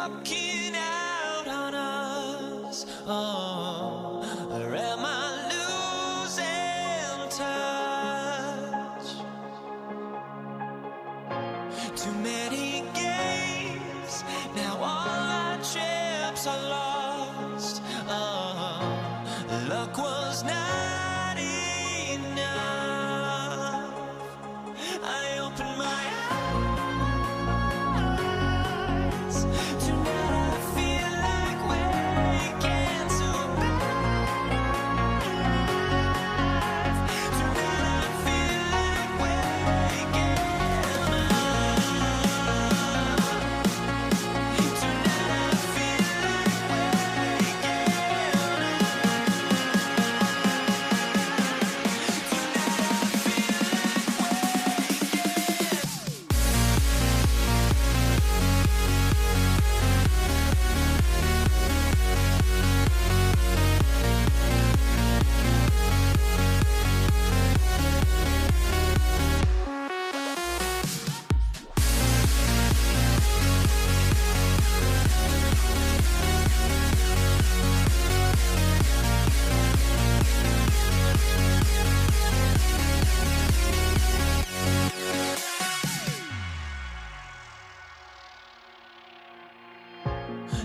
walking out on us? Oh, or am I losing touch? Too many games, now all our chips are lost. Oh, luck was not enough. I opened my eyes. Tonight I feel like waking to life. Tonight I feel like waking up. Tonight I feel like waking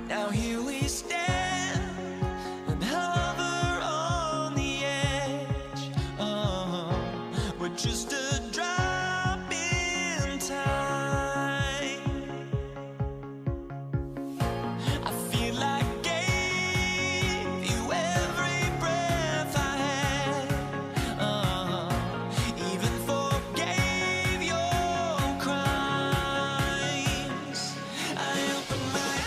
now here we stand and hover on the edge. Oh, we're just a drop in time. I feel like gave you every breath I had. Oh, even forgave your crimes. I opened my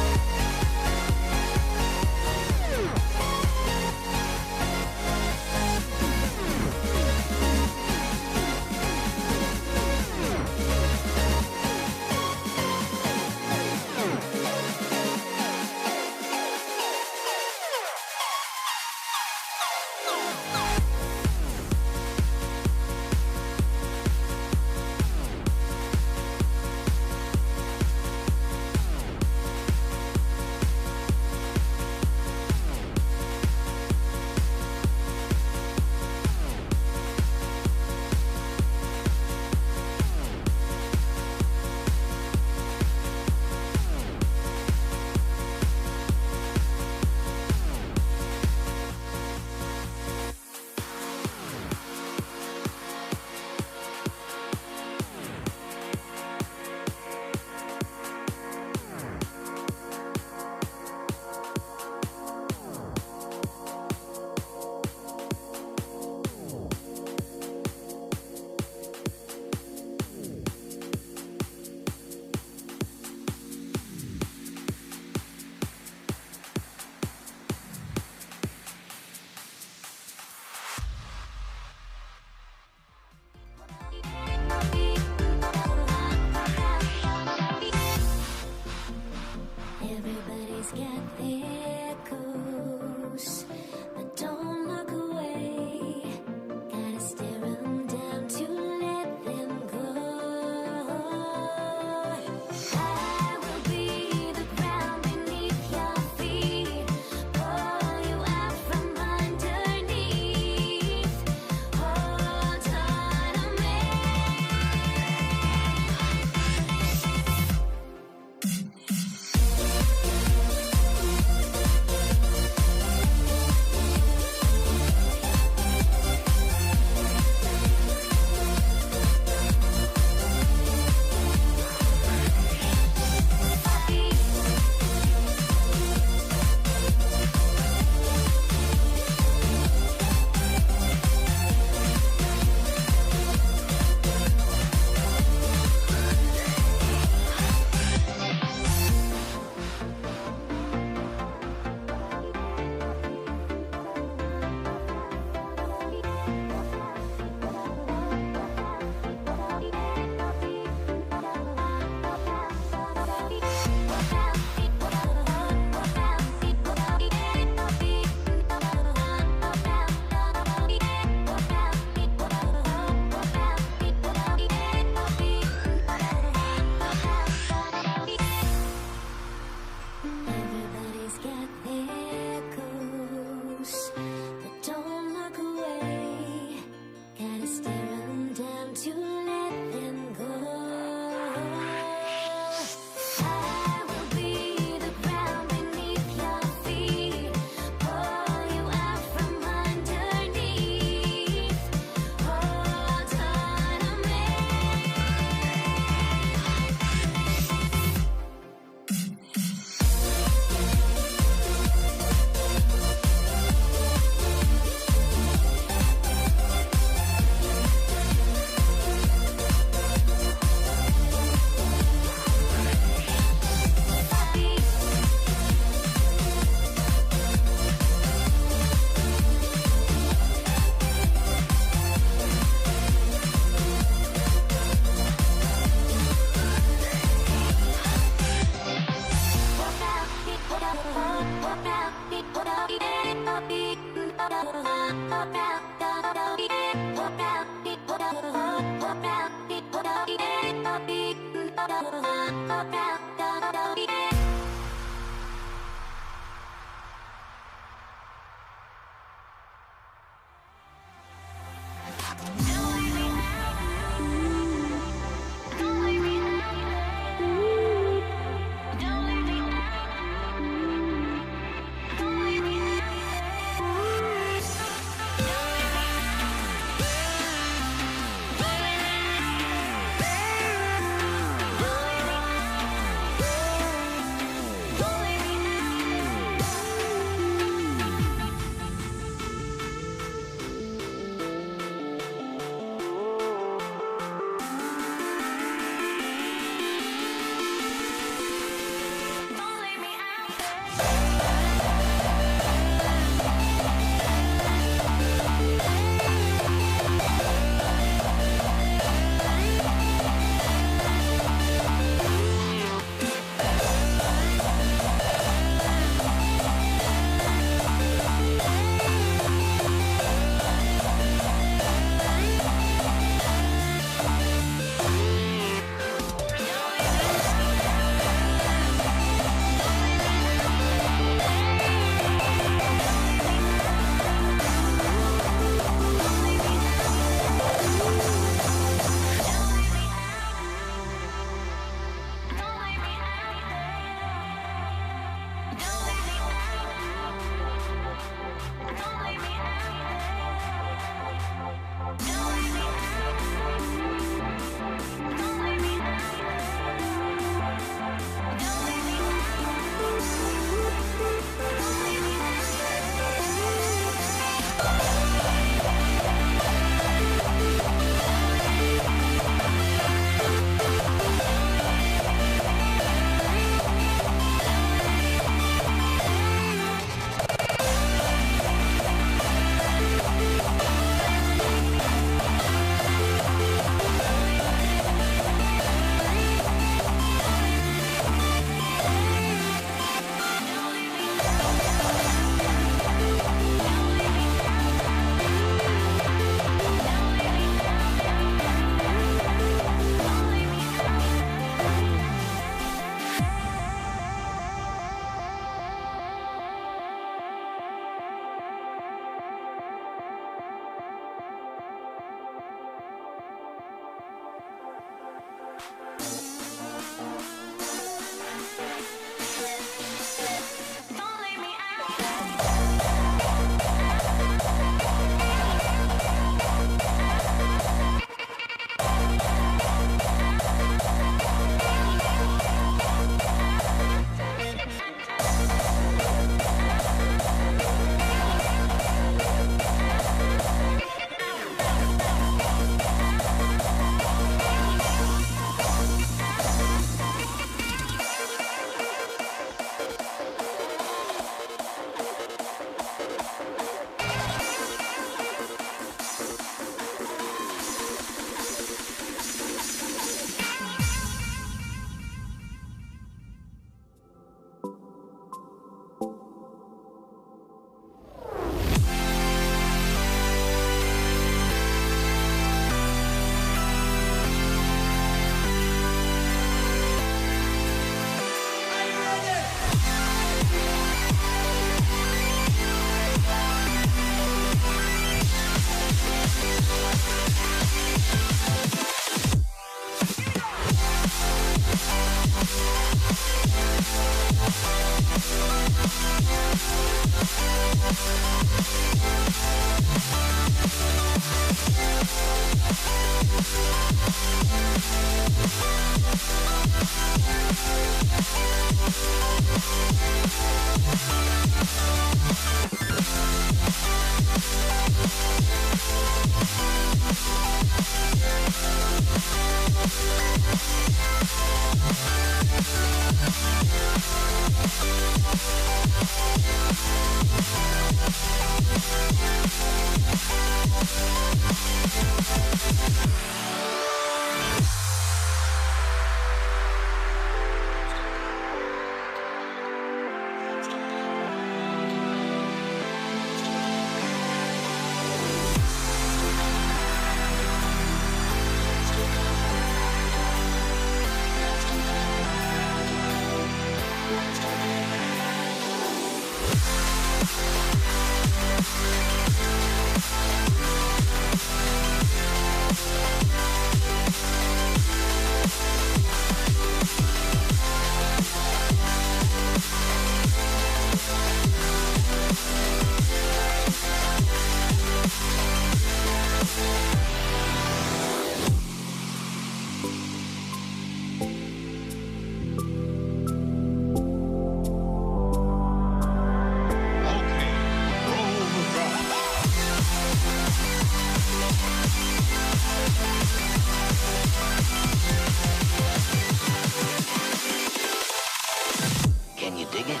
Can you dig it?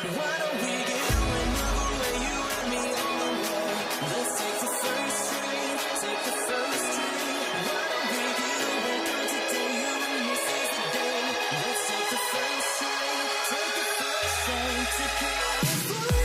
Why don't we get away, move away, you and me on the way? Let's take the first train, take the first train. Why don't we get away, come today, you and me, seize the day. Let's take the first train, take the first train to California.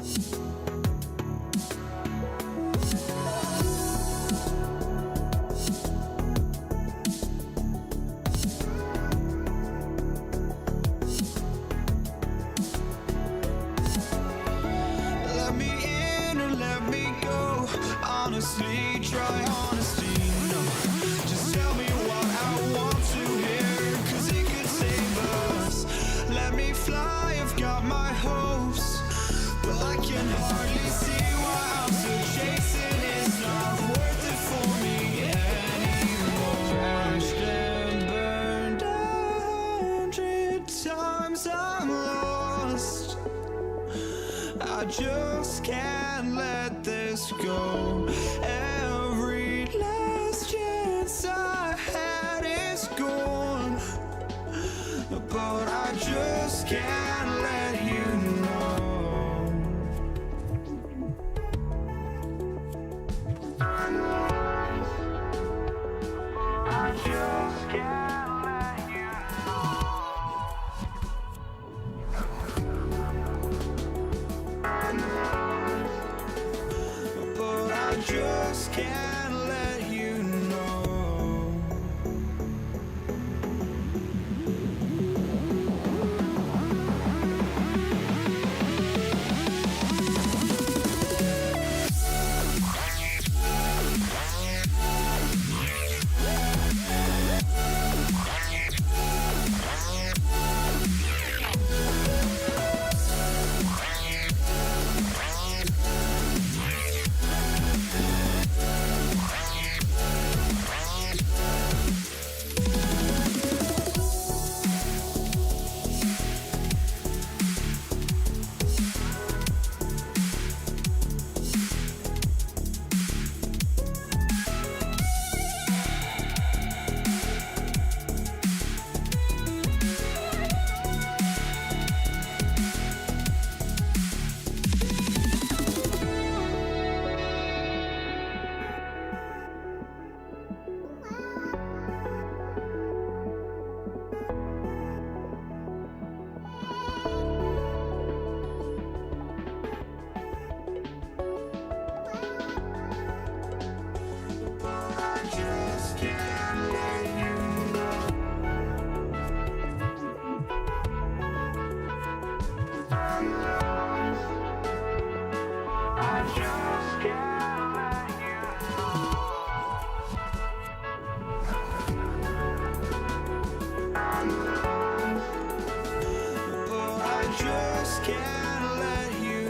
Let me in or let me go. Honestly, try honesty. No, just tell me what I want to hear, 'cause it could save us. Let me fly, I've got my hopes, but I can hardly see why I'm still chasing. It's not worth it for me anymore. Crashed and burned 100 times, I'm lost. I just can't let this go. Every last chance I had is gone, but I just can't let you know. I just can't let you know. But I just can't let you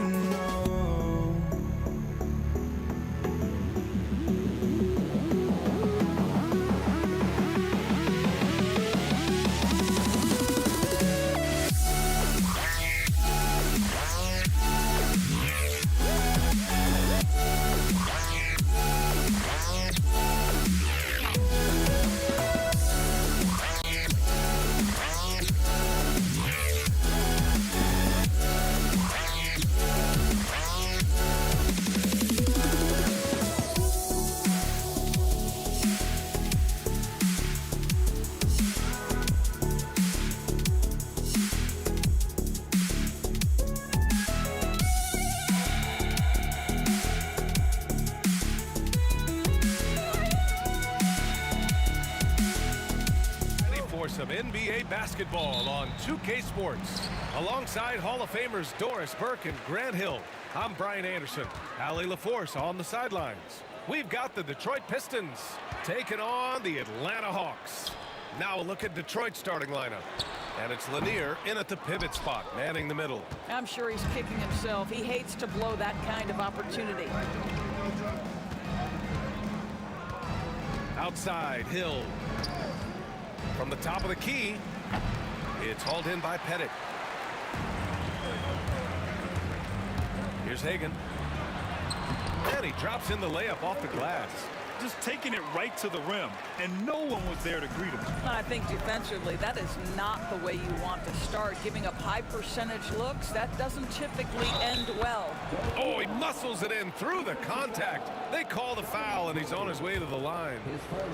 know. Some NBA basketball on 2K Sports. Alongside Hall of Famers Doris Burke and Grant Hill, I'm Brian Anderson. Allie LaForce on the sidelines. We've got the Detroit Pistons taking on the Atlanta Hawks. Now a look at Detroit's starting lineup. And it's Lanier in at the pivot spot, manning the middle. I'm sure he's kicking himself. He hates to blow that kind of opportunity. Outside, Hill. From the top of the key, it's hauled in by Pettit. Here's Hagan. And he drops in the layup off the glass. Just taking it right to the rim, and no one was there to greet him. I think defensively, that is not the way you want to start. Giving up high percentage looks, that doesn't typically end well. Oh, he muscles it in through the contact. They call the foul, and he's on his way to the line.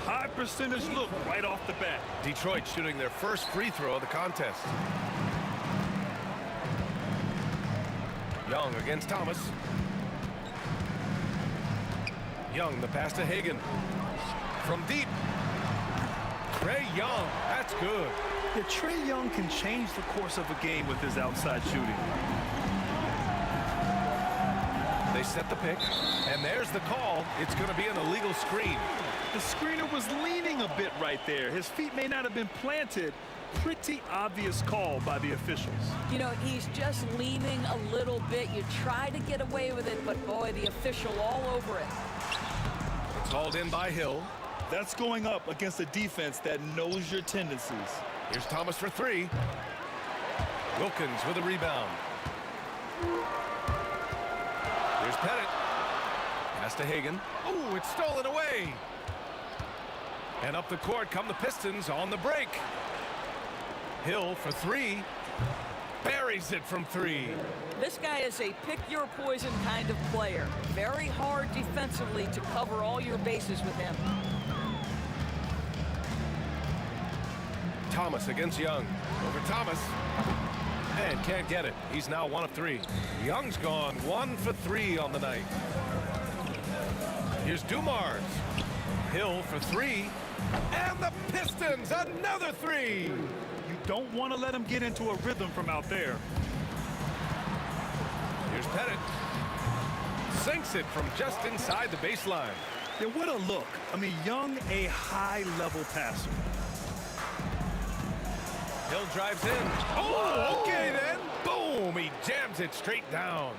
High percentage look right off the bat. Detroit shooting their first free throw of the contest. Young against Thomas. Young, the pass to Hagan. From deep. Trey Young, that's good. Yeah, Trey Young can change the course of a game with his outside shooting. They set the pick, and there's the call. It's going to be an illegal screen. The screener was leaning a bit right there. His feet may not have been planted. Pretty obvious call by the officials. You know, he's just leaning a little bit. You try to get away with it, but boy, the official all over it. It's hauled in by Hill. That's going up against a defense that knows your tendencies. Here's Thomas for three. Wilkins with a rebound. Here's Pettit. Pass to Hagan. Oh, it's stolen away. And up the court come the Pistons on the break. Hill for three. Buries it from three. This guy is a pick-your-poison kind of player. Very hard defensively to cover all your bases with him. Thomas against Young. Over Thomas. And can't get it. He's now 1 of 3. Young's gone 1 for 3 on the night. Here's Dumars. Hill for 3. And the Pistons, another 3. You don't want to let him get into a rhythm from out there. Here's Pettit. Sinks it from just inside the baseline. Yeah, what a look. I mean, Young, a high-level passer. Hill drives in. Oh, okay then. Boom, he jams it straight down.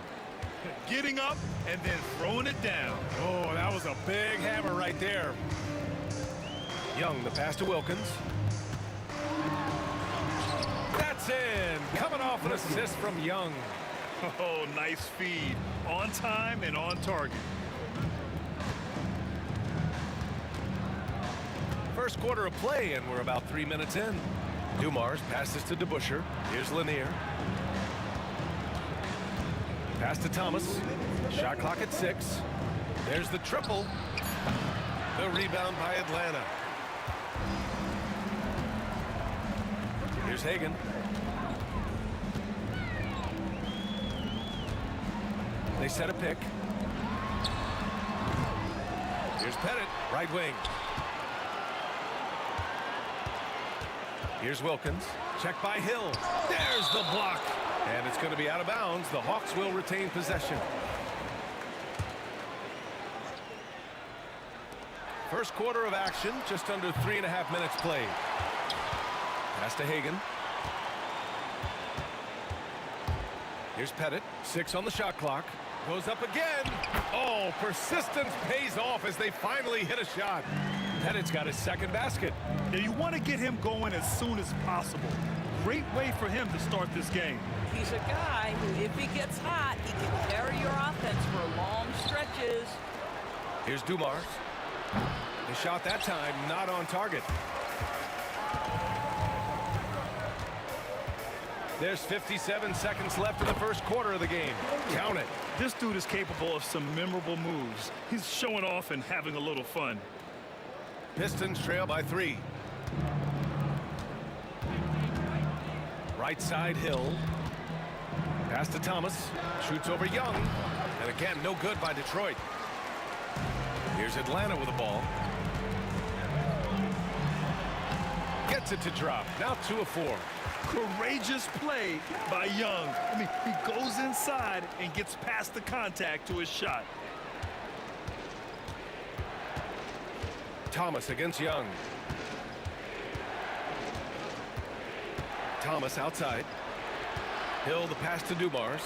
Getting up and then throwing it down. Oh, that was a big hammer right there. Young, the pass to Wilkins. That's in. Coming off an assist from Young. Oh, nice feed. On time and on target. First quarter of play, and we're about 3 minutes in. Dumars passes to DeBusschere. Here's Lanier. Pass to Thomas. Shot clock at 6. There's the triple. The rebound by Atlanta. Here's Hagan. They set a pick. Here's Pettit, right wing. Here's Wilkins. Check by Hill. There's the block. And it's going to be out of bounds. The Hawks will retain possession. First quarter of action, just under 3.5 minutes played. Pass to Hagan. Here's Pettit. 6 on the shot clock. Goes up again. Oh, persistence pays off as they finally hit a shot. Pettit's got his second basket. Now you want to get him going as soon as possible. Great way for him to start this game. He's a guy who, if he gets hot, he can carry your offense for long stretches. Here's Dumars. The shot that time not on target. There's 57 seconds left in the first quarter of the game. Count it. This dude is capable of some memorable moves. He's showing off and having a little fun. Pistons trail by 3. Right side Hill. Pass to Thomas. Shoots over Young. And again, no good by Detroit. Here's Atlanta with the ball. Gets it to drop. Now 2 of 4. Courageous play by Young. I mean, he goes inside and gets past the contact to his shot. Thomas against Young. Thomas outside. Hill the pass to Dumars.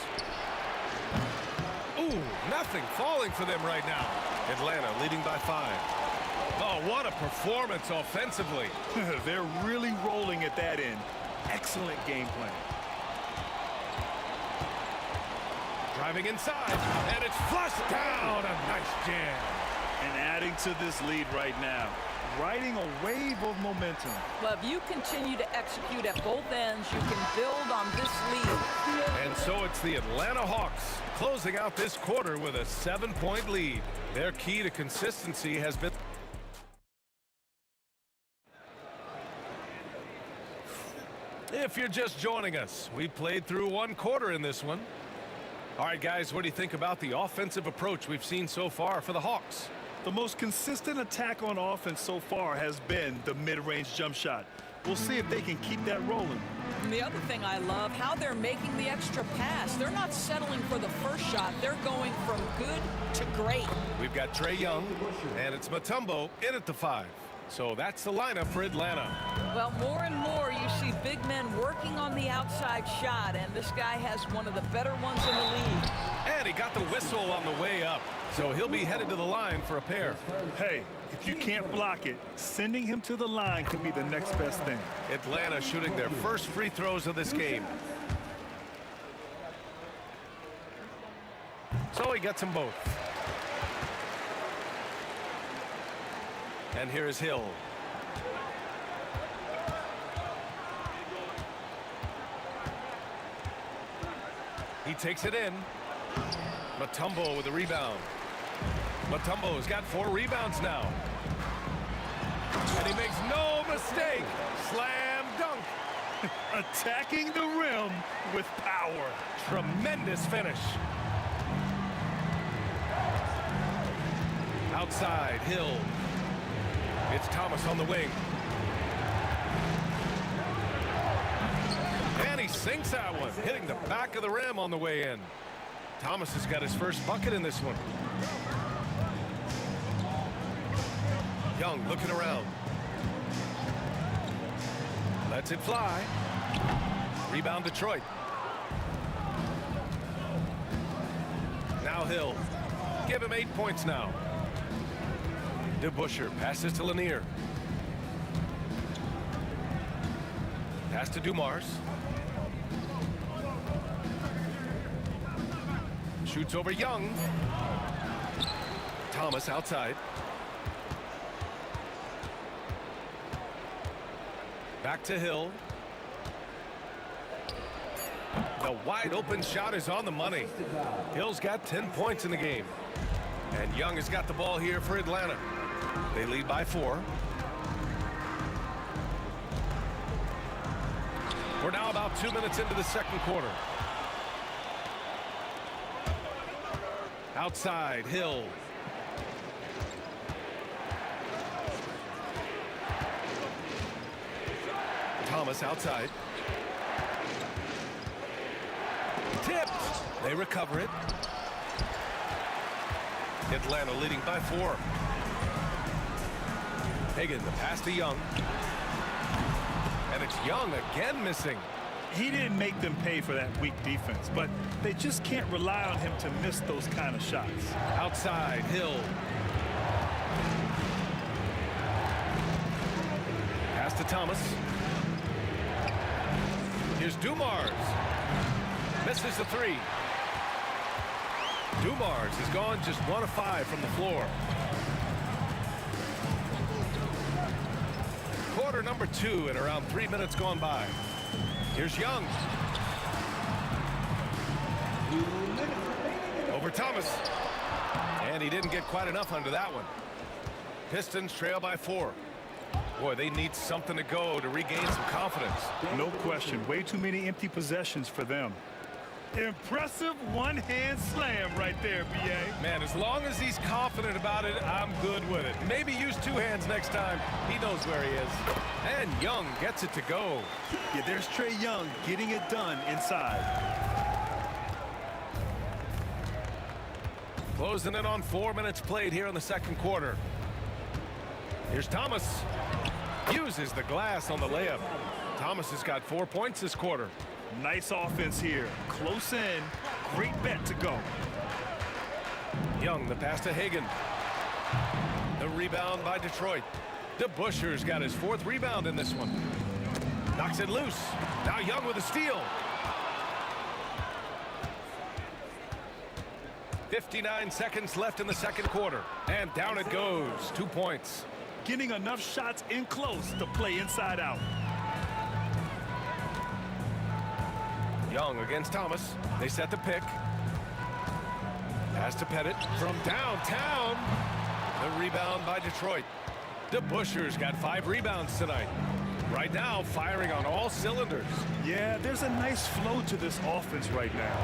Ooh, nothing falling for them right now. Atlanta leading by 5. Oh, what a performance offensively. They're really rolling at that end. Excellent game plan. Driving inside, and it's flushed down. A nice jam. And adding to this lead right now. Riding a wave of momentum. Well, if you continue to execute at both ends, you can build on this lead. And so it's the Atlanta Hawks closing out this quarter with a 7-point lead. Their key to consistency has been... If you're just joining us, we played through 1 quarter in this one. All right, guys, what do you think about the offensive approach we've seen so far for the Hawks? The most consistent attack on offense so far has been the mid-range jump shot. We'll see if they can keep that rolling. And the other thing I love, how they're making the extra pass. They're not settling for the first shot. They're going from good to great. We've got Trae Young, and it's Mutombo in at the 5. So that's the lineup for Atlanta. Well, more and more you see big men working on the outside shot, and this guy has one of the better ones in the league. And he got the whistle on the way up, so he'll be headed to the line for a pair. Hey, if you can't block it, sending him to the line could be the next best thing. Atlanta shooting their first free throws of this game. So he gets them both. And here is Hill. He takes it in. Mutombo with a rebound. Mutombo's got 4 rebounds now. And he makes no mistake. Slam dunk. Attacking the rim with power. Tremendous finish. Outside, Hill. It's Thomas on the wing. And he sinks that one, hitting the back of the rim on the way in. Thomas has got his first bucket in this one. Young looking around. Lets it fly. Rebound Detroit. Now Hill. Give him 8 points now. DeBusschere passes to Lanier. Pass to Dumars. Shoots over Young. Thomas outside. Back to Hill. The wide open shot is on the money. Hill's got 10 points in the game. And Young has got the ball here for Atlanta. They lead by 4. We're now about 2 minutes into the second quarter. Outside, Hill. Thomas outside. Tipped. They recover it. Atlanta leading by 4. Hagan, the pass to Young. And it's Young again missing. He didn't make them pay for that weak defense, but they just can't rely on him to miss those kind of shots. Outside, Hill. Pass to Thomas. Here's Dumars. Misses the 3. Dumars has gone just 1 of 5 from the floor. Quarter number 2 and around 3 minutes gone by. Here's Young. Over Thomas. And he didn't get quite enough under that one. Pistons trail by 4. Boy, they need something to go to regain some confidence. No question. Way too many empty possessions for them. Impressive one-hand slam right there, B.A. Man, as long as he's confident about it, I'm good with it. Maybe use 2 hands next time. He knows where he is. And Young gets it to go. Yeah, there's Trae Young getting it done inside. Closing in on 4 minutes played here in the second quarter. Here's Thomas. Uses the glass on the layup. Thomas has got 4 points this quarter. Nice offense here. Close in. Great bet to go. Young, the pass to Hagan. The rebound by Detroit. DeBusschere's got his 4th rebound in this one. Knocks it loose. Now Young with a steal. 59 seconds left in the second quarter. And down it goes. 2 points. Getting enough shots in close to play inside out. Young against Thomas. They set the pick. Pass to Pettit from downtown. The rebound by Detroit. DeBusschere's got 5 rebounds tonight. Right now, firing on all cylinders. Yeah, there's a nice flow to this offense right now.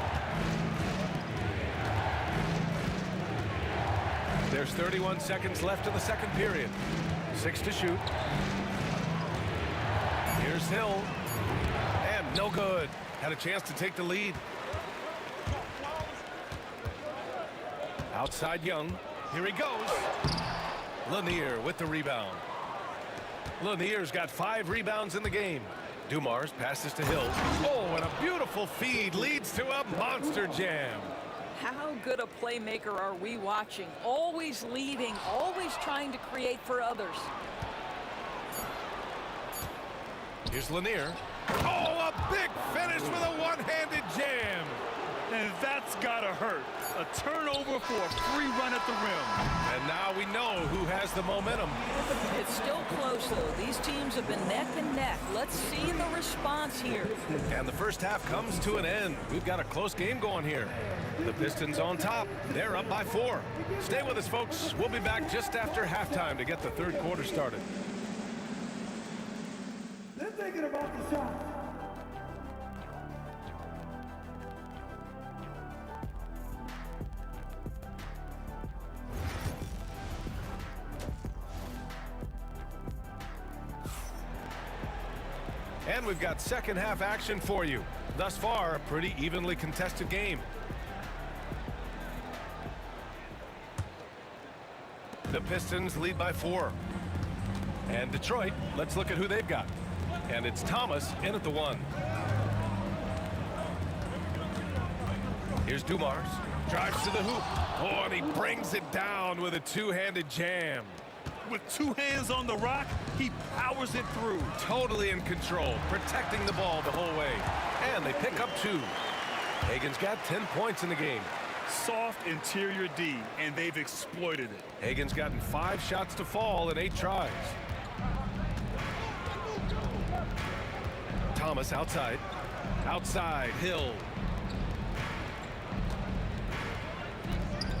There's 31 seconds left in the second period. 6 to shoot. Here's Hill. And no good. Had a chance to take the lead. Outside Young. Here he goes. Lanier with the rebound. Lanier's got 5 rebounds in the game. Dumars passes to Hill. Oh, and a beautiful feed leads to a monster jam. How good a playmaker are we watching? Always leading, always trying to create for others. Here's Lanier. Oh, a big finish with a one-handed jam. And that's gotta hurt. A turnover for a free run at the rim. And now we know who has the momentum. It's still close, though. These teams have been neck and neck. Let's see the response here. And the first half comes to an end. We've got a close game going here. The Pistons on top. They're up by 4. Stay with us, folks. We'll be back just after halftime to get the third quarter started. They're thinking about the shot. And we've got second half action for you. Thus far, a pretty evenly contested game. The Pistons lead by 4. And Detroit, let's look at who they've got. And it's Thomas in at the 1. Here's Dumars. Drives to the hoop. Oh, and he brings it down with a two-handed jam. With 2 hands on the rock, he powers it through. Totally in control, protecting the ball the whole way. And they pick up 2. Hagen's got 10 points in the game. Soft interior D, and they've exploited it. Hagen's gotten 5 shots to fall in 8 tries. Thomas outside. Outside, Hill.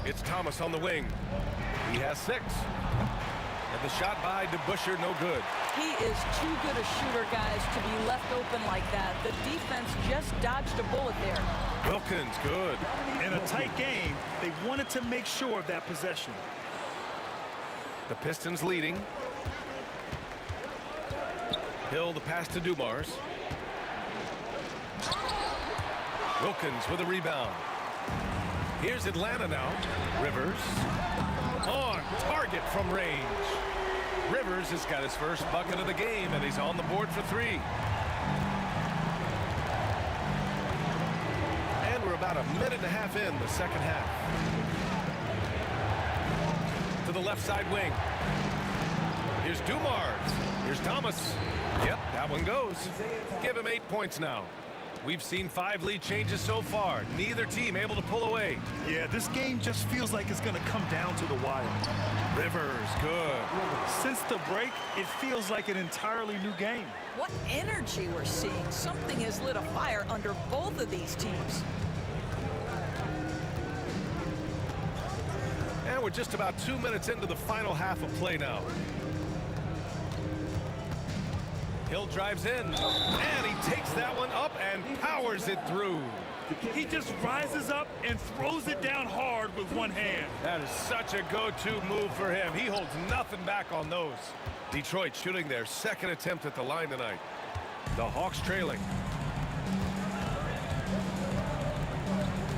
It's Thomas on the wing. He has 6. And the shot by DeBusschere, no good. He is too good a shooter, guys, to be left open like that. The defense just dodged a bullet there. Wilkins, good. In a tight game, they wanted to make sure of that possession. The Pistons leading. Hill, the pass to Dumars. Wilkins with a rebound. Here's Atlanta now. Rivers. On target from range. Rivers has got his first bucket of the game, and he's on the board for 3. And we're about a minute and a half in the second half. To the left side wing. Here's Dumars. Here's Thomas. Yep, that one goes. Give him 8 points now. We've seen 5 lead changes so far. Neither team able to pull away. Yeah, this game just feels like it's going to come down to the wire. Rivers, good. Since the break, it feels like an entirely new game. What energy we're seeing. Something has lit a fire under both of these teams. And we're just about 2 minutes into the final half of play now. Hill drives in, and he takes that one up and powers it through. He just rises up and throws it down hard with one hand. That is such a go-to move for him. He holds nothing back on those. Detroit shooting their second attempt at the line tonight. The Hawks trailing.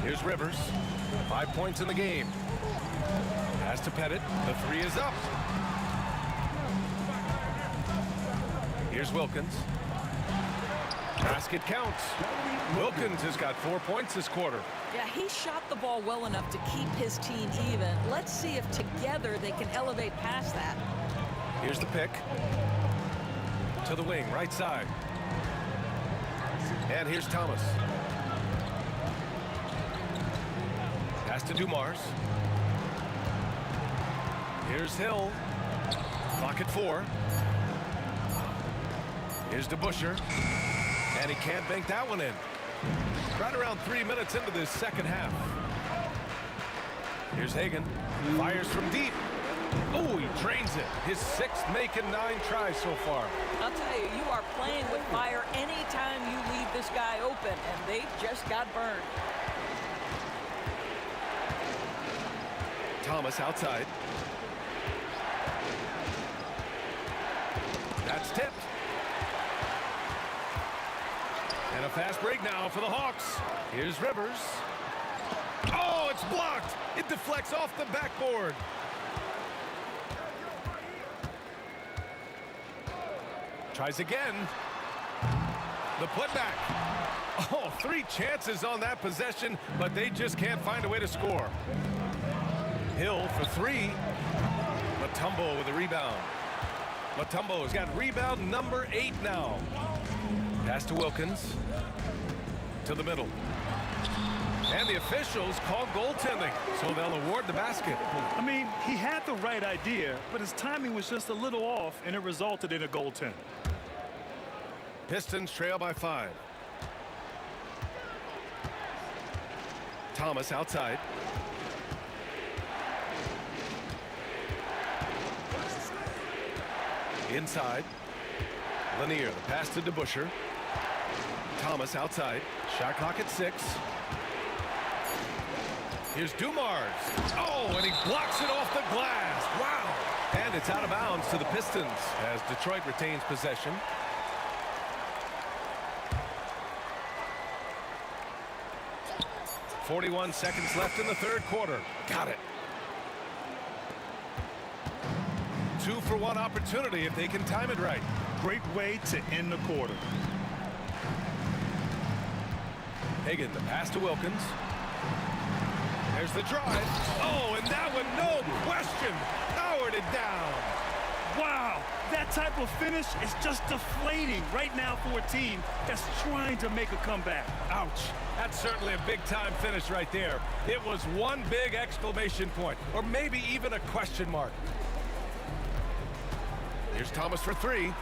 Here's Rivers. 5 points in the game. Pass to Pettit. The 3 is up. Here's Wilkins. Basket counts. Wilkins has got 4 points this quarter. Yeah, he shot the ball well enough to keep his team even. Let's see if together they can elevate past that. Here's the pick. To the wing, right side. And here's Thomas. Pass to Dumars. Here's Hill. Clock at 4. Here's DeBusschere. And he can't bank that one in. Right around 3 minutes into this second half. Here's Hagen. Fires from deep. Oh, he drains it. His 6th making 9 tries so far. I'll tell you, you are playing with fire anytime you leave this guy open, and they just got burned. Thomas outside. That's tipped. And a fast break now for the Hawks. Here's Rivers. Oh, it's blocked. It deflects off the backboard. Tries again. The putback. Oh, 3 chances on that possession, but they just can't find a way to score. Hill for 3. Mutombo with a rebound. Mutombo's got rebound number 8 now. Pass to Wilkins. To the middle. And the officials call goaltending, so they'll award the basket. I mean, he had the right idea, but his timing was just a little off, and it resulted in a goaltend. Pistons trail by 5. Thomas outside. Inside. Lanier, the pass to DeBuscher. Thomas outside. Shot clock at 6. Here's Dumars. Oh, and he blocks it off the glass. Wow. And it's out of bounds to the Pistons as Detroit retains possession. .41 seconds left in the third quarter. Got it. 2-for-1 opportunity if they can time it right. Great way to end the quarter. Hagan, the pass to Wilkins. There's the drive. Oh, and that one, no question, powered it down. Wow, that type of finish is just deflating right now for a team that's trying to make a comeback. Ouch. That's certainly a big-time finish right there. It was one big exclamation point, or maybe even a question mark. Here's Thomas for 3.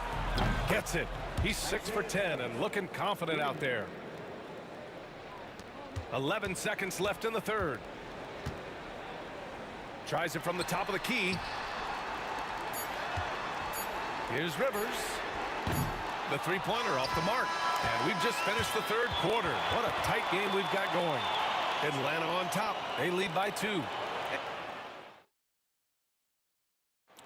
Gets it. He's 6 for 10 and looking confident out there. 11 seconds left in the third. Tries it from the top of the key. Here's Rivers. The three-pointer off the mark. And we've just finished the third quarter. What a tight game we've got going. Atlanta on top. They lead by 2.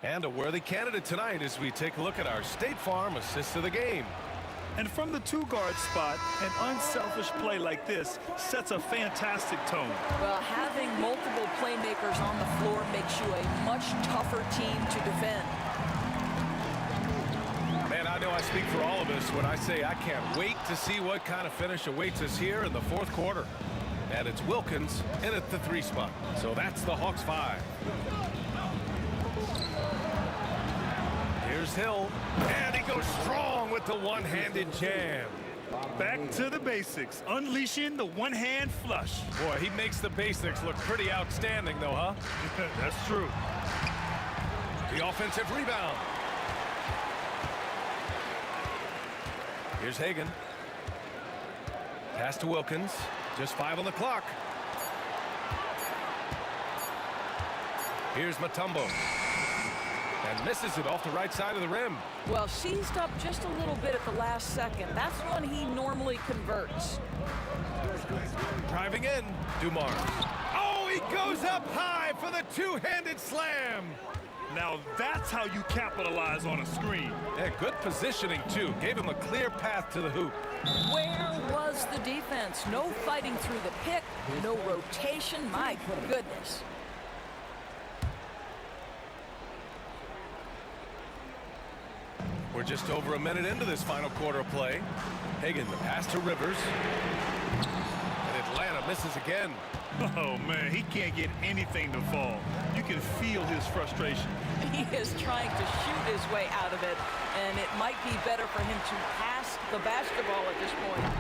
And a worthy candidate tonight as we take a look at our State Farm assist of the game. And from the 2-guard spot, an unselfish play like this sets a fantastic tone. Well, having multiple playmakers on the floor makes you a much tougher team to defend. Man, I know I speak for all of us when I say I can't wait to see what kind of finish awaits us here in the fourth quarter. And it's Wilkins in at the 3 spot. So that's the Hawks 5. Here's Hill, and he goes strong with the one-handed jam. Back to the basics, unleashing the one-hand flush. Boy, he makes the basics look pretty outstanding, though, huh? That's true. The offensive rebound. Here's Hagan. Pass to Wilkins. Just 5 on the clock. Here's Mutombo. And misses it off the right side of the rim. Well, seized up just a little bit at the last second. That's when he normally converts. Driving in, Dumars. Oh, he goes up high for the two-handed slam. Now that's how you capitalize on a screen. Yeah, good positioning, too. Gave him a clear path to the hoop. Where was the defense? No fighting through the pick, no rotation. My goodness. We're just over a minute into this final quarter of play. Hagan, the pass to Rivers. And Atlanta misses again. Oh, man, he can't get anything to fall. You can feel his frustration. He is trying to shoot his way out of it, and it might be better for him to pass the basketball at this point.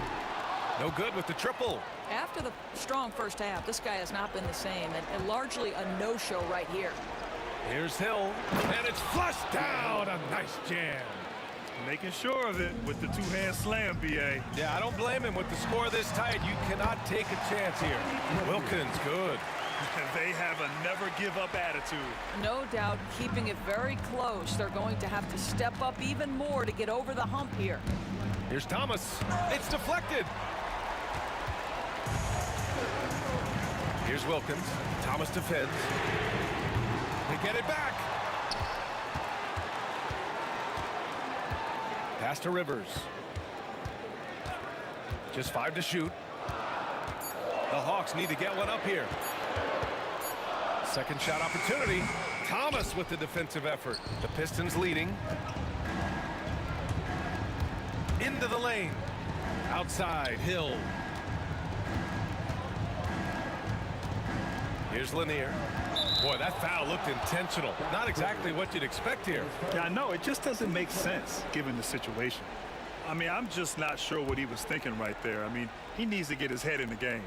No good with the triple. After the strong first half, this guy has not been the same, and largely a no-show right here. Here's Hill, and it's flushed down. A nice jam. Making sure of it with the two-hand slam, B.A. Yeah, I don't blame him. With the score this tight, you cannot take a chance here. Wilkins, good. They have a never-give-up attitude. No doubt, keeping it very close. They're going to have to step up even more to get over the hump here. Here's Thomas. It's deflected. Here's Wilkins. Thomas defends. They get it back. Pass to Rivers. Just 5 to shoot. The Hawks need to get one up here. Second shot opportunity. Thomas with the defensive effort. The Pistons leading. Into the lane. Outside, Hill. Here's Lanier. Boy, that foul looked intentional. Not exactly what you'd expect here. Yeah, I know. It just doesn't make sense given the situation. I mean, I'm just not sure what he was thinking right there. I mean, he needs to get his head in the game.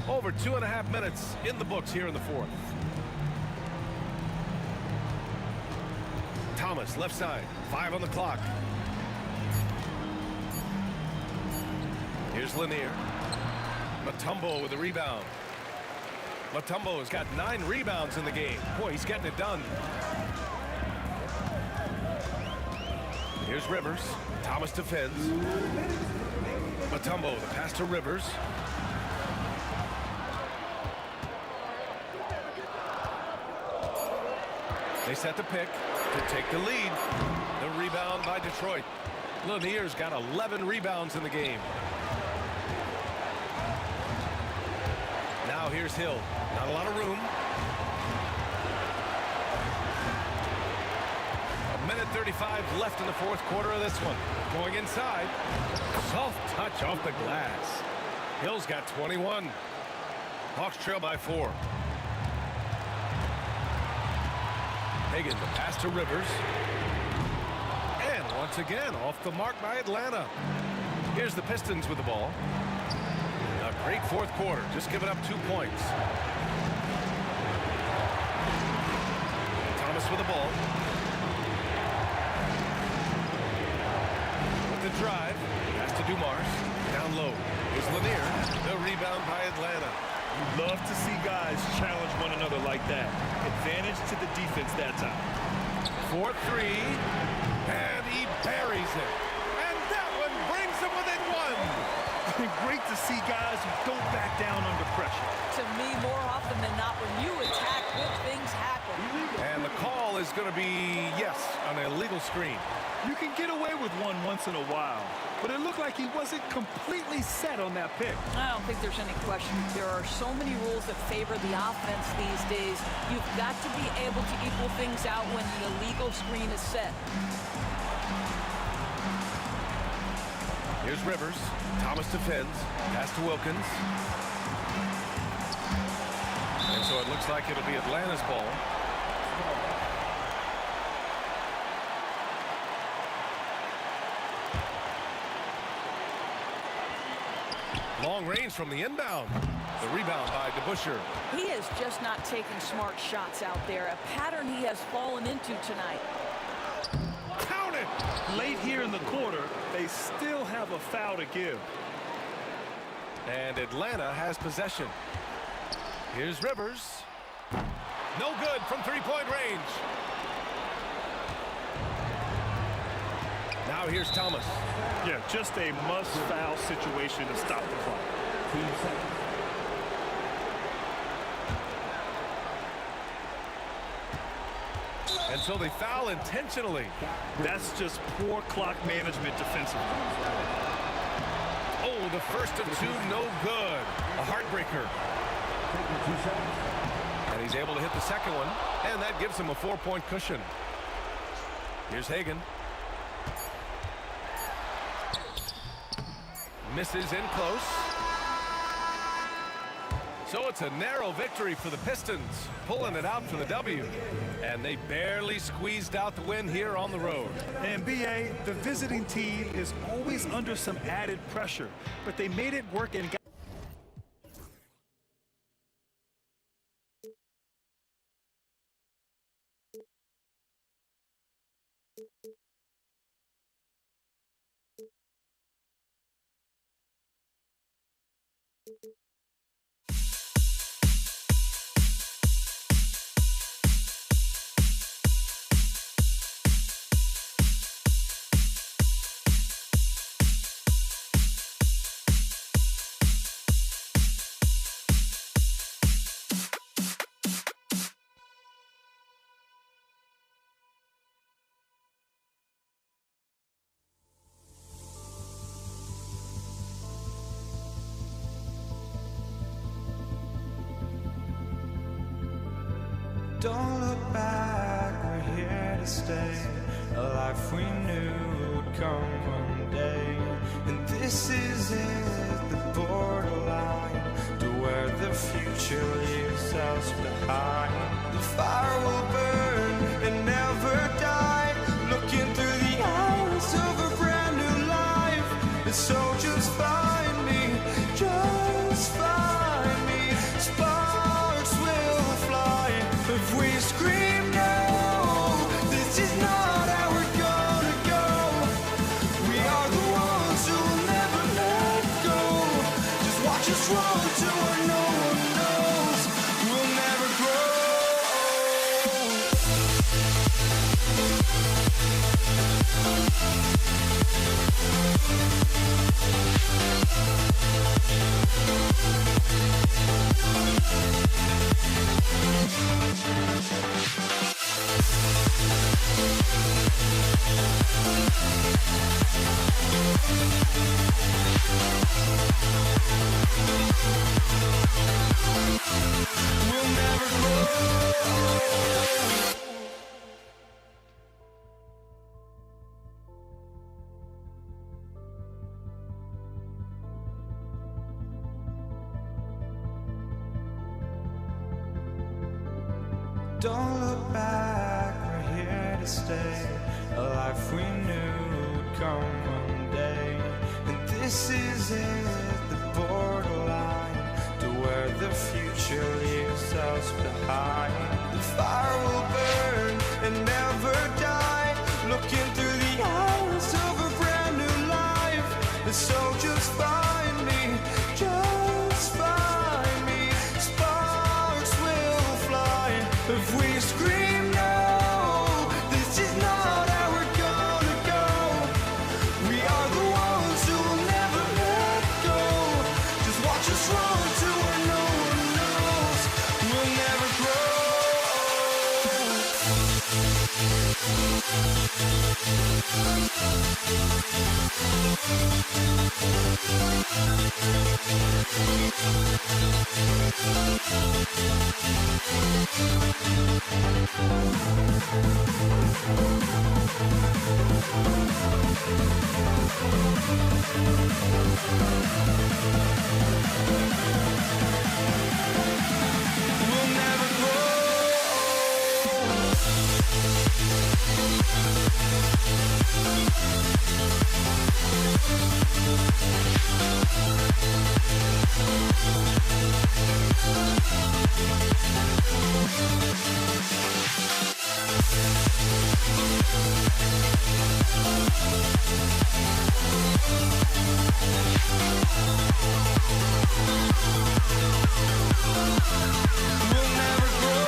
Over 2.5 minutes in the books here in the fourth. Thomas, left side. 5 on the clock. Here's Lanier. Mutombo with the rebound. Mutombo has got 9 rebounds in the game. Boy, he's getting it done. Here's Rivers. Thomas defends. Mutombo, the pass to Rivers. They set the pick to take the lead. The rebound by Detroit. Lanier's got 11 rebounds in the game. Now here's Hill. Not a lot of room. 1:35 left in the fourth quarter of this one. Going inside. Soft touch off the glass. Hill's got 21. Hawks trail by 4. Hagan, the pass to Rivers. And once again, off the mark by Atlanta. Here's the Pistons with the ball. A great fourth quarter, just giving up 2 points. Thomas with the ball. With the drive, pass to Dumars. Down low is Lanier. The rebound by Atlanta. You love to see guys challenge one another like that. Advantage to the defense that time. 4-3, and he buries it. And that one brings him within 1. Great to see guys who don't back down under pressure. To me, more often than not, when you attack, good things happen. And the call is going to be, yes, an illegal screen. You can get away with one once in a while, but it looked like he wasn't completely set on that pick. I don't think there's any question. There are so many rules that favor the offense these days. You've got to be able to equal things out when the illegal screen is set. Here's Rivers. Thomas defends. Pass to Wilkins. And so it looks like it'll be Atlanta's ball. Long range from the inbound. The rebound by DeBusschere. He is just not taking smart shots out there, a pattern he has fallen into tonight. Count it! Late here in the quarter, they still have a foul to give. And Atlanta has possession. Here's Rivers. No good from three-point range. Now here's Thomas. Yeah, just a must-foul situation to stop the clock. And so they foul intentionally. That's just poor clock management defensively. Oh, the first of 2, no good. A heartbreaker. And he's able to hit the second one, and that gives him a 4-point cushion. Here's Hagan. Misses in close. So it's a narrow victory for the Pistons, pulling it out for the W. And they barely squeezed out the win here on the road. And BA, the visiting team is always under some added pressure, but they made it work and got Don't look back, we're here to stay. A life we knew would come one day. And this is it, the borderline to where the future leaves us behind. The fire will burn and never die, looking through the eyes of a brand new life. And so just find me, just find me. Sparks will fly if we scream no. This is not how we're gonna go. We are the ones who will never let go. Just watch us run to where no one knows. We'll never grow. We'll never grow. Don't look back, we're here to stay. A life we knew would come one day. And this is it, the borderline to where the future leaves us behind. The fire will burn and never die, looking through the eyes of a brand new life. And so just find me, just find me. Sparks will fly if we scream no. This is not how we're gonna go. We are the ones who will never let go. Just watch us run to where no one knows. We'll never grow. We'll never grow. We'll never grow.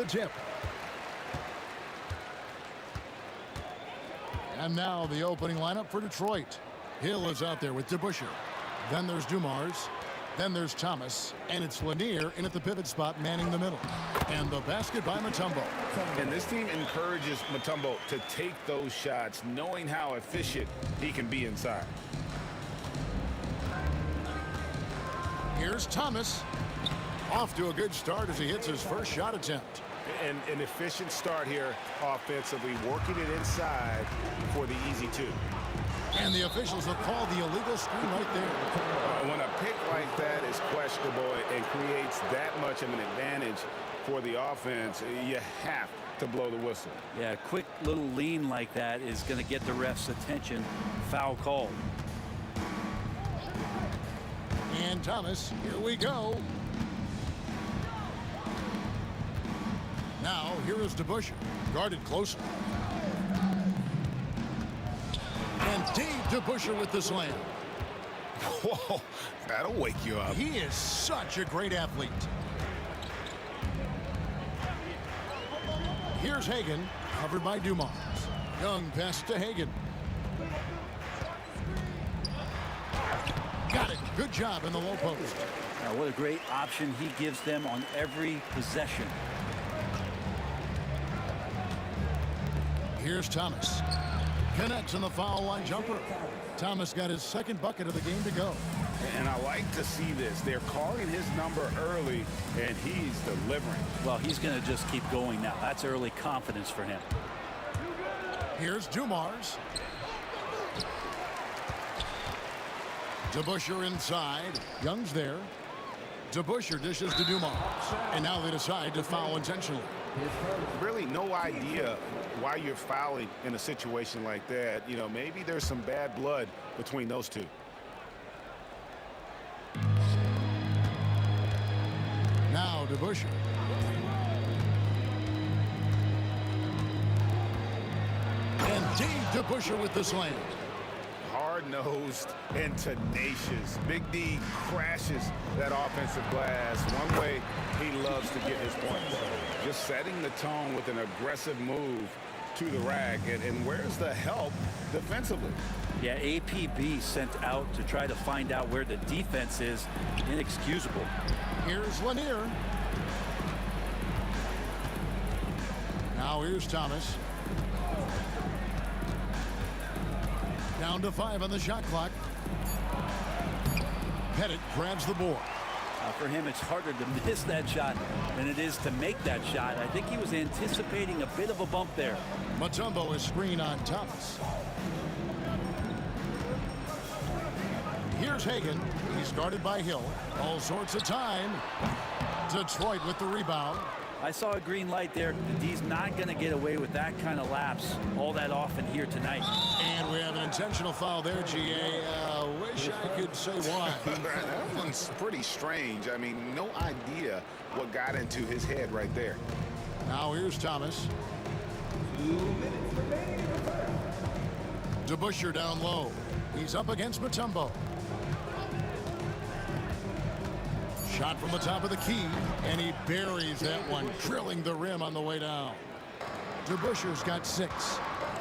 tip. And now the opening lineup for Detroit. Hill is out there with DeBusschere. Then there's Dumars. Then there's Thomas. And it's Lanier in at the pivot spot manning the middle. And the basket by Mutombo. And this team encourages Mutombo to take those shots, knowing how efficient he can be inside. Here's Thomas. Off to a good start as he hits his first shot attempt. And an efficient start here offensively, working it inside for the easy two. And the officials have called the illegal screen right there. When a pick like that is questionable and creates that much of an advantage for the offense, you have to blow the whistle. Yeah, a quick little lean like that is going to get the ref's attention. Foul call. And Thomas, here we go. Now, here is DeBusschere, guarded closely. And Dave DeBusschere with the slam. Whoa, that'll wake you up. He is such a great athlete. Here's Hagan, covered by Dumars. Young pass to Hagan. Got it. Good job in the low post. Now, what a great option he gives them on every possession. Here's Thomas. Connects on the foul line jumper. Thomas got his second bucket of the game to go. And I like to see this. They're calling his number early, and he's delivering. Well, he's going to just keep going now. That's early confidence for him. Here's Dumars. DeBusschere inside. Young's there. DeBusschere dishes to Dumars. And now they decide to foul intentionally. Really no idea why you're fouling in a situation like that. You know, maybe there's some bad blood between those two. Now DeBusschere. And Dave DeBusschere with the slam. Hard-nosed and tenacious. Big D crashes that offensive glass. One way he loves to get his points. Just setting the tone with an aggressive move to the rack. And where's the help defensively? Yeah, APB sent out to try to find out where the defense is. Inexcusable. Here's Lanier. Now here's Thomas. Down to 5 on the shot clock. Pettit grabs the board. For him, it's harder to miss that shot than it is to make that shot. I think he was anticipating a bit of a bump there. Mutombo is screen on Thomas. Here's Hagan. He's guarded by Hill. All sorts of time. Detroit with the rebound. I saw a green light there. He's not going to get away with that kind of lapse all that often here tonight. And we have an intentional foul there, GA. Wish I could say why. That one's pretty strange. I mean, no idea what got into his head right there. Now here's Thomas. 2 minutes remaining in the first. DeBusschere down low. He's up against Mutombo. Shot from the top of the key, and he buries that one, drilling the rim on the way down. DeBusschere's got 6.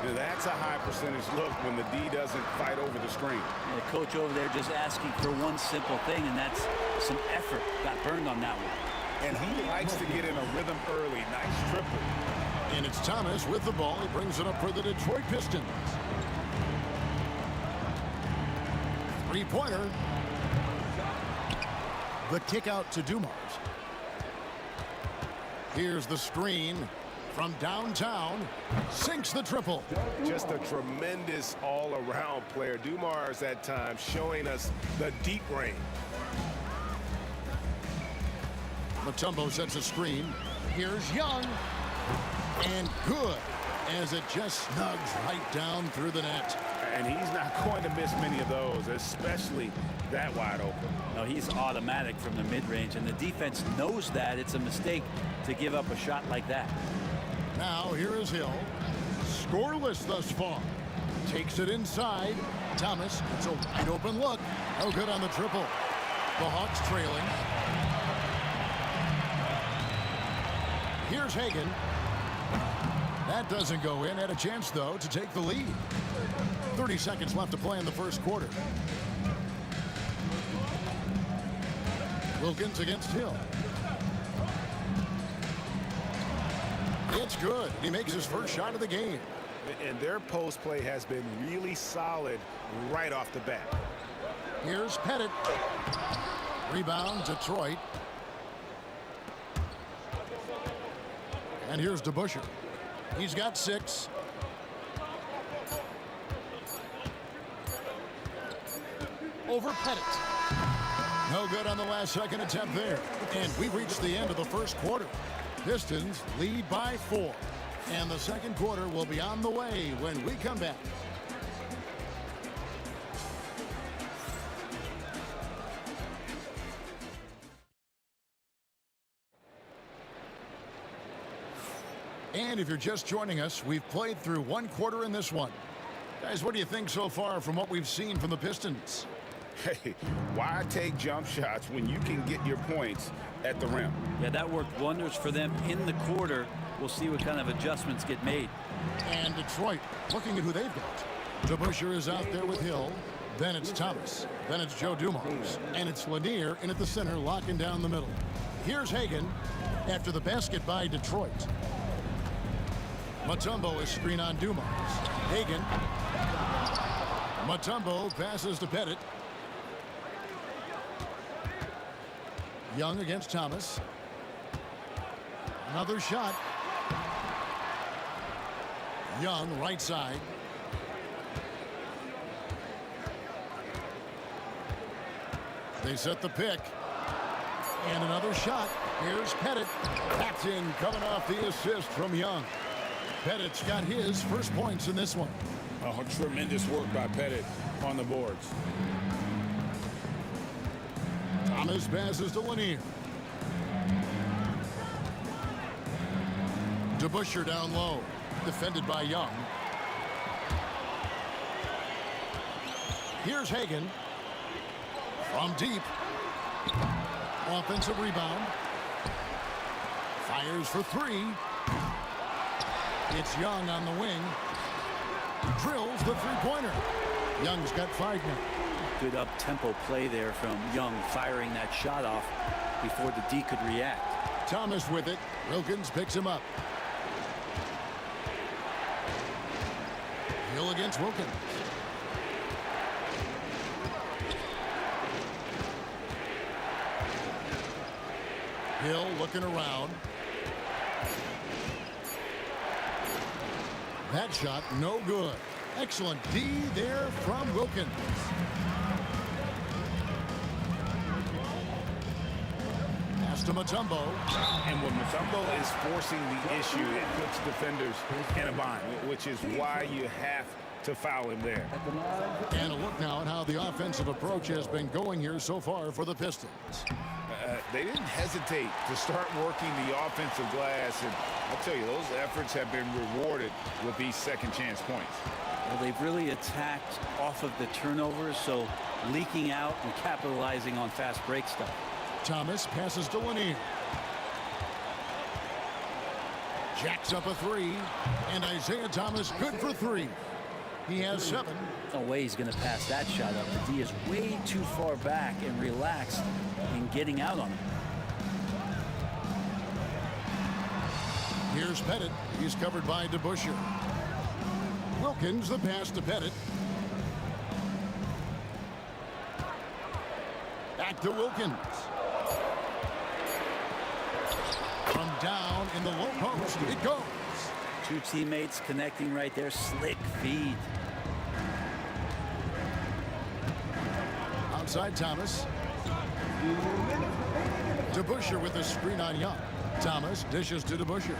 Now, that's a high percentage look when the D doesn't fight over the screen. The coach over there just asking for one simple thing, and that's some effort. Got burned on that one. And he likes to get in a rhythm early. Nice triple. And it's Thomas with the ball. He brings it up for the Detroit Pistons. Three-pointer. The kick out to Dumars. Here's the screen from downtown. Sinks the triple. Just a tremendous all-around player. Dumars at times showing us the deep range. Mutombo sets a screen. Here's Young. And good, as it just snugs right down through the net. And he's not going to miss many of those, especially that wide open. No, he's automatic from the mid-range, and the defense knows that. It's a mistake to give up a shot like that. Now here is Hill. Scoreless thus far. Takes it inside. Thomas, it's a wide open look. No good on the triple. The Hawks trailing. Here's Hagan. That doesn't go in. Had a chance, though, to take the lead. 30 seconds left to play in the first quarter. Wilkins against Hill. It's good. He makes his first shot of the game. And their post play has been really solid right off the bat. Here's Pettit. Rebound, Detroit. And here's DeBusschere. He's got 6. Over Pettit. No good on the last second attempt there. And we've reached the end of the first quarter. Pistons lead by 4. And the second quarter will be on the way when we come back. And if you're just joining us, we've played through one quarter in this one. Guys, what do you think so far from what we've seen from the Pistons? Hey, why take jump shots when you can get your points at the rim? Yeah, that worked wonders for them in the quarter. We'll see what kind of adjustments get made. And Detroit, looking at who they've got. DeBusschere is out there with Hill. Then it's Thomas. Then it's Joe Dumars. And it's Lanier in at the center, locking down the middle. Here's Hagan after the basket by Detroit. Mutombo is screen on Dumars. Hagan. Mutombo passes to Pettit. Young against Thomas. Another shot. Young, right side. They set the pick. And another shot. Here's Pettit. Acting coming off the assist from Young. Pettit's got his first points in this one. Oh, tremendous work by Pettit on the boards. Thomas passes to Lanier. DeBusschere down low. Defended by Young. Here's Hagan. From deep. Offensive rebound. Fires for 3. It's Young on the wing. Drills the three-pointer. Young's got 5 now. Good up-tempo play there from Young, firing that shot off before the D could react. Thomas with it. Wilkins picks him up. Hill against Wilkins. Hill looking around. That shot no good. Excellent D there from Wilkins. Pass to Mutombo. And when Mutombo is forcing the issue, it puts defenders in a bind, which is why you have to foul him there. And a look now at how the offensive approach has been going here so far for the Pistons. They didn't hesitate to start working the offensive glass, and I'll tell you, those efforts have been rewarded with these second chance points. Well, they've really attacked off of the turnovers, so leaking out and capitalizing on fast break stuff. Thomas passes to Lanier. Jacks up a 3, and Isaiah Thomas good for 3. He has 7. No way he's going to pass that shot up. The D is way too far back and relaxed in getting out on him. Here's Pettit. He's covered by DeBusschere. Wilkins, the pass to Pettit. Back to Wilkins. From down in the low post, it goes. 2 teammates connecting right there. Slick feed. Outside Thomas. DeBusschere with the screen on Young. Thomas dishes to DeBusschere.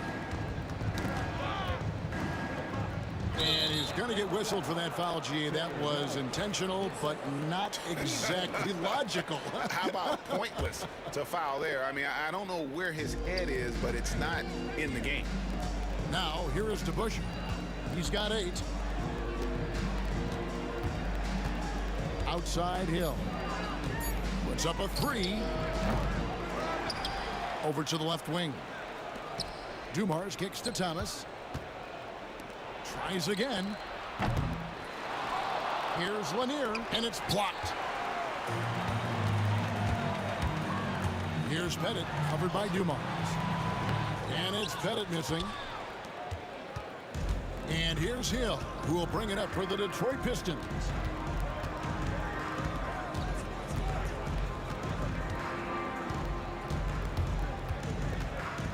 And he's going to get whistled for that foul, G. That was intentional, but not exactly logical. How about pointless to foul there? I mean, I don't know where his head is, but it's not in the game. Now, here is DeBusschere. He's got 8. Outside Hill. Puts up a 3. Over to the left wing. Dumars kicks to Thomas. Tries again. Here's Lanier, and it's blocked. Here's Pettit, covered by Dumars. And it's Pettit missing. And here's Hill, who will bring it up for the Detroit Pistons.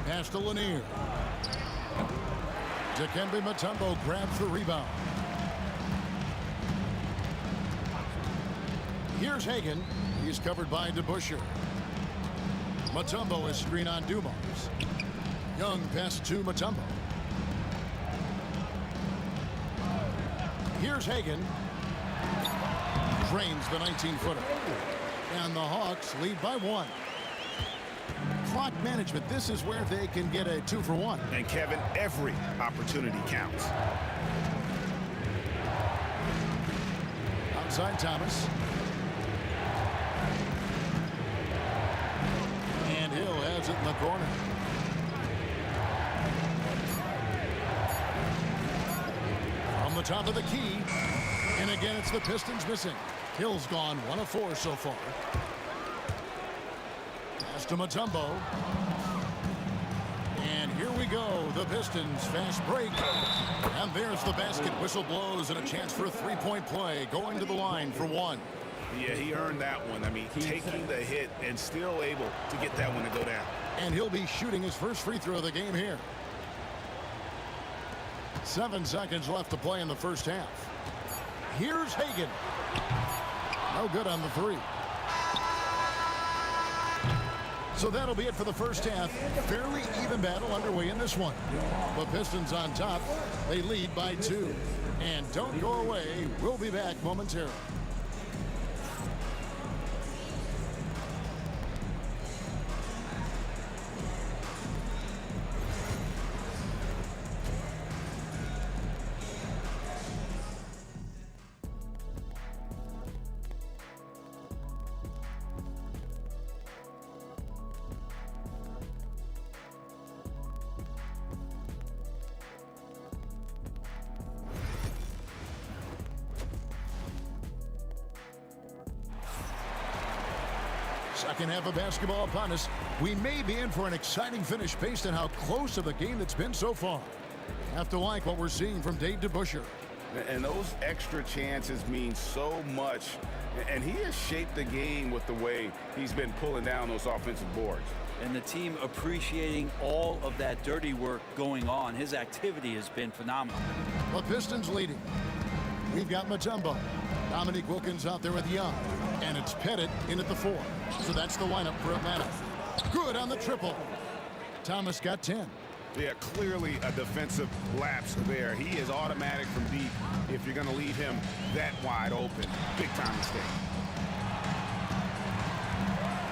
Pass to Lanier. Dikembe Mutombo grabs the rebound. Here's Hagan. He's covered by DeBusschere. Mutombo is screen on Dumars. Young pass to Mutombo. Here's Hagan. Drains the 19-footer. And the Hawks lead by 1. Clock management. This is where they can get a 2-for-1. And Kevin, every opportunity counts. Outside Thomas. And Hill has it in the corner. From the top of the key. And again, it's the Pistons missing. Hill's gone 1 of 4 so far. Pass to Mutombo. And here we go. The Pistons fast break. And there's the basket. Whistle blows and a chance for a 3-point play. Going to the line for 1. Yeah, he earned that one. I mean, taking the hit and still able to get that one to go down. And he'll be shooting his first free throw of the game here. 7 seconds left to play in the first half. Here's Hagan. No good on the 3. So that'll be it for the first half. Fairly even battle underway in this one. The Pistons on top. They lead by 2. And don't go away. We'll be back momentarily. Second half of basketball upon us. We may be in for an exciting finish based on how close of a game it's been so far. Have to like what we're seeing from Dave DeBusschere. And those extra chances mean so much. And he has shaped the game with the way he's been pulling down those offensive boards. And the team appreciating all of that dirty work going on. His activity has been phenomenal. The Pistons leading. We've got Mutombo. Dominique Wilkins out there with Young. And it's Pettit in at the 4. So that's the lineup for Atlanta. Good on the triple. Thomas got 10. Yeah, clearly a defensive lapse there. He is automatic from deep if you're going to leave him that wide open. Big time mistake.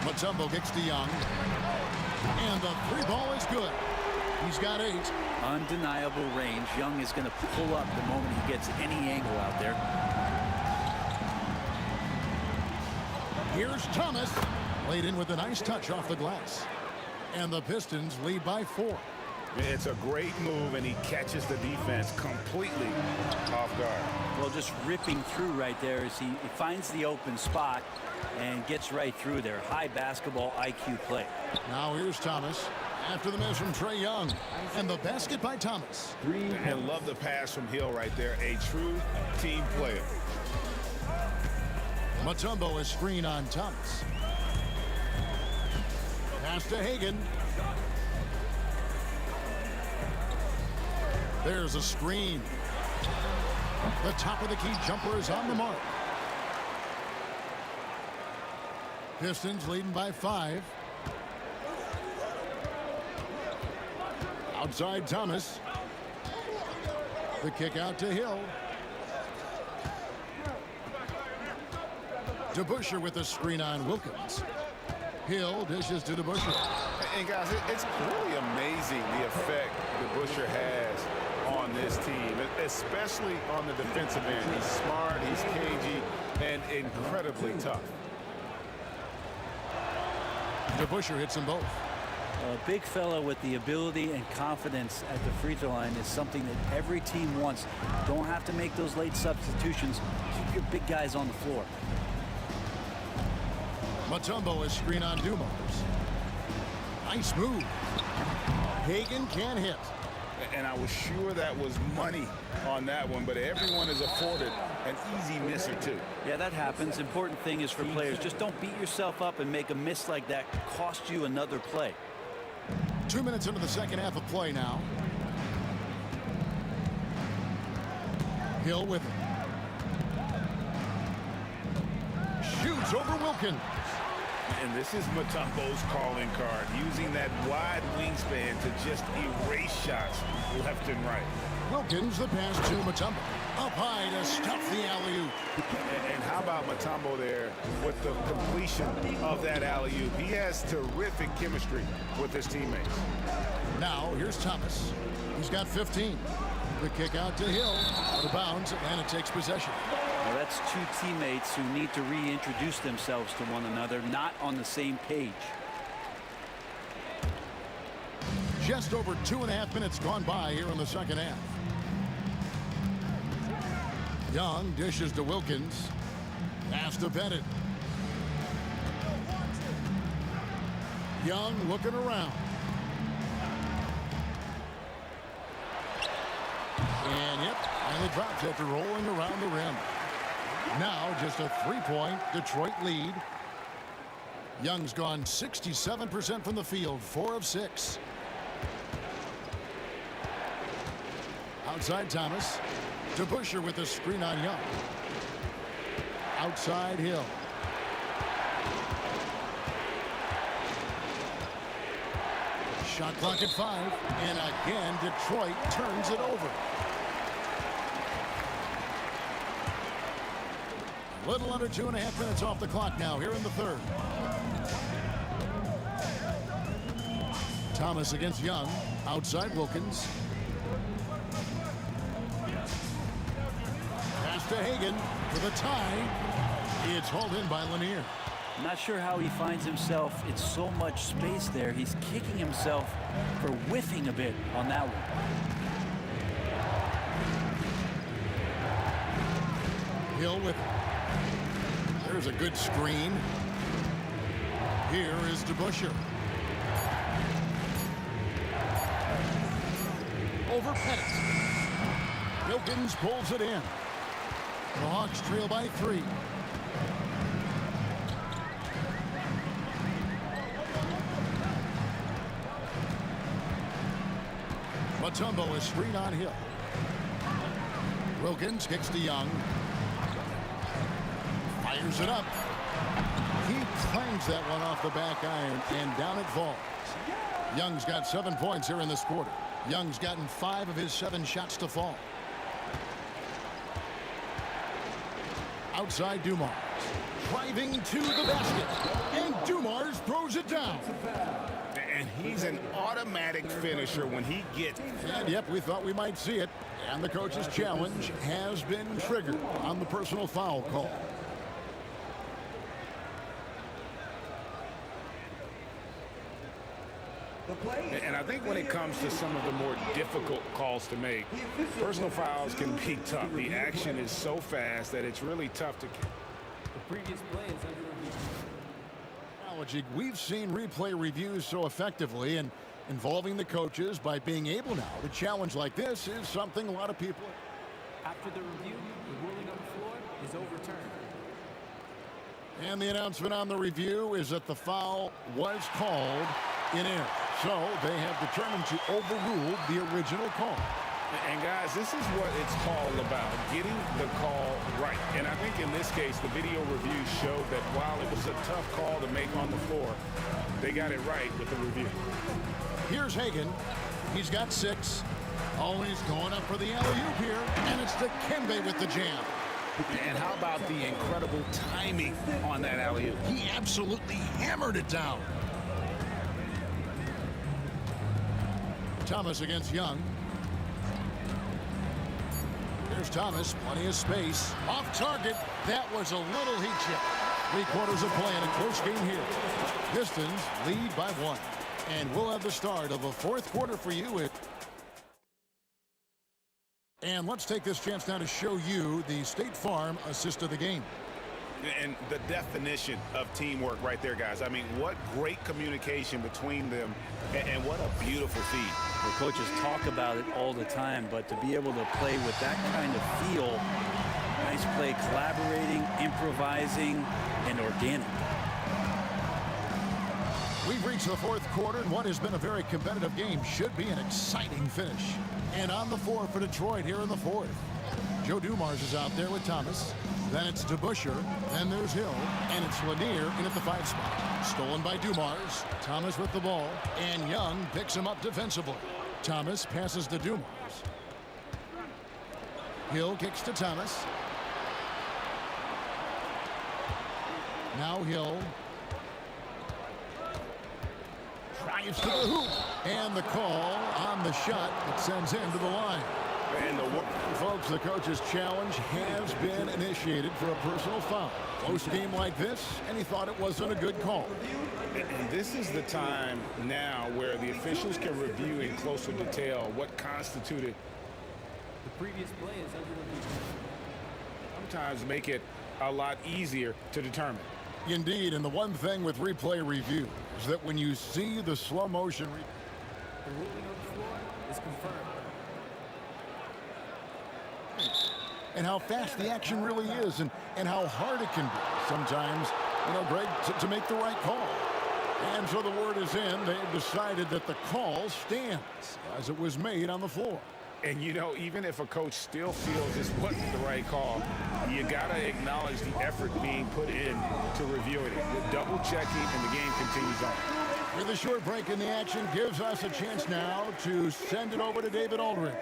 Mutombo gets to Young. And the 3-ball is good. He's got 8. Undeniable range. Young is going to pull up the moment he gets any angle out there. Here's Thomas. Laid in with a nice touch off the glass. And the Pistons lead by 4. It's a great move, and he catches the defense completely off guard. Well, just ripping through right there as he finds the open spot and gets right through there. High basketball IQ play. Now here's Thomas. After the miss from Trae Young. And the basket by Thomas. And love the pass from Hill right there. A true team player. Mutombo is screen on Thomas. Pass to Hagan. There's a screen. The top of the key jumper is on the mark. Pistons leading by 5. Outside Thomas. The kick out to Hill. DeBusschere with the screen on Wilkins. Hill dishes to DeBusschere. And guys, it's really amazing the effect DeBusschere has on this team, especially on the defensive end. He's smart, he's cagey, and incredibly tough. DeBusschere hits them both. A big fella with the ability and confidence at the free throw line is something that every team wants. Don't have to make those late substitutions. Keep your big guys on the floor. Mutombo is screen on Dumars. Nice move. Hagan can't hit. And I was sure that was money on that one, but everyone is afforded an easy miss or two. Yeah, that happens. Important thing is for players, just don't beat yourself up and make a miss like that cost you another play. 2 minutes into the second half of play now. Hill with it. Shoots over Wilkins. And this is Mutombo's calling card, using that wide wingspan to just erase shots left and right. Wilkins, the pass to Mutombo. Up high to stuff the alley-oop. And how about Mutombo there with the completion of that alley-oop? He has terrific chemistry with his teammates. Now, here's Thomas. He's got 15. The kick out to Hill. Out of bounds, Atlanta takes possession. Now that's two teammates who need to reintroduce themselves to one another, not on the same page. Just over 2.5 minutes gone by here in the second half. Young dishes to Wilkins. Pass to Bennett. Young looking around. And yep, finally drops after rolling around the rim. Now just a 3-point Detroit lead. Young's gone 67% from the field, 4 of 6. Outside Thomas. DeBusschere with the screen on Young. Outside Hill. Shot clock at 5. And again, Detroit turns it over. Little under 2.5 minutes off the clock now here in the third. Thomas against Young. Outside Wilkins. Pass to Hagan for the tie. It's hauled in by Lanier. Not sure how he finds himself in so much space there. He's kicking himself for whiffing a bit on that one. Hill with it. There's a good screen. Here is DeBusschere. Over Pettit. Wilkins pulls it in. The Hawks trail by 3. Mutombo is screen on Hill. Wilkins kicks to Young. Fires it up. He clangs that one off the back iron, and down it falls. Young's got 7 points here in this quarter. Young's gotten 5 of his 7 shots to fall. Outside Dumars. Driving to the basket. And Dumars throws it down. And he's an automatic finisher when he gets. And yep, we thought we might see it. And the coach's challenge has been triggered on the personal foul call. And I think when it comes to some of the more difficult calls to make, personal fouls can be tough. The action is so fast that it's really tough to. The previous play is under review. We've seen replay reviews so effectively, and involving the coaches by being able now to challenge like this is something a lot of people. After the review, the ruling on the floor is overturned. And the announcement on the review is that the foul was called in error. So they have determined to overrule the original call. And guys, this is what it's all about, getting the call right. And I think in this case, the video review showed that while it was a tough call to make on the floor, they got it right with the review. Here's Hagan. He's got 6. Oh, he's going up for the alley-oop here. And it's Dikembe with the jam. And how about the incredible timing on that alley-oop? He absolutely hammered it down. Thomas against Young. There's Thomas, plenty of space. Off target. That was a little heat check. 3 quarters of play in a close game here. Pistons lead by 1. And we'll have the start of the fourth quarter for you. And let's take this chance now to show you the State Farm assist of the game. And the definition of teamwork right there, guys. I mean, what great communication between them, and what a beautiful feed. The coaches talk about it all the time, but to be able to play with that kind of feel, nice play, collaborating, improvising, and organic. We've reached the fourth quarter, and what has been a very competitive game should be an exciting finish. And on the floor for Detroit here in the fourth. Joe Dumars is out there with Thomas. Then it's DeBuscher. Then there's Hill. And it's Lanier in at the 5 spot. Stolen by Dumars. Thomas with the ball. And Young picks him up defensively. Thomas passes to Dumars. Hill kicks to Thomas. Now Hill. Drives to the hoop. And the call on the shot that sends him to the line. And Folks, the coach's challenge has been initiated for a personal foul. Close game like this, and he thought it wasn't a good call. And this is the time now where the officials can review in closer detail what constituted. The previous play is under review. Sometimes make it a lot easier to determine. Indeed, and the one thing with replay review is that when you see the slow motion, The ruling on the floor is confirmed. and how fast the action really is, and how hard it can be sometimes, Greg, to make the right call. And so the word is in. They've decided that the call stands as it was made on the floor. And, even if a coach still feels this wasn't the right call, you got to acknowledge the effort being put in to reviewing it. The double checking, and the game continues on. With a short break in the action gives us a chance now to send it over to David Aldridge.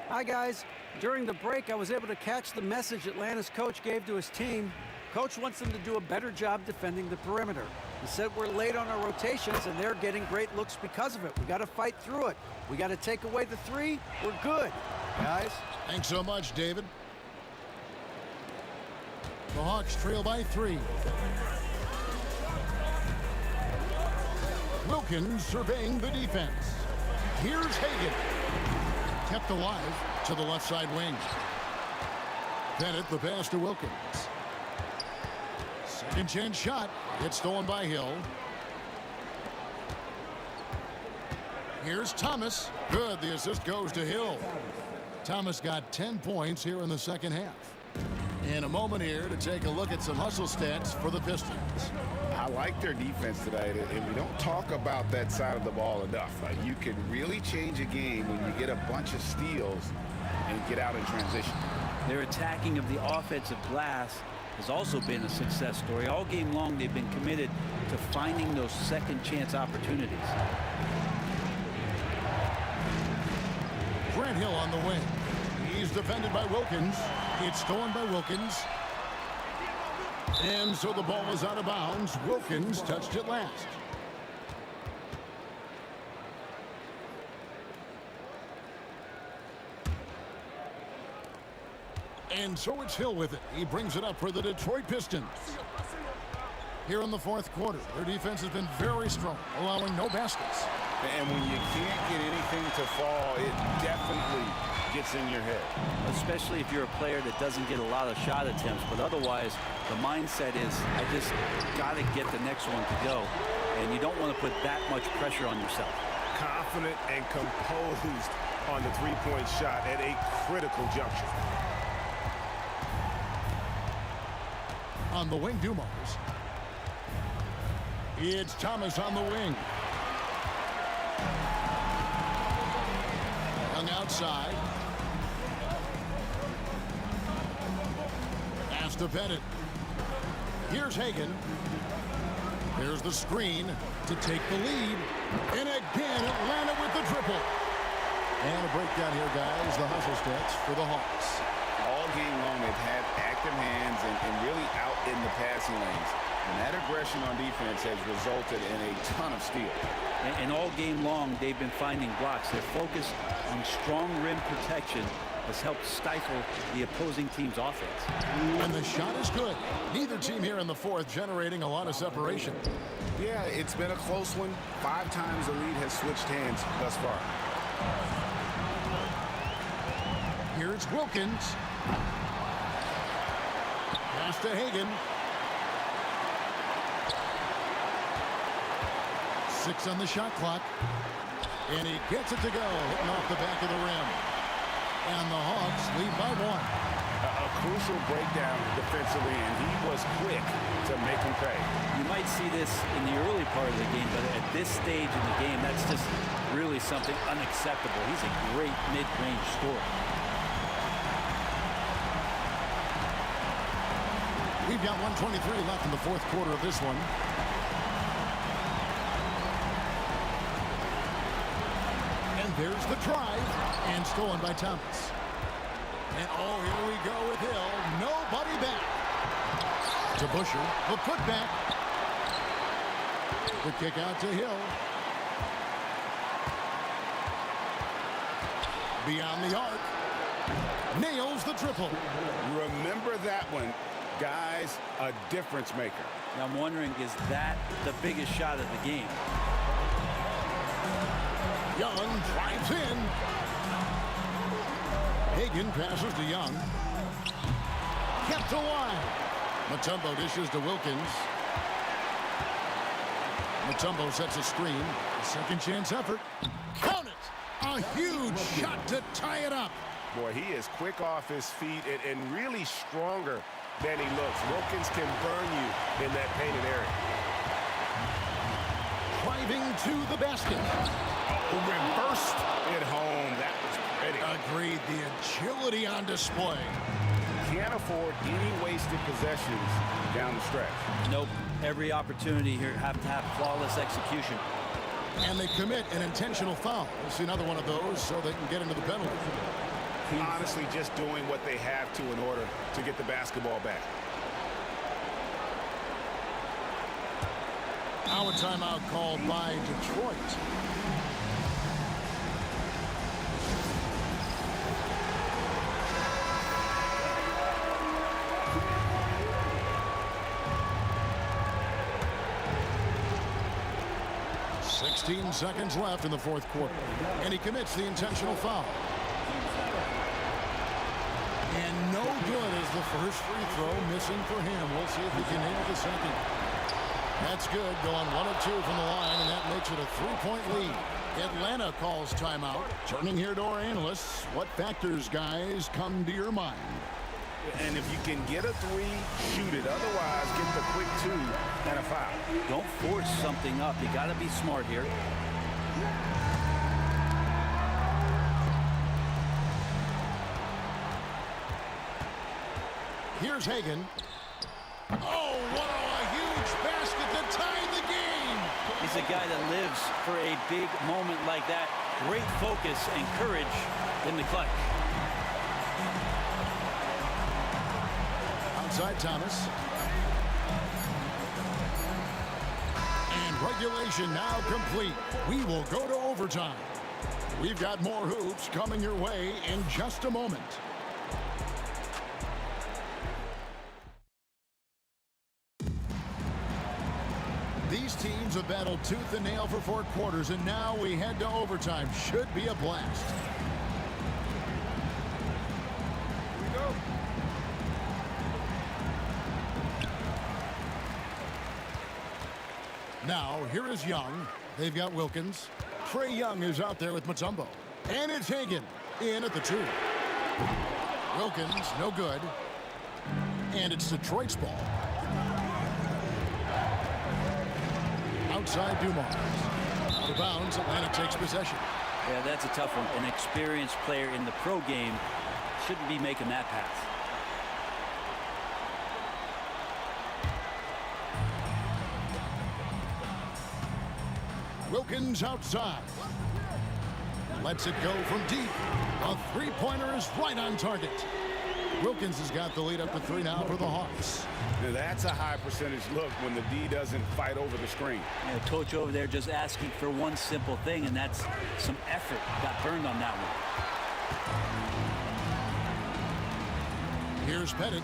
Hi, guys. During the break, I was able to catch the message Atlanta's coach gave to his team. Coach wants them to do a better job defending the perimeter. He said we're late on our rotations, and they're getting great looks because of it. We got to fight through it. We got to take away the 3. We're good, guys. Thanks so much, David. The Hawks trail by 3. Wilkins surveying the defense. Here's Hagan. Kept alive to the left side wing. Bennett the pass to Wilkins. Second chance shot. Gets stolen by Hill. Here's Thomas. Good. The assist goes to Hill. Thomas got 10 points here in the second half. In a moment here to take a look at some hustle stats for the Pistons. I like their defense today, and we don't talk about that side of the ball enough. You can really change a game when you get a bunch of steals and get out in transition. Their attacking of the offensive glass has also been a success story. All game long, they've been committed to finding those second chance opportunities. Grant Hill on the wing. He's defended by Wilkins. It's stolen by Wilkins. And so the ball is out of bounds. Wilkins touched it last. And so it's Hill with it. He brings it up for the Detroit Pistons. Here in the fourth quarter, their defense has been very strong, allowing no baskets. And when you can't get anything to fall, it definitely gets in your head. Especially if you're a player that doesn't get a lot of shot attempts, but otherwise the mindset is I just got to get the next one to go, and you don't want to put that much pressure on yourself. Confident and composed on the three-point shot at a critical juncture. On the wing, Dumars. It's Thomas on the wing. Young outside. Pass to Bennett. Here's Hagan. There's the screen to take the lead. And again, Atlanta with the triple. And a breakdown here, guys. The hustle stats for the Hawks. All game long, they've had active hands and really out in the passing lanes. And that aggression on defense has resulted in a ton of steals. And all game long, they've been finding blocks. They're focused on strong rim protection has helped stifle the opposing team's offense. And the shot is good. Neither team here in the fourth generating a lot of separation. Yeah, it's been a close one. 5 times the lead has switched hands thus far. Here's Wilkins. Pass to Hagan. 6 on the shot clock. And he gets it to go, hitting off the back of the rim. And the Hawks lead by 1. A crucial breakdown defensively, and he was quick to make him pay. You might see this in the early part of the game, but at this stage in the game, that's just really something unacceptable. He's a great mid-range scorer. We've got 1:23 left in the fourth quarter of this one. And there's the drive, and stolen by Thomas. And oh, here we go with Hill. Nobody back. To Busher, the putback. The kick out to Hill. Beyond the arc. Nails the triple. Remember that one. Guys, a difference maker. Now I'm wondering, is that the biggest shot of the game? Young drives in. Hagan passes to Young. Kept alive. Mutombo dishes to Wilkins. Mutombo sets a screen. Second chance effort. Count it! A huge shot to tie it up. Boy, he is quick off his feet and really stronger than he looks. Wilkins can burn you in that painted area. Driving to the basket. Reversed it home. That was pretty. Agreed. The agility on display. Can't afford any wasted possessions down the stretch. Nope. Every opportunity here have to have flawless execution. And they commit an intentional foul. We'll see another one of those so they can get into the penalty. Honestly, just doing what they have to in order to get the basketball back. Now a timeout called by Detroit. .16 seconds left in the fourth quarter. And he commits the intentional foul. And no good as the first free throw missing for him. We'll see if he can nail the second. That's good. Going 1 of 2 from the line, and that makes it a 3-point lead. Atlanta calls timeout. Turning here to our analysts. What factors, guys, come to your mind? And if you can get a 3, shoot it. Otherwise, get the quick 2 and a foul. Don't force something up. You got to be smart here. Here's Hagan. Oh, what a huge basket to tie the game. He's a guy that lives for a big moment like that. Great focus and courage in the clutch. Outside Thomas. And regulation now complete. We will go to overtime. We've got more hoops coming your way in just a moment. These teams have battled tooth and nail for 4 quarters, and now we head to overtime. Should be a blast. Here we go. Now, here is Young. They've got Wilkins. Trae Young is out there with Mutombo. And it's Hagan in at the 2. Wilkins, no good. And it's Detroit's ball. Outside Dumars. Out of bounds, Atlanta takes possession. Yeah, that's a tough one. An experienced player in the pro game shouldn't be making that pass. Wilkins outside. Lets it go from deep. A three-pointer is right on target. Wilkins has got the lead up to 3 now for the Hawks. Now that's a high percentage look when the D doesn't fight over the screen. Yeah, coach over there just asking for one simple thing, and that's some effort. Got burned on that one. Here's Pettit.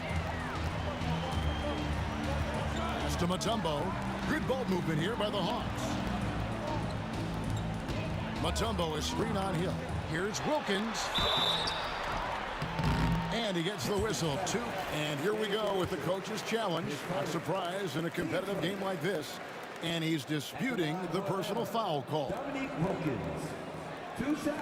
Pass to Mutombo. Good ball movement here by the Hawks. Mutombo is screen on Hill. Here's Wilkins. And he gets the whistle. 2. And here we go with the coach's challenge. Not surprised in a competitive game like this. And he's disputing the personal foul call. Wilkins. 2 shots.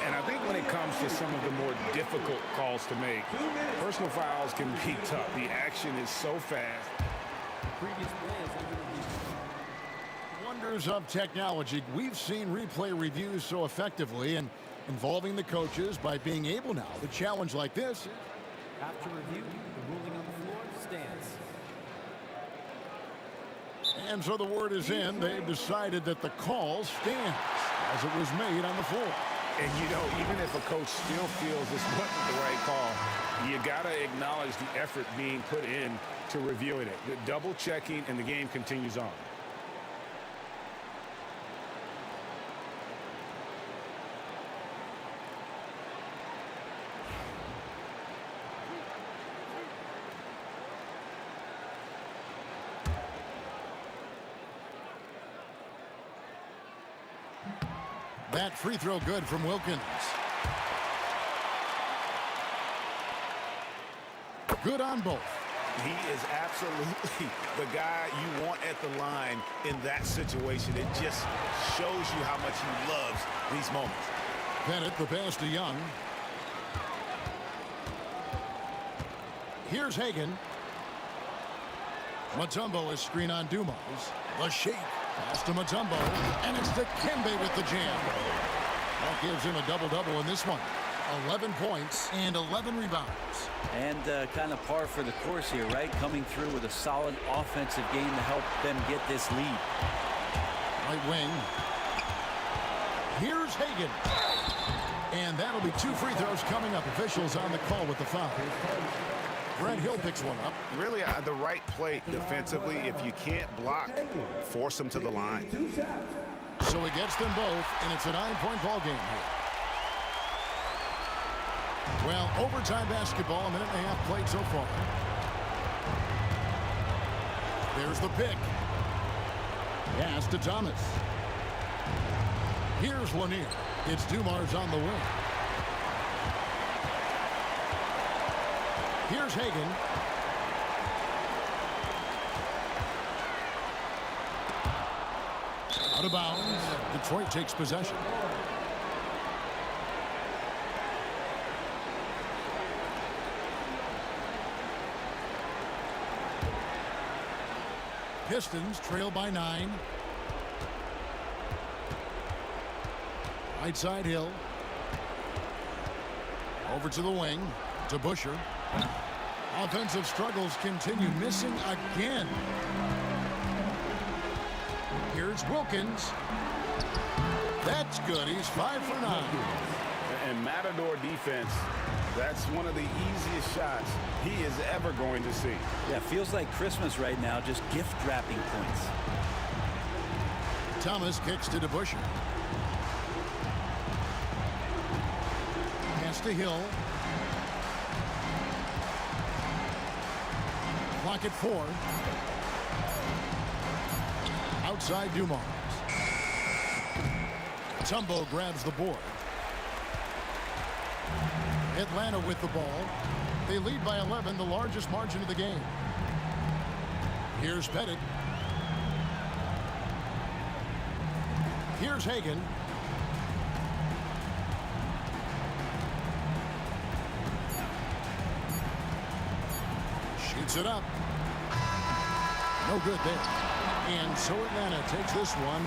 And I think when it comes to some of the more difficult calls to make, personal fouls can be tough. The action is so fast. Previous play is under review. Wonders of technology. We've seen replay reviews so effectively and involving the coaches by being able now to challenge like this. After review, the ruling on the floor stands. And so the word is in. They've decided that the call stands as it was made on the floor. And, you know, even if a coach still feels this wasn't the right call, you got to acknowledge the effort being put in to reviewing it. The double checking, and the game continues on. That free throw good from Wilkins. Good on both. He is absolutely the guy you want at the line in that situation. It just shows you how much he loves these moments. Pettit, the pass to Young. Here's Hagan. Mutombo is screen on Dumars. The shake. Pass to Mutombo, and it's to Kembe with the jam. That gives him a double-double in this one. 11 points and 11 rebounds. And kind of par for the course here, right? Coming through with a solid offensive game to help them get this lead. Right wing. Here's Hagan. And that'll be 2 free throws coming up. Officials on the call with the foul. Brent Hill picks one up. Really, the right play defensively. If you can't block, force them to the line. So he gets them both, and it's a 9-point ball game here. Well, overtime basketball, a minute and a half played so far. There's the pick. Pass to Thomas. Here's Lanier. It's Dumars on the wing. Here's Hagan. Out of bounds. Detroit takes possession. Pistons trail by 9. Right side Hill. Over to the wing. To Busher. Offensive struggles continue. Missing again. Here's Wilkins. That's good. He's 5 for 9. And Matador defense, that's one of the easiest shots he is ever going to see. Yeah, feels like Christmas right now, just gift wrapping points. Thomas kicks to DeBuscher. Pass to Hill. Clock at 4. Outside Dumars. Tumbo grabs the board. Atlanta with the ball. They lead by 11, the largest margin of the game. Here's Pettit. Here's Hagan. Shoots it up. No good there. And so Atlanta takes this one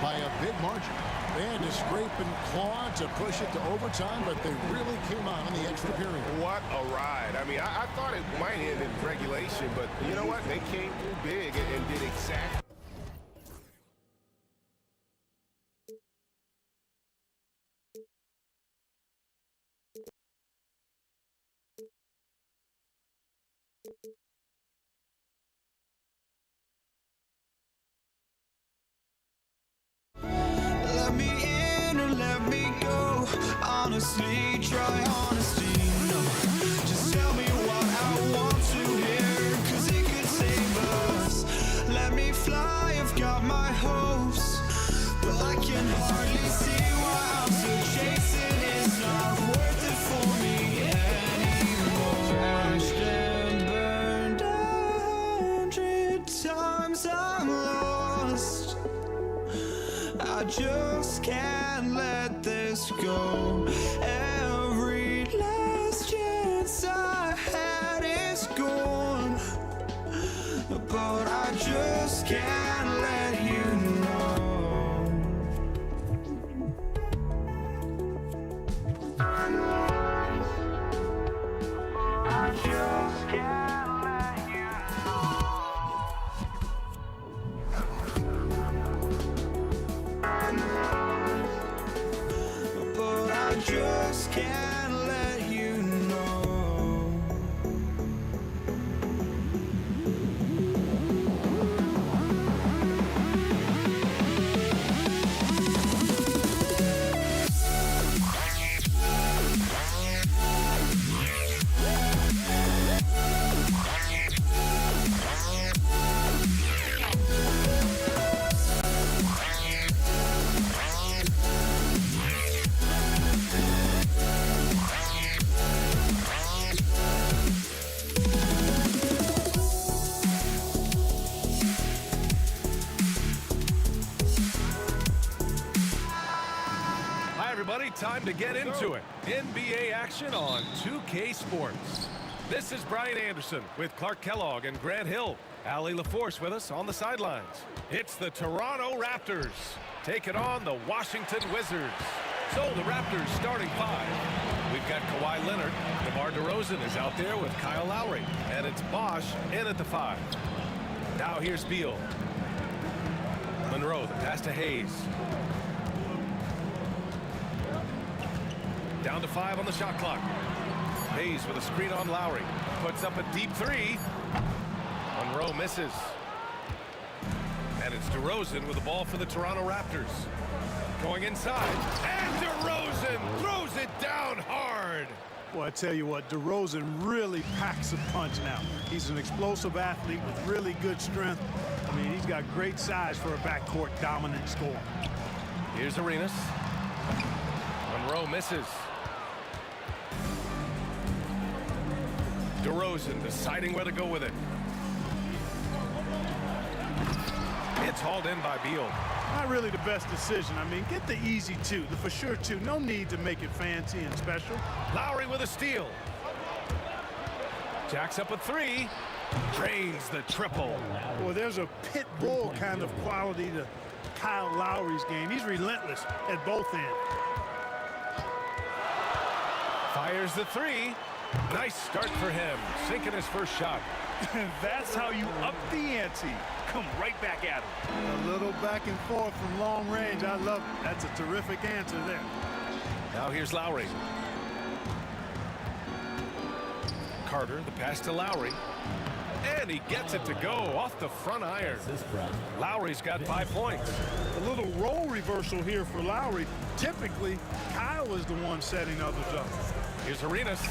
by a big margin. They had to scrape and claw to push it to overtime, but they really came on in the extra period. What a ride. I mean, I thought it might end in regulation, but you know what? They came through big and did exactly. Let me in and let me go. honestly, try honesty. No, just tell me what I want to hear, 'cause it could save us. Let me fly, I've got my hopes, but I can hardly see why I'm still chasing. It's not worth it for me anymore. Crashed and burned 100 times, I'm lost. I just can't let this go. Every last chance I had is gone, but I just can't let you know. I just can't let you know. But I just can't let you know. Hi, everybody. Time to get into it. NBA action on 2K Sports. This is Brian Anderson with Clark Kellogg and Grant Hill. Allie LaForce with us on the sidelines. It's the Toronto Raptors taking on the Washington Wizards. So the Raptors starting five. We've got Kawhi Leonard. DeMar DeRozan is out there with Kyle Lowry. And it's Bosch in at the five. Now here's Beal. Monroe, the pass to Hayes. Down to 5 on the shot clock. Hayes with a screen on Lowry. Puts up a deep three. Monroe misses. And it's DeRozan with the ball for the Toronto Raptors. Going inside. And DeRozan throws it down hard. Well, I tell you what, DeRozan really packs a punch now. He's an explosive athlete with really good strength. I mean, he's got great size for a backcourt dominant scorer. Here's Arenas. Monroe misses. DeRozan deciding where to go with it. It's hauled in by Beal. Not really the best decision. I mean, get the easy two, the for sure two. No need to make it fancy and special. Lowry with a steal. Jacks up a three. Drains the triple. Well, there's a pit bull kind of quality to Kyle Lowry's game. He's relentless at both ends. Fires the three. Nice start for him. Sinking his first shot. That's how you up the ante. Come right back at him. A little back and forth from long range. I love it. That's a terrific answer there. Now here's Lowry. Carter, the pass to Lowry. And he gets it to go off the front iron. Lowry's got 5 points. A little role reversal here for Lowry. Typically, Kyle is the one setting others up. Here's Arenas.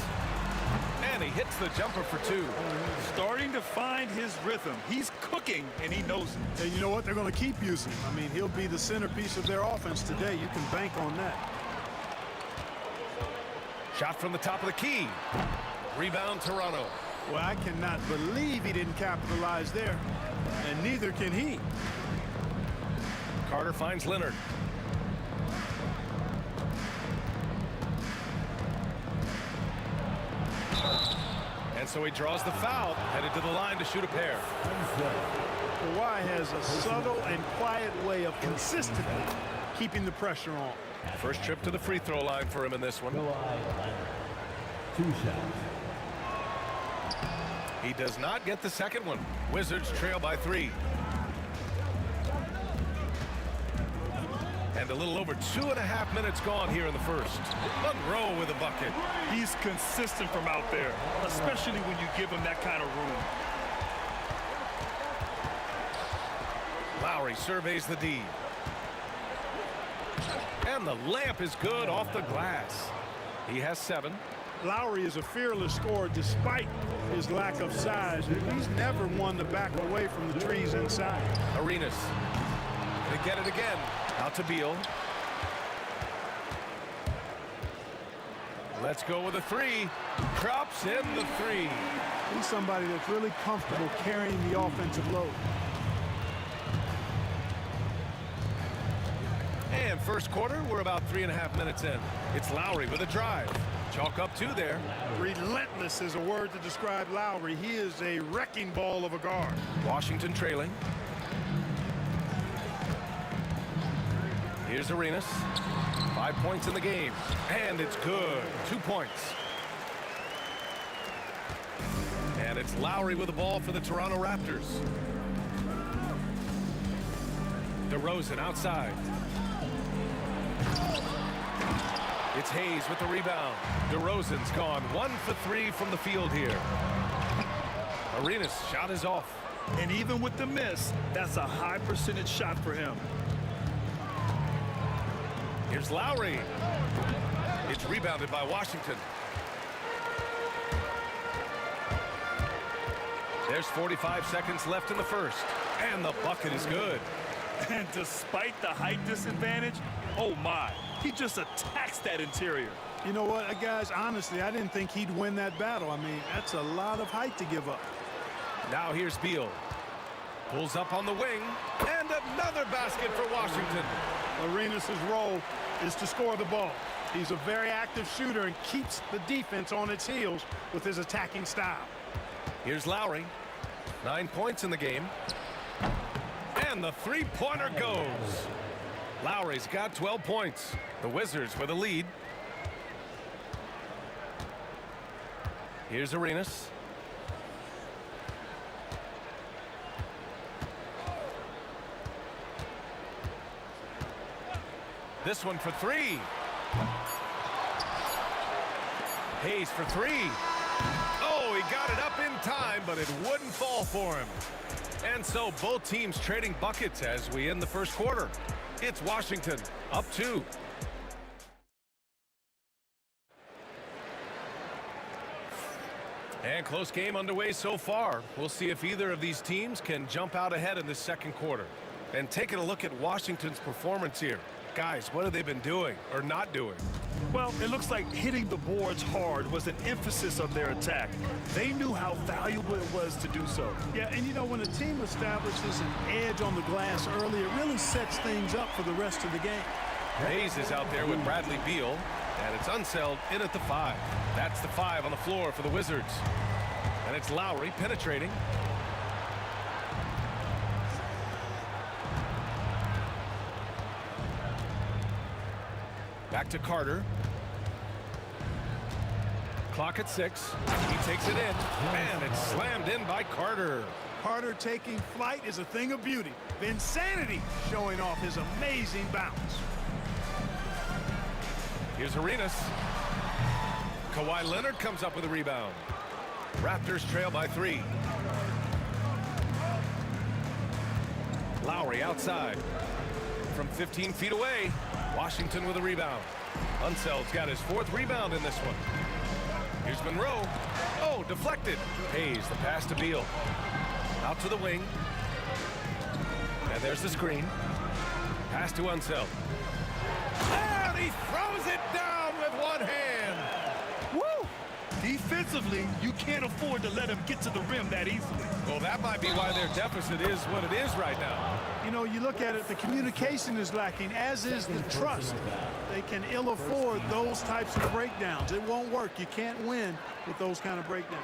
And he hits the jumper for 2. Starting to find his rhythm. He's cooking, and he knows it. And you know what? They're going to keep using him. I mean, he'll be the centerpiece of their offense today. You can bank on that. Shot from the top of the key. Rebound, Toronto. Well, I cannot believe he didn't capitalize there. And neither can he. Carter finds Leonard. And so he draws the foul, headed to the line to shoot a pair. Kawhi has a subtle and quiet way of consistently keeping the pressure on. First trip to the free throw line for him in this one. 2 shots. He does not get the second one. Wizards trail by 3. And a little over 2.5 minutes gone here in the first. Monroe with a bucket. He's consistent from out there, especially when you give him that kind of room. Lowry surveys the D. And the layup is good off the glass. He has 7. Lowry is a fearless scorer despite his lack of size. He's never one to back away from the trees inside. Arenas. They get it again. Out to Beal. Let's go with a 3. Drops in the 3. He's somebody that's really comfortable carrying the offensive load. And first quarter, we're about 3.5 minutes in. It's Lowry with a drive. Chalk up 2 there. Relentless is a word to describe Lowry. He is a wrecking ball of a guard. Washington trailing. Here's Arenas. 5 points in the game. And it's good. 2 points. And it's Lowry with the ball for the Toronto Raptors. DeRozan outside. It's Hayes with the rebound. DeRozan's gone 1 for 3 from the field here. Arenas' shot is off. And even with the miss, that's a high percentage shot for him. Here's Lowry. It's rebounded by Washington. There's 45 seconds left in the first. And the bucket is good. And despite the height disadvantage, oh my, he just attacks that interior. You know what, guys, honestly, I didn't think he'd win that battle. I mean, that's a lot of height to give up. Now here's Beal. Pulls up on the wing. And another basket for Washington. Arenas' role is to score the ball. He's a very active shooter and keeps the defense on its heels with his attacking style. Here's Lowry. 9 points in the game. And the three-pointer goes. Lowry's got 12 points. The Wizards with a lead. Here's Arenas. This one for 3. Hayes for 3. Oh, he got it up in time, but it wouldn't fall for him. And so both teams trading buckets as we end the first quarter. It's Washington up 2. And close game underway so far. We'll see if either of these teams can jump out ahead in the second quarter. And taking a look at Washington's performance here. Guys, what have they been doing or not doing? Well, it looks like hitting the boards hard was an emphasis of their attack. They knew how valuable it was to do so. Yeah, and you know, when a team establishes an edge on the glass early, it really sets things up for the rest of the game. Hayes is out there with Bradley Beal, and it's Unseld in at the 5. That's the 5 on the floor for the Wizards. And it's Lowry penetrating. Back to Carter. Clock at 6. He takes it in, and it's slammed in by Carter. Carter taking flight is a thing of beauty. Vinsanity showing off his amazing bounce. Here's Arenas. Kawhi Leonard comes up with a rebound. Raptors trail by 3. Lowry outside. From 15 feet away, Washington with a rebound. Unseld's got his 4th rebound in this one. Here's Monroe. Oh, deflected. Hayes, the pass to Beal. Out to the wing. And there's the screen. Pass to Unseld. And he throws it down with one hand. Woo! Defensively, you can't afford to let him get to the rim that easily. Well, that might be why their deficit is what it is right now. You know, you look at it, the communication is lacking, as is the trust. They can ill afford those types of breakdowns. It won't work. You can't win with those kind of breakdowns.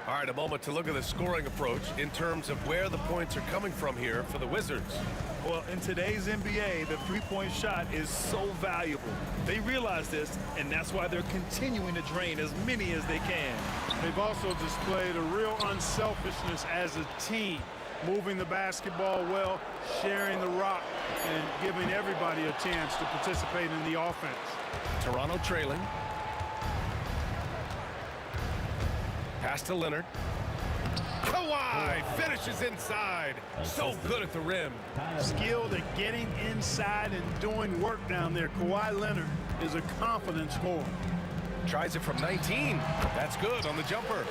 All right, a moment to look at the scoring approach in terms of where the points are coming from here for the Wizards. Well, in today's NBA, the three-point shot is so valuable. They realize this, and that's why they're continuing to drain as many as they can. They've also displayed a real unselfishness as a team, moving the basketball well, sharing the rock, and giving everybody a chance to participate in the offense. Toronto trailing. Pass to Leonard. Kawhi finishes inside. So good at the rim. Skilled at getting inside and doing work down there. Kawhi Leonard is a confident scorer. Tries it from 19. That's good on the jumper.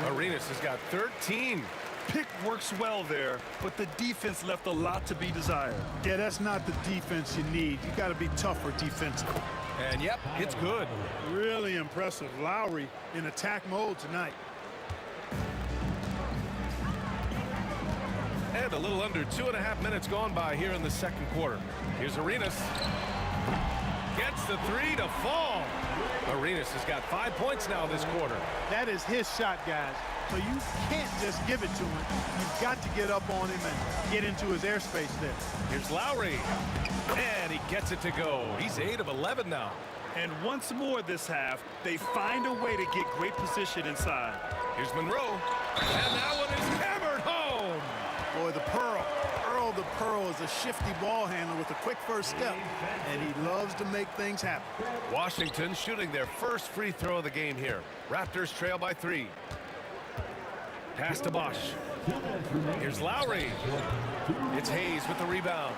Arenas has got 13. Pick works well there, but the defense left a lot to be desired. Yeah, that's not the defense you need. You got to be tougher defensively. And yep, it's good. Really impressive. Lowry in attack mode tonight. And a little under 2.5 minutes gone by here in the second quarter. Here's Arenas. Gets the three to fall. Arenas has got 5 points now this quarter. That is his shot, guys. So you can't just give it to him. You've got to get up on him and get into his airspace there. Here's Lowry. And he gets it to go. He's 8 of 11 now. And once more this half, they find a way to get great position inside. Here's Monroe. And that one is hammered home. Boy, the Pearl. Earl the Pearl is a shifty ball handler with a quick first step, and he loves to make things happen. Washington shooting their first free throw of the game here. Raptors trail by 3. Pass to Bosch. Here's Lowry. It's Hayes with the rebound.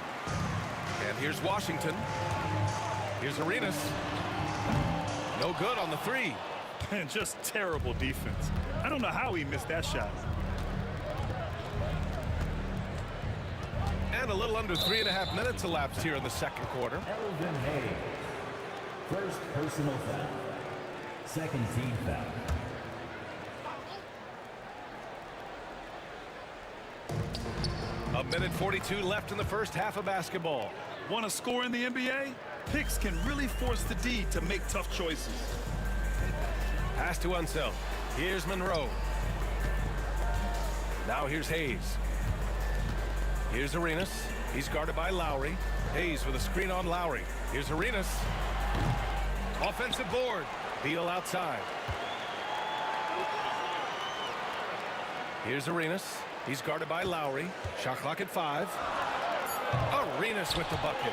And here's Washington. Here's Arenas. No good on the 3. And just terrible defense. I don't know how he missed that shot. And a little under 3.5 minutes elapsed here in the second quarter. Elvin Hayes. First personal foul. Second team foul. A minute 42 left in the first half of basketball. Want to score in the NBA? Picks can really force the D to make tough choices. Pass to Unseld. Here's Monroe. Now here's Hayes. Here's Arenas. He's guarded by Lowry. Hayes with a screen on Lowry. Here's Arenas. Offensive board. Beal outside. Here's Arenas. He's guarded by Lowry. Shot clock at 5. Arenas with the bucket.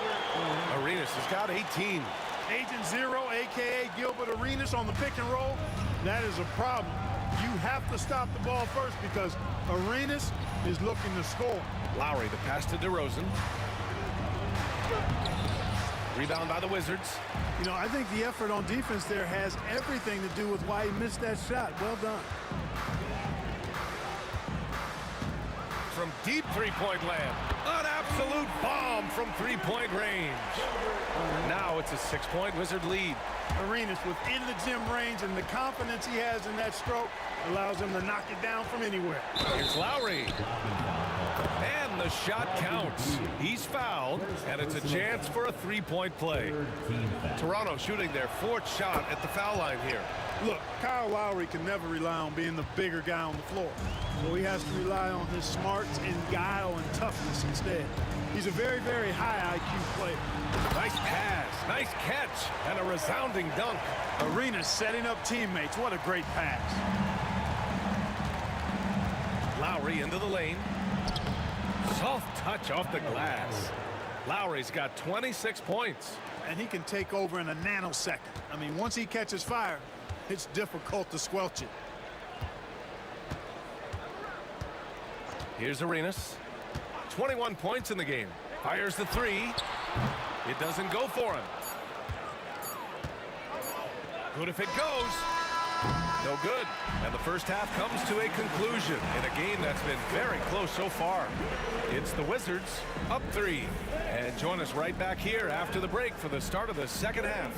Arenas has got 18. Agent Zero, a.k.a. Gilbert Arenas on the pick and roll. That is a problem. You have to stop the ball first because Arenas is looking to score. Lowry, the pass to DeRozan. Rebound by the Wizards. You know, I think the effort on defense there has everything to do with why he missed that shot. Well done. From deep three-point land. An absolute bomb from three-point range. Now it's a 6-point Wizard lead. Arenas within the gym range, and the confidence he has in that stroke allows him to knock it down from anywhere. Here's Lowry. And the shot counts. He's fouled, and it's a chance for a three-point play. Toronto shooting their 4th shot at the foul line here. Look, Kyle Lowry can never rely on being the bigger guy on the floor. So he has to rely on his smarts and guile and toughness instead. He's a very, very high IQ player. Nice pass, nice catch, and a resounding dunk. Arenas setting up teammates. What a great pass. Lowry into the lane. Soft touch off the glass. Lowry's got 26 points. And he can take over in a nanosecond. I mean, once he catches fire, it's difficult to squelch it. Here's Arenas. 21 points in the game. Fires the 3. It doesn't go for him. Good if it goes. No good. And the first half comes to a conclusion in a game that's been very close so far. It's the Wizards up 3. And join us right back here after the break for the start of the second half.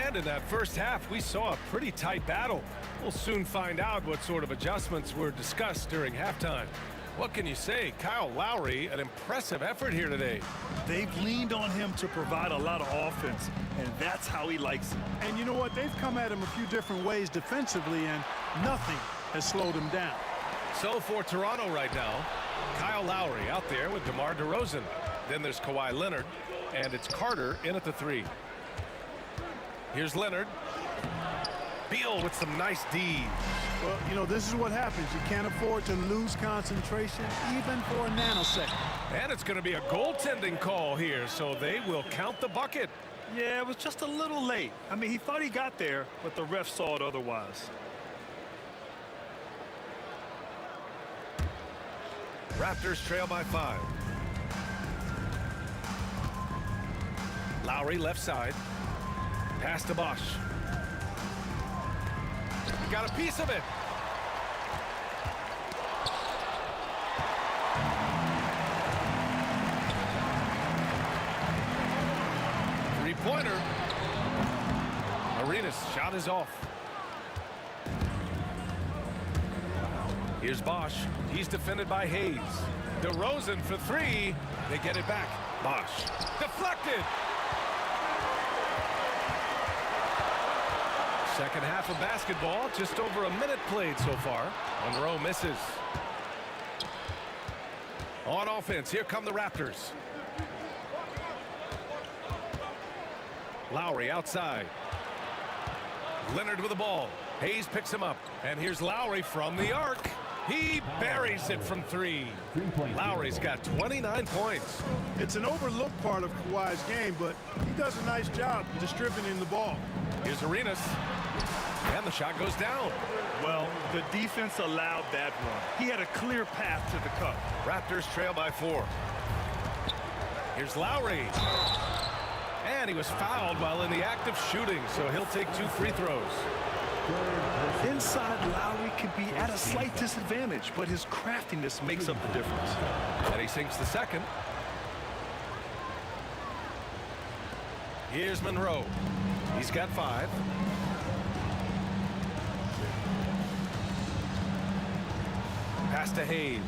And in that first half, we saw a pretty tight battle. We'll soon find out what sort of adjustments were discussed during halftime. What can you say? Kyle Lowry, an impressive effort here today. They've leaned on him to provide a lot of offense, and that's how he likes it. And you know what? They've come at him a few different ways defensively, and nothing has slowed him down. So for Toronto right now, Kyle Lowry out there with DeMar DeRozan. Then there's Kawhi Leonard, and it's Carter in at the 3. Here's Leonard. Beal with some nice D. Well, you know, this is what happens. You can't afford to lose concentration even for a nanosecond. And it's going to be a goaltending call here, so they will count the bucket. Yeah, it was just a little late. I mean, he thought he got there, but the ref saw it otherwise. Raptors trail by 5. Lowry left side. Pass to Bosch. Got a piece of it. Three-pointer. Arenas' shot is off. Here's Bosch. He's defended by Hayes. DeRozan for 3. They get it back. Bosch. Deflected. Second half of basketball, just over a minute played so far. Monroe misses. On offense, here come the Raptors. Lowry outside. Leonard with the ball. Hayes picks him up. And here's Lowry from the arc. He buries it from 3. Lowry's got 29 points. It's an overlooked part of Kawhi's game, but he does a nice job distributing the ball. Here's Arenas. And the shot goes down. Well, the defense allowed that one. He had a clear path to the cup. Raptors trail by 4. Here's Lowry. And he was fouled while in the act of shooting, so he'll take 2 free throws. Inside, Lowry could be at a slight disadvantage, but his craftiness makes up the difference. And he sinks the second. Here's Monroe. He's got 5. Pass to Hayes.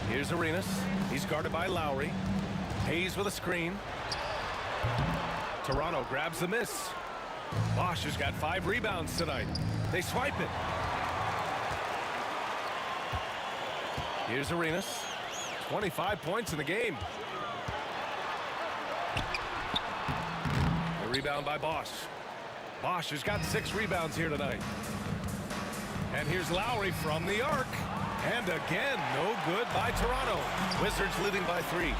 Here's Arenas. He's guarded by Lowry. Hayes with a screen. Toronto grabs the miss. Bosch has got 5 rebounds tonight. They swipe it. Here's Arenas. 25 points in the game. The rebound by Bosch. Bosch has got 6 rebounds here tonight. And here's Lowry from the arc. And again, no good by Toronto. Wizards leading by 3.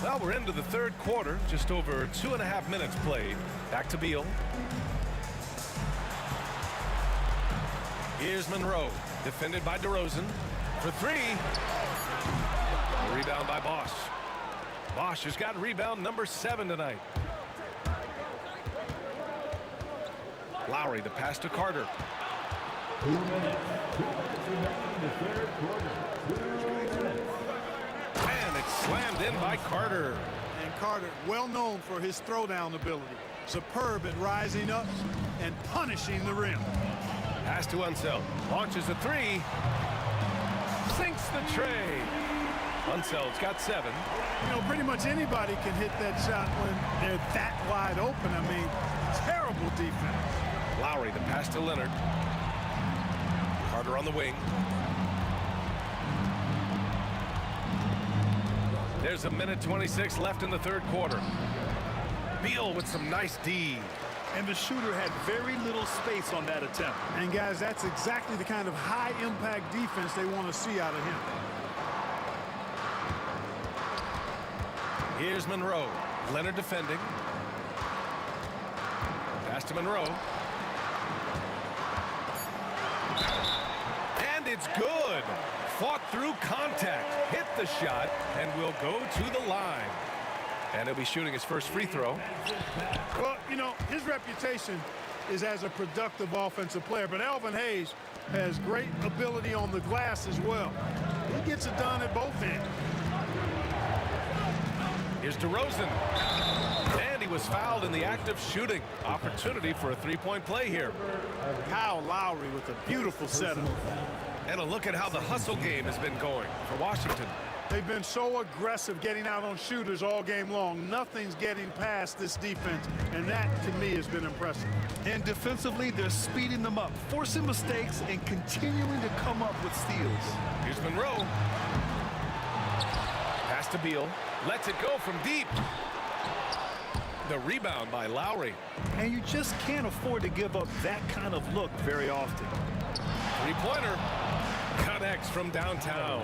Well, we're into the third quarter. Just over 2.5 minutes played. Back to Beal. Here's Monroe. Defended by DeRozan. For 3. Rebound by Bosch. Bosch has got rebound number 7 tonight. Lowry, the pass to Carter. 2 minutes. 2 minutes remaining in the third quarter. 2 minutes. And it's slammed in by Carter. And Carter, well known for his throwdown ability. Superb at rising up and punishing the rim. Pass to Unseld. Launches a 3. Sinks the tray. Unseld's got 7. You know, pretty much anybody can hit that shot when they're that wide open. I mean, terrible defense. Lowry, the pass to Leonard. Carter on the wing. There's a minute 26 left in the third quarter. Beal with some nice D. And the shooter had very little space on that attempt. And guys, that's exactly the kind of high-impact defense they want to see out of him. Here's Monroe. Leonard defending. Pass to Monroe. And it's good. Fought through contact. Hit the shot and will go to the line. And he'll be shooting his first free throw. Well, you know, his reputation is as a productive offensive player, but Elvin Hayes has great ability on the glass as well. He gets it done at both ends. Here's DeRozan. And he was fouled in the act of shooting. Opportunity for a 3-point play here. Kyle Lowry with a beautiful setup. And a look at how the hustle game has been going for Washington. They've been so aggressive getting out on shooters all game long. Nothing's getting past this defense, and that, to me, has been impressive. And defensively, they're speeding them up, forcing mistakes, and continuing to come up with steals. Here's Monroe. Pass to Beal. Lets it go from deep. The rebound by Lowry. And you just can't afford to give up that kind of look very often. Three-pointer. Connects from downtown.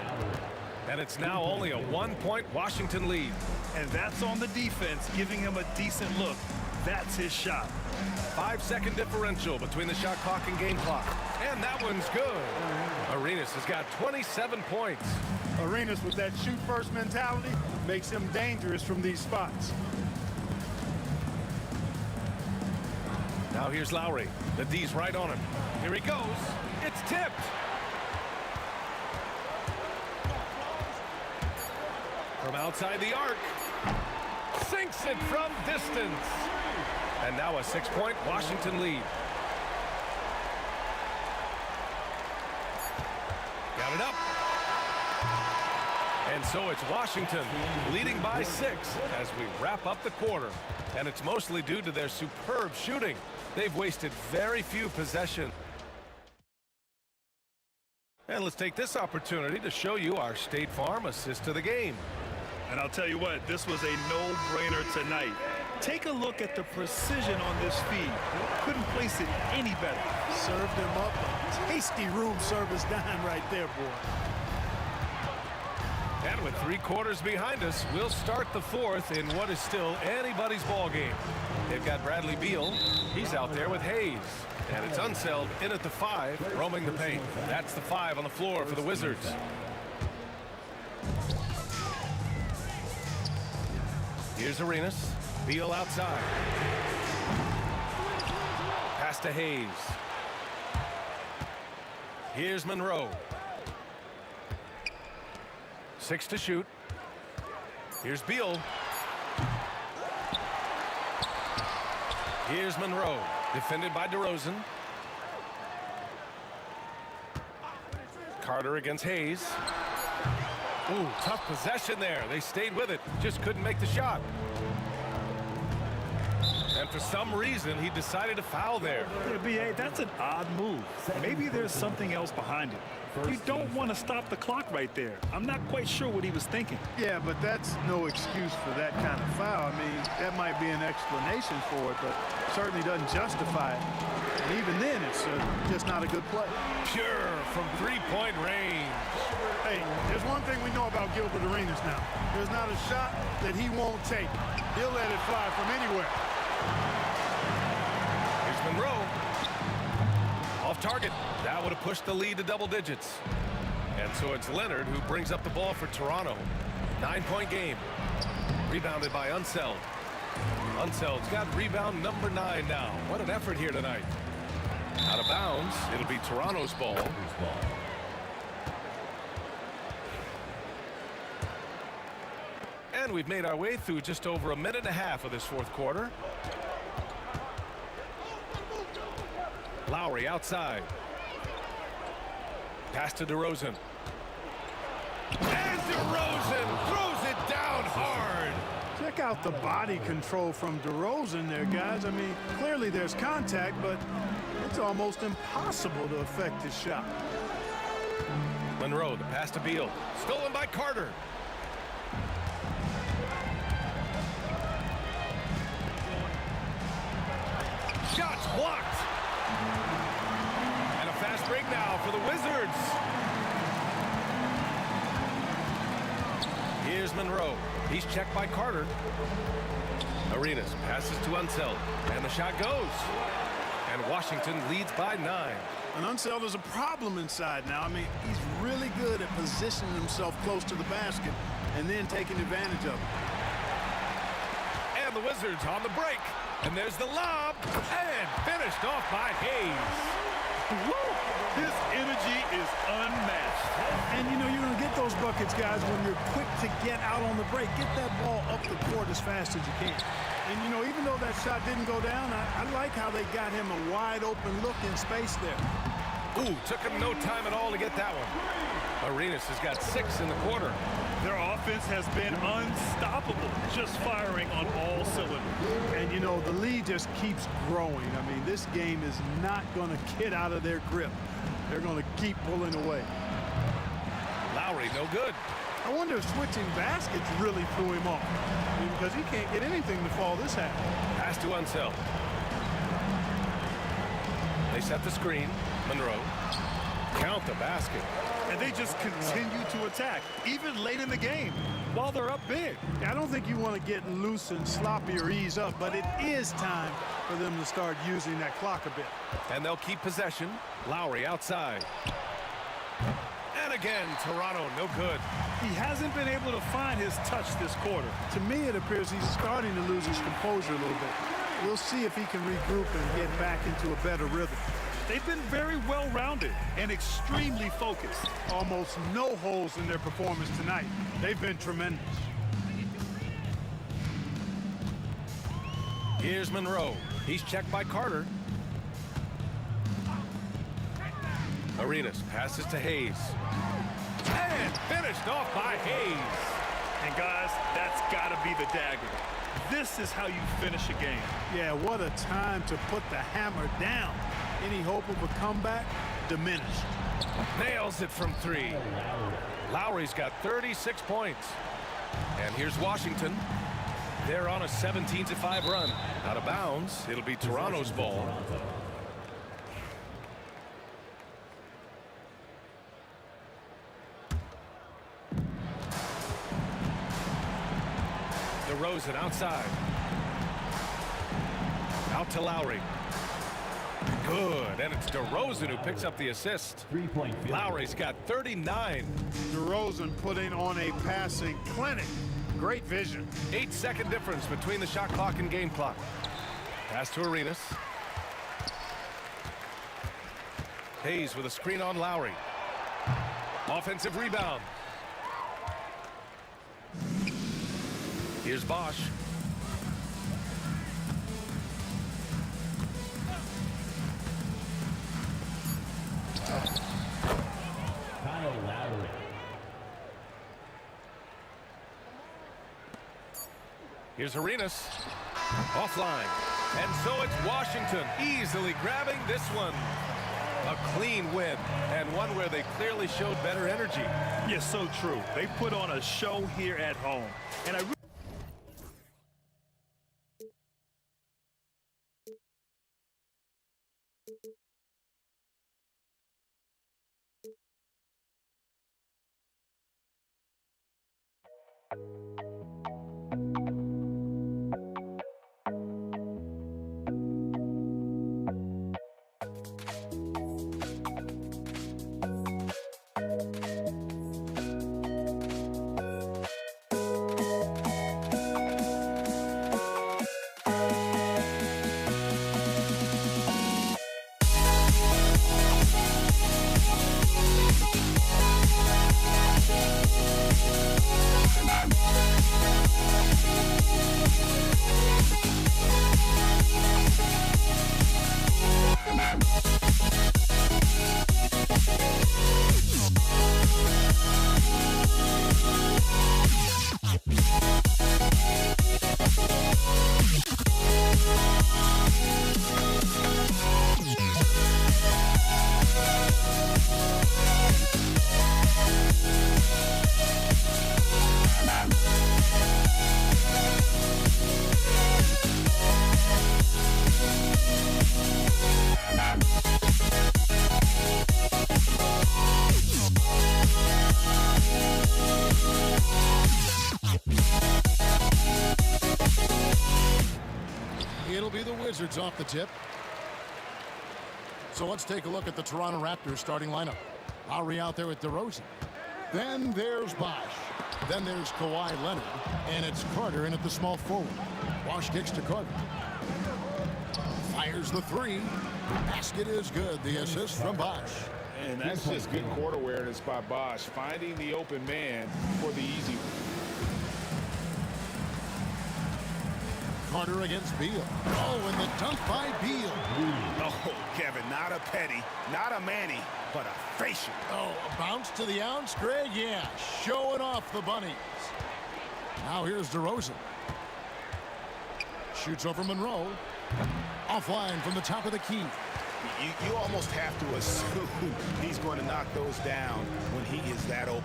And it's now only a 1-point Washington lead. And that's on the defense, giving him a decent look. That's his shot. 5-second differential between the shot clock and game clock. And that one's good. Arenas has got 27 points. Arenas, with that shoot-first mentality, makes him dangerous from these spots. Now here's Lowry. The D's right on him. Here he goes. It's tipped. From outside the arc. Sinks it from distance. And now a 6-point Washington lead. Got it up. And so it's Washington leading by 6 as we wrap up the quarter. And it's mostly due to their superb shooting. They've wasted very few possessions. And let's take this opportunity to show you our State Farm assist to the game. And I'll tell you what, this was a no-brainer tonight. Take a look at the precision on this feed. Couldn't place it any better. Served him up a tasty room service dime right there, boy. And with 3 quarters behind us, we'll start the 4th in what is still anybody's ball game. They've got Bradley Beal. He's out there with Hayes. And it's Unseld in at the 5, roaming the paint. That's the 5 on the floor for the Wizards. Here's Arenas. Beal outside. Pass to Hayes. Here's Monroe. 6 to shoot. Here's Beal. Here's Monroe. Defended by DeRozan. Carter against Hayes. Ooh, tough possession there. They stayed with it. Just couldn't make the shot. And for some reason, he decided to foul there. Yeah, B.A., that's an odd move. Maybe there's something else behind it. You don't want to stop the clock right there. I'm not quite sure what he was thinking. Yeah, but that's no excuse for that kind of foul. I mean, that might be an explanation for it, but certainly doesn't justify it. And even then, it's just not a good play. Pure from 3-point range. Hey, there's one thing we know about Gilbert Arenas now. There's not a shot that he won't take. He'll let it fly from anywhere. Here's Monroe. Off target. That would have pushed the lead to double digits. And so it's Leonard who brings up the ball for Toronto. 9-point game. Rebounded by Unseld. Unseld's got rebound number 9 now. What an effort here tonight. Out of bounds. It'll be Toronto's ball. And we've made our way through just over a minute and a half of this 4th quarter. Lowry outside. Pass to DeRozan. And DeRozan throws it down hard. Check out the body control from DeRozan there, guys. I mean, clearly there's contact, but it's almost impossible to affect his shot. Monroe, the pass to Beal. Stolen by Carter. Shots blocked. And a fast break now for the Wizards. Here's Monroe. He's checked by Carter. Arenas passes to Unseld. And the shot goes. And Washington leads by 9. And Unseld is a problem inside now. I mean, he's really good at positioning himself close to the basket and then taking advantage of it. And the Wizards on the break. And there's the lob. And finished off by Hayes. Woo! His energy is unmatched. And, you know, you're going to get those buckets, guys, when you're quick to get out on the break. Get that ball up the court as fast as you can. And, you know, even though that shot didn't go down, I like how they got him a wide open look in space there. Ooh, took him no time at all to get that one. Arenas has got 6 in the quarter. Their offense has been unstoppable, just firing on all cylinders. And, you know, the lead just keeps growing. I mean, this game is not going to get out of their grip. They're going to keep pulling away. Lowry, no good. I wonder if switching baskets really threw him off. I mean, because he can't get anything to fall this half. Pass to Unseld. They set the screen. Monroe. Count the basket. And they just continue to attack, even late in the game, while they're up big. I don't think you want to get loose and sloppy or ease up, but it is time for them to start using that clock a bit. And they'll keep possession. Lowry outside. And again, Toronto, no good. He hasn't been able to find his touch this quarter. To me, it appears he's starting to lose his composure a little bit. We'll see if he can regroup and get back into a better rhythm. They've been very well-rounded and extremely focused. Almost no holes in their performance tonight. They've been tremendous. Here's Monroe. He's checked by Carter. Arenas passes to Hayes. And finished off by Hayes. And guys, that's got to be the dagger. This is how you finish a game. Yeah, what a time to put the hammer down. Any hope of a comeback? Diminished. Nails it from 3. Lowry's got 36 points. And here's Washington. They're on a 17-5 run. Out of bounds. It'll be Toronto's ball. DeRozan outside. Out to Lowry. Good, and it's DeRozan who picks up the assist. Lowry's got 39. DeRozan putting on a passing clinic. Great vision. 8-second difference between the shot clock and game clock. Pass to Arenas. Hayes with a screen on Lowry. Offensive rebound. Here's Bosch. Kyle Lowry. Here's Arenas. Offline. And so it's Washington easily grabbing this one. A clean win, and one where they clearly showed better energy. Yes, so true. They put on a show here at home. And I It'll be the Wizards off the tip. So let's take a look at the Toronto Raptors starting lineup. Lowry out there with DeRozan. Then there's Bosch. Then there's Kawhi Leonard. And it's Carter in at the small forward. Bosch kicks to Carter. Fires the 3. Basket is good. The assist from Bosch. And that's just good court awareness by Bosch, finding the open man for the easy one. Carter against Beal. Oh, and the dunk by Beal. Oh, Kevin, not a petty, not a Manny, but a facial. Oh, a bounce to the ounce, Greg? Yeah, showing off the bunnies. Now here's DeRozan. Shoots over Monroe. Offline from the top of the key. You almost have to assume he's going to knock those down when he is that open.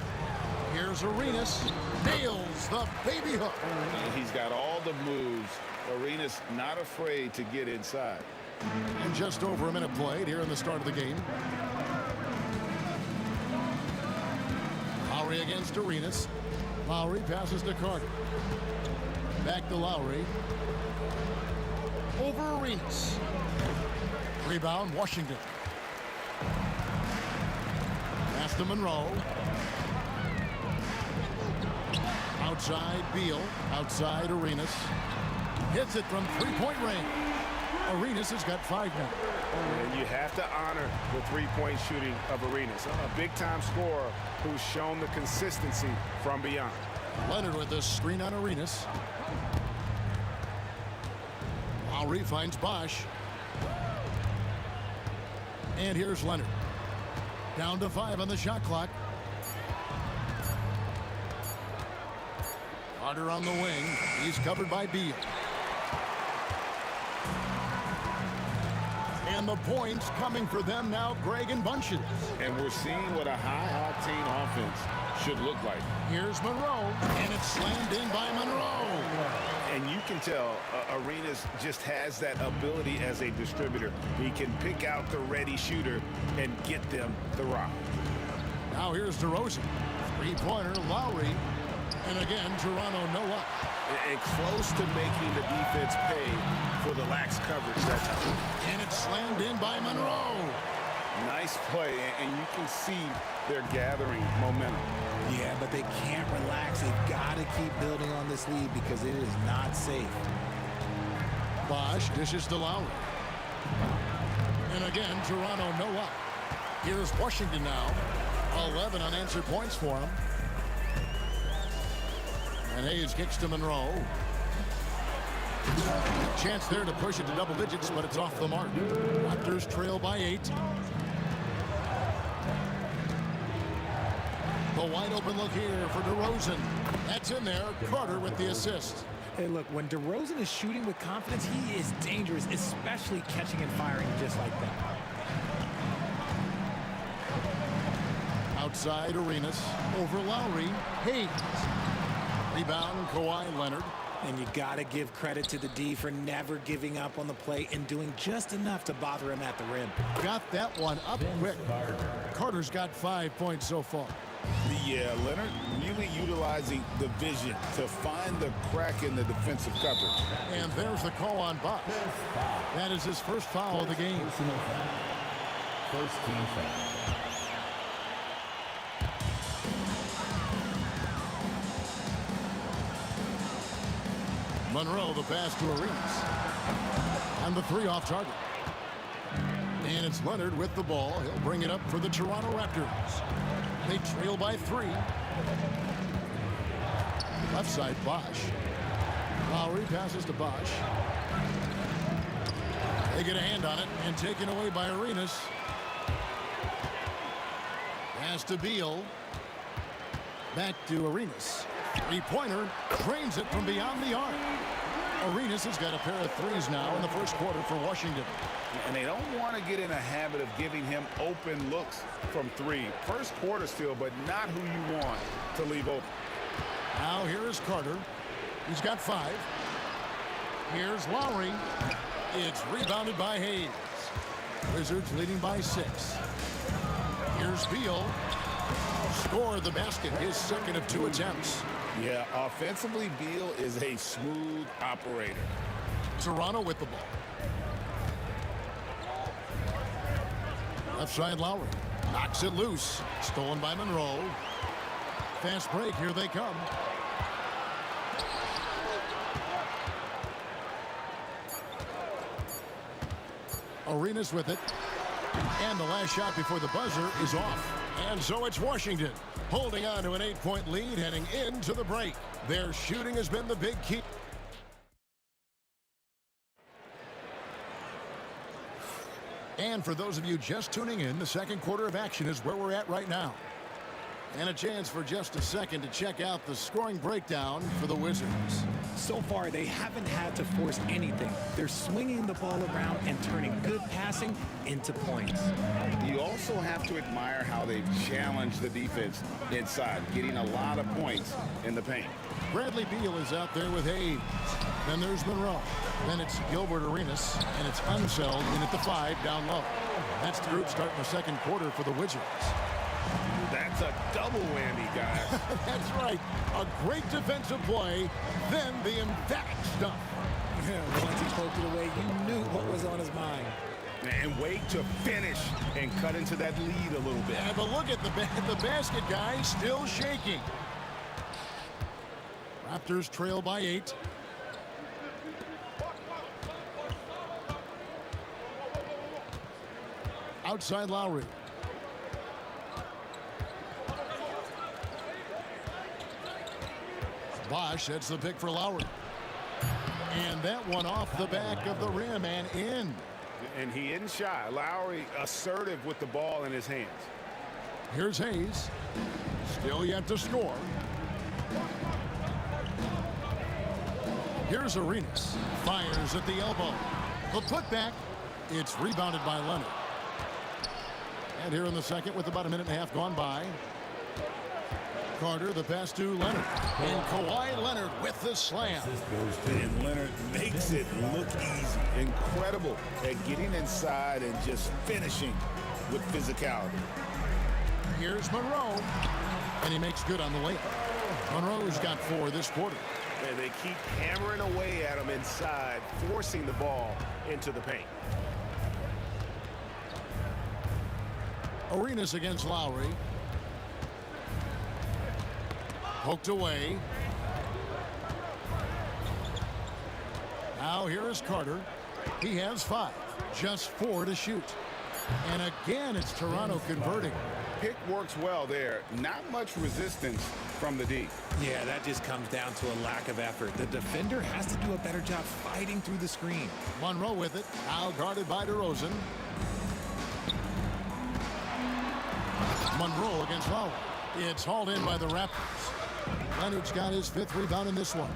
Here's Arenas. Nails the baby hook. And he's got all the moves. Arenas not afraid to get inside. And just over a minute played here in the start of the game. Lowry against Arenas. Lowry passes to Carter. Back to Lowry. Over Arenas. Rebound, Washington. Pass to Monroe. Outside Beal. Outside Arenas. Hits it from three-point range. Arenas has got 5 now. And you have to honor the three-point shooting of Arenas. A big-time scorer who's shown the consistency from beyond. Leonard with the screen on Arenas. Lowry finds Bosch. And here's Leonard. Down to 5 on the shot clock. Carter on the wing. He's covered by Beal. And the points coming for them now, Greg and bunches. And we're seeing what a high-octane offense should look like. Here's Monroe, and it's slammed in by Monroe. And you can tell Arenas just has that ability as a distributor. He can pick out the ready shooter and get them the rock. Now here's DeRozan. Three-pointer, Lowry. And again, Toronto no up. And close to making the defense pay for the lax coverage that time. And it's slammed in by Monroe. Nice play, and you can see they're gathering momentum. Yeah, but they can't relax. They've got to keep building on this lead because it is not safe. Bosch dishes to Lowry. And again, Toronto no up. Here's Washington now. 11 unanswered points for him. And Hayes kicks to Monroe. Chance there to push it to double digits, but it's off the mark. Raptors trail by 8. The wide open look here for DeRozan. That's in there. Carter with the assist. Hey, look, when DeRozan is shooting with confidence, he is dangerous, especially catching and firing just like that. Outside Arenas. Over Lowry. Hayes. Rebound, Kawhi Leonard. And you got to give credit to the D for never giving up on the play and doing just enough to bother him at the rim. Got that one up quick. Carter's got 5 points so far. Yeah, Leonard really utilizing the vision to find the crack in the defensive coverage. And there's the call on Bosch. That is his first foul of the game. First team foul. Monroe, the pass to Arenas. And the 3 off target. And it's Leonard with the ball. He'll bring it up for the Toronto Raptors. They trail by 3. Left side, Bosch. Lowry passes to Bosch. They get a hand on it and taken away by Arenas. Pass to Beal. Back to Arenas. Three-pointer, drains it from beyond the arc. Arenas has got a pair of threes now in the first quarter for Washington. And they don't want to get in a habit of giving him open looks from 3. First quarter still, but not who you want to leave open. Now here is Carter. He's got 5. Here's Lowry. It's rebounded by Hayes. Wizards leading by 6. Here's Beal. Scored the basket, his second of 2 attempts. Yeah, offensively, Beal is a smooth operator. Toronto with the ball. Left side, Lowry. Knocks it loose. Stolen by Monroe. Fast break, here they come. Arenas with it. And the last shot before the buzzer is off. And so it's Washington holding on to an 8-point lead heading into the break. Their shooting has been the big key. And for those of you just tuning in, the second quarter of action is where we're at right now. And a chance for just a second to check out the scoring breakdown for the Wizards. So far, they haven't had to force anything. They're swinging the ball around and turning good passing into points. You also have to admire how they've challenged the defense inside, getting a lot of points in the paint. Bradley Beal is out there with Hayes. Then there's Monroe. Then it's Gilbert Arenas, and it's Unseld in at the 5 down low. That's the group starting the second quarter for the Wizards. That's a double whammy, guys. That's right. A great defensive play, then the emphatic stuff. Yeah, once he poked it away, you knew what was on his mind. And wait to finish and cut into that lead a little bit. Yeah, but look at the basket, guys, still shaking. Raptors trail by 8. Outside Lowry. Bosch sets the pick for Lowry. And that one off the back of the rim and in. And he isn't shy. Lowry assertive with the ball in his hands. Here's Hayes. Still yet to score. Here's Arenas. Fires at the elbow. The putback. It's rebounded by Leonard. And here in the second with about a minute and a half gone by. Carter, the pass to Leonard. And Kawhi Leonard with the slam. And Leonard makes it look easy. Incredible at getting inside and just finishing with physicality. Here's Monroe. And he makes good on the layup. Monroe's got 4 this quarter. And they keep hammering away at him inside, forcing the ball into the paint. Arenas against Lowry. Poked away. Now here is Carter. He has 5. Just 4 to shoot. And again, it's Toronto converting. Pick works well there. Not much resistance from the D. Yeah, that just comes down to a lack of effort. The defender has to do a better job fighting through the screen. Monroe with it. Now guarded by DeRozan. Monroe against Lowry. It's hauled in by the Raptors. Leonard's got his 5th rebound in this one.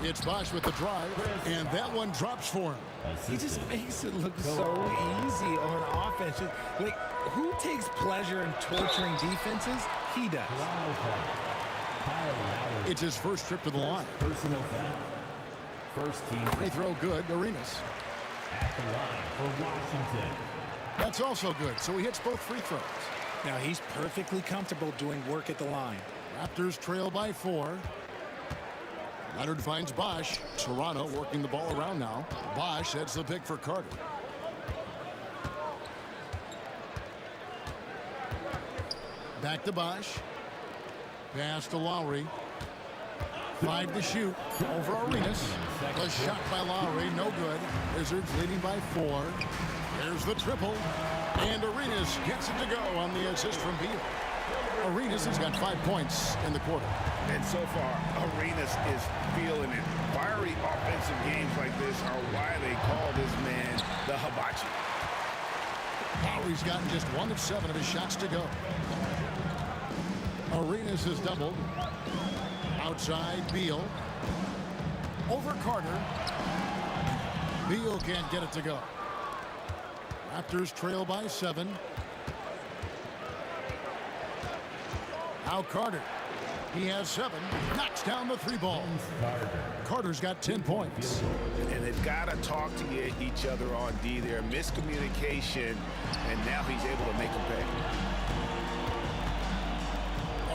It's Bosch with the drive, and that one drops for him. He just makes it look so easy on offense. Like, who takes pleasure in torturing defenses? He does. It's his first trip to the line. Personal foul. First team. Free throw good, Arenas. At the line for Washington. That's also good, so he hits both free throws. Now he's perfectly comfortable doing work at the line. Raptors trail by 4. Leonard finds Bosch. Toronto working the ball around now. Bosch heads the pick for Carter. Back to Bosch. Pass to Lowry. 5 to shoot over Arenas. The shot by Lowry, no good. Wizards leading by 4. There's the triple. And Arenas gets it to go on the assist from Beal. Arenas has got 5 points in the quarter. And so far, Arenas is feeling it. Fiery offensive games like this are why they call this man the hibachi. Lowry's gotten just 1 of 7 of his shots to go. Arenas is doubled. Outside, Beal. Over Carter. Beal can't get it to go. Raptors trail by 7. Now Carter. He has 7. Knocks down the 3 ball. Carter's got 10 points. And they've got to talk to each other on D there. Miscommunication, and now he's able to make them pay.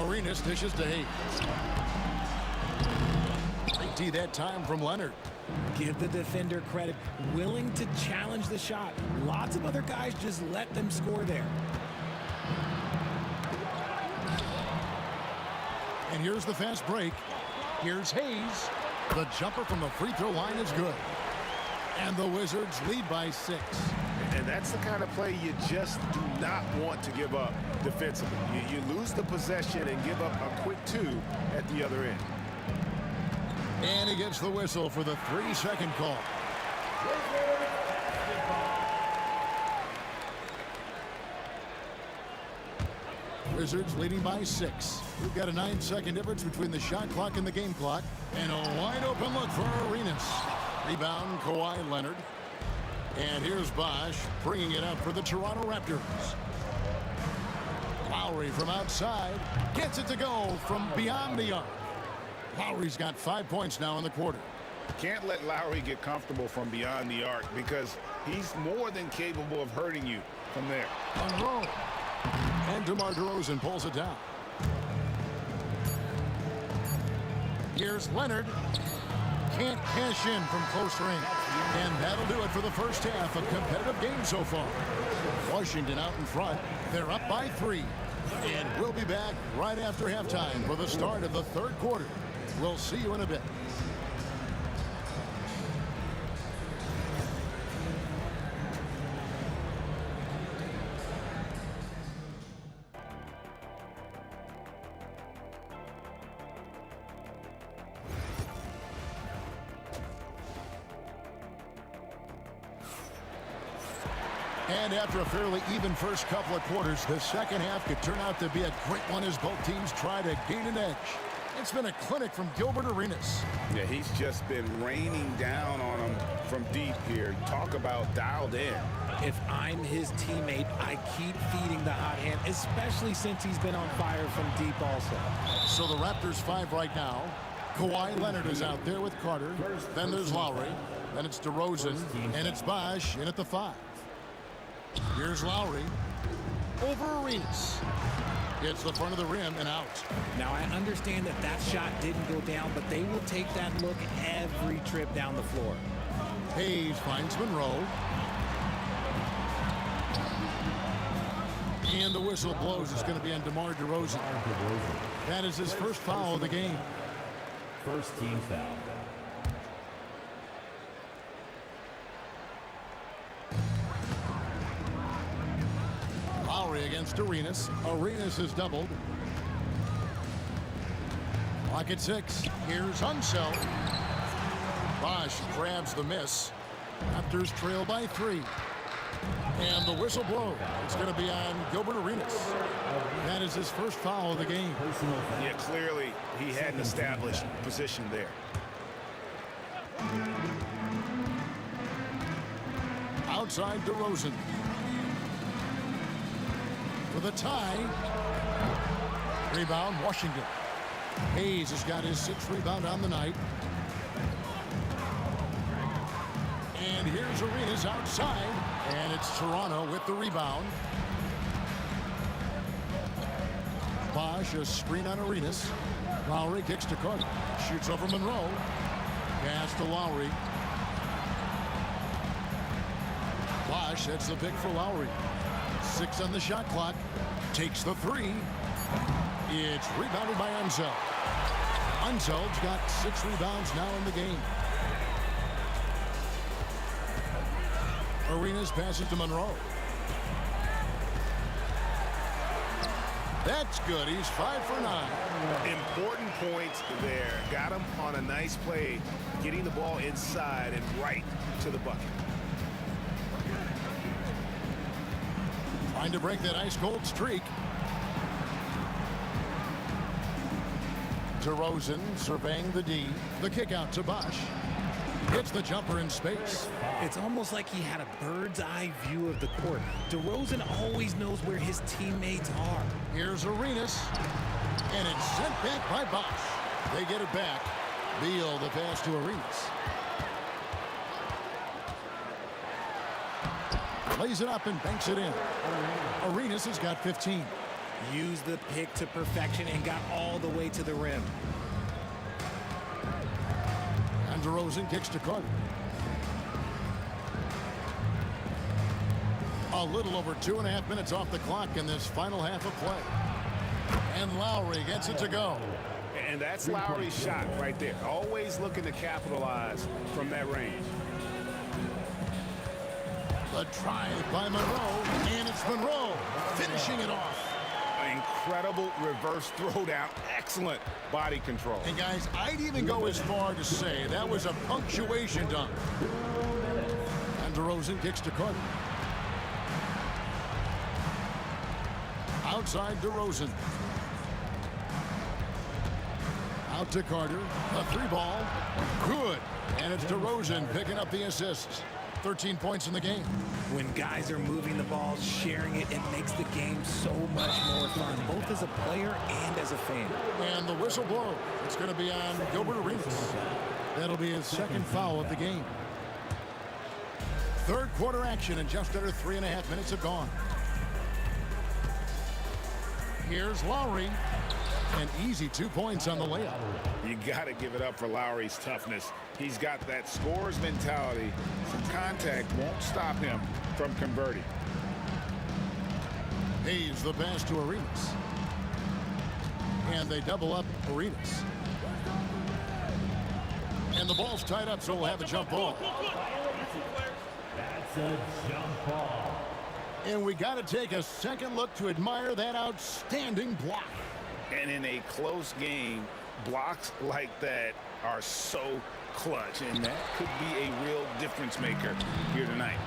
Arenas dishes to Hayes. Great D that time from Leonard. Give the defender credit. Willing to challenge the shot. Lots of other guys just let them score there. And here's the fast break. Here's Hayes. The jumper from the free throw line is good. And the Wizards lead by 6. And that's the kind of play you just do not want to give up defensively. You lose the possession and give up a quick 2 at the other end. And he gets the whistle for the 3-second call. Wizards leading by 6. We've got a 9-second difference between the shot clock and the game clock. And a wide open look for Arenas. Rebound, Kawhi Leonard. And here's Bosch bringing it up for the Toronto Raptors. Lowry from outside gets it to go from beyond the arc. Lowry's got 5 points now in the quarter. Can't let Lowry get comfortable from beyond the arc because he's more than capable of hurting you from there. Monroe. And DeMar DeRozan pulls it down. Here's Leonard. Can't cash in from close range. And that'll do it for the first half. A competitive game so far. Washington out in front. They're up by 3. And we'll be back right after halftime for the start of the third quarter. We'll see you in a bit. And after a fairly even first couple of quarters, the second half could turn out to be a great one as both teams try to gain an edge. It's been a clinic from Gilbert Arenas. Yeah, he's just been raining down on him from deep here. Talk about dialed in. If I'm his teammate, I keep feeding the hot hand, especially since he's been on fire from deep also. So the Raptors 5 right now. Kawhi Leonard is out there with Carter. Then there's Lowry. Then it's DeRozan. And it's Bosch in at the 5. Here's Lowry over Arenas. Hits the front of the rim and out. Now, I understand that that shot didn't go down, but they will take that look every trip down the floor. Hayes finds Monroe. And the whistle blows. It's going to be on DeMar DeRozan. That is his first foul of the game. First team foul. Lowry against Arenas. Arenas has doubled. Clock at 6. Here's Unseld. Bosch grabs the miss. Raptors trail by 3. And the whistle blows. It's going to be on Gilbert Arenas. That is his first foul of the game. Yeah, clearly he had an established position there. Outside DeRozan. For the tie. Rebound, Washington. Hayes has got his 6th rebound on the night. And here's Arenas outside. And it's Toronto with the rebound. Bosch, a screen on Arenas. Lowry kicks to Carter. Shoots over Monroe. Pass to Lowry. Bosch, that's the pick for Lowry. 6 on the shot clock. Takes the 3. It's rebounded by Unseld. Unseld's got 6 rebounds now in the game. Arenas passes to Monroe. That's good. He's 5 for 9. Important points there. Got him on a nice play, getting the ball inside and right to the bucket. Trying to break that ice-cold streak. DeRozan surveying the D. The kick out to Bosch. Hits the jumper in space. It's almost like he had a bird's eye view of the court. DeRozan always knows where his teammates are. Here's Arenas. And it's sent back by Bosch. They get it back. Beal the pass to Arenas. Lays it up and banks it in. Arenas has got 15. Used the pick to perfection and got all the way to the rim. And DeRozan kicks to Carter. A little over 2.5 minutes off the clock in this final half of play. And Lowry gets it to go. And that's Lowry's shot right there. Always looking to capitalize from that range. The try by Monroe, and it's Monroe finishing it off. An incredible reverse throwdown. Excellent body control. And guys, I'd even go as far to say that was a punctuation dunk. And DeRozan kicks to Carter. outside DeRozan. Out to Carter. A three ball. Good. And it's DeRozan picking up the assists. 13 points in the game. When guys are moving the ball, sharing it, it makes the game so much more fun, both as a player and as a fan. And the whistle blows. It's going to be on Gilbert Arenas. That'll be his second foul of the game. Third quarter action, and just under 3.5 minutes have gone. Here's Lowry. An easy 2 points on the layup. You got to give it up for Lowry's toughness. He's got that scorer's mentality. Some contact won't stop him from converting. Hayes the pass to Arenas. And they double up Arenas. And the ball's tied up, so we'll have a jump ball. That's a jump ball. And we got to take a second look to admire that outstanding block. And in a close game, blocks like that are so clutch, and that could be a real difference maker here tonight.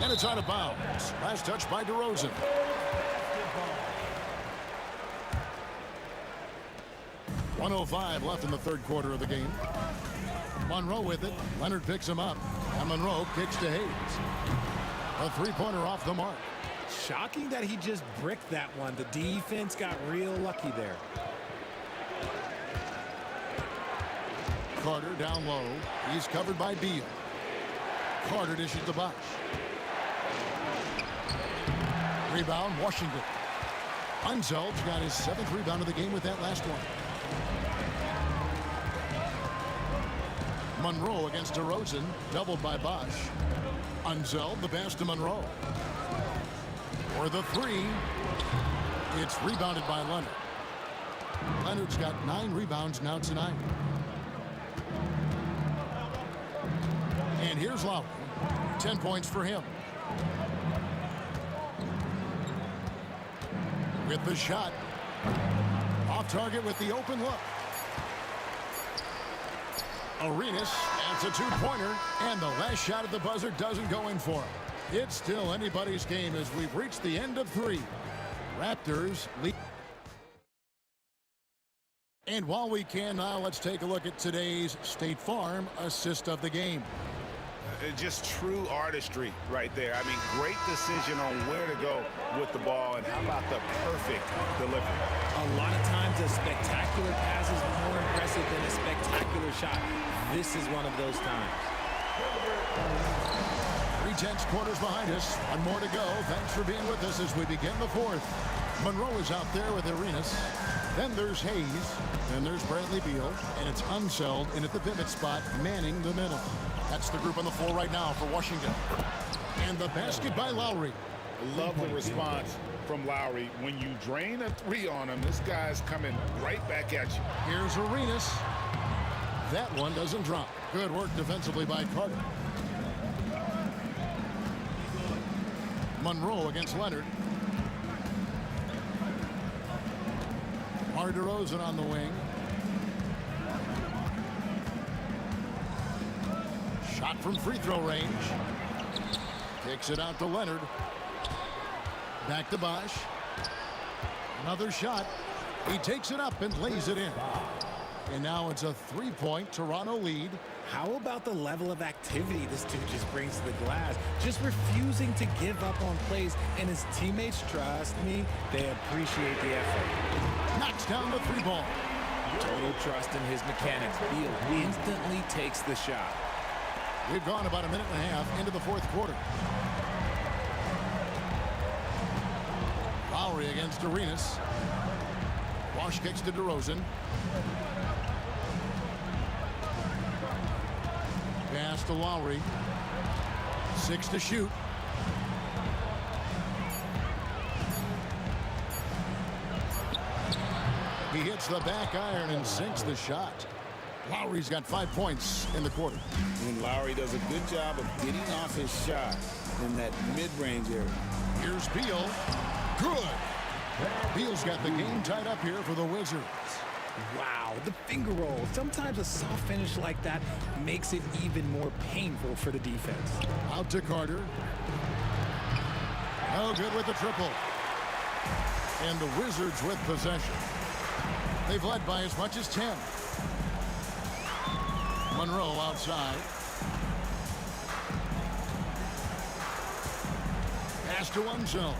And it's out of bounds. Last touch by DeRozan. .105 left in the third quarter of the game. Monroe with it. Leonard picks him up. And Monroe kicks to Hayes. A three-pointer off the mark. Shocking that he just bricked that one. The defense got real lucky there. Carter down low. He's covered by Beal. Carter dishes to Bosch. Rebound, Washington. Unzel's got his 7th rebound of the game with that last one. Monroe against DeRozan, doubled by Bosch. Unzel, the pass to Monroe. For the three, it's rebounded by Leonard. Leonard's got 9 rebounds now tonight. And here's Lowry. 10 points for him. With the shot. Off target with the open look. Arenas adds a 2-pointer, and the last shot at the buzzer doesn't go in for him. It's still anybody's game as we've reached the end of 3. Raptors lead. And while we can now, let's take a look at today's State Farm assist of the game. Just true artistry right there. I mean, great decision on where to go with the ball, and how about the perfect delivery? A lot of times a spectacular pass is more impressive than a spectacular shot. This is one of those times. 3/10 quarters behind us. One more to go. Thanks for being with us as we begin the fourth. Monroe is out there with Arenas. Then there's Hayes. Then there's Bradley Beal. And it's Unseld in at the pivot spot, manning the middle. That's the group on the floor right now for Washington. And the basket by Lowry. Love the response from Lowry. When you drain a 3 on him, this guy's coming right back at you. Here's Arenas. That one doesn't drop. Good work defensively by Carter. Monroe against Leonard. DeRozan on the wing. Shot from free throw range. Kicks it out to Leonard. Back to Bosch. Another shot. He takes it up and lays it in. And now it's a 3-point Toronto lead. How about the level of activity this dude just brings to the glass? Just refusing to give up on plays, and his teammates, trust me, they appreciate the effort. Knocks down the 3-ball. Total trust in his mechanics. Beal instantly takes the shot. We've gone about a minute and a half into the fourth quarter. Lowry against Arenas. Wash kicks to DeRozan. Pass to Lowry. 6 to shoot. He hits the back iron and sinks the shot. Lowry's got 5 points in the quarter. And Lowry does a good job of getting off his shot in that mid-range area. Here's Beal. Good. Beal's got the game tied up here for the Wizards. Wow, the finger roll. Sometimes a soft finish like that makes it even more painful for the defense. Out to Carter. Oh, good with the triple. And the Wizards with possession. They've led by as much as 10. Monroe outside. Pass to one zone.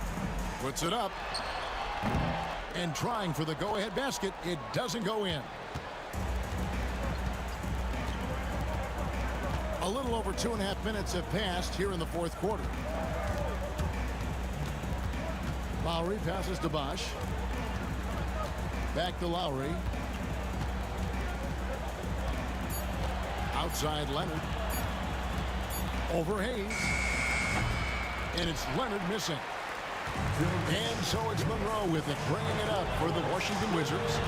Puts it up. And trying for the go-ahead basket. It doesn't go in. A little over 2.5 minutes have passed here in the fourth quarter. Lowry passes to Bosch. Back to Lowry. Outside Leonard. Over Hayes. And it's Leonard missing. And so it's Monroe with it, bringing it up for the Washington Wizards.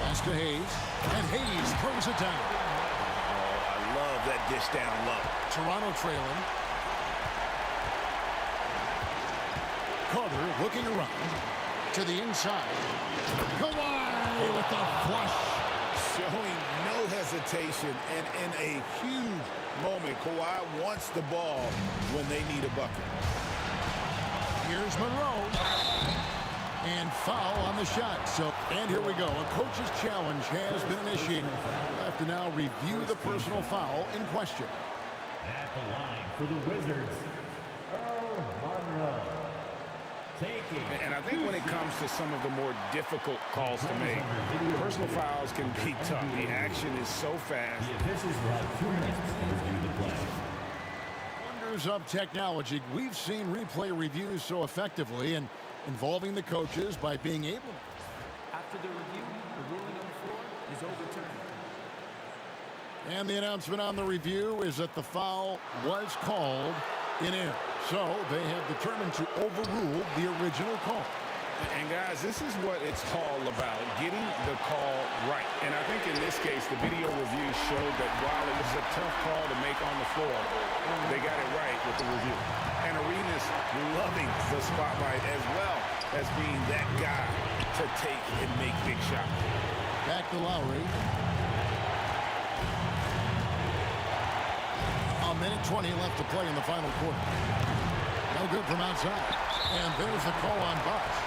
Pass to Hayes. And Hayes throws it down. Oh, I love that dish down low. Toronto trailing. Carter looking around to the inside. Kawhi with the flush. Showing no hesitation, and in a huge moment, Kawhi wants the ball when they need a bucket. Here's Monroe. And foul on the shot. And here we go. A coach's challenge has been initiated. We'll have to now review the personal foul in question. At the line for the Wizards, Earl Monroe. And I think when it comes to some of the more difficult calls to make, personal fouls can be tough. The action is so fast. The officials will have 2 minutes to review the play. Wonders of technology. We've seen replay reviews so effectively and involving the coaches by being able. After the review, the ruling on the floor is overturned. And the announcement on the review is that the foul was called in air. So they have determined to overrule the original call. And guys, this is what it's all about, getting the call right. And I think in this case, the video review showed that while it was a tough call to make on the floor, they got it right with the review. And Arenas loving the spotlight as well as being that guy to take and make big shots. Back to Lowry. A minute 20 left to play in the final quarter. No good from outside. And there's the call on Bosch.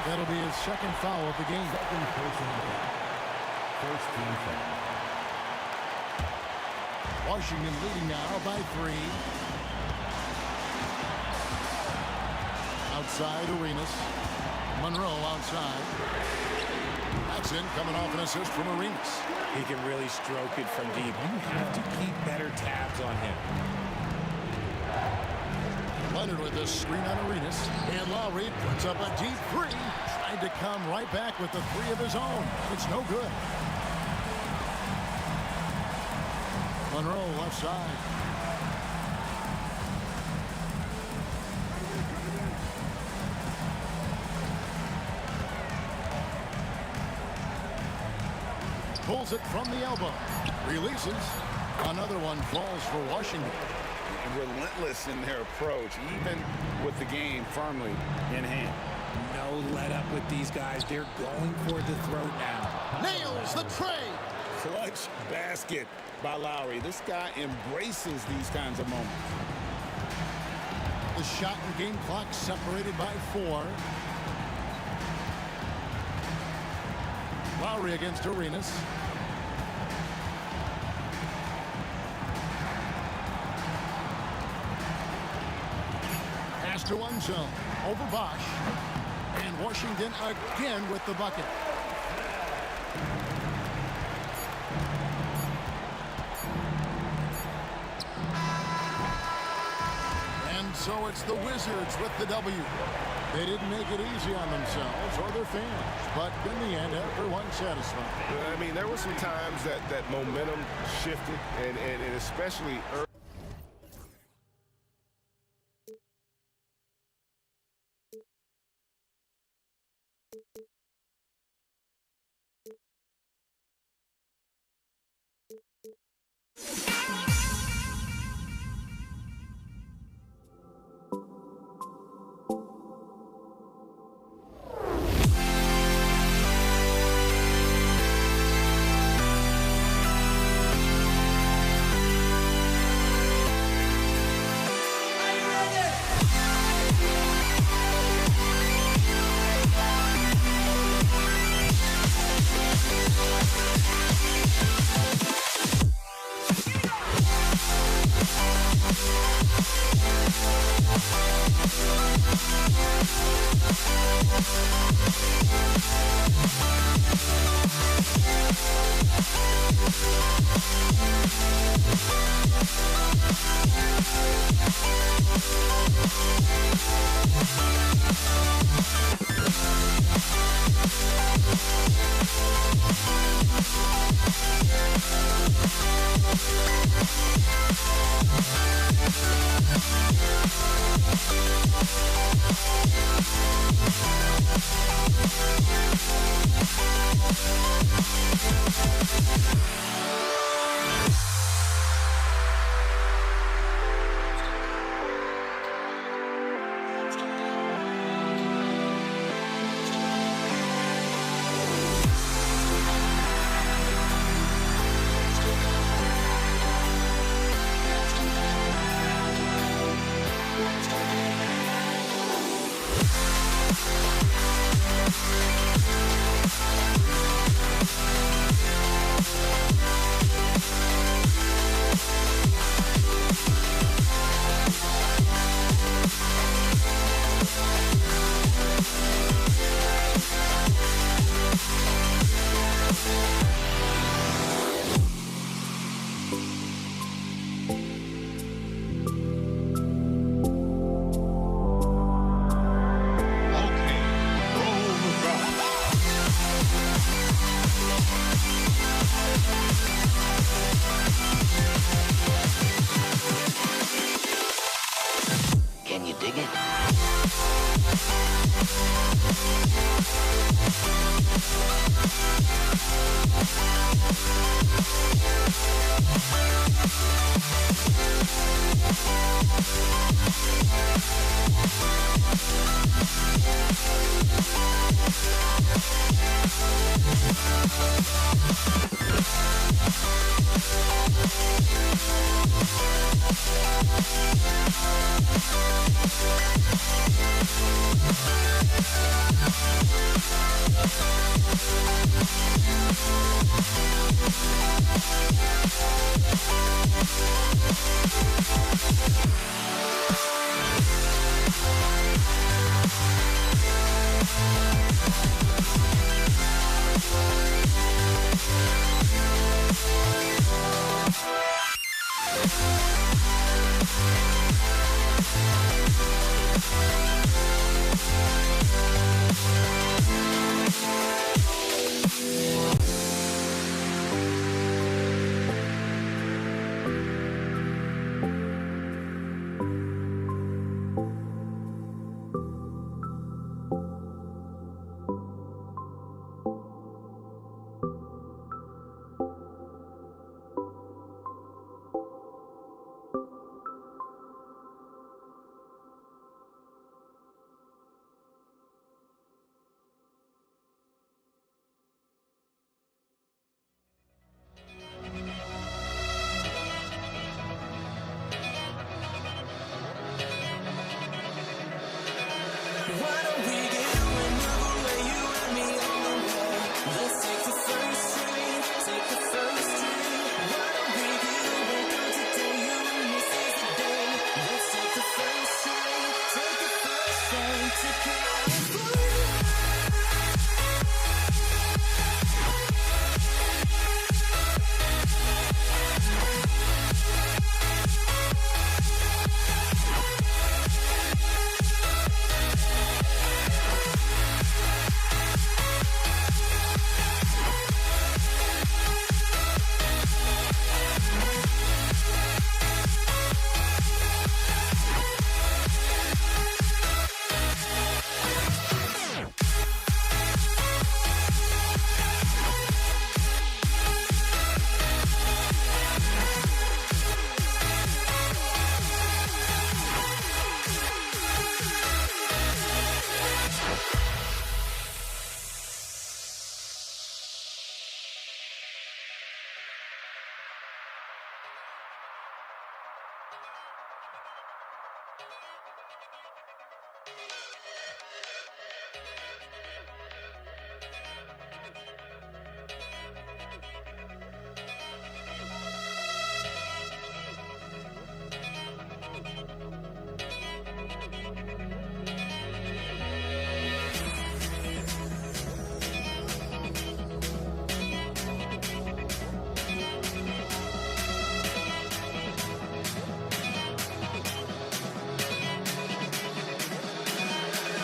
That'll be his second foul of the game. Second personal foul. First team foul. Washington leading now by 3. Outside Arenas. Monroe outside. That's in, coming off an assist from Arenas. He can really stroke it from deep. You have to keep better tabs on him. Leonard with a screen on Arenas. And Lowry puts up a deep 3. Trying to come right back with the 3 of his own. It's no good. Monroe left side. Pulls it from the elbow. Releases. Another one falls for Washington. Relentless in their approach, even with the game firmly in hand. No let up with these guys. They're going for the throat now. Nails the tray. Clutch basket by Lowry. This guy embraces these kinds of moments. The shot and game clock separated by 4. Lowry against Arenas. Pass to one zone. Over Bosch. And Washington again with the bucket. And so it's the Wizards with the W. They didn't make it easy on themselves or their fans, but in the end, everyone's satisfied. I mean, there were some times that momentum shifted, and especially early.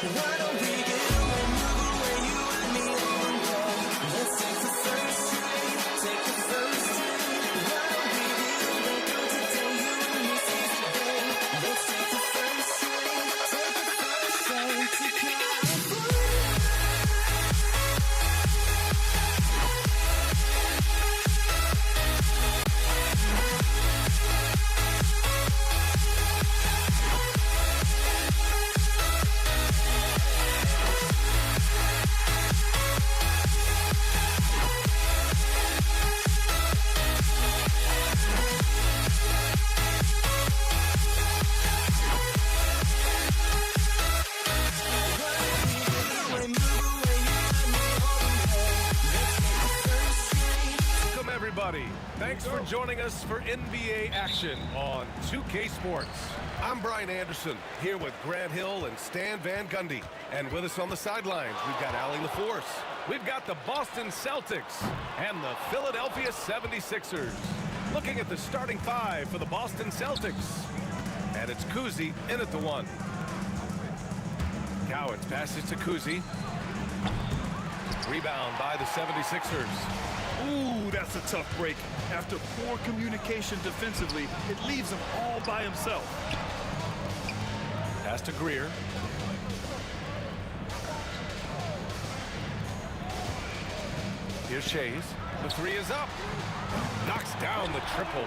Why don't we get away, move away, you and me on that? Let's take the first train, take the first train. Why don't we get away, go today, you and me seize the day. Let's take the first train, take the first train to California. Welcome, everybody. Thanks for joining us for NBA action on 2K Sports. I'm Brian Anderson, here with Grant Hill and Stan Van Gundy. And with us on the sidelines, we've got Allie LaForce. We've got the Boston Celtics and the Philadelphia 76ers. Looking at the starting five for the Boston Celtics. And it's Kuzi in at the one. Cowens passes to Kuzi. Rebound by the 76ers. Ooh, that's a tough break. After poor communication defensively, it leaves him all by himself. Pass to Greer. Here's Shays. The three is up. Knocks down the triple.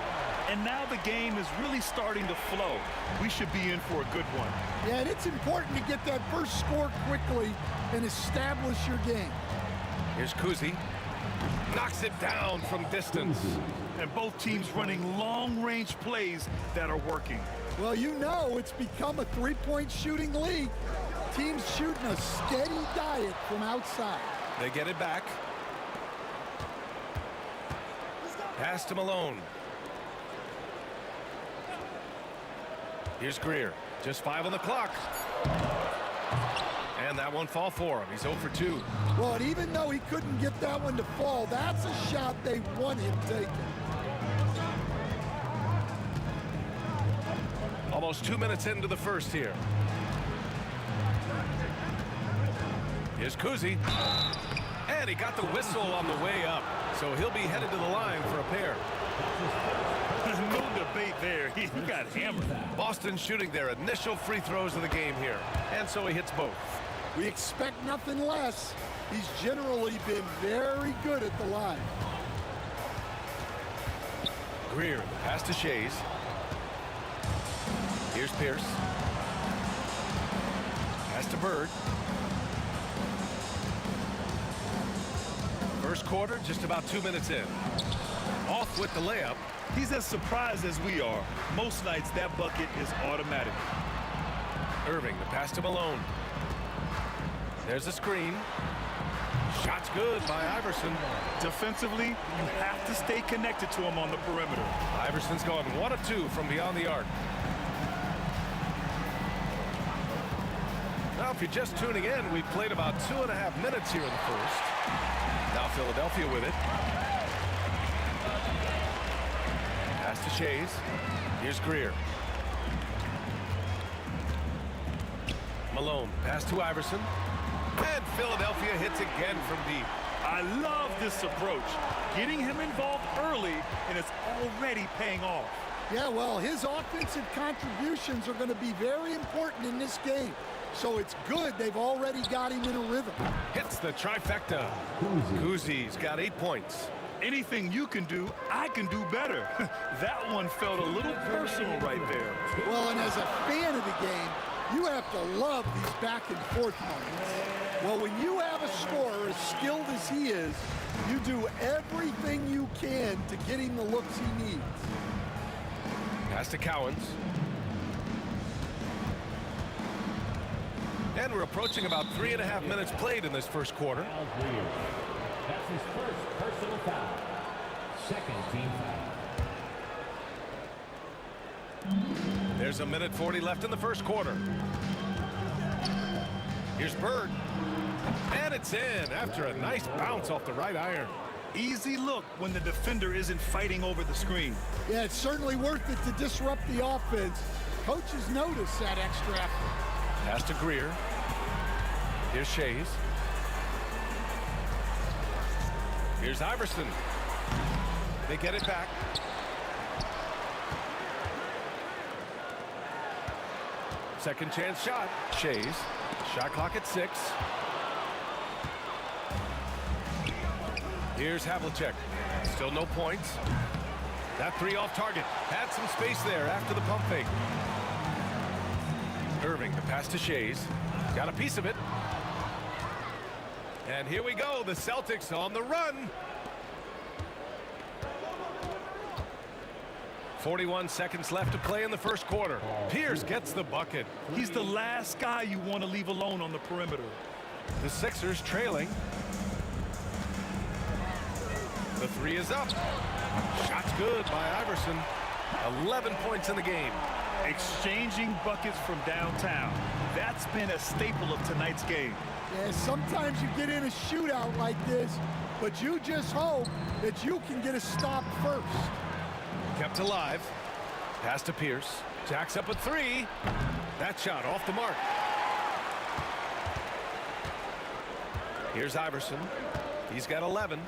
And now the game is really starting to flow. We should be in for a good one. Yeah, and it's important to get that first score quickly and establish your game. Here's Kuzi. Knocks it down from distance. And both teams running long-range plays that are working. Well, you know it's become a three-point shooting league. Teams shooting a steady diet from outside. They get it back. Pass to Malone. Here's Greer. Just 5 on the clock. And that won't fall for him. He's 0 for 2. Well, and even though he couldn't get that one to fall, that's a shot they want him taking. Almost 2 minutes into the first here. Here's Kuzi. And he got the whistle on the way up. So he'll be headed to the line for a pair. No debate there. He got hammered. Boston shooting their initial free throws of the game here. And so he hits both. We expect nothing less. He's generally been very good at the line. Greer, the pass to Shays. Here's Pierce. Pass to Bird. First quarter, just about 2 minutes in. Off with the layup. He's as surprised as we are. Most nights, that bucket is automatic. Irving, the pass to Malone. There's a screen. Shot's good by Iverson. Defensively, you have to stay connected to him on the perimeter. Iverson's gone 1 of 2 from beyond the arc. Now, if you're just tuning in, we've played about 2.5 minutes here in the first. Now Philadelphia with it. Pass to Shays. Here's Greer. Malone, pass to Iverson. And Philadelphia hits again from deep. I love this approach. Getting him involved early, and it's already paying off. Yeah, well, his offensive contributions are going to be very important in this game. So it's good they've already got him in a rhythm. Hits the trifecta. Kuzi's got 8 points. Anything you can do, I can do better. That one felt a little personal right there. Well, and as a fan of the game, you have to love these back and forth moments. Well, when you have a scorer as skilled as he is, you do everything you can to get him the looks he needs. Pass to Cowens. And we're approaching about 3.5 minutes played in this first quarter. That's his first personal foul. Second team foul. There's a minute 40 left in the first quarter. Here's Bird. And it's in after a nice bounce off the right iron. Easy look when the defender isn't fighting over the screen. Yeah, it's certainly worth it to disrupt the offense. Coaches notice that extra effort. Pass to Greer. Here's Shays. Here's Iverson. They get it back. Second chance shot. Shays. Shot clock at 6. Here's Havlicek. Still no points. That three off target. Had some space there after the pump fake. Irving, the pass to Shays. Got a piece of it. And here we go. The Celtics on the run. 41 seconds left to play in the first quarter. Pierce gets the bucket. He's the last guy you want to leave alone on the perimeter. The Sixers trailing. The three is up. Shot's good by Iverson. 11 points in the game. Exchanging buckets from downtown. That's been a staple of tonight's game. Yeah, sometimes you get in a shootout like this, but you just hope that you can get a stop first. Kept alive. Pass to Pierce. Jacks up a three. That shot off the mark. Here's Iverson. He's got 11.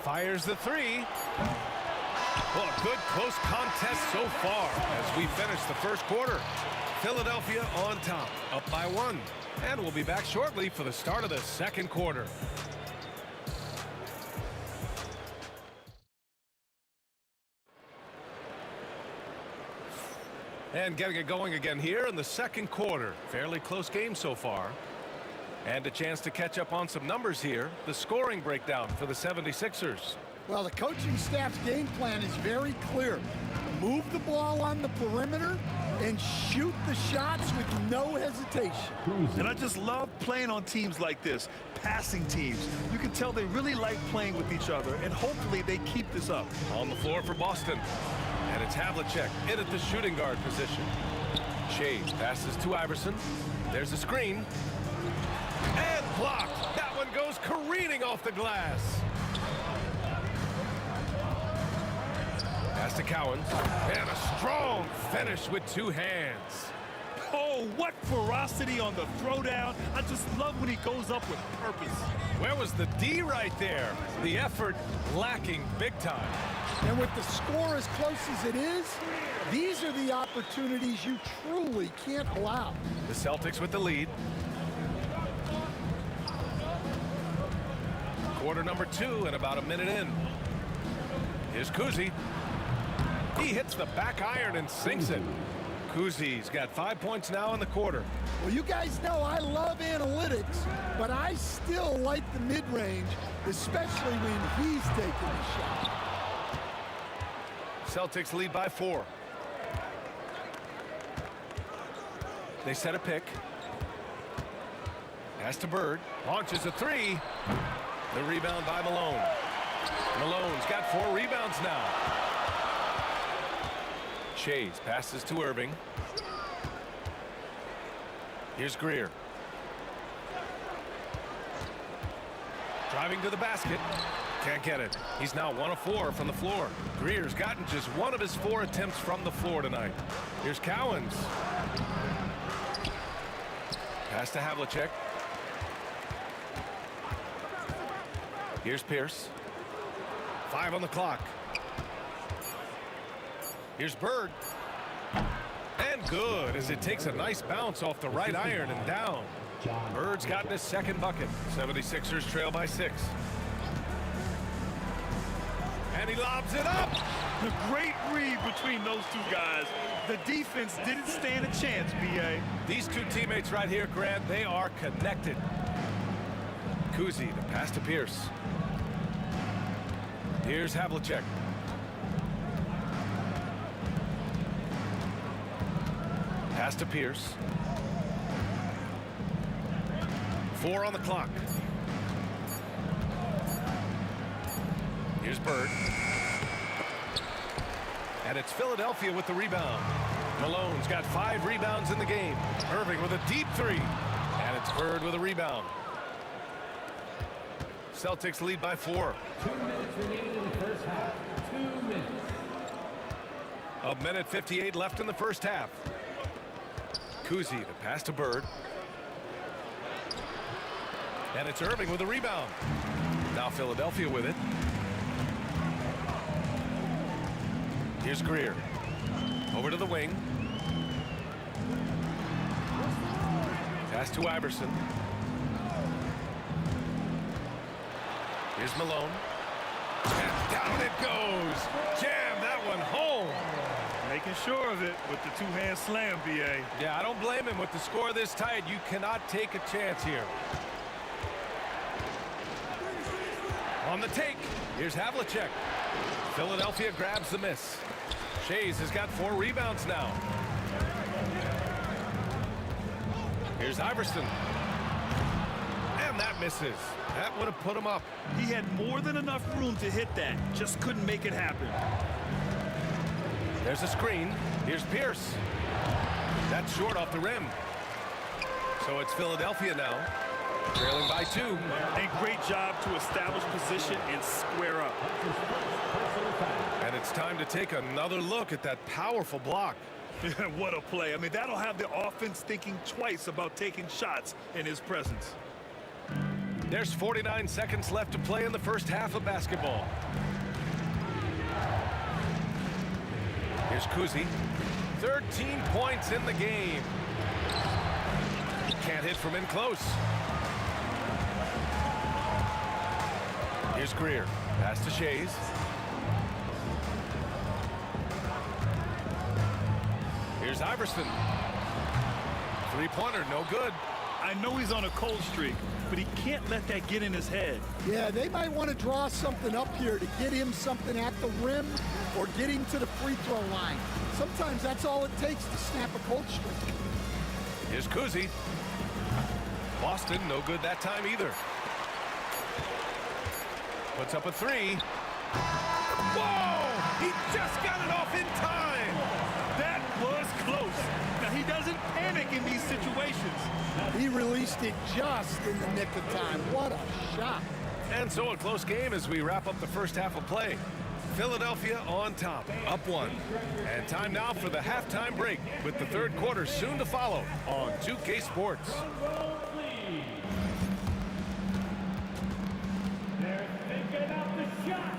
Fires the three. Well, a good close contest so far as we finish the first quarter. Philadelphia on top, up by 1. And we'll be back shortly for the start of the second quarter. And getting it going again here in the second quarter. Fairly close game so far. And a chance to catch up on some numbers here. The scoring breakdown for the 76ers. Well, the coaching staff's game plan is very clear. Move the ball on the perimeter and shoot the shots with no hesitation. And I just love playing on teams like this, passing teams. You can tell they really like playing with each other, and hopefully they keep this up. On the floor for Boston. And it's Havlicek in at the shooting guard position. Shays passes to Iverson. There's a screen. And blocked. That one goes careening off the glass. Pass to Cowens. And a strong finish with 2 hands. Oh, what ferocity on the throwdown. I just love when he goes up with purpose. Where was the D right there? The effort lacking big time. And with the score as close as it is, these are the opportunities you truly can't allow. The Celtics with the lead. Quarter number 2 and about a minute in. Here's Kuzi. He hits the back iron and sinks it. Kuzi's got 5 points now in the quarter. Well, you guys know I love analytics, but I still like the mid-range, especially when he's taking a shot. Celtics lead by 4. They set a pick. Pass to Bird. Launches a 3. The rebound by Malone. Malone's got 4 rebounds now. Shays passes to Irving. Here's Greer. Driving to the basket. Can't get it. He's now 1 of 4 from the floor. Greer's gotten just 1 of his 4 attempts from the floor tonight. Here's Cowens. Pass to Havlicek. Here's Pierce. 5 on the clock. Here's Bird. And good as it takes a nice bounce off the right iron and down. Bird's gotten his second bucket. 76ers trail by 6. And he lobs it up. The great read between those 2 guys. The defense didn't stand a chance, B.A. These 2 teammates right here, Grant, they are connected. Kuzi, the pass to Pierce. Here's Havlicek. Pass to Pierce. 4 on the clock. Here's Bird. And it's Philadelphia with the rebound. Malone's got 5 rebounds in the game. Irving with a deep 3. And it's Bird with a rebound. Celtics lead by 4. 2 minutes remaining in the first half. 2 minutes. A minute 58 left in the first half. Kuzi, the pass to Bird. And it's Irving with a rebound. Now Philadelphia with it. Here's Greer. Over to the wing. Pass to Iverson. Here's Malone. And down it goes. Jam that one home. Making sure of it with the two-hand slam, B.A. Yeah, I don't blame him. With the score this tight, you cannot take a chance here. On the take, here's Havlicek. Philadelphia grabs the miss. Shays has got 4 rebounds now. Here's Iverson. And that misses. That would have put him up. He had more than enough room to hit that. Just couldn't make it happen. There's a screen. Here's Pierce. That's short off the rim. So it's Philadelphia now, trailing by 2. A great job to establish position and square up. And it's time to take another look at that powerful block. What a play. I mean, that'll have the offense thinking twice about taking shots in his presence. There's 49 seconds left to play in the first half of basketball. Here's Kuzi. 13 points in the game. Can't hit from in close. Here's Greer. Pass to Shays. Here's Iverson. 3-pointer, no good. I know he's on a cold streak, but he can't let that get in his head. Yeah, they might want to draw something up here to get him something at the rim or get him to the free throw line. Sometimes that's all it takes to snap a cold streak. Here's Kuzi. Boston, no good that time either. Puts up a 3. Whoa! He just got it off in time! That was close. Now, he doesn't panic in these situations. He released it just in the nick of time. What a shot. And so a close game as we wrap up the first half of play. Philadelphia on top, up 1. And time now for the halftime break with the third quarter soon to follow on 2K Sports. They're thinking about the shot.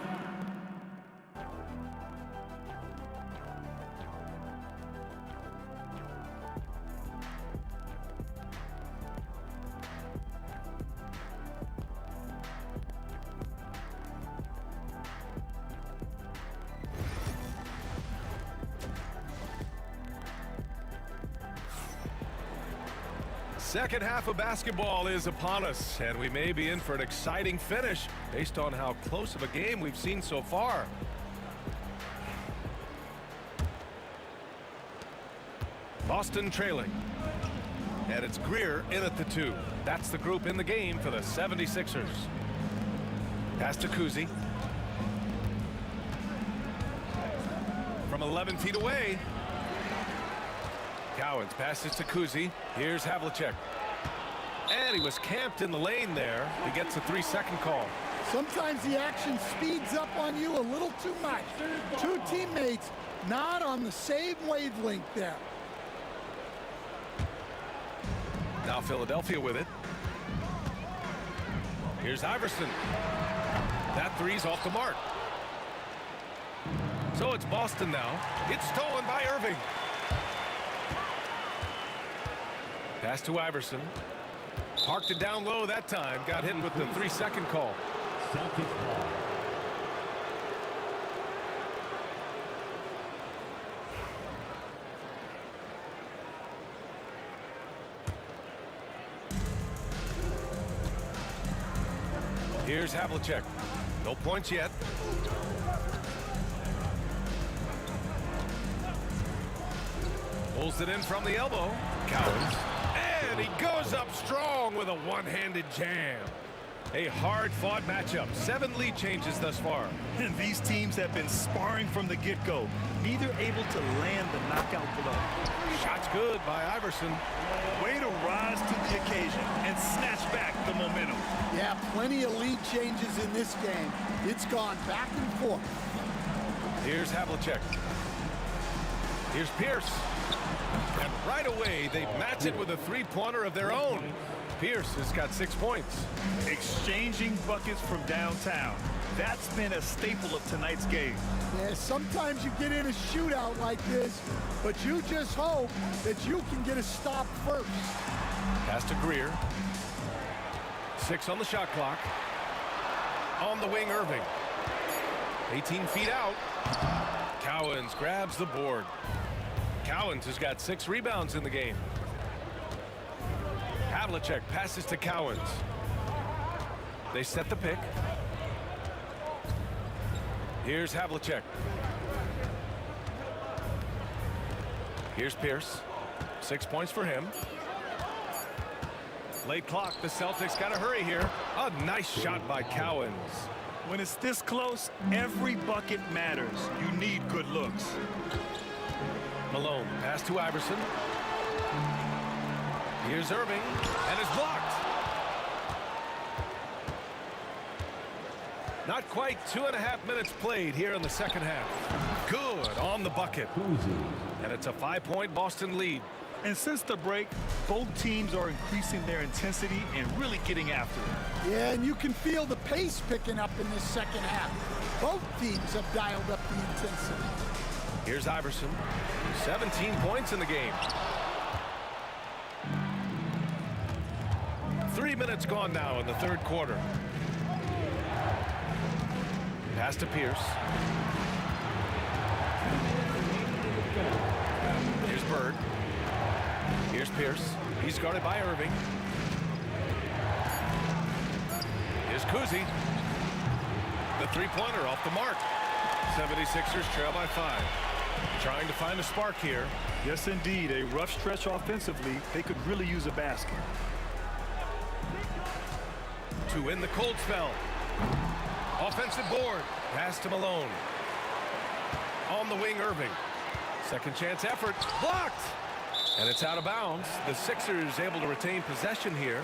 Second half of basketball is upon us, and we may be in for an exciting finish based on how close of a game we've seen so far. Boston trailing. And it's Greer in at the 2. That's the group in the game for the 76ers. Pass to Kuzi. From 11 feet away. Cowens passes to Kuzi. Here's Havlicek. And he was camped in the lane there. He gets a 3-second call. Sometimes the action speeds up on you a little too much. 2 teammates not on the same wavelength there. Now Philadelphia with it. Here's Iverson. That 3's off the mark. So it's Boston now. It's stolen by Irving. Pass to Iverson. Parked it down low that time. Got hit with the 3-second call. Here's Havlicek. No points yet. Pulls it in from the elbow. Cowens. And he goes up strong with a one-handed jam. A hard-fought matchup. 7 lead changes thus far. And these teams have been sparring from the get-go. Neither able to land the knockout blow. Shot's good by Iverson. Way to rise to the occasion and snatch back the momentum. Yeah, plenty of lead changes in this game. It's gone back and forth. Here's Havlicek. Here's Pierce. And right away, they match it with a three-pointer of their own. Pierce has got 6 points. Exchanging buckets from downtown. That's been a staple of tonight's game. Yeah, sometimes you get in a shootout like this, but you just hope that you can get a stop first. Pass to Greer. 6 on the shot clock. On the wing, Irving. 18 feet out. Cowens grabs the board. Cowens has got 6 rebounds in the game. Havlicek passes to Cowens. They set the pick. Here's Havlicek. Here's Pierce. 6 points for him. Late clock. The Celtics got to hurry here. A nice shot by Cowens. When it's this close, every bucket matters. You need good looks. Malone. Pass to Iverson. Here's Irving. And it's blocked. Not quite 2.5 minutes played here in the second half. Good on the bucket. And it's a 5-point Boston lead. And since the break, both teams are increasing their intensity and really getting after it. Yeah, and you can feel the pace picking up in this second half. Both teams have dialed up the intensity. Here's Iverson. 17 points in the game. 3 minutes gone now in the third quarter. Pass to Pierce. Here's Bird. Here's Pierce. He's guarded by Irving. Here's Kuzi. The three-pointer off the mark. 76ers trail by 5. Trying to find a spark here. Yes, indeed. A rough stretch offensively. They could really use a basket. To win the cold spell. Offensive board. Pass to Malone. On the wing, Irving. Second chance effort. Blocked. And it's out of bounds. The Sixers able to retain possession here.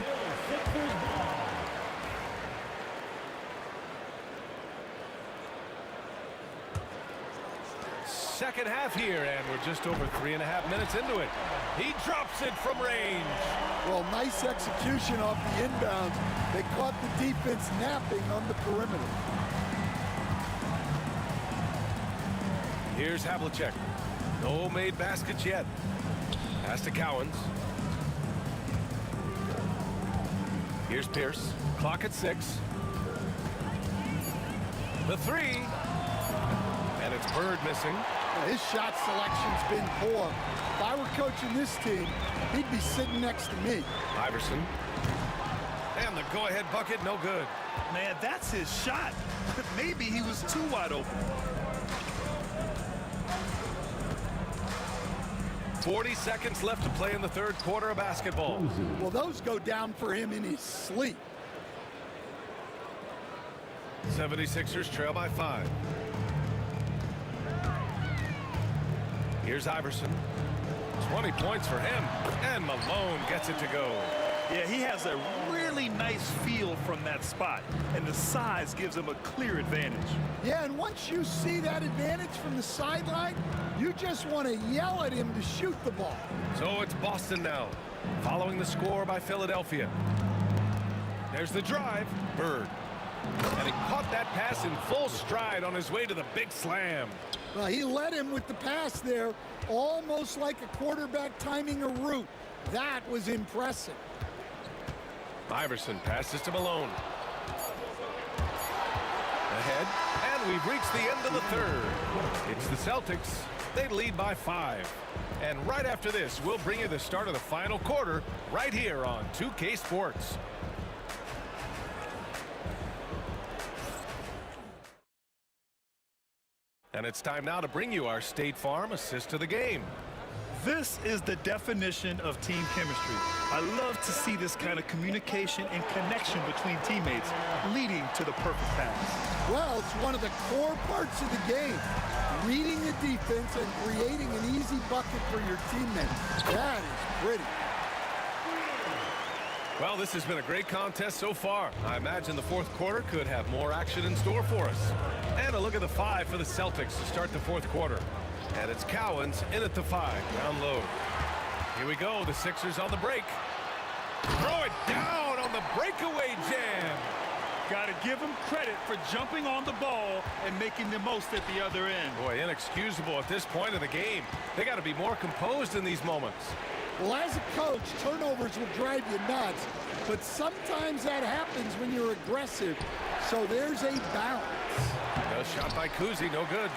Second half here, and we're just over 3.5 minutes into it. He drops it from range. Well, nice execution off the inbounds. They caught the defense napping on the perimeter. Here's Havlicek. No made baskets yet. Pass to Cowens. Here's Pierce. Clock at 6. The 3. And it's Bird missing. His shot selection's been poor. If I were coaching this team, he'd be sitting next to me. Iverson. And the go-ahead bucket, no good. Man, that's his shot. Maybe he was too wide open. 40 seconds left to play in the third quarter of basketball. Well, those go down for him in his sleep. 76ers trail by 5. Here's Iverson. 20 points for him. And Malone gets it to go. Yeah, he has a really nice feel from that spot. And the size gives him a clear advantage. Yeah, and once you see that advantage from the sideline, you just want to yell at him to shoot the ball. So it's Boston now, following the score by Philadelphia. There's the drive. Bird. And he caught that pass in full stride on his way to the big slam. Well, he led him with the pass there, almost like a quarterback timing a route. That was impressive. Iverson passes to Malone. Ahead, and we've reached the end of the third. It's the Celtics. They lead by 5. And right after this, we'll bring you the start of the final quarter right here on 2K Sports. And it's time now to bring you our State Farm assist to the game. This is the definition of team chemistry. I love to see this kind of communication and connection between teammates leading to the perfect pass. Well, it's one of the core parts of the game. Reading the defense and creating an easy bucket for your teammates. That is pretty. Well, this has been a great contest so far. I imagine the fourth quarter could have more action in store for us. And a look at the 5 for the Celtics to start the fourth quarter. And it's Cowens in at the 5, down low. Here we go, the Sixers on the break. Throw it down on the breakaway jam. Got to give him credit for jumping on the ball and making the most at the other end. Boy, inexcusable at this point of the game. They got to be more composed in these moments. Well, as a coach, turnovers will drive you nuts, but sometimes that happens when you're aggressive. So there's a balance. No shot by Kuzi, no good.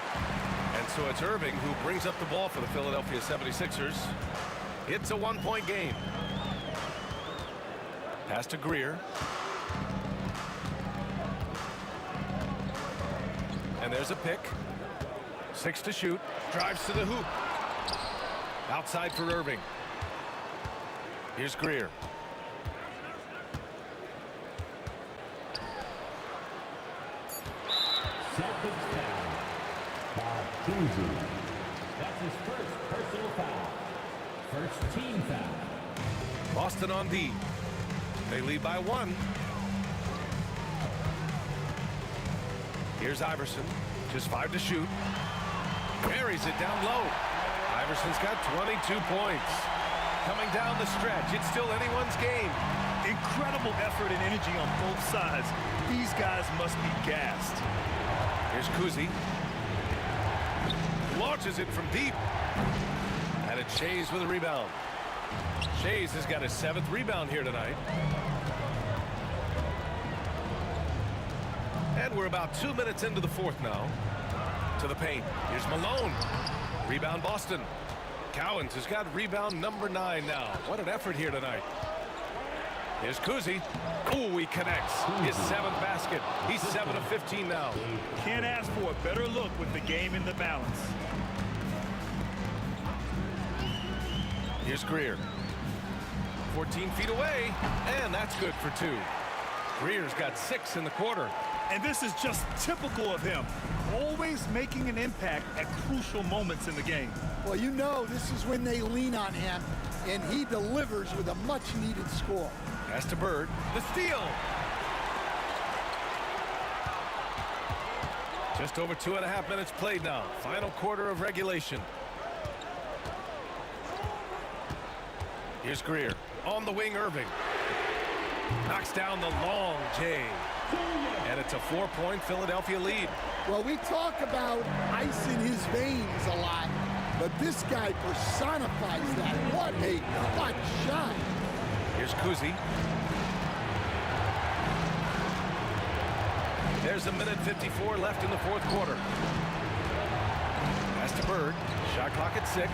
And so it's Irving who brings up the ball for the Philadelphia 76ers. It's a one-point game. Pass to Greer. And there's a pick. 6 to shoot. Drives to the hoop. Outside for Irving. Here's Greer. Celtics foul. Kuzi. That's his first personal foul. First team foul. Boston on D. They lead by 1. Here's Iverson. Just 5 to shoot. Buries it down low. Iverson's got 22 points. Coming down the stretch, it's still anyone's game. Incredible effort and energy on both sides. These guys must be gassed. Here's Kuzi. Launches it from deep. And it's Shays with a rebound. Shays has got his 7th rebound here tonight. And we're about 2 minutes into the fourth now. To the paint. Here's Malone. Rebound Boston. Cowens has got rebound number 9 now. What an effort here tonight. Here's Kuzi. Ooh, he connects. His 7th basket. He's 7 of 15 now. Can't ask for a better look with the game in the balance. Here's Greer. 14 feet away. And that's good for 2. Greer's got 6 in the quarter. And this is just typical of him. Always making an impact at crucial moments in the game. Well, you know this is when they lean on him, and he delivers with a much-needed score. Pass to Bird. The steal. Just over 2.5 minutes played now. Final quarter of regulation. Here's Greer. On the wing, Irving. Knocks down the long J. And it's a 4-point Philadelphia lead. Well, we talk about ice in his veins a lot, but this guy personifies that. What a clutch shot. Here's Kuzi. There's 1:54 left in the fourth quarter. Pass to Bird. Shot clock at 6.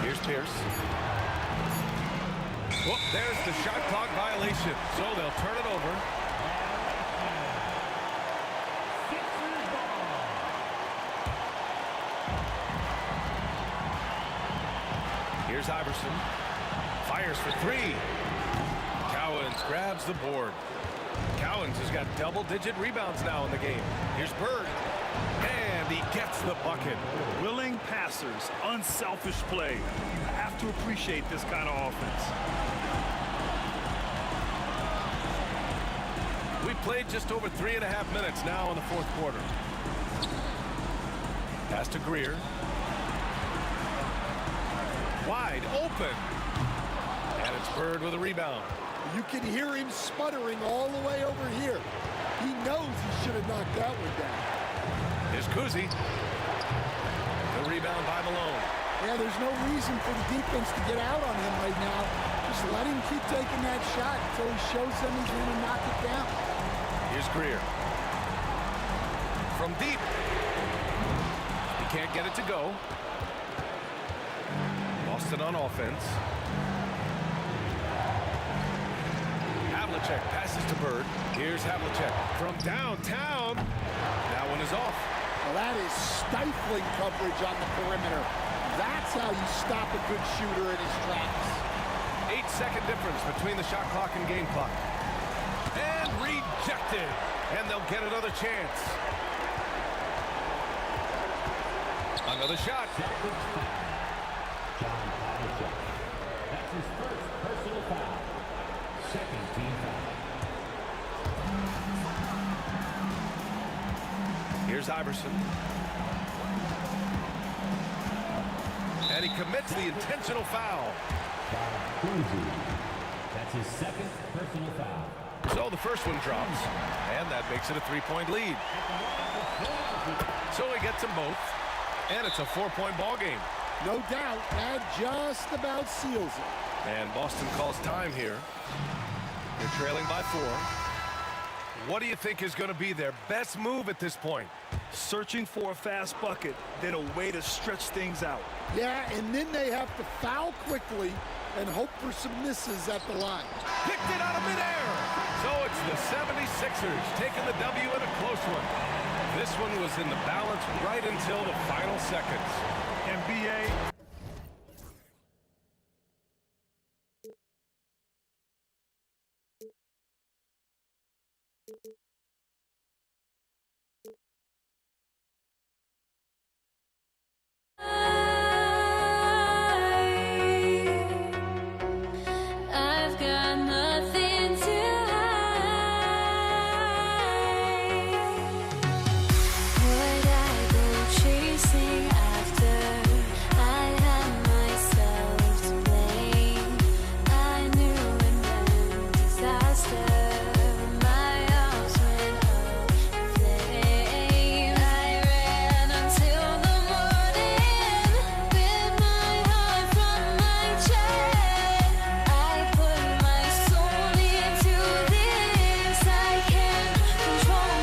Here's Pierce. Whoop, there's the shot clock violation. So they'll turn it over. Here's Iverson. Fires for 3. Cowens grabs the board. Cowens has got double-digit rebounds now in the game. Here's Bird. And he gets the bucket. Willing passers, unselfish play. You have to appreciate this kind of offense. We've played just over 3.5 minutes now in the fourth quarter. Pass to Greer. Wide open. And it's Bird with a rebound. You can hear him sputtering all the way over here. He knows he should have knocked that one down. Here's Kuzi. The rebound by Malone. Yeah, there's no reason for the defense to get out on him right now. Just let him keep taking that shot until he shows them he's going to knock it down. Here's Greer. From deep. He can't get it to go. Boston on offense. Havlicek passes to Bird. Here's Havlicek from downtown. That one one is off. Well, that is stifling coverage on the perimeter. That's how you stop a good shooter in his tracks. 8-second difference between the shot clock and game clock. And rejected. And they'll get another chance. Another shot. That's his first personal foul. Second team foul. Here's Iverson. And he commits the intentional foul. That's his second personal foul. So the first one drops, and that makes it a 3-point lead. So he gets them both, and it's a 4-point ball game. No doubt, that just about seals it. And Boston calls time here. They're trailing by 4. What do you think is going to be their best move at this point? Searching for a fast bucket, then a way to stretch things out. Yeah, and then they have to foul quickly and hope for some misses at the line. Picked it out of midair. So it's the 76ers taking the W in a close one. This one was in the balance right until the final seconds. NBA. I've got nothing to hide. Would I go chasing after? I had myself to blame. I knew it meant disaster. My arms went up in flames. I ran until the morning with my heart from my chest. I put my soul into this. I can't control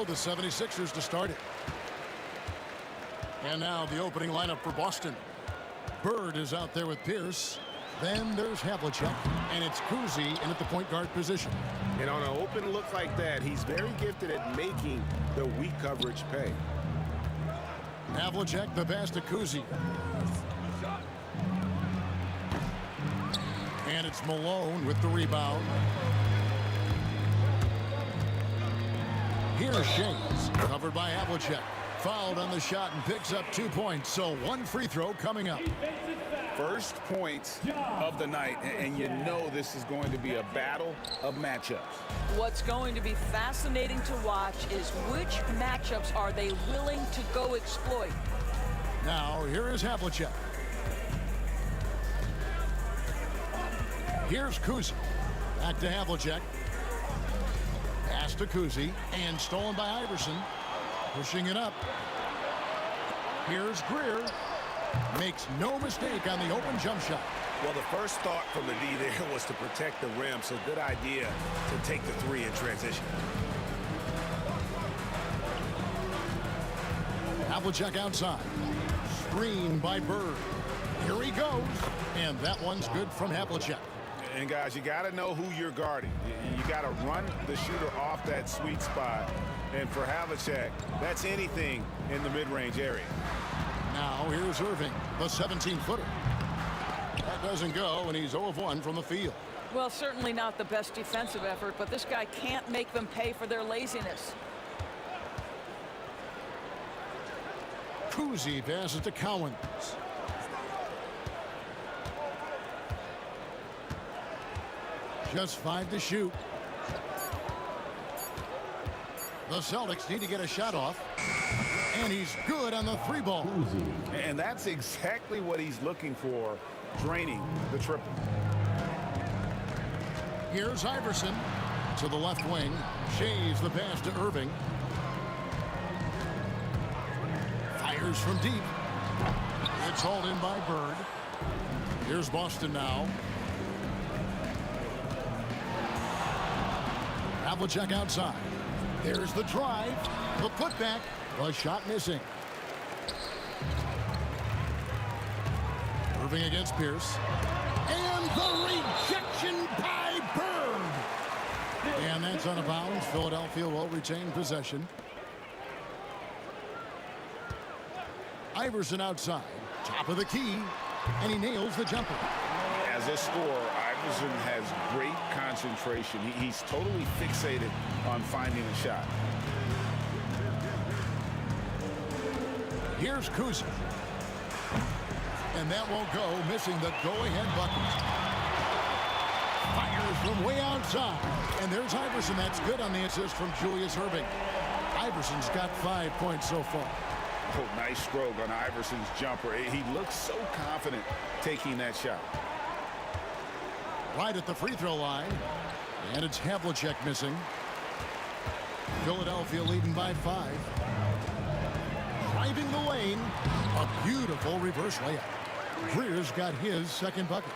go, the 76ers to start it. And now the opening lineup for Boston. Bird is out there with Pierce. Then there's Havlicek, and it's Kuzi in at the point guard position. And on an open look like that, he's very gifted at making the weak coverage pay. Havlicek, the pass to Kuzi. And it's Malone with the rebound. Here's Shays, covered by Havlicek. Fouled on the shot and picks up 2 points, so one free throw coming up. First points of the night, and you know this is going to be a battle of matchups. What's going to be fascinating to watch is which matchups are they willing to go exploit. Now, here is Havlicek. Here's Kuzi. Back to Havlicek. Pass to Kuzi, and stolen by Iverson. Pushing it up. Here's Greer. Makes no mistake on the open jump shot. Well, the first thought from the D there was to protect the rim, so good idea to take the three in transition. Havlicek outside. Screen by Bird. Here he goes. And that one's good from Havlicek. And guys, you got to know who you're guarding. You got to run the shooter off that sweet spot. And for Havlicek, that's anything in the mid-range area. Now here's Irving, the 17-footer. That doesn't go, and he's 0 of 1 from the field. Well, certainly not the best defensive effort, but this guy can't make them pay for their laziness. Kuzi passes to Cowens. Just 5 to shoot. The Celtics need to get a shot off. And he's good on the 3-ball. And that's exactly what he's looking for, draining the triple. Here's Iverson to the left wing. Shays the pass to Irving. Fires from deep. It's hauled in by Bird. Here's Boston now. Havlicek outside. There's the drive. The putback. The shot missing. Irving against Pierce. And the rejection by Bird. And that's out of bounds. Philadelphia will retain possession. Iverson outside. Top of the key. And he nails the jumper. As a scorer, Iverson has great concentration. He's totally fixated on finding a shot. Here's Kuzi. And that won't go, missing the go-ahead bucket. Fires from way outside. And there's Iverson. That's good on the assist from Julius Irving. Iverson's got 5 points so far. Oh, nice stroke on Iverson's jumper. He looks so confident taking that shot. Right at the free throw line. And it's Havlicek missing. Philadelphia leading by 5. Driving the lane. A beautiful reverse layup. Greer's got his second bucket.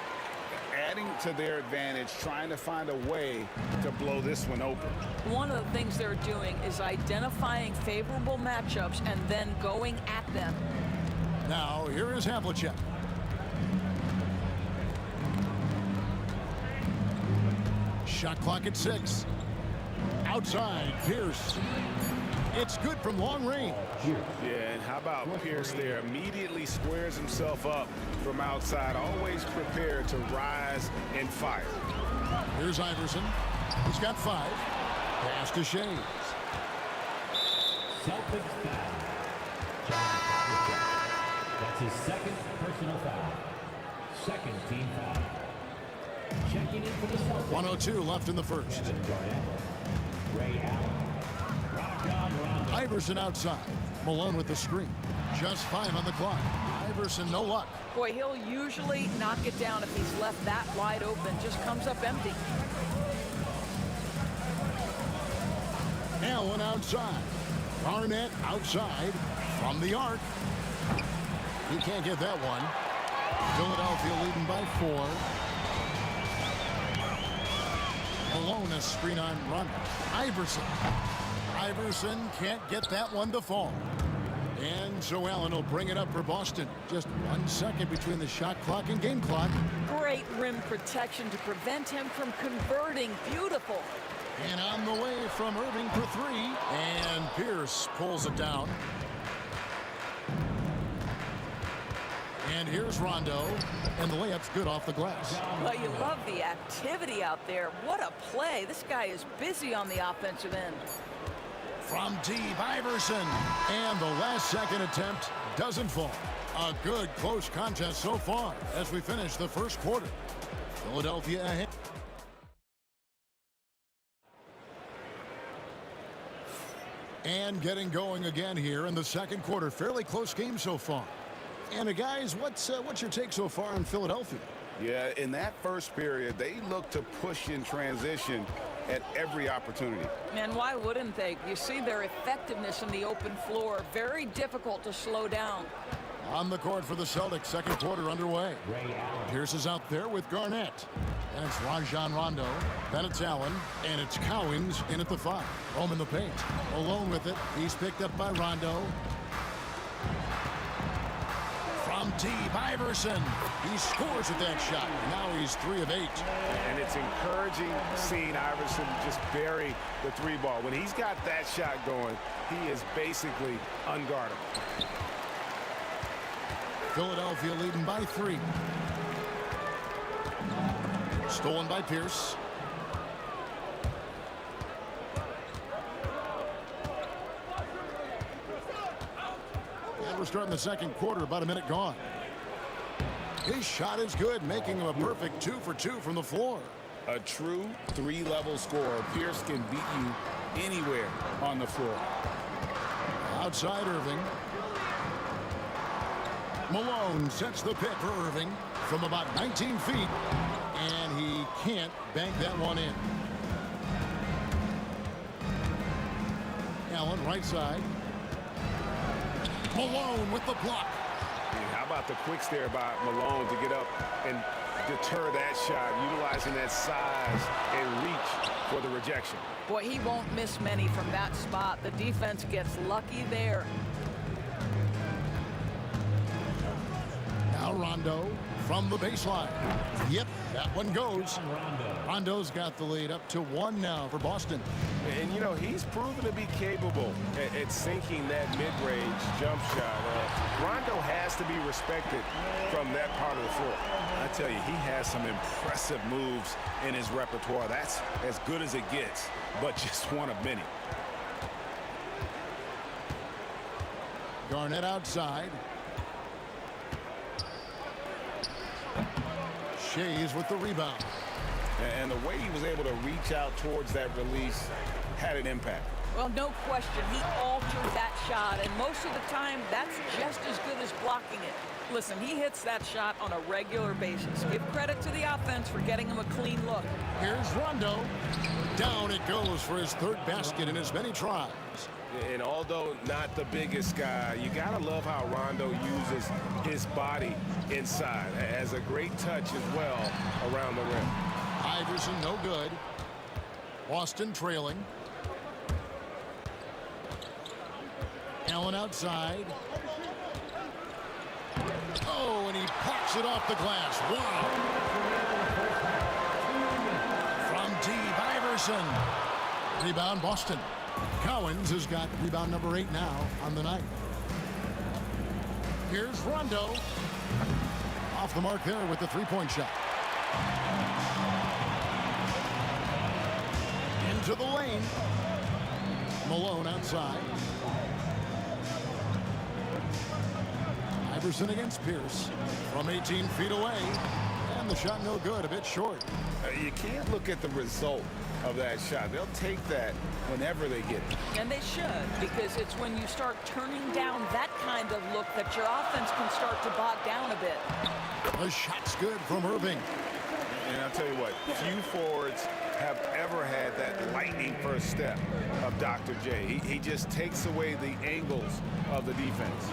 Adding to their advantage, trying to find a way to blow this one open. One of the things they're doing is identifying favorable matchups and then going at them. Now, here is Havlicek. Shot clock at 6. Outside, Pierce. It's good from long range. Yeah, and how about Pierce there? Immediately squares himself up from outside, always prepared to rise and fire. Here's Iverson. He's got 5. Pass to Shays. Celtics foul. That's his second personal foul. Second team foul. Checking in for the Celtics. 1:02 left in the first. Ray Allen. Iverson outside. Malone with the screen. Just 5 on the clock. Iverson, no luck. Boy, he'll usually knock it down if he's left that wide open. Just comes up empty. Allen outside. Barnett outside from the arc. He can't get that one. Philadelphia leading by 4. Malone a screen on run. Iverson. Iverson can't get that one to fall. And so Allen will bring it up for Boston. Just 1 second between the shot clock and game clock. Great rim protection to prevent him from converting. Beautiful. And on the way from Irving for three. And Pierce pulls it down. And here's Rondo. And the layup's good off the glass. Well, you love the activity out there. What a play. This guy is busy on the offensive end. From deep, Iverson. And the last second attempt doesn't fall. A good close contest so far as we finish the first quarter. Philadelphia ahead. And getting going again here in the second quarter. Fairly close game so far. And guys, what's your take so far on Philadelphia? Yeah, in that first period, they looked to push in transition at every opportunity. And why wouldn't they? You see their effectiveness in the open floor. Very difficult to slow down. On the court for the Celtics, second quarter underway. Pierce is out there with Garnett. And it's Rajon Rondo. Then it's Allen. And it's Cowings in at the 5. Home in the paint. Alone with it. He's picked up by Rondo. From deep, Iverson. He scores with that shot. Now he's 3 of 8. And it's encouraging seeing Iverson just bury the 3-ball. When he's got that shot going, he is basically unguardable. Philadelphia leading by 3. Stolen by Pierce. And we're starting the second quarter, about a minute gone. His shot is good, making him a perfect 2 for 2 from the floor. A true 3-level scorer. Pierce can beat you anywhere on the floor. Outside Irving. Malone sets the pick for Irving from about 19 feet. And he can't bank that one in. Allen right side. Malone with the block. How about the quick stare by Malone to get up and deter that shot, utilizing that size and reach for the rejection. Boy, he won't miss many from that spot. The defense gets lucky there. Now Rondo from the baseline. Yep, that one goes. Rondo's got the lead up to 1 now for Boston. And, you know, he's proven to be capable at sinking that mid-range jump shot. Rondo has to be respected from that part of the floor. I tell you, he has some impressive moves in his repertoire. That's as good as it gets, but just one of many. Garnett outside. Shays with the rebound. And the way he was able to reach out towards that release had an impact. Well, no question. He altered that shot, and most of the time, that's just as good as blocking it. Listen, he hits that shot on a regular basis. Give credit to the offense for getting him a clean look. Here's Rondo. Down it goes for his 3rd basket in as many tries. And although not the biggest guy, you gotta love how Rondo uses his body inside. Has a great touch as well around the rim. Iverson no good. Boston trailing. Allen outside. Oh, and he pops it off the glass. Wow. From deep, Iverson. Rebound, Boston. Cowens has got rebound number 8 now on the night. Here's Rondo. Off the mark there with the 3-point shot. Into the lane. Malone outside. Iverson against Pierce from 18 feet away. And the shot no good, a bit short. You can't look at the result of that shot. They'll take that whenever they get it. And they should, because it's when you start turning down that kind of look that your offense can start to bog down a bit. The shot's good from Irving. And I'll tell you what, few forwards have ever had that lightning first step of Dr. J. He just takes away the angles of the defense.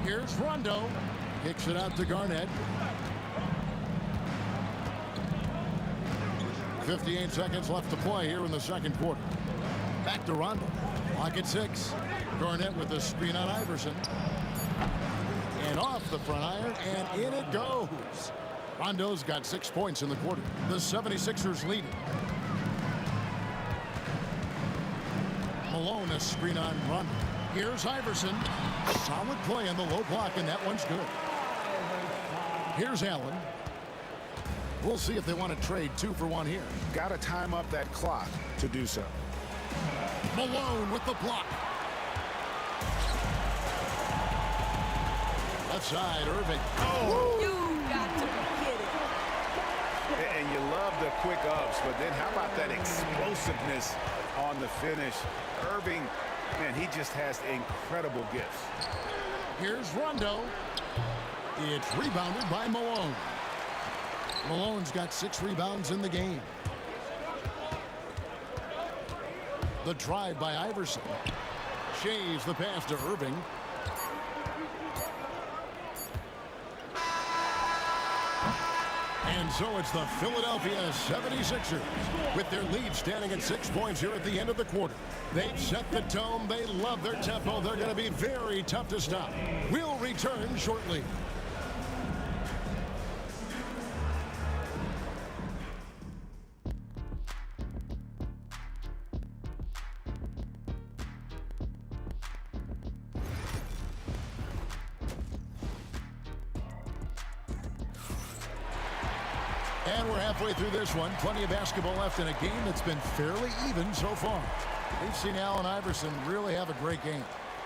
Here's Rondo. Kicks it out to Garnett. 58 seconds left to play here in the second quarter. Back to Rondo. Lock at 6. Garnett with the screen on Iverson. And off the front iron, and in it goes. Rondo's got 6 points in the quarter. The 76ers lead. Malone, a screen on Rondo. Here's Iverson. Solid play on the low block, and that one's good. Here's Allen. We'll see if they want to trade 2 for 1 here. Got to time up that clock to do so. Malone with the block. Left side, Irving. Oh! You got to be kidding. And you love the quick ups, but then how about that explosiveness on the finish? Irving, man, he just has incredible gifts. Here's Rondo. It's rebounded by Malone. Malone's got 6 rebounds in the game. The drive by Iverson. Shaves the pass to Irving. And so it's the Philadelphia 76ers with their lead standing at 6 points here at the end of the quarter. They've set the tone. They love their tempo. They're going to be very tough to stop. We'll return shortly. And we're halfway through this one. Plenty of basketball left in a game that's been fairly even so far. We've seen Allen Iverson really have a great game.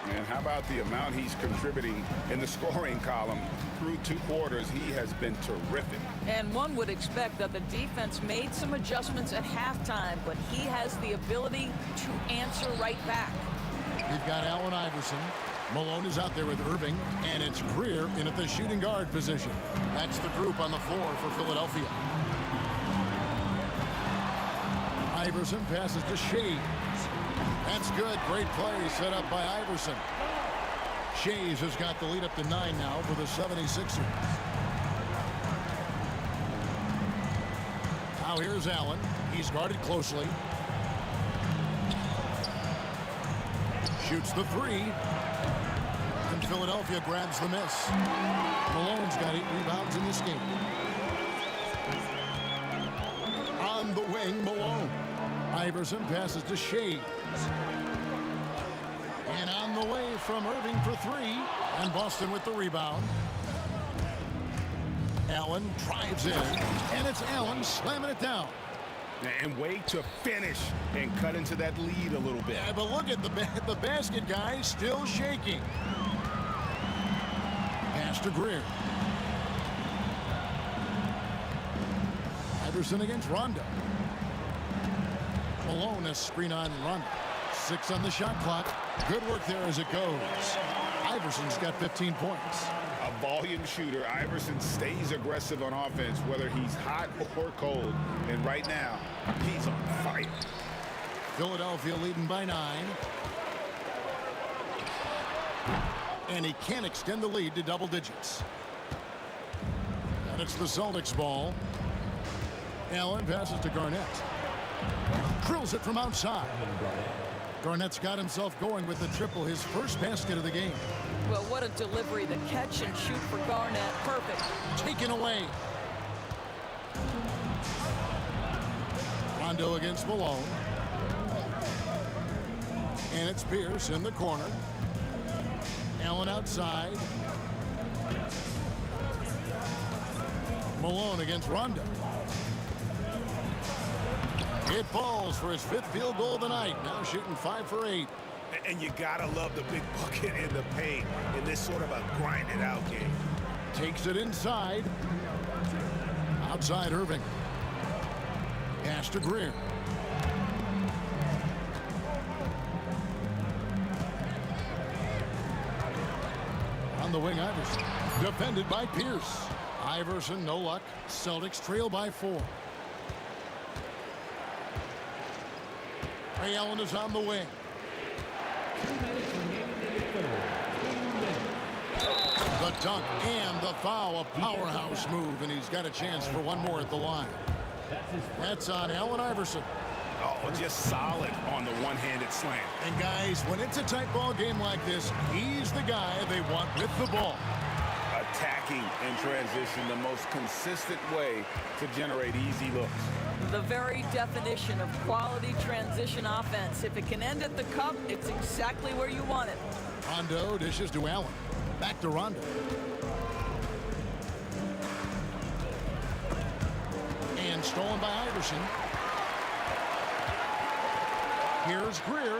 And how about the amount he's contributing in the scoring column? Through 2 quarters, he has been terrific. And one would expect that the defense made some adjustments at halftime, but he has the ability to answer right back. You've got Allen Iverson. Malone is out there with Irving, and it's Greer in at the shooting guard position. That's the group on the floor for Philadelphia. Iverson passes to Shea. That's good. Great play set up by Iverson. Shays has got the lead up to 9 now for the 76ers. Now here's Allen. He's guarded closely. Shoots the 3. And Philadelphia grabs the miss. Malone's got 8 rebounds in this game. On the wing, Malone. Iverson passes to Shea. And on the way from Irving for 3. And Boston with the rebound. Allen drives in. And it's Allen slamming it down. And way to finish and cut into that lead a little bit. Yeah, but look at the basket guy still shaking. Pass to Greer. Iverson against Rondo. Malone, a screen on Rondo. 6 on the shot clock. Good work there as it goes. Iverson's got 15 points. A volume shooter. Iverson stays aggressive on offense, whether he's hot or cold. And right now, he's on fire. Philadelphia leading by 9. And he can't extend the lead to double digits. And it's the Celtics ball. Allen passes to Garnett. Drills it from outside. Garnett's got himself going with the triple, his first basket of the game. Well, what a delivery. The catch and shoot for Garnett. Perfect. Taken away. Rondo against Malone. And it's Pierce in the corner. Allen outside. Malone against Rondo. It falls for his 5th field goal of the night. Now shooting 5 for 8. And you gotta love the big bucket in the paint in this sort of a grinded out game. Takes it inside. Outside Irving. Pass to Greer. On the wing, Iverson. Defended by Pierce. Iverson, no luck. Celtics trail by 4. Ray Allen is on the wing. The dunk and the foul, a powerhouse move, and he's got a chance for one more at the line. That's on Allen Iverson. Oh, just solid on the one-handed slam. And guys, when it's a tight ball game like this, he's the guy they want with the ball. Attacking in transition, the most consistent way to generate easy looks. The very definition of quality transition offense. If it can end at the cup, it's exactly where you want it. Rondo dishes to Allen. Back to Rondo. And stolen by Iverson. Here's Greer.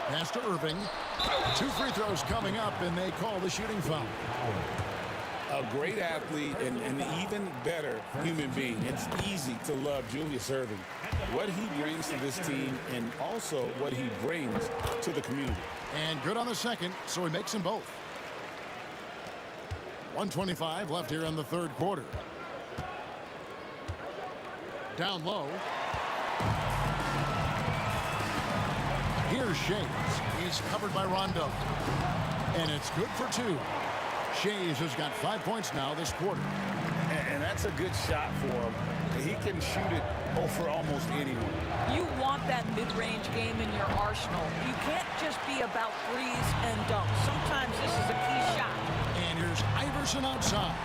Pass to Irving. 2 free throws coming up, and they call the shooting foul. A great athlete and an even better human being. It's easy to love Julius Irving. What he brings to this team and also what he brings to the community. And good on the second, so he makes them both. 1:25 left here in the third quarter. Down low. Here's Shays. He's covered by Rondo. And it's good for 2. Shays has got 5 points now this quarter. And that's a good shot for him. He can shoot it over almost anyone. You want that mid-range game in your arsenal. You can't just be about threes and dunks. Sometimes this is a key shot. And here's Iverson outside.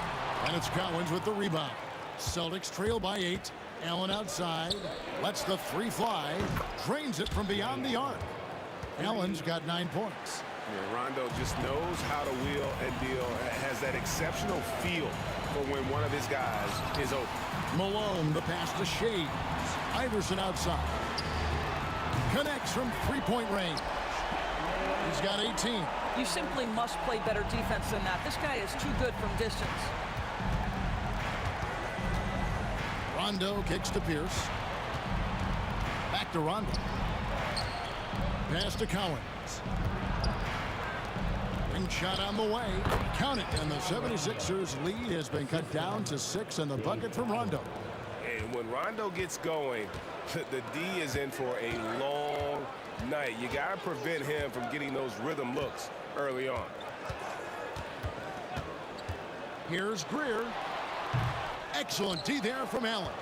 And it's Collins with the rebound. Celtics trail by 8. Allen outside. Lets the 3 fly. Drains it from beyond the arc. Allen's got 9 points. Yeah, Rondo just knows how to wheel and deal. Has that exceptional feel for when one of his guys is open. Malone, the pass to Shays. Iverson outside. Connects from 3-point range. He's got 18. You simply must play better defense than that. This guy is too good from distance. Rondo kicks to Pierce. Back to Rondo. Pass to Collins. Ring shot on the way. Count it. And the 76ers lead has been cut down to 6 in the bucket from Rondo. And when Rondo gets going, the D is in for a long night. You got to prevent him from getting those rhythm looks early on. Here's Greer. Excellent D there from Allen.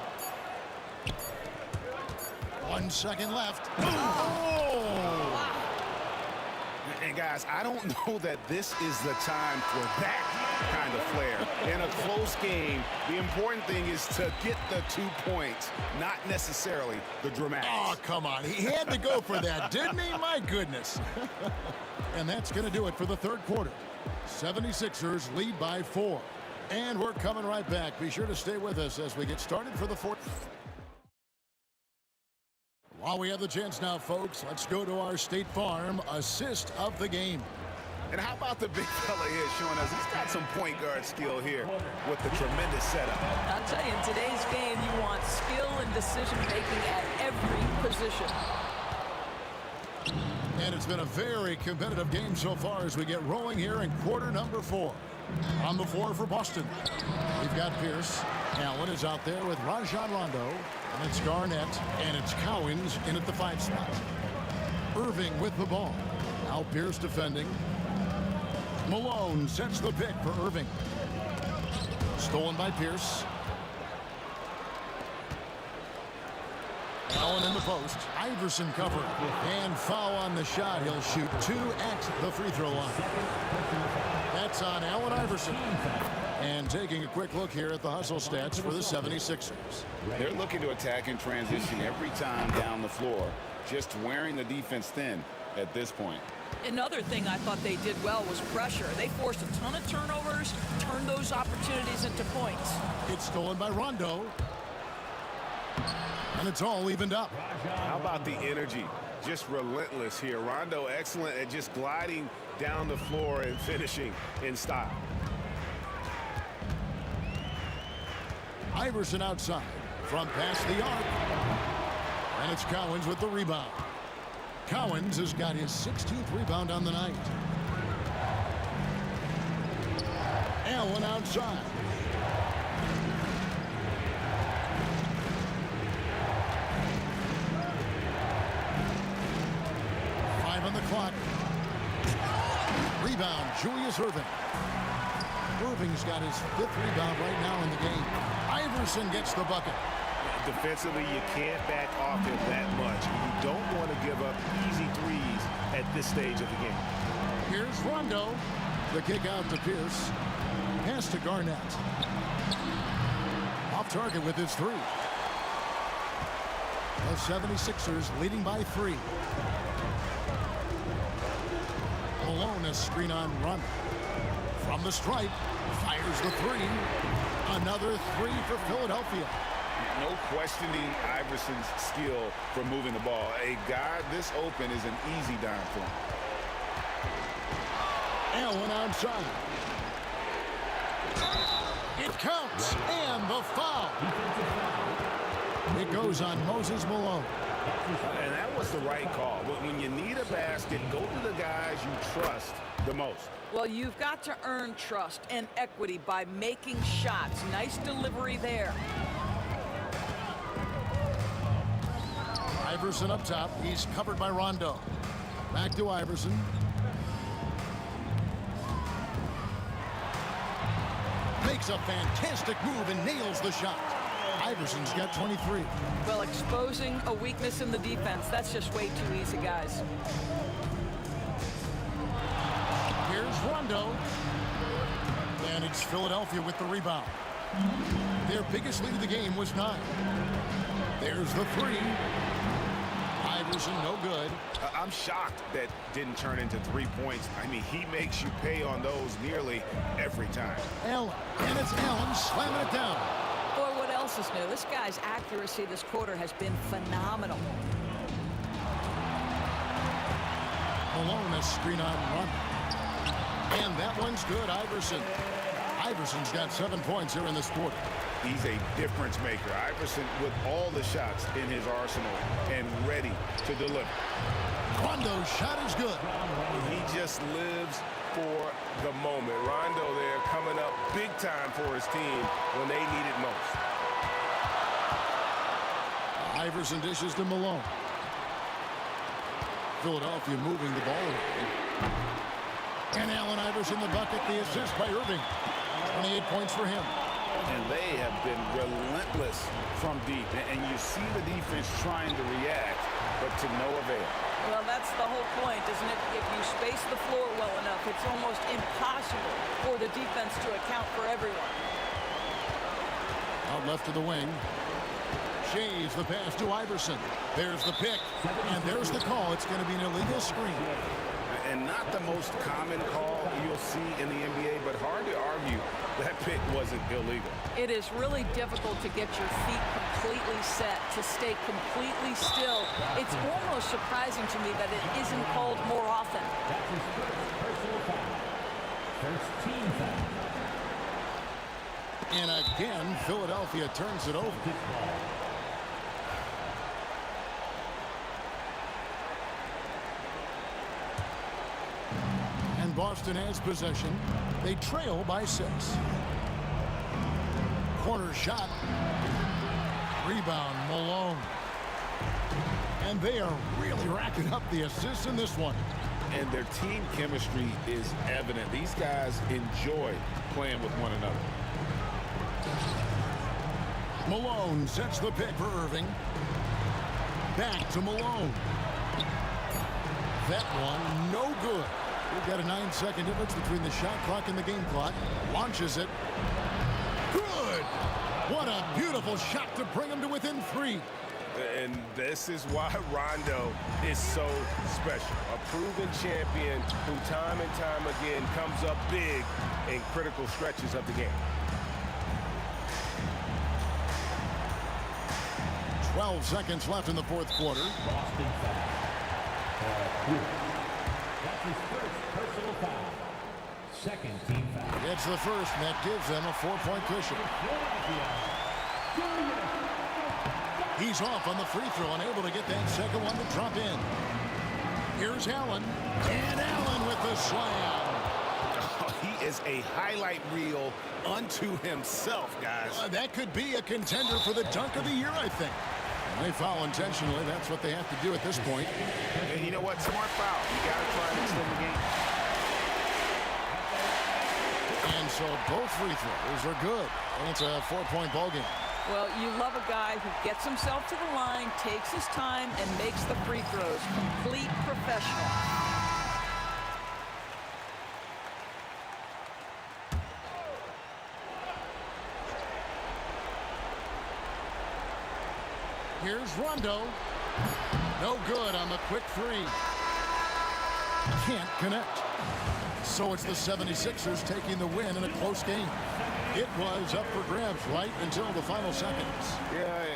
1 second left. Oh! And guys, I don't know that this is the time for that kind of flair. In a close game, the important thing is to get the 2 points, not necessarily the dramatics. Oh, come on. He had to go for that, didn't he? My goodness. And that's going to do it for the third quarter. 76ers lead by 4. And we're coming right back. Be sure to stay with us as we get started for the fourth. While we have the chance now, folks, let's go to our State Farm assist of the game. And how about the big fella here showing us he's got some point guard skill here with the tremendous setup. I'll tell you, in today's game, you want skill and decision-making at every position. And it's been a very competitive game so far as we get rolling here in quarter number 4. On the floor for Boston, we've got Pierce. Allen is out there with Rajon Rondo. And it's Garnett. And it's Cowens in at the 5 spot. Irving with the ball. Now Pierce defending. Malone sets the pick for Irving. Stolen by Pierce. Allen in the post. Iverson covered. And foul on the shot. He'll shoot 2 at the free throw line. That's on Allen Iverson. And taking a quick look here at the hustle stats for the 76ers. They're looking to attack in transition every time down the floor. Just wearing the defense thin at this point. Another thing I thought they did well was pressure. They forced a ton of turnovers, turned those opportunities into points. It's stolen by Rondo. And it's all evened up. How about the energy? Just relentless here. Rondo excellent at just gliding down the floor and finishing in style. Iverson outside from past the arc. And it's Cowens with the rebound. Cowens has got his 16th rebound on the night. Allen outside. On the clock. Rebound, Julius Irving. Irving's got his 5th rebound right now in the game. Iverson gets the bucket. Defensively, you can't back off him that much. You don't want to give up easy threes at this stage of the game. Here's Rondo. The kick out to Pierce. Pass to Garnett. Off target with his three. The 76ers leading by 3. Malone, a screen on run. From the stripe, fires the 3. Another 3 for Philadelphia. No questioning Iverson's skill for moving the ball. A guy this open is an easy dime for him. Allen outside. It counts, and the foul. It goes on Moses Malone. And that was the right call. When you need a basket, go to the guys you trust the most. Well, you've got to earn trust and equity by making shots. Nice delivery there. Iverson up top. He's covered by Rondo. Back to Iverson. Makes a fantastic move and nails the shot. Iverson's got 23. Well, exposing a weakness in the defense, that's just way too easy, guys. Here's Rondo. And it's Philadelphia with the rebound. Their biggest lead of the game was 9. There's the 3. Iverson, no good. I'm shocked that didn't turn into 3 points. I mean, he makes you pay on those nearly every time. Allen, and it's Allen slamming it down. Boy, what else is new? This guy's accuracy this quarter has been phenomenal. Malone, a screen on run. And that one's good, Iverson. Iverson's got 7 points here in this quarter. He's a difference maker. Iverson with all the shots in his arsenal and ready to deliver. Rondo's shot is good. He just lives for the moment. Rondo there coming up big time for his team when they need it most. Iverson dishes to Malone. Philadelphia moving the ball away. And Allen Iverson the bucket, the assist by Irving. 28 points for him. And they have been relentless from deep. And you see the defense trying to react, but to no avail. Well, that's the whole point, isn't it? If you space the floor well enough, it's almost impossible for the defense to account for everyone. Out left to the wing. Shays the pass to Iverson. There's the pick. And there's the call. It's going to be an illegal screen. And not the most common call you'll see in the NBA, but hard to argue that pick wasn't illegal. It is really difficult to get your feet completely set, to stay completely still. It's almost surprising to me that it isn't called more often. That's his first personal foul. First team foul. And again, Philadelphia turns it over. And Boston has possession. They trail by 6. Corner shot. Rebound, Malone. And they are really racking up the assists in this one. And their team chemistry is evident. These guys enjoy playing with one another. Malone sets the pick for Irving. Back to Malone. That one, no good. We've got a 9-second difference between the shot clock and the game clock. Launches it. Good! What a beautiful shot to bring him to within 3. And this is why Rondo is so special. A proven champion who time and time again comes up big in critical stretches of the game. 12 seconds left in the fourth quarter. Boston foul. That's his first personal foul. Second team foul. It's the first, and that gives them a 4-point cushion. He's off on the free throw and able to get that second one to drop in. Here's Allen. And Allen with the slam. Oh, he is a highlight reel unto himself, guys. That could be a contender for the dunk of the year, I think. And they foul intentionally. That's what they have to do at this point. And you know what? Smart foul. You got to try and extend the game. And so both free throws are good. And it's a 4-point ball game. Well, you love a guy who gets himself to the line, takes his time, and makes the free throws. Complete professional. Here's Rondo. No good on the quick three. Can't connect. So it's the 76ers taking the win in a close game. It was up for grabs right until the final seconds. Yeah,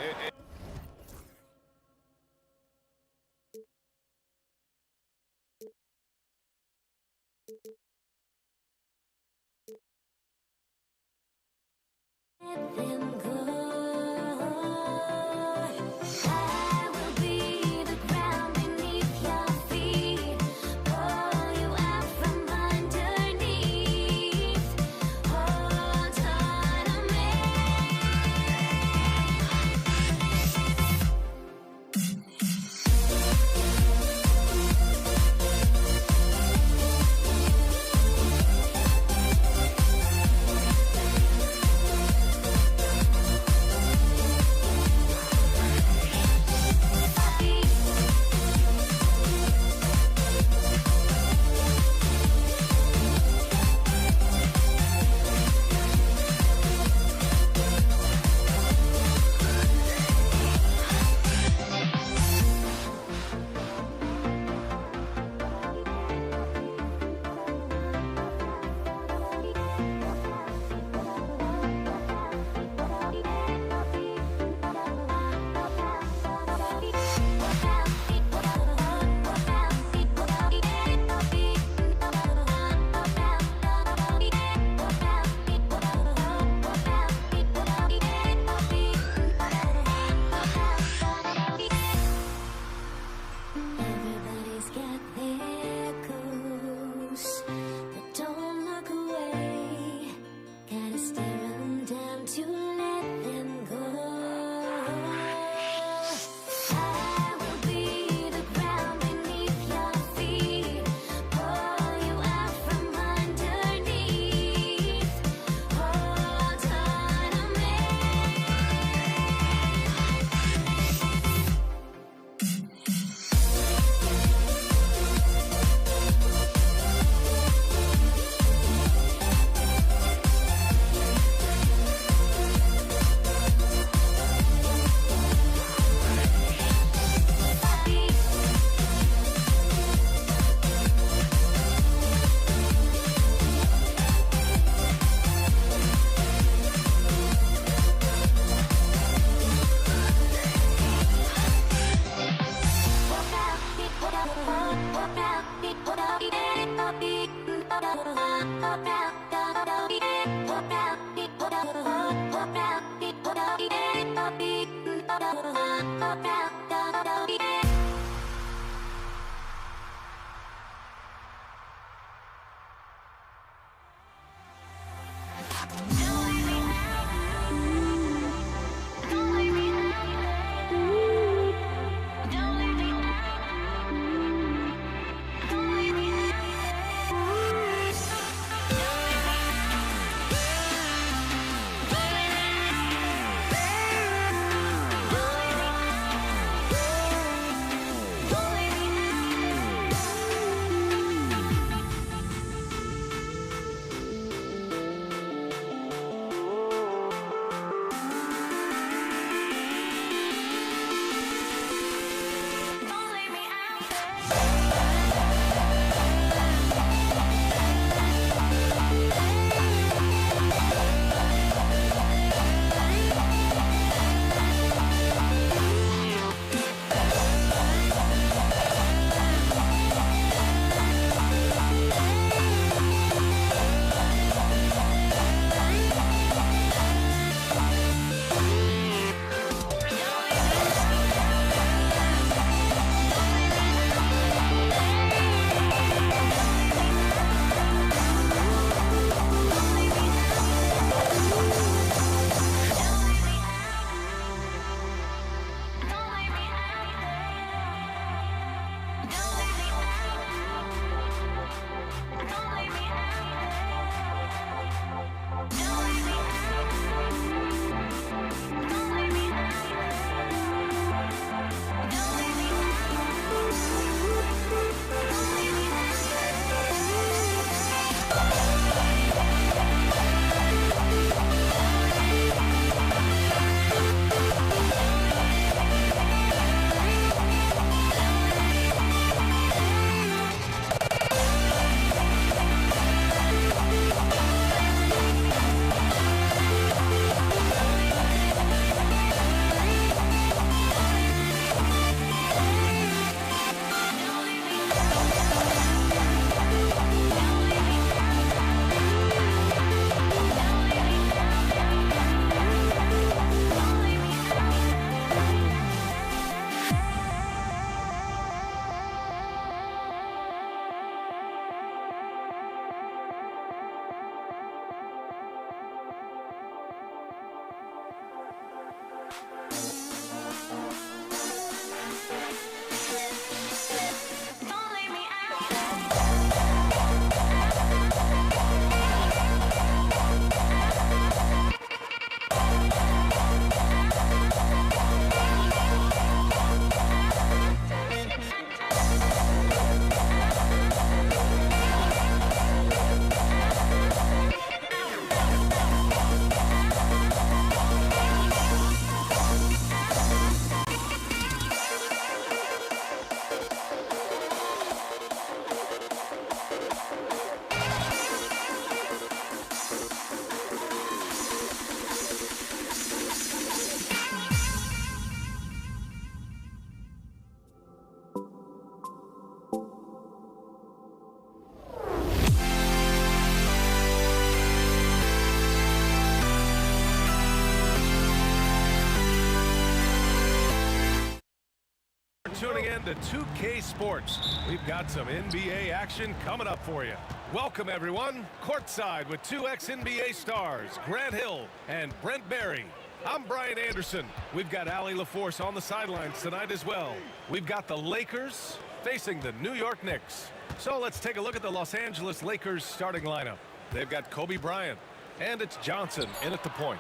tuning in to 2K Sports. We've got some NBA action coming up for you. Welcome, everyone. Courtside with two ex-NBA stars, Grant Hill and Brent Barry. I'm Brian Anderson. We've got Allie LaForce on the sidelines tonight as well. We've got the Lakers facing the New York Knicks. So let's take a look at the Los Angeles Lakers starting lineup. They've got Kobe Bryant, and it's Johnson in at the point.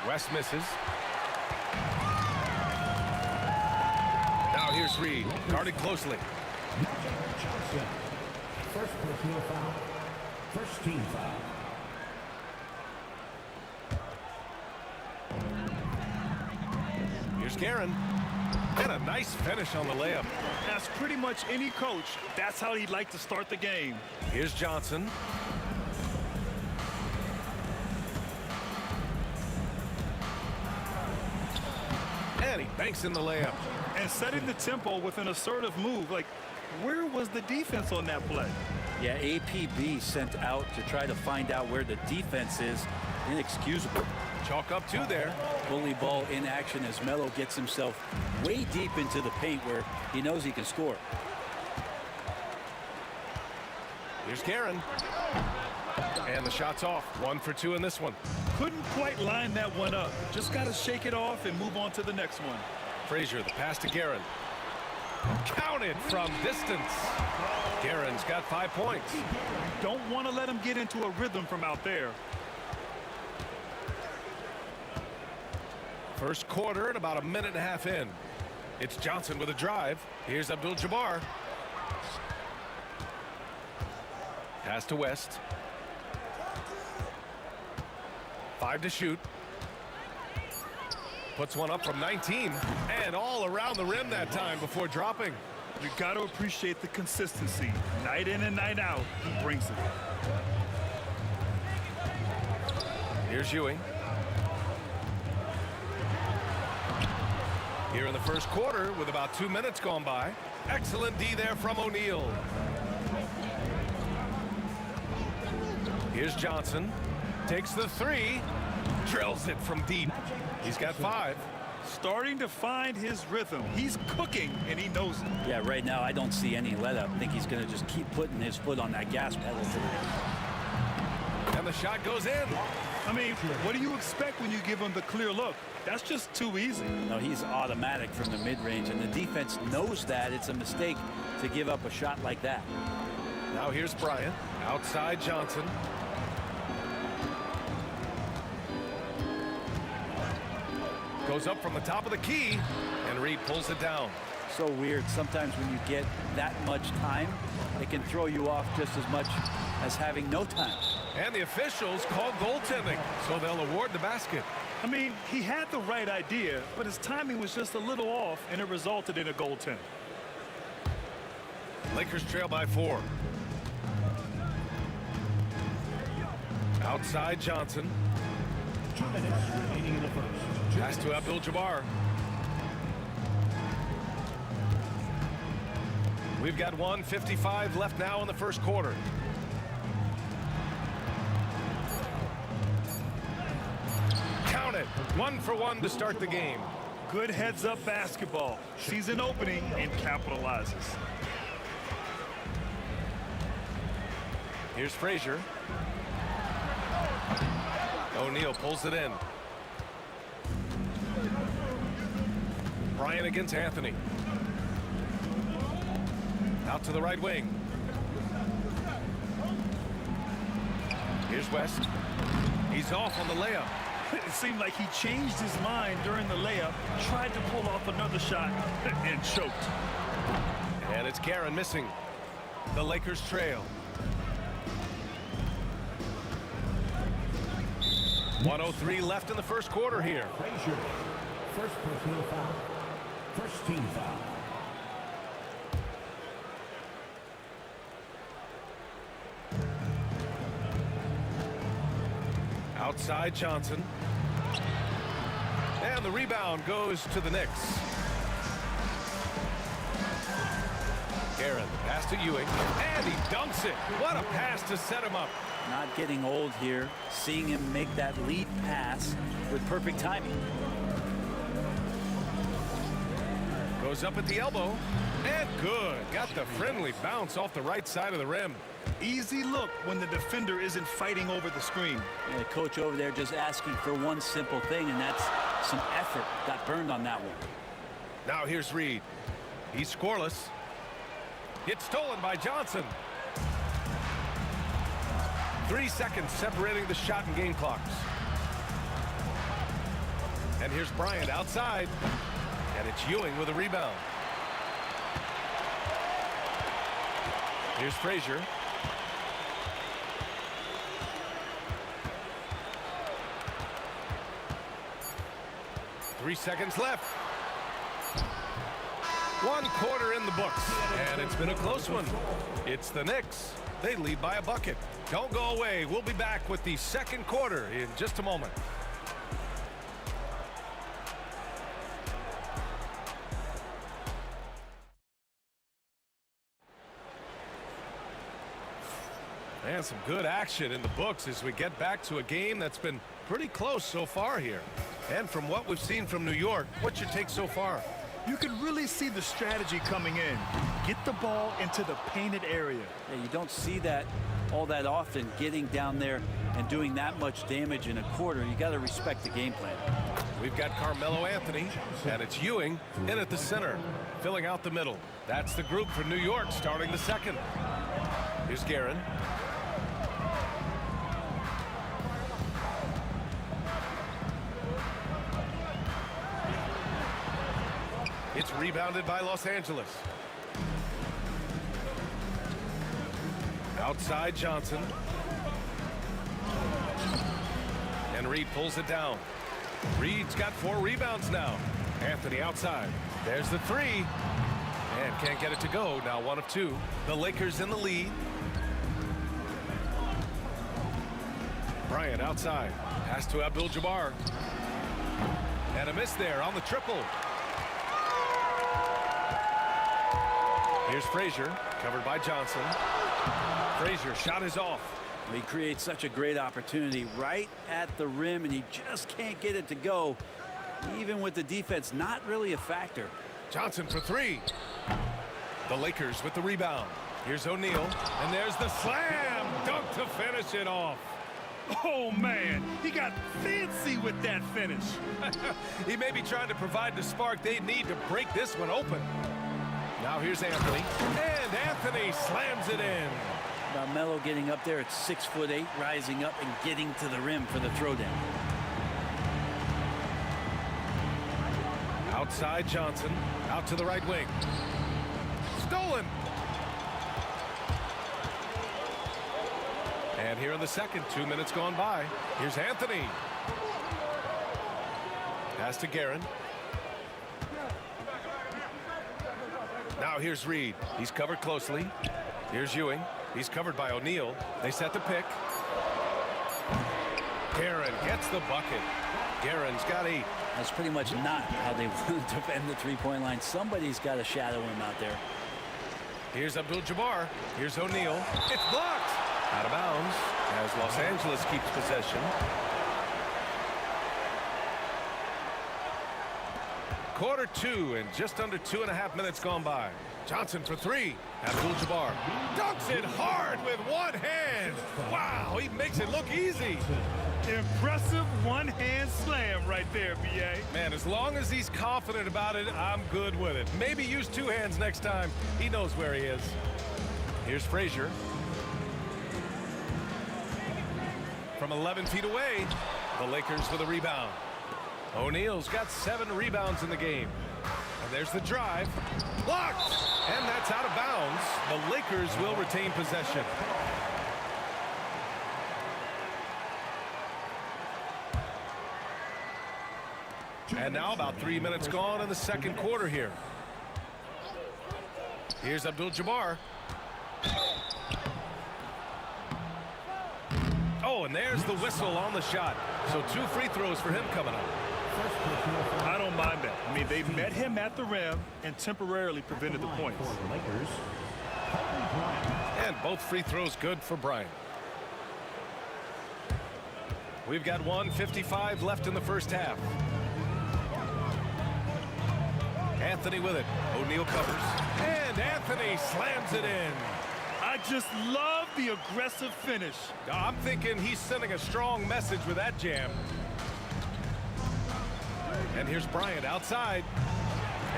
West misses. Now here's Reed, guarded closely. Johnson. First personal foul. First team foul. Here's Karen. And a nice finish on the layup. That's pretty much any coach. That's how he'd like to start the game. Here's Johnson. And he banks in the layup. And setting the tempo with an assertive move. Like, where was the defense on that play? Yeah, APB sent out to try to find out where the defense is. Inexcusable. Chalk up two there. Bully ball in action as Melo gets himself way deep into the paint where he knows he can score. Here's Karen. And the shot's off. 1 for 2 in this one. Couldn't quite line that one up. Just got to shake it off and move on to the next one. Frazier, the pass to Guerin. Counted from distance. Guerin's got 5 points. Don't want to let him get into a rhythm from out there. First quarter and about a minute and a half in. It's Johnson with a drive. Here's Abdul-Jabbar. Pass to West. 5 to shoot. Puts one up from 19. And all around the rim that time before dropping. You got to appreciate the consistency. Night in and night out, he brings it. Here's Ewing. Here in the first quarter with about 2 minutes gone by. Excellent D there from O'Neal. Here's Johnson. Takes the 3. Drills it from deep. He's got 5. Starting to find his rhythm. He's cooking, and he knows it. Yeah, right now I don't see any let up. I think he's going to just keep putting his foot on that gas pedal. And the shot goes in. I mean, what do you expect when you give him the clear look? That's just too easy. No, he's automatic from the mid-range, and the defense knows that. It's a mistake to give up a shot like that. Now here's Bryant. Outside Johnson. Goes up from the top of the key, and Reed pulls it down. So weird. Sometimes when you get that much time, it can throw you off just as much as having no time. And the officials call goaltending, so they'll award the basket. I mean, he had the right idea, but his timing was just a little off, and it resulted in a goaltending. Lakers trail by 4. Outside Johnson. 2 minutes remaining in the first. Pass to Abdul-Jabbar. We've got 1:55 left now in the first quarter. Count it. 1 for 1 to start the game. Good heads-up basketball. Sees an opening and capitalizes. Here's Frazier. O'Neal pulls it in. Bryant against Anthony. Out to the right wing. Here's West. He's off on the layup. It seemed like he changed his mind during the layup, tried to pull off another shot, and choked. And it's Karen missing. The Lakers trail. 1:03 left in the first quarter here. Frazier. First personal foul. First team foul. Outside Johnson. And the rebound goes to the Knicks. Aaron, pass to Ewing. And he dunks it. What a pass to set him up. Not getting old here. Seeing him make that lead pass with perfect timing. Goes up at the elbow. And good. Got the friendly bounce off the right side of the rim. Easy look when the defender isn't fighting over the screen. And the coach over there just asking for one simple thing, and that's some effort. Got burned on that one. Now here's Reed. He's scoreless. It's stolen by Johnson. 3 seconds separating the shot and game clocks. And here's Bryant outside. And it's Ewing with a rebound. Here's Frazier. Three seconds left. 1 quarter in the books, and it's been a close one. It's the Knicks. They lead by a bucket. Don't go away. We'll be back with the second quarter in just a moment. And some good action in the books as we get back to a game that's been pretty close so far here. And from what we've seen from New York, what's your take so far? You can really see the strategy coming in. Get the ball into the painted area. Yeah, you don't see that all that often, getting down there and doing that much damage in a quarter. You got to respect the game plan. We've got Carmelo Anthony, and it's Ewing in at the center, filling out the middle. That's the group for New York starting the second. Here's Guerin. It's rebounded by Los Angeles. Outside Johnson. And Reed pulls it down. Reed's got 4 rebounds now. Anthony outside. There's the 3. And can't get it to go. Now 1 of 2. The Lakers in the lead. Bryant outside. Pass to Abdul-Jabbar. And a miss there on the triple. Here's Frazier, covered by Johnson. Frazier shot is off. He creates such a great opportunity right at the rim, and he just can't get it to go. Even with the defense not really a factor. Johnson for 3. The Lakers with the rebound. Here's O'Neal, and there's the slam dunk to finish it off. Oh, man, he got fancy with that finish. He may be trying to provide the spark they need to break this one open. Now here's Anthony, and Anthony slams it in. Melo getting up there at 6'8", rising up and getting to the rim for the throwdown. Outside Johnson, out to the right wing. Stolen. And here in the second, 2 minutes gone by. Here's Anthony. Pass to Guerin. Now here's Reed. He's covered closely. Here's Ewing. He's covered by O'Neal. They set the pick. Guerin gets the bucket. Guerin's got 8. That's pretty much not how they want to defend the three-point line. Somebody's got to shadow him out there. Here's Abdul-Jabbar. Here's O'Neal. It's blocked. Out of bounds as Los Angeles keeps possession. Quarter 2 and just under 2.5 minutes gone by. Johnson for 3. Abdul-Jabbar dunks it hard with one hand. Wow, he makes it look easy. Impressive one-hand slam right there, B.A. Man, as long as he's confident about it, I'm good with it. Maybe use 2 hands next time. He knows where he is. Here's Frazier. From 11 feet away, the Lakers with a rebound. O'Neal's got 7 rebounds in the game. And there's the drive. Blocked! And that's out of bounds. The Lakers will retain possession. And now about 3 minutes gone in the second quarter here. Here's Abdul-Jabbar. Oh, and there's the whistle on the shot. So 2 free throws for him coming up. I don't mind that. I mean, they met him at the rim and temporarily prevented the points. And both free throws good for Bryant. We've got 1:55 left in the first half. Anthony with it. O'Neal covers. And Anthony slams it in. I just love the aggressive finish. I'm thinking he's sending a strong message with that jam. And here's Bryant outside.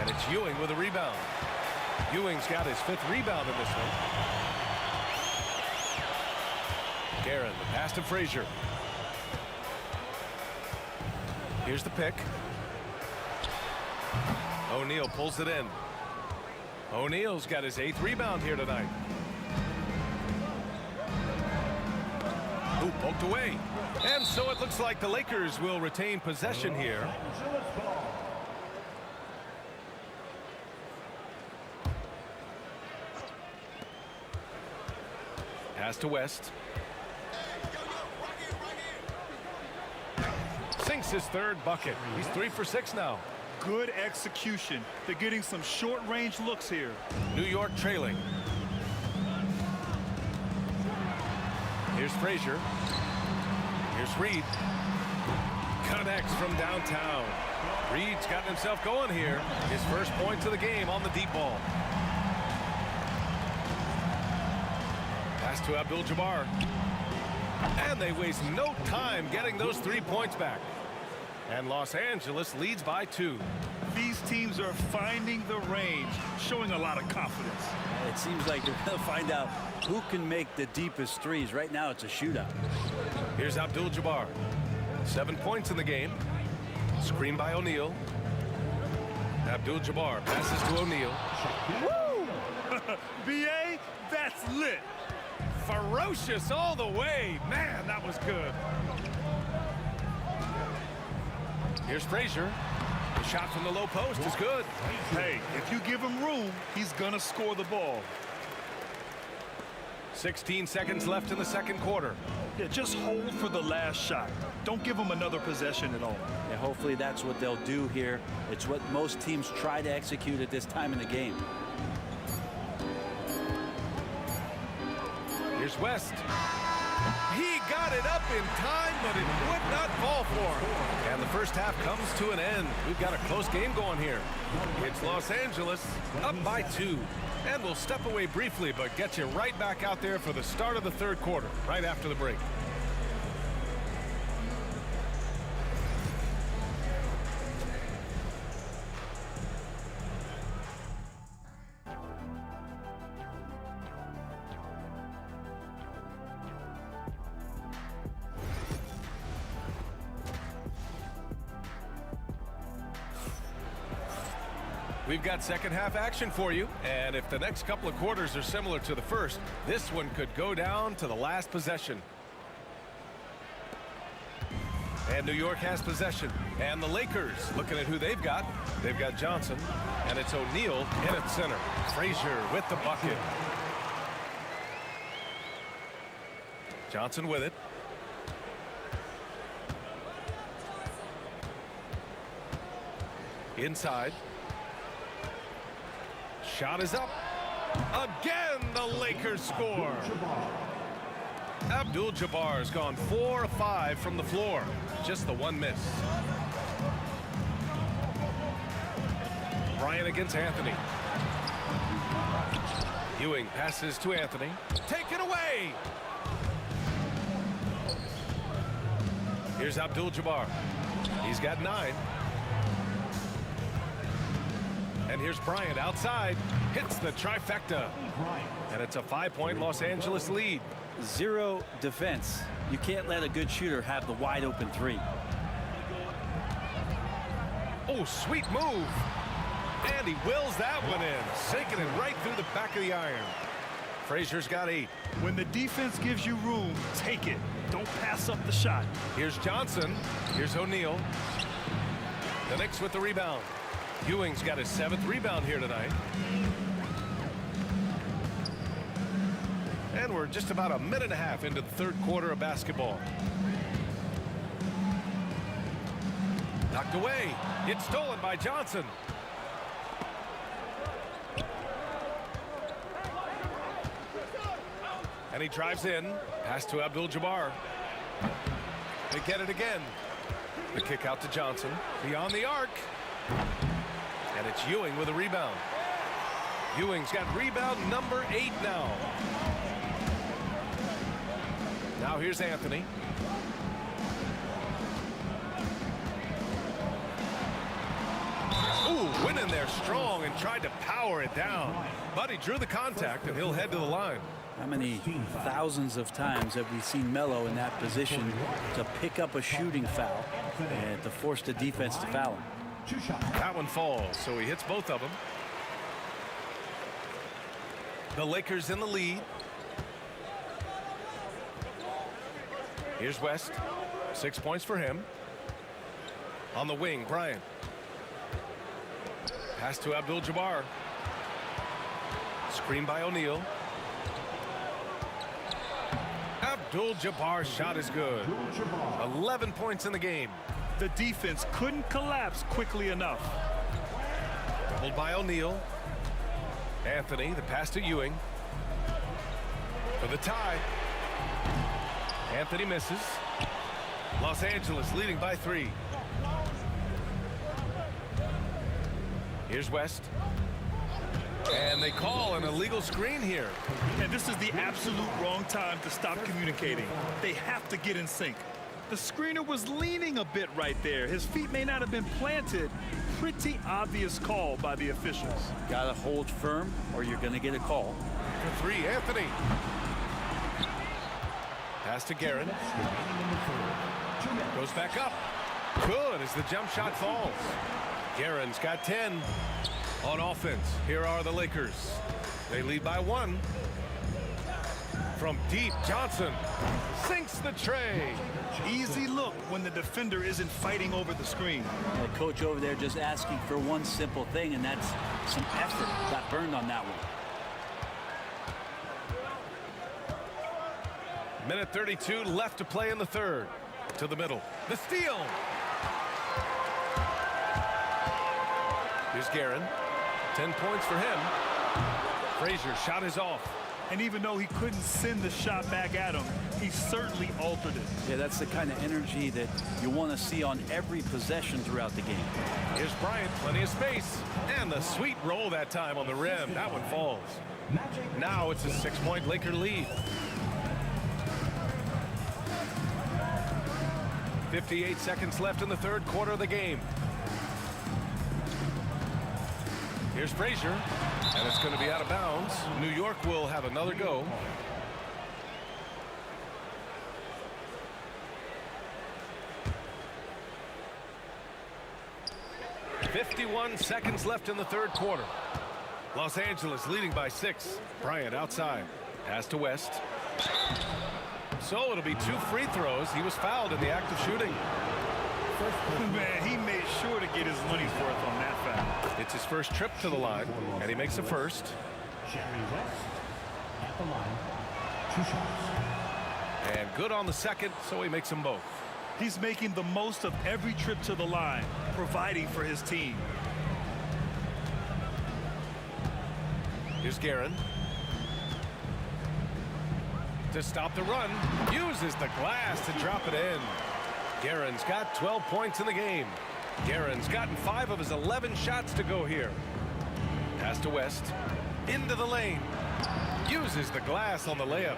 And it's Ewing with a rebound. Ewing's got his 5th rebound in this one. Guerin, the pass to Frazier. Here's the pick. O'Neal pulls it in. O'Neal's got his 8th rebound here tonight. Ooh, poked away. And so it looks like the Lakers will retain possession here. Pass to West. Sinks his 3rd bucket. He's 3 for 6 now. Good execution. They're getting some short-range looks here. New York trailing. Here's Frazier. Here's Reed. Connects from downtown. Reed's gotten himself going here. His first points of the game on the deep ball. Pass to Abdul-Jabbar. And they waste no time getting those 3 points back. And Los Angeles leads by 2. These teams are finding the range, showing a lot of confidence. It seems like they're going to find out who can make the deepest threes. Right now, it's a shootout. Here's Abdul-Jabbar. 7 points in the game. Screen by O'Neal. Abdul-Jabbar passes to O'Neal. Woo! B.A., that's lit. Ferocious all the way. Man, that was good. Here's Frazier. The shot from the low post is good. Hey, if you give him room, he's gonna score the ball. 16 seconds left in the second quarter. Yeah, just hold for the last shot. Don't give him another possession at all. Yeah, hopefully that's what they'll do here. It's what most teams try to execute at this time in the game. Here's West. He got it up in time, but it would not fall for him. And the first half comes to an end. We've got a close game going here. It's Los Angeles up by 2. And we'll step away briefly, but get you right back out there for the start of the third quarter, right after the break. We've got second half action for you, and if the next couple of quarters are similar to the first, this one could go down to the last possession. And New York has possession, and the Lakers looking at who they've got. They've got Johnson, and it's O'Neal in at center. Frazier with the bucket. Johnson with it. Inside. Shot is up. Again, the Lakers score. Abdul-Jabbar has gone 4 of 5 from the floor. Just the one miss. Bryant against Anthony. Ewing passes to Anthony. Taken away. Here's Abdul-Jabbar. He's got 9. And here's Bryant outside. Hits the trifecta. And it's a 5-point Los Angeles lead. Zero defense. You can't let a good shooter have the wide open 3. Oh, sweet move. And he wills that one in. Sinking it right through the back of the iron. Frazier's got 8. When the defense gives you room, take it. Don't pass up the shot. Here's Johnson. Here's O'Neal. The Knicks with the rebound. Ewing's got his 7th rebound here tonight. And we're just about a minute and a half into the third quarter of basketball. Knocked away. It's stolen by Johnson. And he drives in. Pass to Abdul-Jabbar. They get it again. The kick out to Johnson. Beyond the arc. And it It's Ewing with a rebound. Ewing's got rebound number 8 now. Now here's Anthony. Ooh, went in there strong and tried to power it down. But he drew the contact, and he'll head to the line. How many thousands of times have we seen Melo in that position to pick up a shooting foul and to force the defense to foul him? That one falls, so he hits both of them. The Lakers in the lead. Here's West. 6 points for him. On the wing, Bryant. Pass to Abdul-Jabbar. Screen by O'Neal. Abdul-Jabbar's shot is good. 11 points in the game. The defense couldn't collapse quickly enough. Doubled by O'Neal. Anthony, the pass to Ewing. For the tie. Anthony misses. Los Angeles leading by 3. Here's West. And they call an illegal screen here. And this is the absolute wrong time to stop communicating. They have to get in sync. The screener was leaning a bit right there. His feet may not have been planted. Pretty obvious call by the officials. Gotta hold firm or you're gonna get a call. For 3, Anthony. Pass to Guerin. Goes back up. Good as the jump shot falls. Guerin's got 10 on offense. Here are the Lakers. They lead by 1. From deep, Johnson sinks the tray. Easy look when the defender isn't fighting over the screen. The coach over there just asking for one simple thing, and that's some effort. Got burned on that one. Minute 32 left to play in the third. To the middle. The steal. Here's Guerin. 10 points for him. Frazier's shot is off. And even though he couldn't send the shot back at him, he certainly altered it. Yeah, that's the kind of energy that you want to see on every possession throughout the game. Here's Bryant, plenty of space. And the sweet roll that time on the rim. That one falls. Now it's a 6-point Laker lead. 58 seconds left in the third quarter of the game. Here's Frazier, and it's going to be out of bounds. New York will have another go. .51 seconds left in the third quarter. Los Angeles leading by 6. Bryant outside. Pass to West. So it'll be 2 free throws. He was fouled in the act of shooting. Man, he made sure to get his money's worth on that foul. It's his first trip to the line, and he makes the first. Jerry West at the line. 2 shots. And good on the second, so he makes them both. He's making the most of every trip to the line, providing for his team. Here's Guerin. To stop the run, uses the glass to drop it in. Guerin's got 12 points in the game. Guerin's gotten 5 of his 11 shots to go here. Pass to West. Into the lane. Uses the glass on the layup.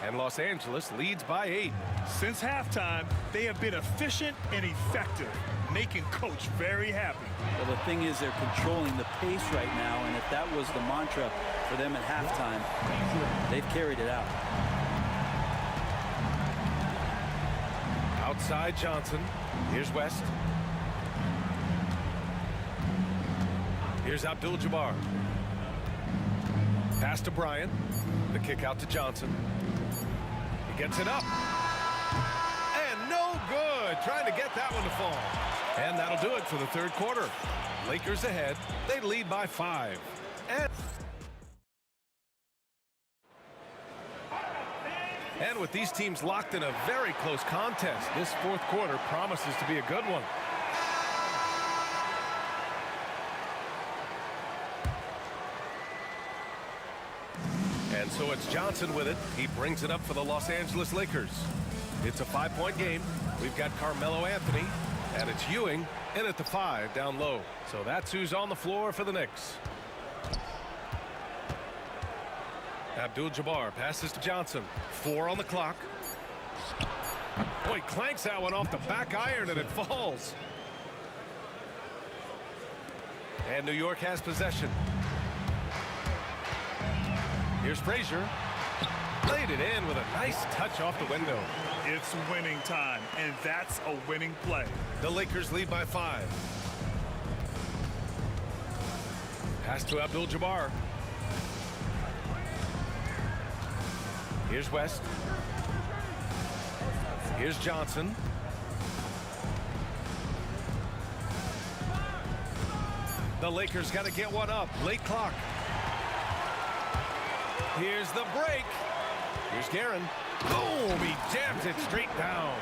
And Los Angeles leads by 8. Since halftime, they have been efficient and effective, making Coach very happy. Well, the thing is they're controlling the pace right now, and if that was the mantra for them at halftime, they've carried it out. Outside Johnson. Here's West. Here's Abdul-Jabbar. Pass to Bryant. The kick out to Johnson. He gets it up. And no good. Trying to get that one to fall. And that'll do it for the third quarter. Lakers ahead. They lead by 5. And with these teams locked in a very close contest, this fourth quarter promises to be a good one. And so it's Johnson with it. He brings it up for the Los Angeles Lakers. It's a 5-point game. We've got Carmelo Anthony. And And it's Ewing in at the 5 down low. So that's who's on the floor for the Knicks. Abdul-Jabbar passes to Johnson. 4 on the clock. Boy, clanks that one off the back iron and it falls. And New York has possession. Here's Frazier. Laid it in with a nice touch off the window. It's winning time, and that's a winning play. The Lakers lead by 5. Pass to Abdul-Jabbar. Here's West. Here's Johnson. The Lakers got to get one up. Late clock. Here's the break. Here's Guerin. Boom! He jams it straight down.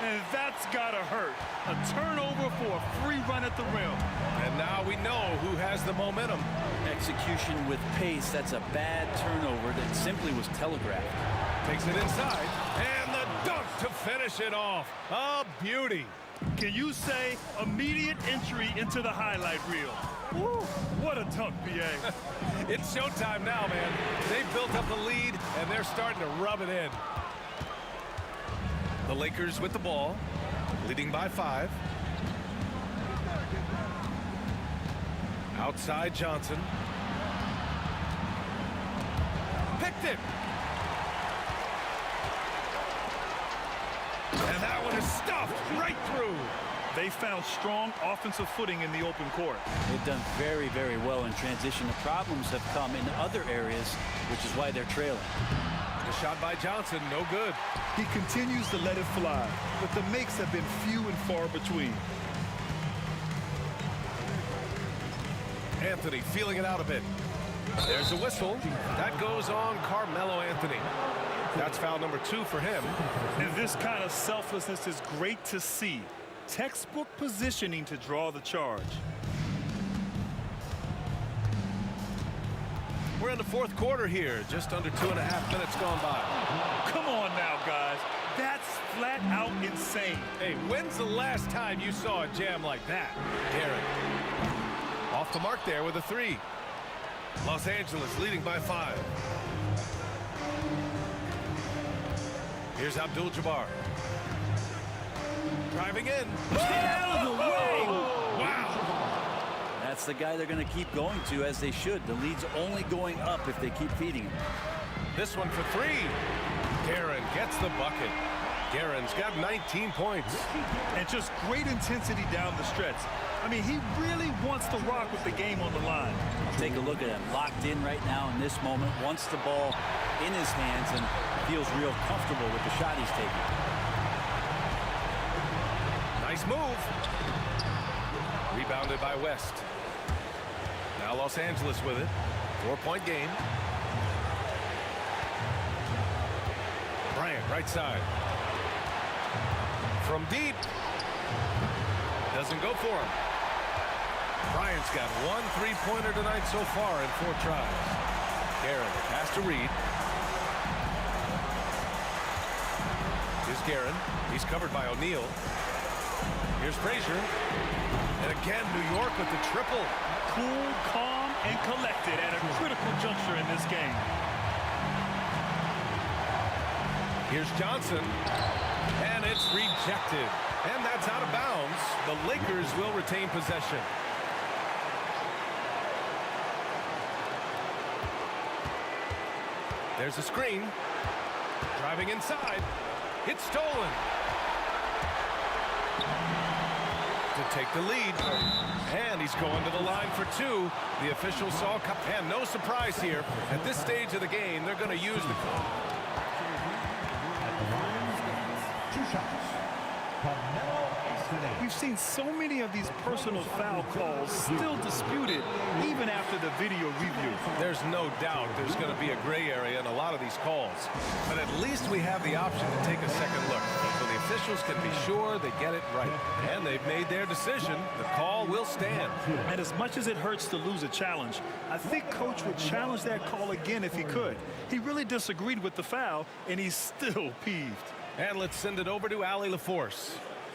And that's gotta hurt. A turnover for a free run at the rim. And now we know who has the momentum. Execution with pace. That's a bad turnover that simply was telegraphed. Takes it inside. And the dunk to finish it off. A beauty. Can you say immediate entry into the highlight reel? Woo, what a dunk, PA. It's showtime now, man. They've built up the lead, and they're starting to rub it in. The Lakers with the ball, leading by 5. Outside Johnson. Picked it. And that one is stuffed right through. They found strong offensive footing in the open court. They've done very, very well in transition. The problems have come in other areas, which is why they're trailing. The shot by Johnson, no good. He continues to let it fly, but the makes have been few and far between. Anthony feeling it out a bit. There's a whistle. That goes on Carmelo Anthony. That's foul number 2 for him. And this kind of selflessness is great to see. Textbook positioning to draw the charge. We're in the 4th quarter here. Just under 2.5 minutes gone by. Come on now, guys. That's flat out insane. Hey, when's the last time you saw a jam like that? Garrett. Off the mark there with a 3. Los Angeles leading by 5. Here's Abdul-Jabbar. Driving in. Stay out of the way! Wow! That's the guy they're going to keep going to, as they should. The lead's only going up if they keep feeding him. This one for 3. Guerin gets the bucket. Guerin's got 19 points. And just great intensity down the stretch. I mean, he really wants to rock with the game on the line. Take a look at him. Locked in right now in this moment. Wants the ball in his hands and feels real comfortable with the shot he's taking. Nice move. Rebounded by West. Now Los Angeles with it. 4-point game. Bryant, right side. From deep. Doesn't go for him. Bryant's got 1 3-pointer tonight so far in 4 tries. Guerin, pass to Reed. Here's Guerin. He's covered by O'Neal. Here's Frazier. And again, New York with the triple. Cool, calm, and collected at a critical juncture in this game. Here's Johnson. And it's rejected. And that's out of bounds. The Lakers will retain possession. There's a screen. Driving inside. It's stolen. To take the lead. And he's going to the line for 2. The official saw, and no surprise here. At this stage of the game, they're going to use the call. At the line stands 2 shots. Carmelo Anthony. We've seen so many of these personal foul calls still disputed, even after the video review. There's no doubt there's going to be a gray area in a lot of these calls. But at least we have the option to take a second look. So the officials can be sure they get it right. And they've made their decision. The call will stand. And as much as it hurts to lose a challenge, I think Coach would challenge that call again if he could. He really disagreed with the foul, and he's still peeved. And let's send it over to Allie LaForce.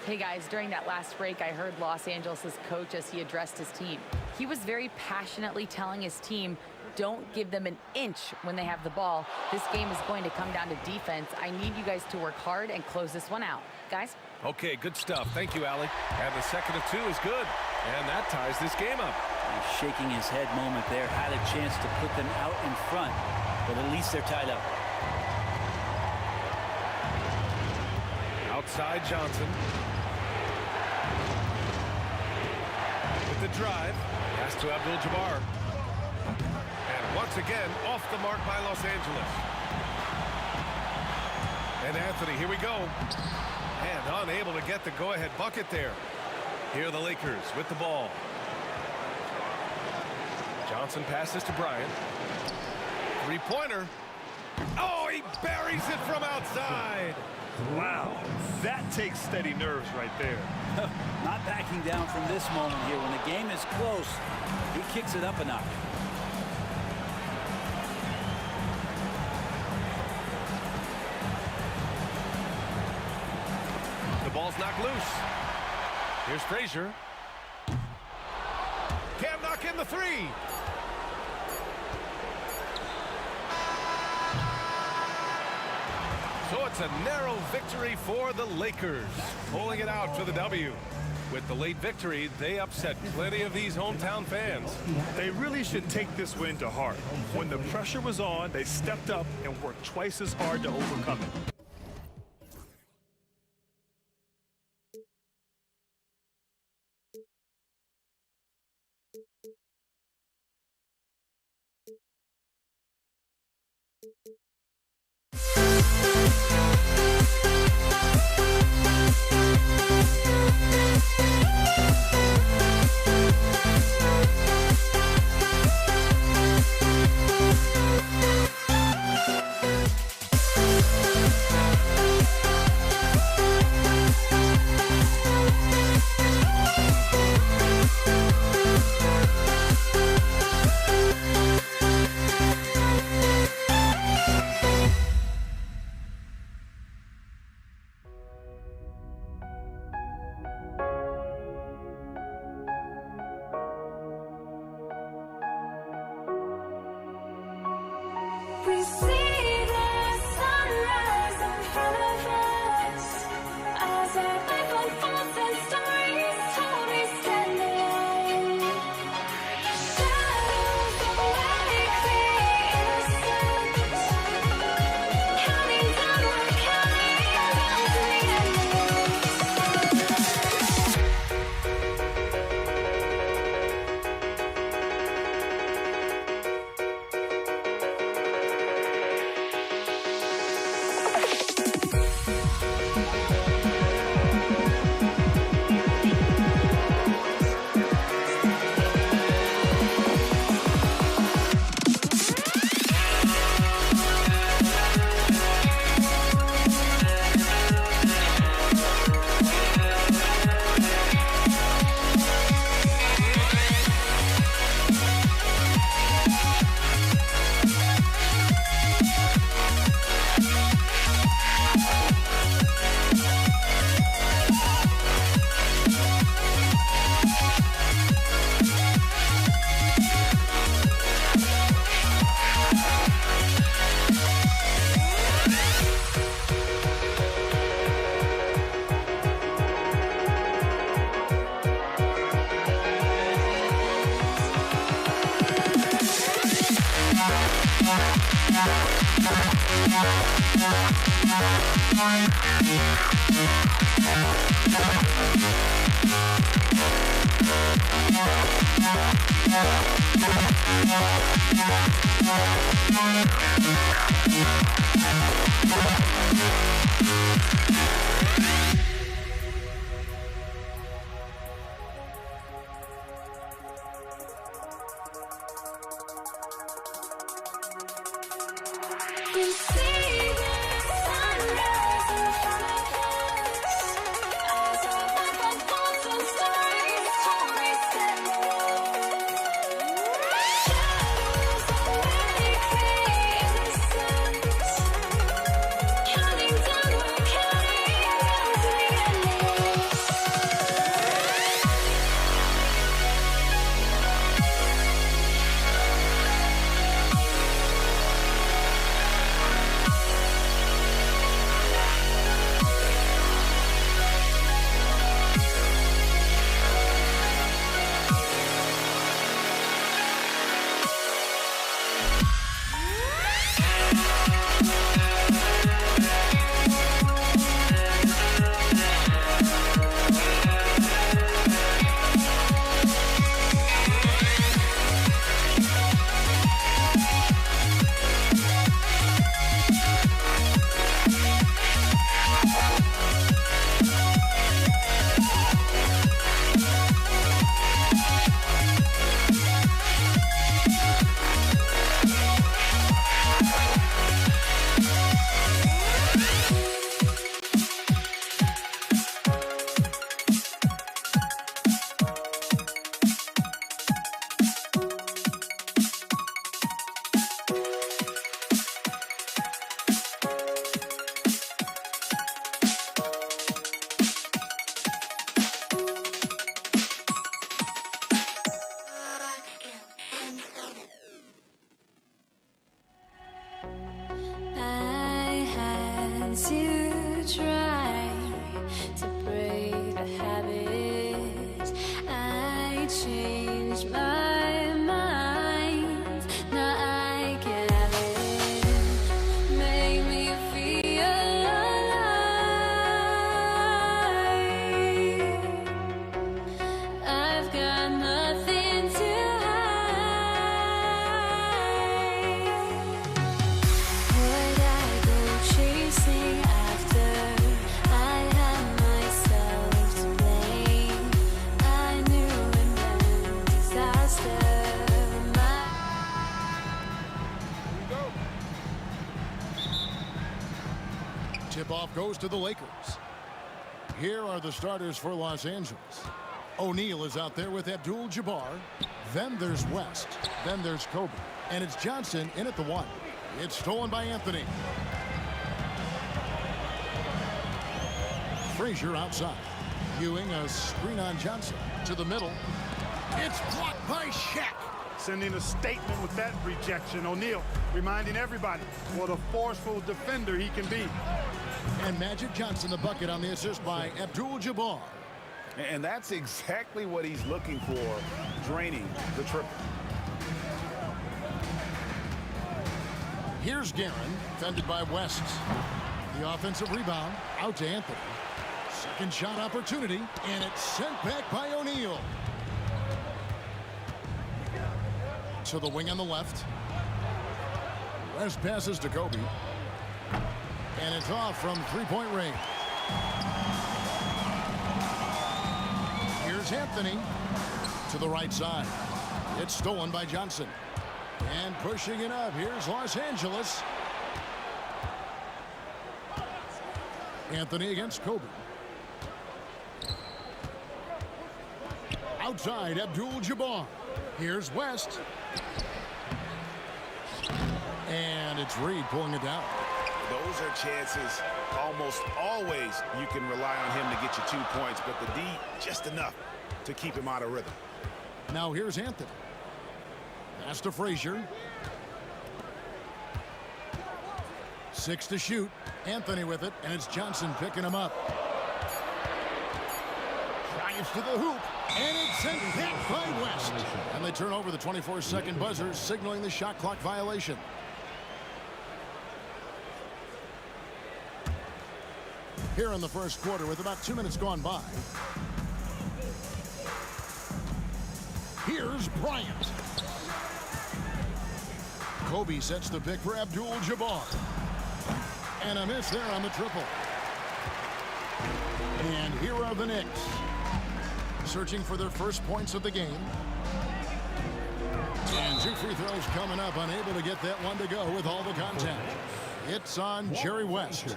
Hey guys, during that last break, I heard Los Angeles' coach as he addressed his team. He was very passionately telling his team, don't give them an inch when they have the ball. This game is going to come down to defense. I need you guys to work hard and close this one out. Guys? Okay, good stuff. Thank you, Allie. And the second of 2 is good. And that ties this game up. He's shaking his head moment there. Had a chance to put them out in front, but at least they're tied up. Outside Johnson. With the drive. Pass to Abdul-Jabbar. And once again, off the mark by Los Angeles. And Anthony, here we go. And unable to get the go-ahead bucket there. Here are the Lakers with the ball. Johnson passes to Bryant. Three-pointer. Oh, he buries it from outside. Wow, that takes steady nerves right there. Not backing down from this moment here. When the game is close, he kicks it up a notch. The ball's knocked loose. Here's Frazier. Can't knock in the 3. So it's a narrow victory for the Lakers, pulling it out for the W. With the late victory, they upset plenty of these hometown fans. They really should take this win to heart. When the pressure was on, they stepped up and worked twice as hard to overcome it. We see the sunrise in front of us as our life unfolds and stories told. We stand alone. Shadows awake the innocence, counting down, we're counting down to the We see the sunrise in front of us as our life unfolds and stories told. We stand alone. Shadows awake the innocence, counting down, we're counting down changed my mind. Now I can have it. Make me feel alive. I've got nothing to hide. Would I go chasing after? I had myself to blame. I knew it meant disaster. Tip-off goes to the Lakers. Here are the starters for Los Angeles. O'Neal is out there with Abdul-Jabbar. Then there's West. Then there's Kobe. And it's Johnson in at the 1. It's stolen by Anthony. Frazier outside. Ewing a screen on Johnson. To the middle. It's blocked by Shaq. Sending a statement with that rejection. O'Neal reminding everybody what a forceful defender he can be. And Magic Johnson the bucket on the assist by Abdul-Jabbar. And that's exactly what he's looking for, draining the triple. Here's Guerin, fended by West. The offensive rebound, out to Anthony. Second shot opportunity, and it's sent back by O'Neal. To the wing on the left. West passes to Kobe. And it's off from three-point range. Here's Anthony to the right side. It's stolen by Johnson. And pushing it up, here's Los Angeles. Anthony against Kobe. Outside, Abdul-Jabbar. Here's West. And it's Reed pulling it down. Those are chances almost always you can rely on him to get you 2 points, but the D just enough to keep him out of rhythm. Now here's Anthony. Pass to Frazier. 6 to shoot. Anthony with it, and it's Johnson picking him up. Drives to the hoop, and it's sent back by West. And they turn over the 24-second buzzer, signaling the shot clock violation. Here in the first quarter with about 2 minutes gone by. Here's Bryant. Kobe sets the pick for Abdul-Jabbar. And a miss there on the triple. And here are the Knicks. Searching for their first points of the game. And 2 free throws coming up, unable to get that one to go with all the contact. It's on Jerry West.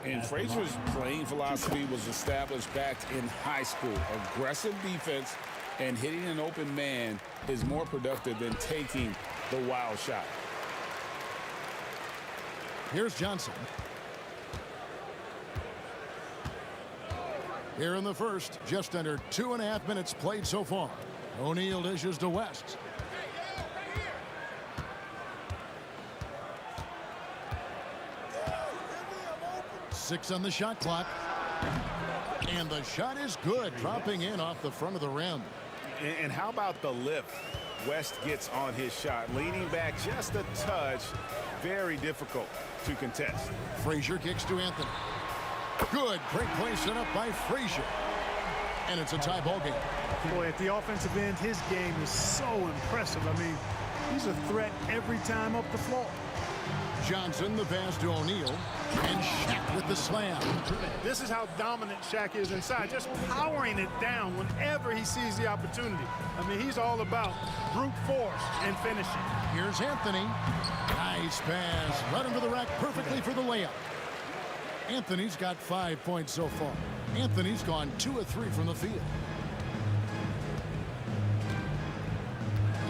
And Frazier's playing philosophy was established back in high school. Aggressive defense and hitting an open man is more productive than taking the wild shot. Here's Johnson. Here in the first, just under 2.5 minutes played so far. O'Neal dishes to West. Six on the shot clock. And the shot is good, dropping in off the front of the rim. And how about the lift West gets on his shot? Leaning back just a touch. Very difficult to contest. Frazier kicks to Anthony. Good. Great play set up by Frazier. And it's a tie ball game. Boy, at the offensive end, his game is so impressive. I mean, he's a threat every time up the floor. Johnson, the pass to O'Neal. And Shaq with the slam. This is how dominant Shaq is inside, just powering it down whenever he sees the opportunity. I mean, he's all about brute force and finishing. Here's Anthony. Nice pass. Right into the rack perfectly for the layup. Anthony's got 5 points so far. Anthony's gone 2 of 3 from the field.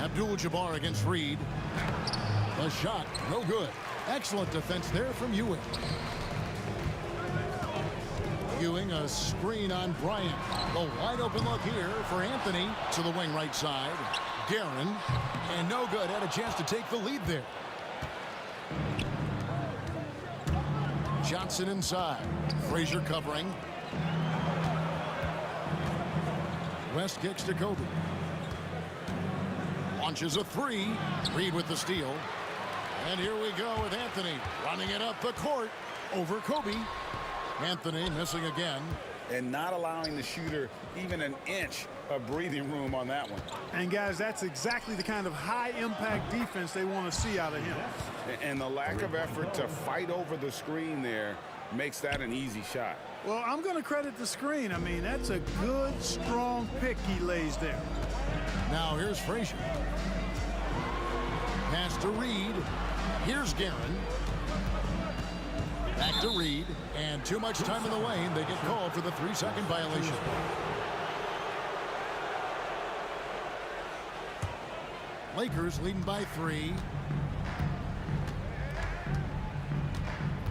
Abdul-Jabbar against Reed. The shot, no good. Excellent defense there from Ewing. Ewing, a screen on Bryant. The wide open look here for Anthony to the wing right side. Guerin, and no good. Had a chance to take the lead there. Johnson inside. Frazier covering. West kicks to Kobe. Launches a three. Reed with the steal. And here we go with Anthony running it up the court over Kobe. Anthony missing again. And not allowing the shooter even an inch of breathing room on that one. And guys, that's exactly the kind of high-impact defense they want to see out of him. And the lack of effort to fight over the screen there makes that an easy shot. Well, I'm going to credit the screen. I mean, that's a good, strong pick he lays there. Now here's Frazier. Pass to Reed. Here's Guerin. Back to Reed. And too much time in the lane. They get called for the 3-second violation. Lakers leading by 3.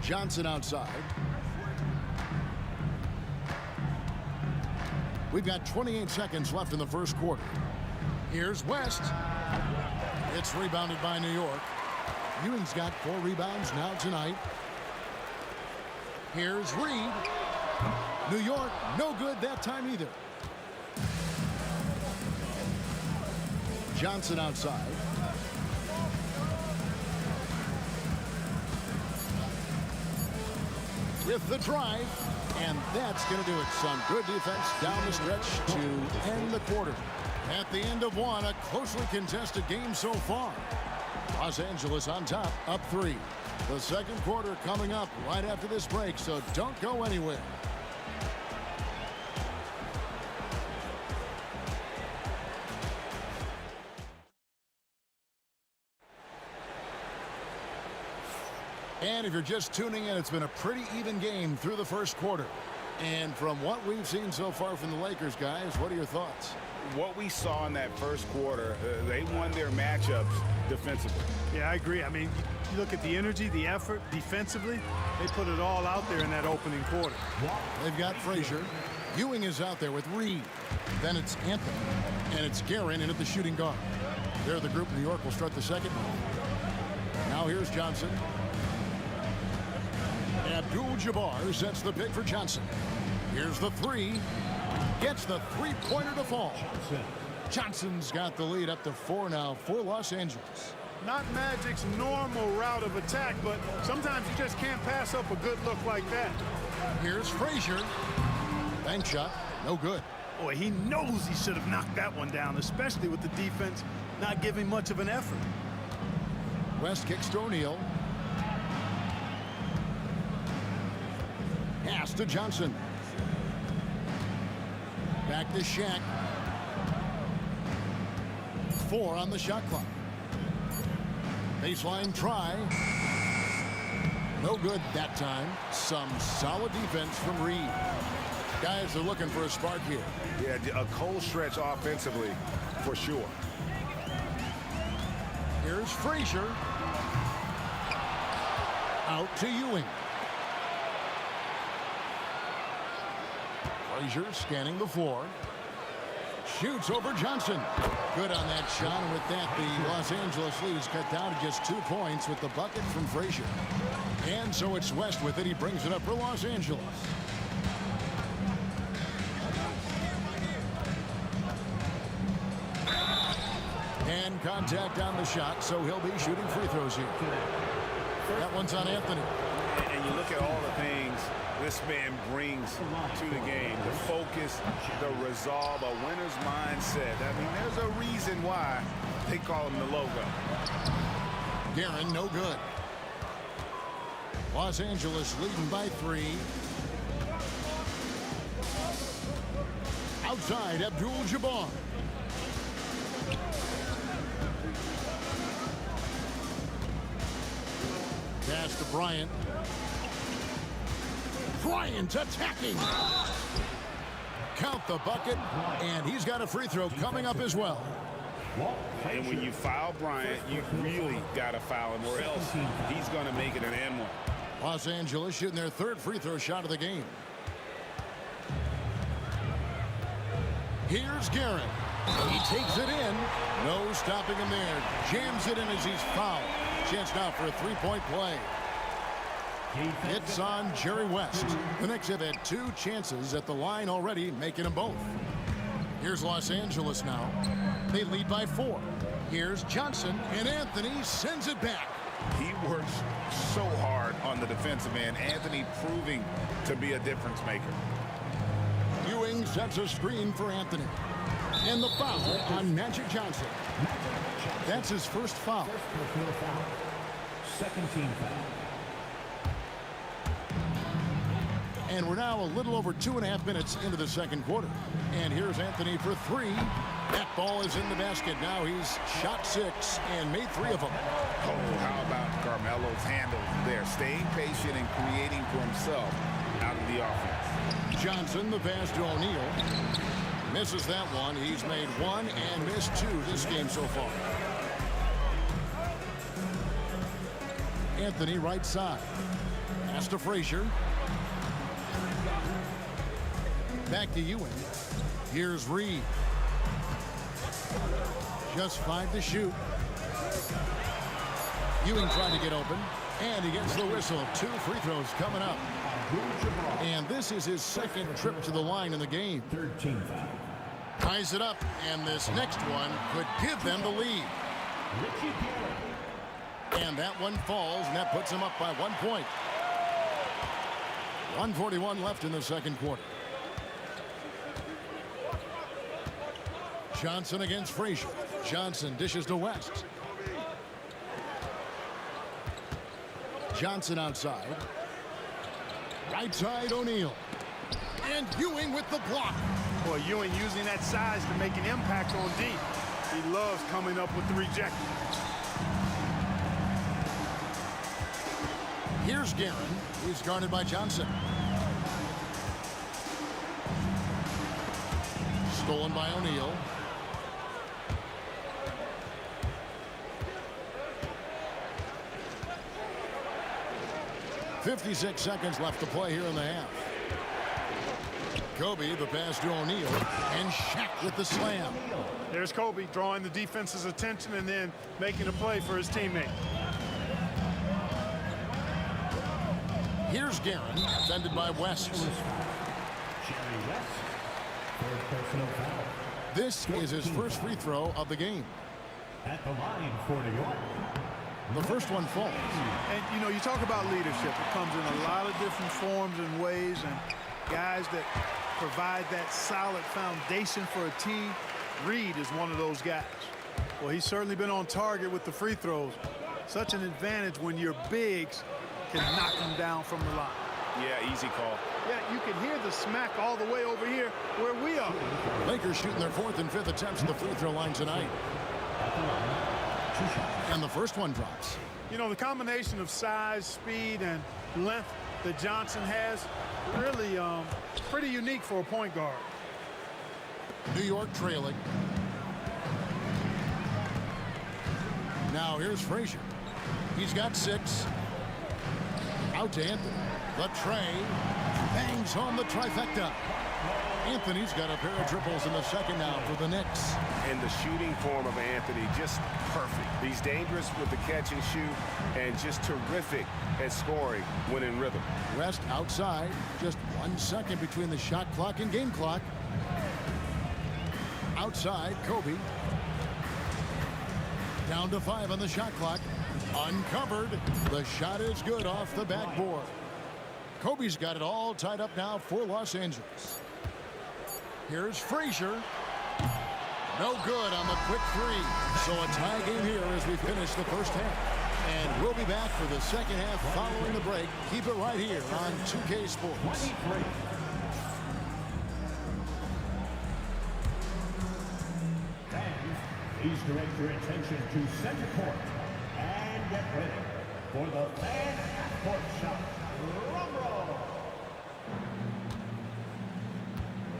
Johnson outside. We've got 28 seconds left in the first quarter. Here's West. It's rebounded by New York. Ewing's got 4 rebounds now tonight. Here's Reed. New York, no good that time either. Johnson outside. With the drive. And that's going to do it. Some good defense down the stretch to end the quarter. At the end of one, a closely contested game so far. Los Angeles on top, up 3. The second quarter coming up right after this break, so don't go anywhere. And if you're just tuning in, it's been a pretty even game through the first quarter. And from what we've seen so far from the Lakers, guys, what are your thoughts? What we saw in that first quarter, they won their matchups defensively. Yeah, I agree. I mean, you look at the energy, the effort defensively, they put it all out there in that opening quarter. They've got Frazier. Ewing is out there with Reed. Then it's Anthony. And it's Guerin in at the shooting guard. They're the group. New York will start the second. Now here's Johnson. Abdul-Jabbar sets the pick for Johnson. Here's the 3. Gets the 3-pointer to fall. Johnson's got the lead up to 4 now for Los Angeles. Not Magic's normal route of attack, but sometimes you just can't pass up a good look like that. Here's Frazier. Bank shot, no good. Boy, he knows he should have knocked that one down, especially with the defense not giving much of an effort. West kicks to O'Neal. Pass to Johnson. Back to Shaq. 4 on the shot clock. Baseline try. No good that time. Some solid defense from Reed. Guys are looking for a spark here. Yeah, a cold stretch offensively for sure. Here's Frazier. Out to Ewing. Frazier scanning the floor. Shoots over Johnson. Good on that shot. And with that, the Los Angeles lead is cut down to just 2 points with the bucket from Frazier. And so it's West with it. He brings it up for Los Angeles. And contact on the shot, so he'll be shooting free throws here. That one's on Anthony. And you look at all the things this man brings to the game. The focus, the resolve, a winner's mindset. I mean, there's a reason why they call him the logo. Guerin, no good. Los Angeles leading by 3. Outside, Abdul-Jabbar. Pass to Bryant. Bryant attacking. Count the bucket, and he's got a free throw coming up as well. And when you foul Bryant, you really got to foul him, or else he's going to make it an and one. Los Angeles shooting their 3rd free throw shot of the game. Here's Guerin. He takes it in. No stopping him there. Jams it in as he's fouled. Chance now for a 3-point play. It's on Jerry West. The Knicks have had 2 chances at the line already, making them both. Here's Los Angeles now. They lead by 4. Here's Johnson, and Anthony sends it back. He works so hard on the defensive end. Anthony proving to be a difference maker. Ewing sets a screen for Anthony. And the foul on Magic Johnson. That's his first foul. Second team foul. And we're now a little over 2.5 minutes into the second quarter. And here's Anthony for 3. That ball is in the basket. Now he's shot 6 and made 3 of them. Oh, how about Carmelo's handle there? Staying patient and creating for himself out of the offense. Johnson, the pass to O'Neal. Misses that one. He's made 1 and missed 2 this game so far. Anthony right side. Pass to Frazier. Back to Ewing. Here's Reed. Just 5 to shoot. Ewing trying to get open. And he gets the whistle. 2 free throws coming up. And this is his second trip to the line in the game. Third team foul. Ties it up. And this next one could give them the lead. And that one falls, and that puts him up by 1 point. 1:41 left in the second quarter. Johnson against Frazier. Johnson dishes to West. Johnson outside. Right side, O'Neal. And Ewing with the block. Boy, Ewing using that size to make an impact on D. He loves coming up with the reject. Here's Guerin. He's guarded by Johnson. Stolen by O'Neal. .56 seconds left to play here in the half. Kobe, the pass to O'Neal, and Shaq with the slam. There's Kobe drawing the defense's attention and then making a play for his teammate. Here's Guerin, defended by West. This is his first free throw of the game. At the line for New York. The first one falls. And, you know, you talk about leadership. It comes in a lot of different forms and ways, and guys that provide that solid foundation for a team. Reed is one of those guys. Well, he's certainly been on target with the free throws. Such an advantage when your bigs can knock them down from the line. Yeah, easy call. Yeah, you can hear the smack all the way over here where we are. Lakers shooting their 4th and 5th attempts at the free throw line tonight. And the first one drops. You know, the combination of size, speed, and length that Johnson has, really pretty unique for a point guard. New York trailing. Now here's Frazier. He's got 6. Out to Anthony. The tray. Bangs home the trifecta. Anthony's got a pair of triples in the second now for the Knicks. And the shooting form of Anthony, just perfect. He's dangerous with the catch and shoot and just terrific at scoring when in rhythm. West outside. Just 1 second between the shot clock and game clock. Outside, Kobe. Down to 5 on the shot clock. Uncovered. The shot is good off the backboard. Kobe's got it all tied up now for Los Angeles. Here's Frazier. No good on the quick 3. So a tie game here as we finish the first half. And we'll be back for the second half following the break. Keep it right here on 2K Sports. Fans, please direct your attention to center court and get ready for the fan court shot. Drum roll.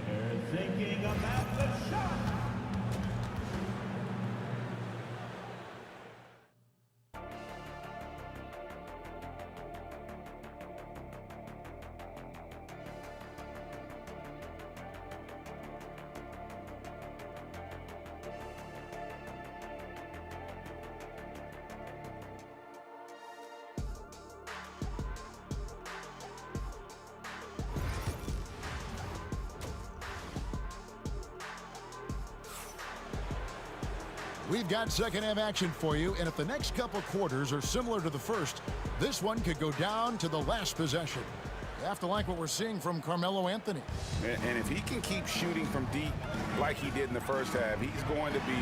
They're thinking about the shot. We've got second half action for you, and if the next couple quarters are similar to the first, this one could go down to the last possession. You have to like what we're seeing from Carmelo Anthony. And if he can keep shooting from deep like he did in the first half, he's going to be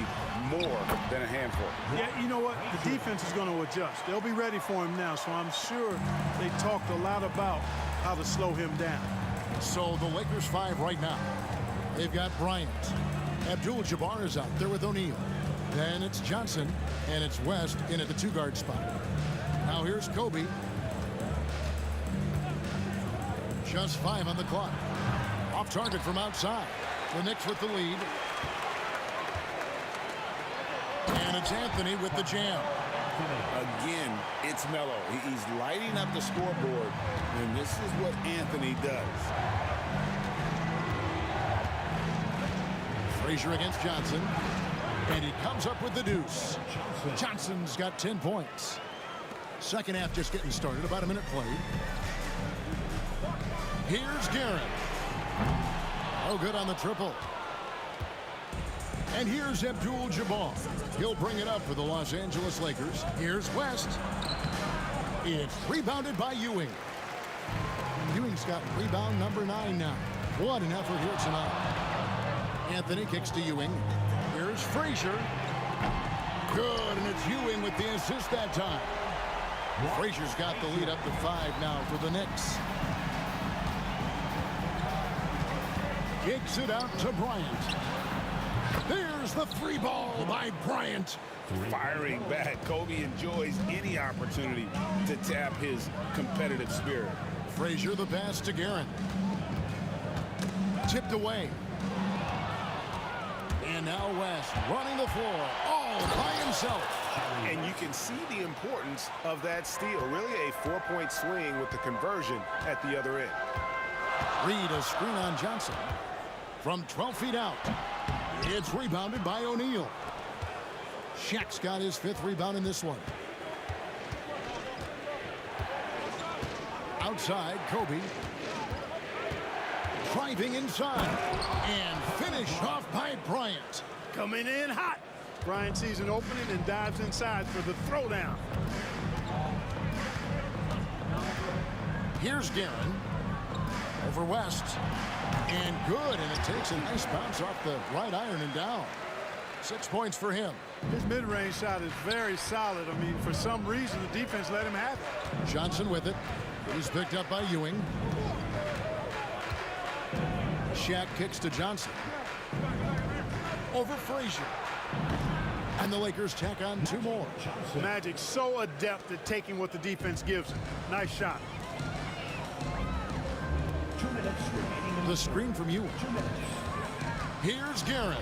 more than a handful. Yeah, you know what? The defense is going to adjust. They'll be ready for him now, so I'm sure they talked a lot about how to slow him down. So the Lakers 5 right now. They've got Bryant. Abdul-Jabbar is out there with O'Neal. Then it's Johnson, and it's West in at the 2-guard spot. Now here's Kobe. Just 5 on the clock. Off target from outside. The Knicks with the lead. And it's Anthony with the jam. Again, it's Melo. He's lighting up the scoreboard, and this is what Anthony does. Frazier against Johnson. And he comes up with the deuce. Johnson's got 10 points. Second half just getting started. About a minute played. Here's Garrett. Oh, good on the triple. And here's Abdul-Jabbar. He'll bring it up for the Los Angeles Lakers. Here's West. It's rebounded by Ewing. Ewing's got rebound number 9 now. What an effort here tonight. Anthony kicks to Ewing. Here's Frazier. Good, and it's Ewing with the assist that time. Frazier's got the lead up to 5 now for the Knicks. Kicks it out to Bryant. There's the 3 ball by Bryant. Firing back. Kobe enjoys any opportunity to tap his competitive spirit. Frazier the pass to Garrett. Tipped away. And now West running the floor all by himself. And you can see the importance of that steal. Really a 4-point swing with the conversion at the other end. Reed a screen on Johnson. From 12 feet out. It's rebounded by O'Neal. Shaq's got his 5th rebound in this one. Outside, Kobe. Driving inside. And finished off by Bryant. Coming in hot. Bryant sees an opening and dives inside for the throwdown. Here's Guerin. Over West. And good, and it takes a nice bounce off the right iron and down. 6 points for him. His mid-range shot is very solid. I mean, for some reason, the defense let him have it. Johnson with it. He's picked up by Ewing. Shaq kicks to Johnson. Over Frazier. And the Lakers tack on 2 more. Magic so adept at taking what the defense gives him. Nice shot. The screen from Ewing. Here's Garrett.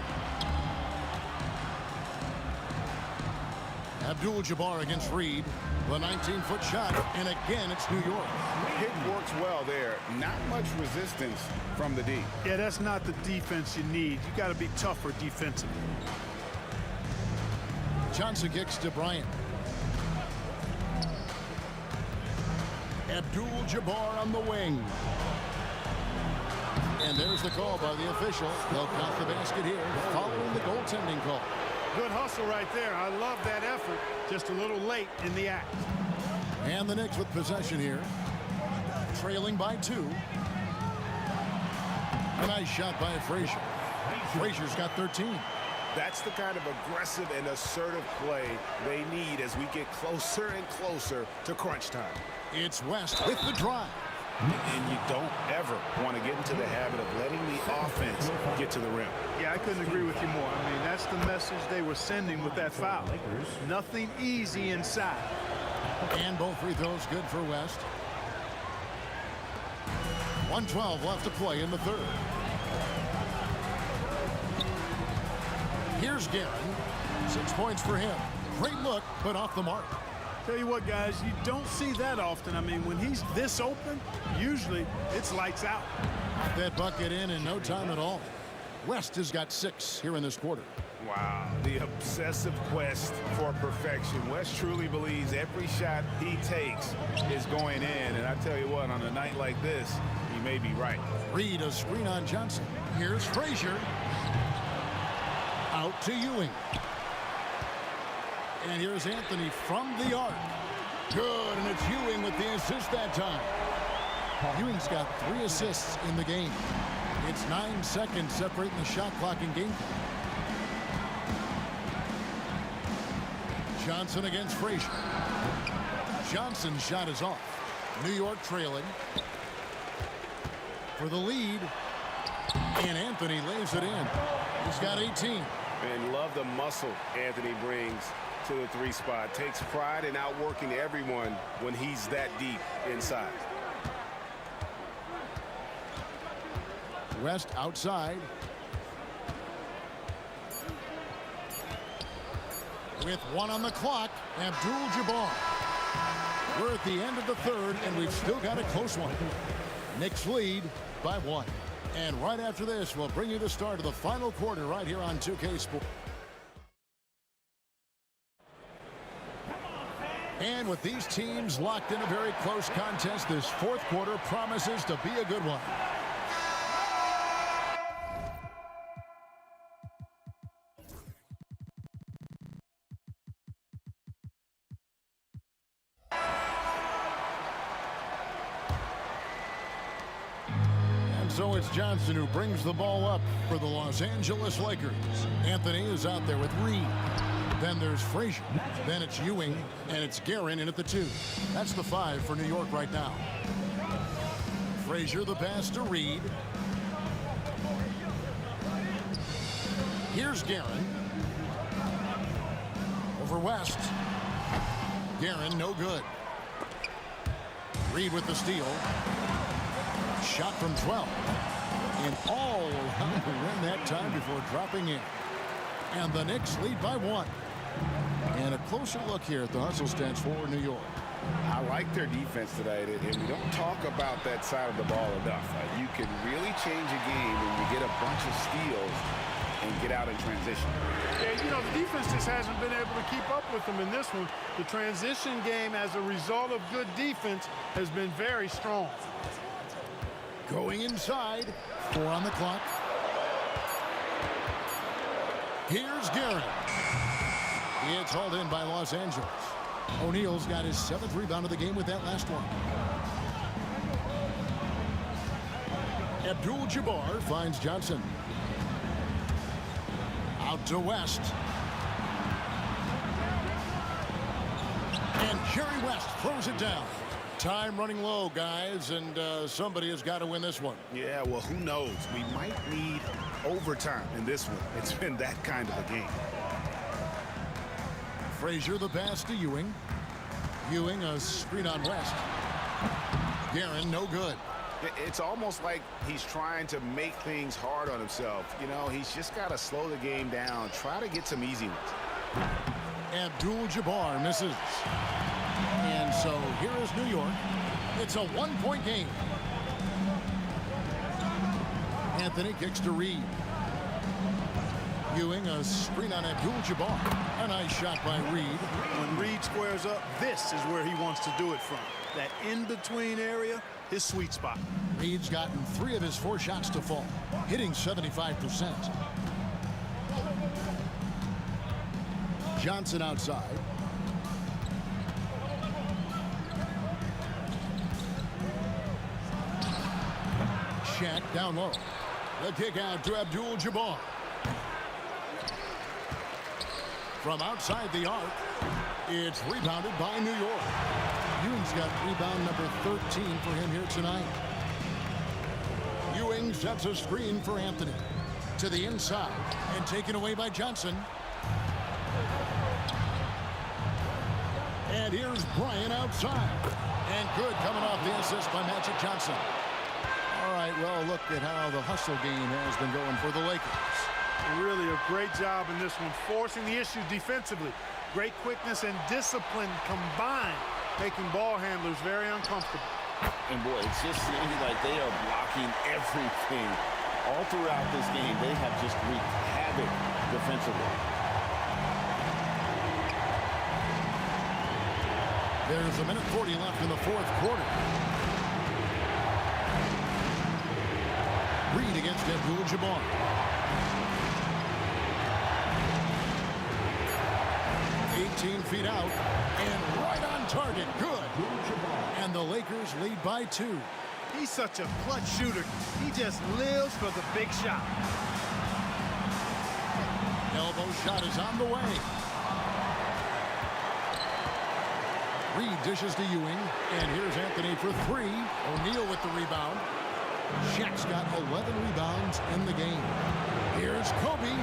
Abdul-Jabbar against Reed. The 19-foot shot, and again, it's New York. It works well there. Not much resistance from the D. Yeah, that's not the defense you need. You got to be tougher defensively. Johnson kicks to Bryant. Abdul-Jabbar on the wing. And there's the call by the official. They'll count the basket here following the goaltending call. Good hustle right there. I love that effort. Just a little late in the act. And the Knicks with possession here. Trailing by 2. A nice shot by Frazier. Frazier's got 13. That's the kind of aggressive and assertive play they need as we get closer and closer to crunch time. It's West with the drive. And you don't ever want to get into the habit of letting the offense get to the rim. Yeah, I couldn't agree with you more. I mean, that's the message they were sending with that foul. Nothing easy inside. And both free throws good for West. 1:12 left to play in the 3rd. Here's Guerin. 6 points for him. Great look, but off the mark. Tell you what, guys, you don't see that often. I mean, when he's this open, usually it's lights out. That bucket in no time at all. West has got 6 here in this quarter. Wow, the obsessive quest for perfection. West truly believes every shot he takes is going in. And I tell you what, on a night like this, he may be right. Reed a screen on Johnson. Here's Frazier. Out to Ewing. And here's Anthony from the arc. Good, and it's Ewing with the assist that time. Ewing's got 3 assists in the game. It's 9 seconds separating the shot clock and game clock. Johnson against Frazier. Johnson's shot is off. New York trailing for the lead. And Anthony lays it in. He's got 18. And love the muscle Anthony brings to the 3 spot. Takes pride in outworking everyone when he's that deep inside. West outside. With 1 on the clock, Abdul-Jabbar. We're at the end of the 3rd, and we've still got a close one. Knicks lead by 1. And right after this, we'll bring you the start of the final quarter right here on 2K Sports. And with these teams locked in a very close contest, this 4th quarter promises to be a good one. So it's Johnson who brings the ball up for the Los Angeles Lakers. Anthony is out there with Reed. Then there's Frazier. Then it's Ewing, and it's Guerin in at the 2. That's the 5 for New York right now. Frazier the pass to Reed. Here's Guerin. Over West. Guerin no good. Reed with the steal. Shot from 12. And all around the rim that time before dropping in. And the Knicks lead by 1. And a closer look here at the hustle stats for New York. I like their defense tonight, and we don't talk about that side of the ball enough. You can really change a game when you get a bunch of steals and get out in transition. Yeah, you know, the defense just hasn't been able to keep up with them in this one. The transition game, as a result of good defense, has been very strong. Going inside. 4 on the clock. Here's Guerin. It's hauled in by Los Angeles. O'Neal's got his 7th rebound of the game with that last one. Abdul-Jabbar finds Johnson. Out to West. And Jerry West throws it down. Time running low, guys, and somebody has got to win this one. Yeah, well, who knows? We might need overtime in this one. It's been that kind of a game. Frazier the pass to Ewing. Ewing a screen on West. Guerin no good. It's almost like he's trying to make things hard on himself. You know, he's just got to slow the game down. Try to get some easy ones. Abdul-Jabbar misses. And so here is New York. It's a 1-point game. Anthony kicks to Reed. Ewing a screen on Abdul-Jabbar. A nice shot by Reed. When Reed squares up, this is where he wants to do it from. That in-between area, his sweet spot. Reed's gotten 3 of his 4 shots to fall, hitting 75%. Johnson outside. Shaq down low. The kick out to Abdul-Jabbar. From outside the arc, it's rebounded by New York. Ewing's got rebound number 13 for him here tonight. Ewing sets a screen for Anthony. To the inside and taken away by Johnson. And here's Bryant outside. And good coming off the assist by Magic Johnson. All right, well, look at how the hustle game has been going for the Lakers. Really a great job in this one, forcing the issue defensively. Great quickness and discipline combined, making ball handlers very uncomfortable. And boy, it just seems like they are blocking everything. All throughout this game, they have just wreaked havoc defensively. There's a minute 40 left in the 4th quarter. Reed against Abdul-Jabbar. 15 feet out and right on target. Good. And the Lakers lead by 2. He's such a clutch shooter. He just lives for the big shot. Elbow shot is on the way. Reed dishes to Ewing, and here's Anthony for 3. O'Neal with the rebound. Shaq's got 11 rebounds in the game. Here's Kobe.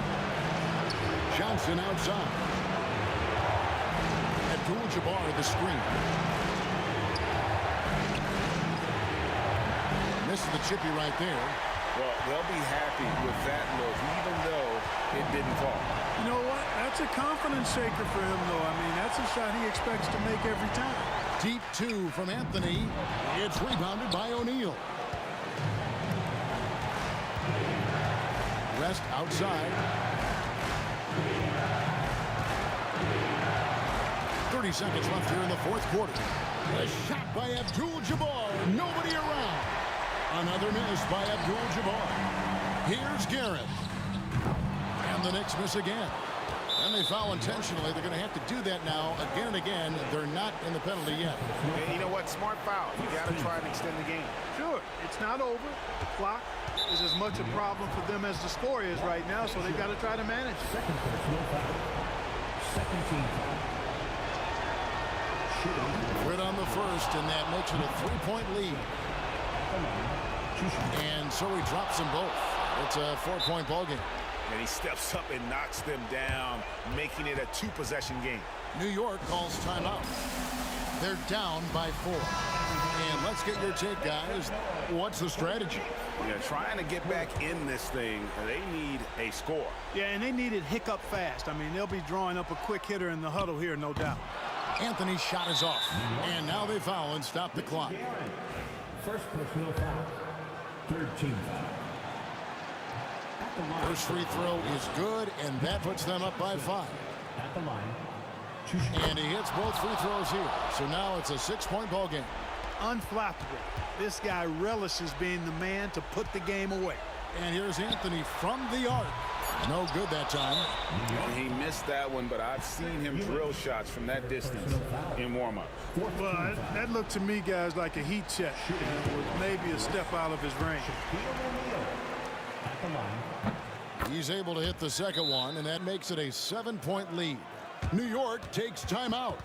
Johnson outside. Abdul-Jabbar the screen. Misses the chippy right there. Well, they'll be happy with that look, even though it didn't fall. You know what? That's a confidence shaker for him, though. I mean, that's a shot he expects to make every time. Deep 2 from Anthony. It's rebounded by O'Neal. Rest outside. 30 seconds left here in the fourth quarter. A shot by Abdul-Jabbar. Nobody around. Another miss by Abdul-Jabbar. Here's Garrett. And the Knicks miss again. And they foul intentionally. They're going to have to do that now again and again. They're not in the penalty yet. And you know what? Smart foul. You got to try and extend the game. Sure. It's not over. The clock is as much a problem for them as the score is right now, so they've got to try to manage it. Second personal foul. Second team foul. Quit on the first, and that makes it a 3-point lead. And so he drops them both. It's a 4-point ball game. And he steps up and knocks them down, making it a 2-possession game. New York calls timeout. They're down by 4. And let's get your take, guys. What's the strategy? Yeah, trying to get back in this thing, they need a score. Yeah, and they need it hiccup fast. I mean, they'll be drawing up a quick hitter in the huddle here, no doubt. Anthony's shot is off. And now they foul and stop the clock. First personal foul. Third team foul. First free throw is good, and that puts them up by 5. At the line. And he hits both free throws here. So now it's a 6-point ball game. Unflappable. This guy relishes being the man to put the game away. And here's Anthony from the arc. No good that time. And he missed that one, but I've seen him drill shots from that distance in warm-up. Well, that looked to me, guys, like a heat check. With maybe a step out of his range. At the line. He's able to hit the second one, and that makes it a 7-point lead. New York takes timeout.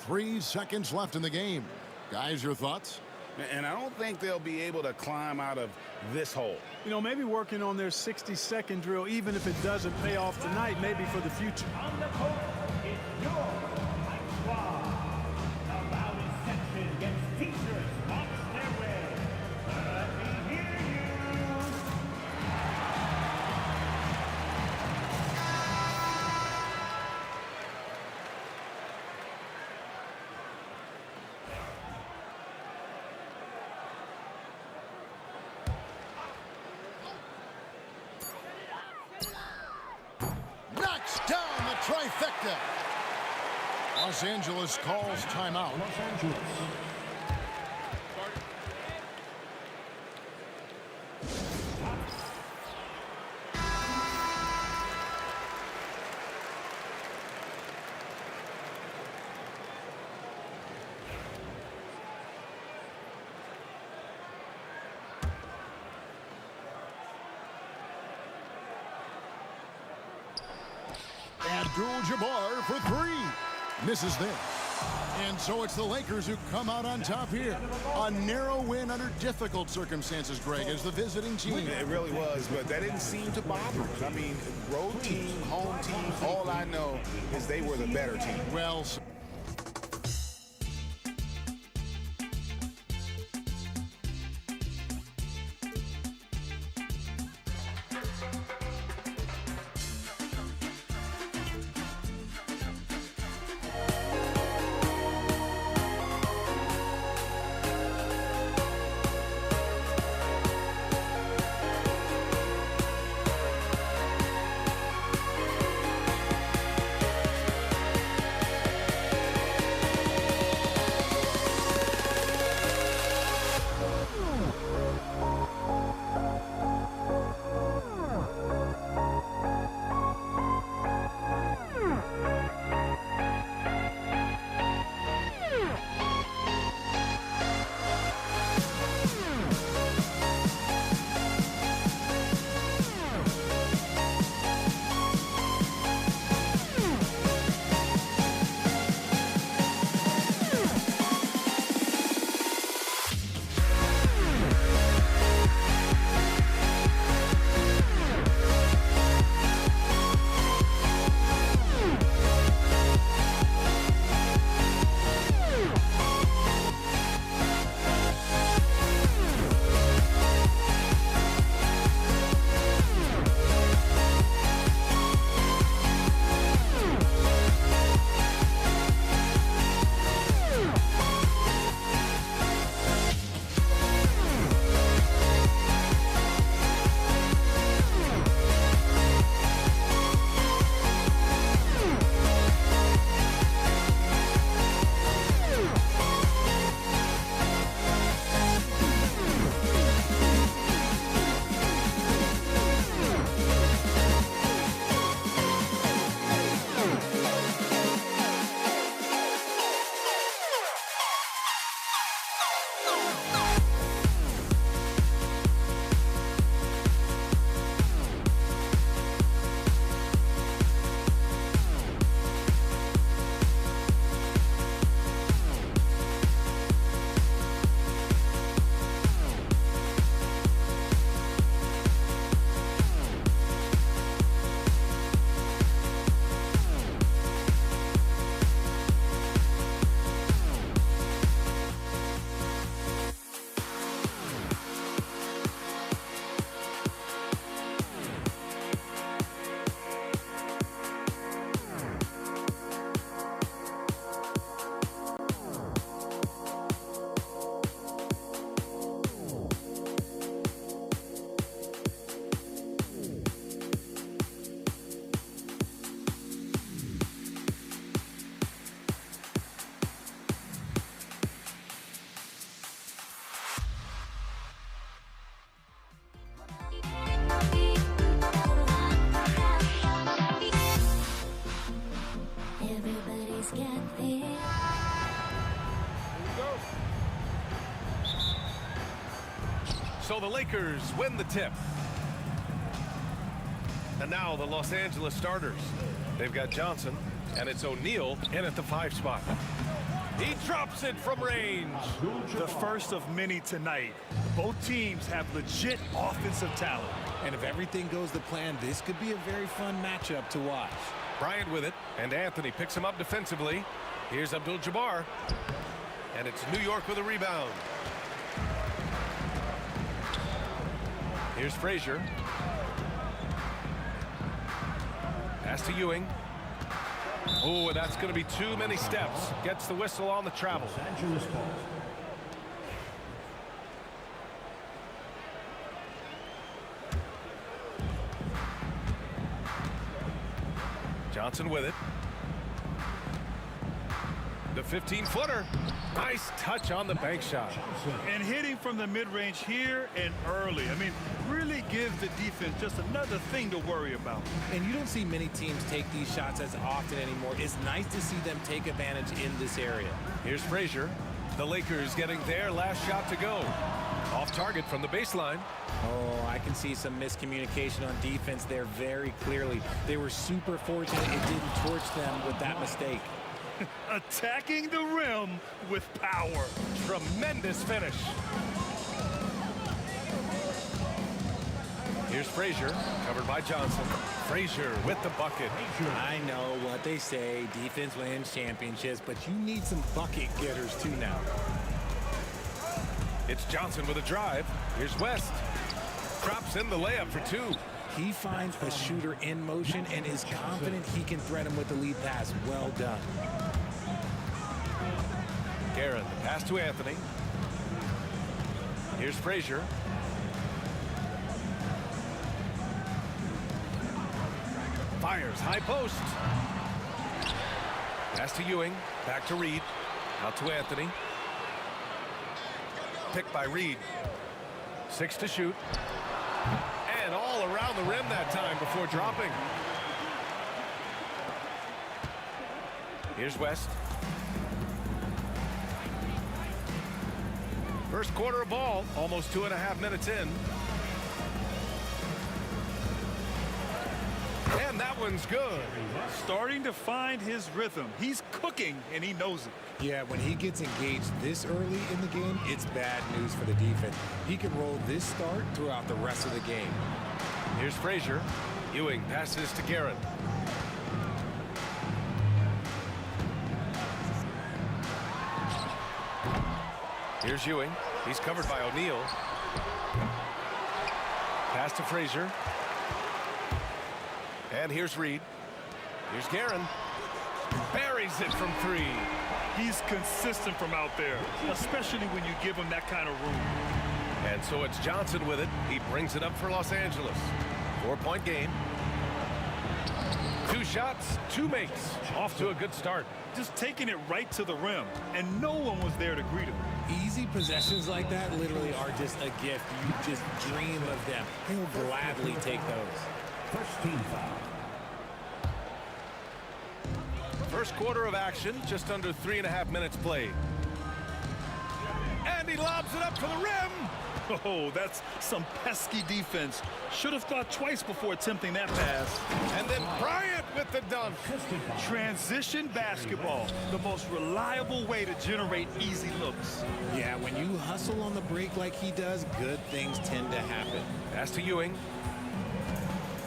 3 seconds left in the game. Guys, your thoughts? And I don't think they'll be able to climb out of this hole. You know, maybe working on their 60-second drill, even if it doesn't pay off tonight, maybe for the future. On the court, it's your High Squad. The rowdy section gets features on their way. Let me hear you. Knocks down the trifecta. Los Angeles calls timeout. Los Angeles. Abdul-Jabbar for 3. Misses this. And so it's the Lakers who come out on top here. A narrow win under difficult circumstances, Greg, as the visiting team. It really was, but that didn't seem to bother them. I mean, road team, home team, all I know is they were the better team. Well, So the Lakers win the tip. And now the Los Angeles starters. They've got Johnson, and it's O'Neal in at the 5 spot. He drops it from range. The first of many tonight. Both teams have legit offensive talent. And if everything goes to plan, this could be a very fun matchup to watch. Bryant with it, and Anthony picks him up defensively. Here's Abdul-Jabbar, and it's New York with a rebound. Here's Frazier. Pass to Ewing. Oh, and that's going to be too many steps. Gets the whistle on the travel. Johnson with it. The 15-footer. Nice touch on the bank shot. And hitting from the mid-range here and early. I mean, really gives the defense just another thing to worry about. And you don't see many teams take these shots as often anymore. It's nice to see them take advantage in this area. Here's Frazier. The Lakers getting their last shot to go. Off target from the baseline. Oh, I can see some miscommunication on defense there very clearly. They were super fortunate it didn't torch them with that mistake. Attacking the rim with power. Tremendous finish. Here's Frazier, covered by Johnson. Frazier with the bucket. I know what they say, defense wins championships, but you need some bucket getters too now. It's Johnson with a drive. Here's West. Drops in the layup for 2. He finds a shooter in motion and is confident he can threat him with the lead pass. Well done. Guerin, the pass to Anthony. Here's Frazier. Fires, high post. Pass to Ewing, back to Reed. Out to Anthony. Picked by Reed. 6 to shoot. And all around the rim that time before dropping. Here's West. First quarter of ball, almost 2.5 minutes in. And that one's good. Starting to find his rhythm. He's cooking, and he knows it. Yeah, when he gets engaged this early in the game, it's bad news for the defense. He can roll this start throughout the rest of the game. Here's Frazier. Ewing passes to Guerin. Here's Ewing. He's covered by O'Neal. Pass to Frazier. And here's Reed. Here's Guerin. Buries it from 3. He's consistent from out there, especially when you give him that kind of room. And so it's Johnson with it. He brings it up for Los Angeles. 4-point game. 2 shots, 2 makes. Off to a good start. Just taking it right to the rim, and no one was there to greet him. Easy possessions like that literally are just a gift. You just dream of them. He'll gladly take those. First team foul. First quarter of action, just under 3.5 minutes played. And he lobs it up for the rim. Oh, that's some pesky defense. Should have thought twice before attempting that pass. And then Bryant with the dunk. Transition basketball, the most reliable way to generate easy looks. Yeah, when you hustle on the break like he does, good things tend to happen. Pass to Ewing.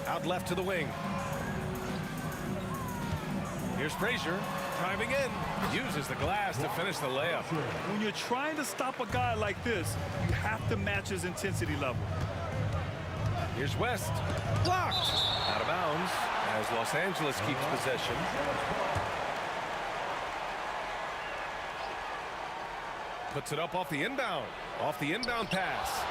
Out left to the wing. Here's Frazier, driving in, uses the glass to finish the layup. When you're trying to stop a guy like this, you have to match his intensity level. Here's West, blocked, out of bounds, as Los Angeles keeps possession. Puts it up off the inbound pass.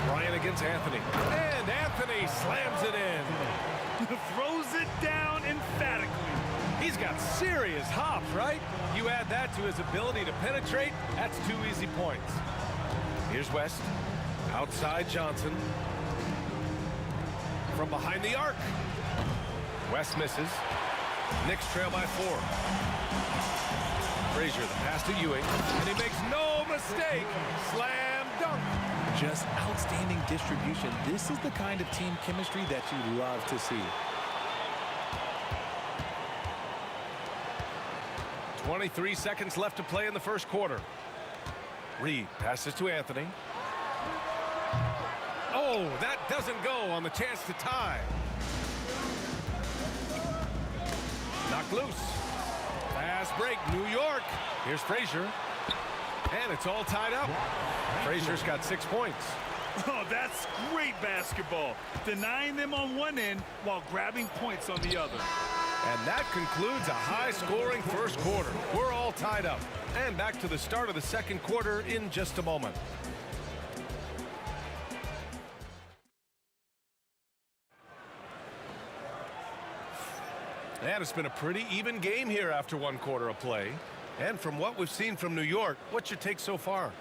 Bryant against Anthony, and Anthony slams it in. Throws it down emphatically. He's got serious hops, right? You add that to his ability to penetrate, that's 2 easy points. Here's West. Outside Johnson. From behind the arc. West misses. Knicks trail by 4. Frazier, the pass to Ewing. And he makes no mistake. mistake. Slam dunk. Just outstanding distribution. This is the kind of team chemistry that you love to see. 23 seconds left to play in the first quarter. Reed passes to Anthony. Oh, that doesn't go on the chance to tie. Knocked loose. Fast break, New York. Here's Frazier. And it's all tied up. Frazier's got 6 points. Oh, that's great basketball. Denying them on one end while grabbing points on the other. And that concludes a high-scoring first quarter. We're all tied up. And back to the start of the second quarter in just a moment. And it's been a pretty even game here after one quarter of play. And from what we've seen from New York, what's your take so far?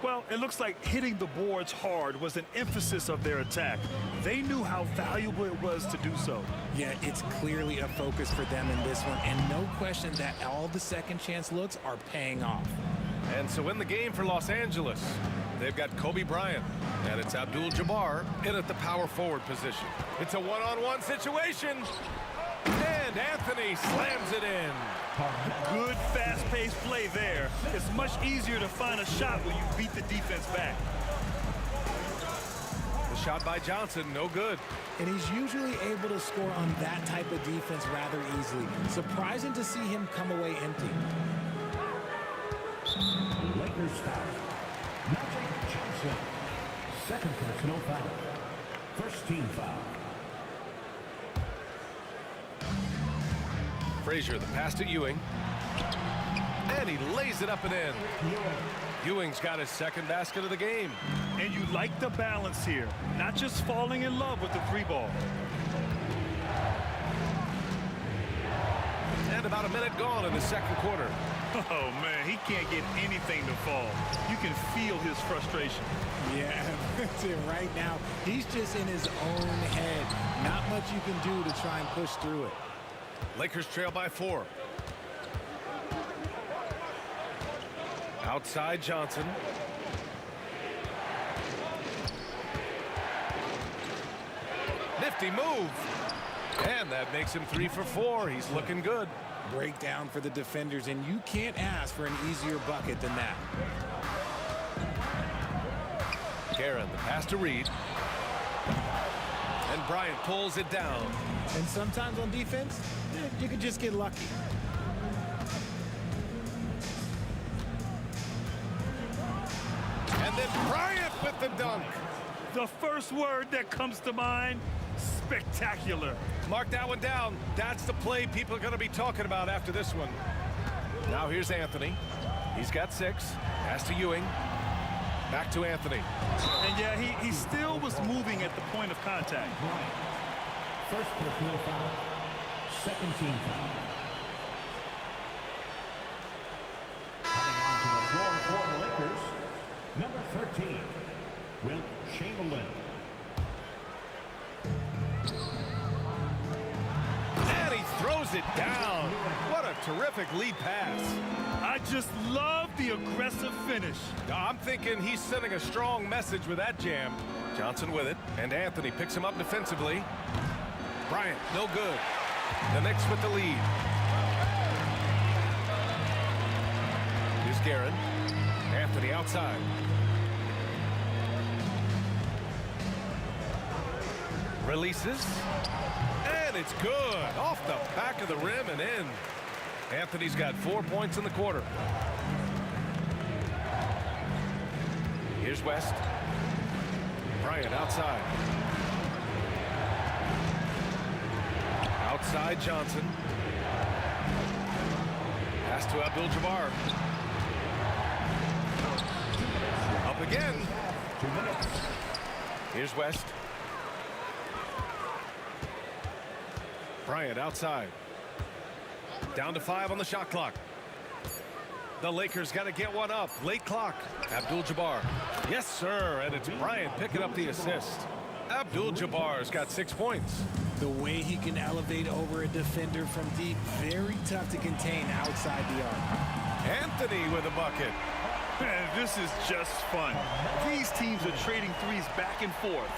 Well, it looks like hitting the boards hard was an emphasis of their attack. They knew how valuable it was to do so. Yeah, it's clearly a focus for them in this one, and no question that all the second chance looks are paying off. And so in the game for Los Angeles, they've got Kobe Bryant, and it's Abdul-Jabbar in at the power forward position. It's a one-on-one situation, and Anthony slams it in. Good fast-paced play there. It's much easier to find a shot when you beat the defense back. The shot by Johnson, no good. And he's usually able to score on that type of defense rather easily. Surprising to see him come away empty. Lakers foul. Magic Johnson. Second personal foul. First team foul. Frazier, the pass to Ewing. And he lays it up and in. Ewing's got his second basket of the game. And you like the balance here. Not just falling in love with the three ball. And about a minute gone in the second quarter. Oh, man, he can't get anything to fall. You can feel his frustration. Yeah, right now, he's just in his own head. Not much you can do to try and push through it. Lakers trail by 4. Outside Johnson. Nifty move. And that makes him 3 for 4. He's looking good. Breakdown for the defenders, and you can't ask for an easier bucket than that. Guerin, the pass to Reed. And Bryant pulls it down. And sometimes on defense, you can just get lucky. And then Bryant with the dunk. The first word that comes to mind, spectacular. Mark that one down. That's the play people are going to be talking about after this one. Now here's Anthony. He's got 6. Pass to Ewing. Back to Anthony. And yeah, he still was moving at the point of contact. First personal foul. Second team foul. Coming onto the floor for the Lakers, number 13, Wilt Chamberlain. And he throws it down. What a terrific lead pass. I just love the aggressive finish. I'm thinking he's sending a strong message with that jam. Johnson with it, and Anthony picks him up defensively. Bryant, no good. The Knicks with the lead. Here's Guerin. Anthony outside. Releases. And it's good. Off the back of the rim and in. Anthony's got 4 points in the quarter. Here's West. Bryant outside. Outside Johnson. Pass to Abdul-Jabbar. Up again. Here's West. Bryant outside. Down to 5 on the shot clock. The Lakers got to get one up. Late clock. Abdul-Jabbar. Yes, sir. And it's Bryant picking up the assist. Abdul-Jabbar's got 6 points. The way he can elevate over a defender from deep, very tough to contain outside the arc. Anthony with a bucket. Man, this is just fun. These teams are trading threes back and forth.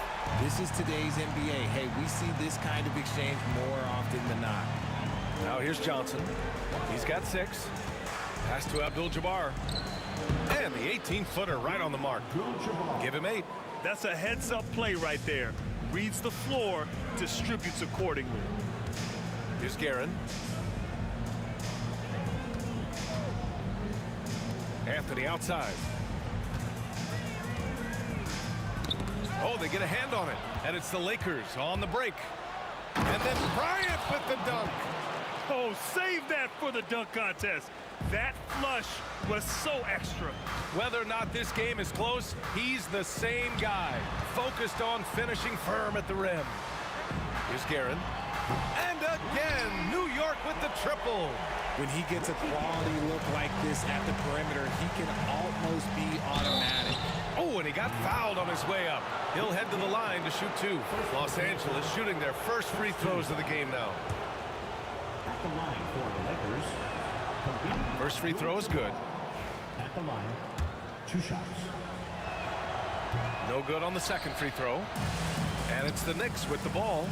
This is today's NBA. Hey, we see this kind of exchange more often than not. Now here's Johnson. He's got 6. Pass to Abdul-Jabbar. And the 18-footer right on the mark. Give him 8. That's a heads-up play right there. Reads the floor, distributes accordingly. Here's Guerin. Anthony outside. Oh, they get a hand on it. And it's the Lakers on the break. And then Bryant with the dunk. Oh, save that for the dunk contest. That flush was so extra. Whether or not this game is close, he's the same guy, focused on finishing firm at the rim. Here's Guerin. And again, New York with the triple. When he gets a quality look like this at the perimeter, he can almost be automatic. Oh, and he got fouled on his way up. He'll head to the line to shoot 2. Los Angeles shooting their first free throws of the game now. At the line for the Lakers. First free throw is good. At the line, 2 shots. No good on the second free throw. And it's the Knicks with the ball.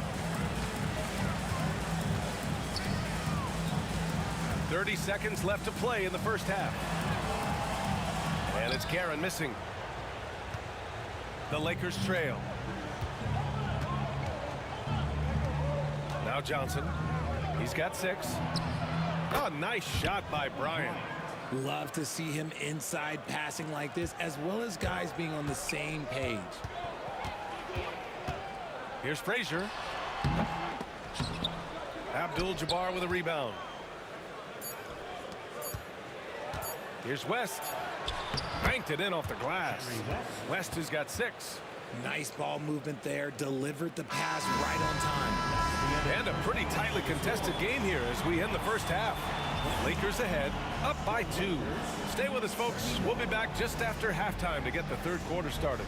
30 seconds left to play in the first half. And it's Guerin missing. The Lakers trail. Now Johnson. He's got 6. Oh, nice shot by Bryant. Love to see him inside passing like this, as well as guys being on the same page. Here's Frazier. Abdul-Jabbar with a rebound. Here's West. Banked it in off the glass. West has got 6. Nice ball movement there. Delivered the pass right on time. And a pretty tightly contested game here as we end the first half. Lakers ahead, up by 2. Stay with us, folks. We'll be back just after halftime to get the third quarter started.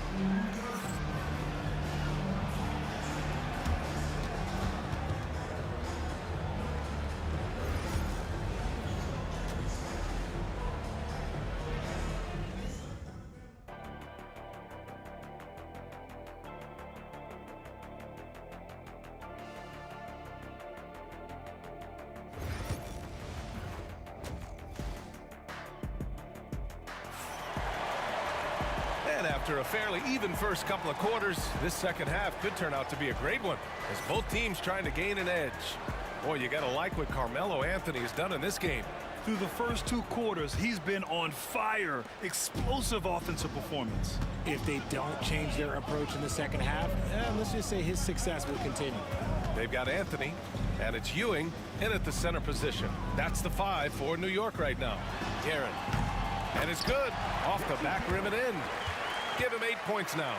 And after a fairly even first couple of quarters, this second half could turn out to be a great one as both teams trying to gain an edge. Boy, you gotta like what Carmelo Anthony has done in this game. Through the first 2 quarters, he's been on fire. Explosive offensive performance. If they don't change their approach in the second half, let's just say his success will continue. They've got Anthony, and it's Ewing in at the center position. That's the 5 for New York right now. Guerin. And it's good. Off the back rim and in. Give him 8 points now.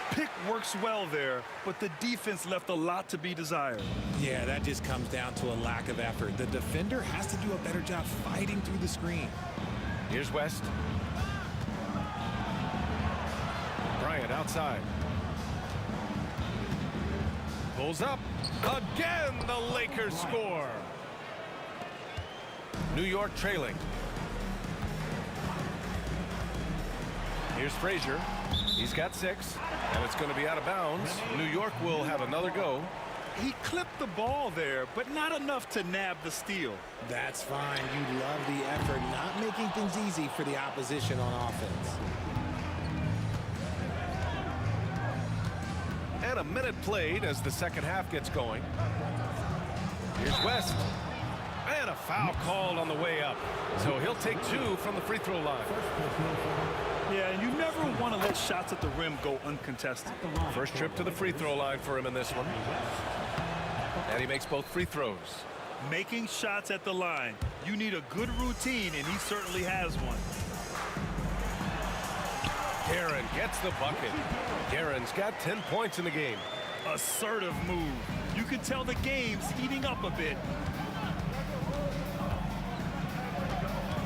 Pick works well there, but the defense left a lot to be desired. Yeah, that just comes down to a lack of effort. The defender has to do a better job fighting through the screen. Here's West. Bryant outside. Pulls up. Again, the Lakers score. New York trailing. Here's Frazier. He's got 6, and it's going to be out of bounds. New York will have another go. He clipped the ball there, but not enough to nab the steal. That's fine. You love the effort, not making things easy for the opposition on offense. And a minute played as the second half gets going. Here's West. And a foul called on the way up. So he'll take 2 from the free throw line. Yeah, and you never want to let shots at the rim go uncontested. First trip to the free throw line for him in this one. And he makes both free throws. Making shots at the line. You need a good routine, and he certainly has one. Guerin gets the bucket. Guerin's got 10 points in the game. Assertive move. You can tell the game's heating up a bit.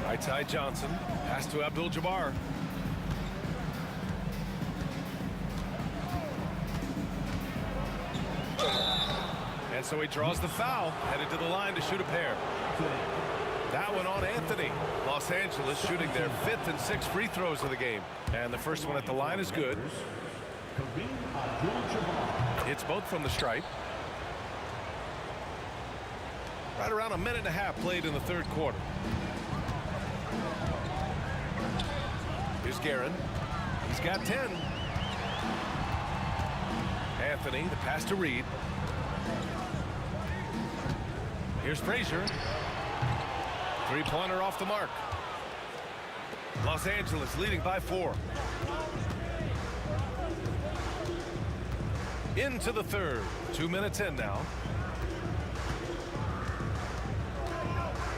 Right side Johnson. Pass to Abdul-Jabbar. And so he draws the foul, headed to the line to shoot a pair. That one on Anthony. Los Angeles shooting their 5th and 6th free throws of the game. And the first one at the line is good. It's both from the stripe. Right around a minute and a half played in the third quarter. Here's Guerin. He's got 10. Anthony, the pass to Reed. Here's Frazier. Three-pointer off the mark. Los Angeles leading by 4. Into the third. 2 minutes in now.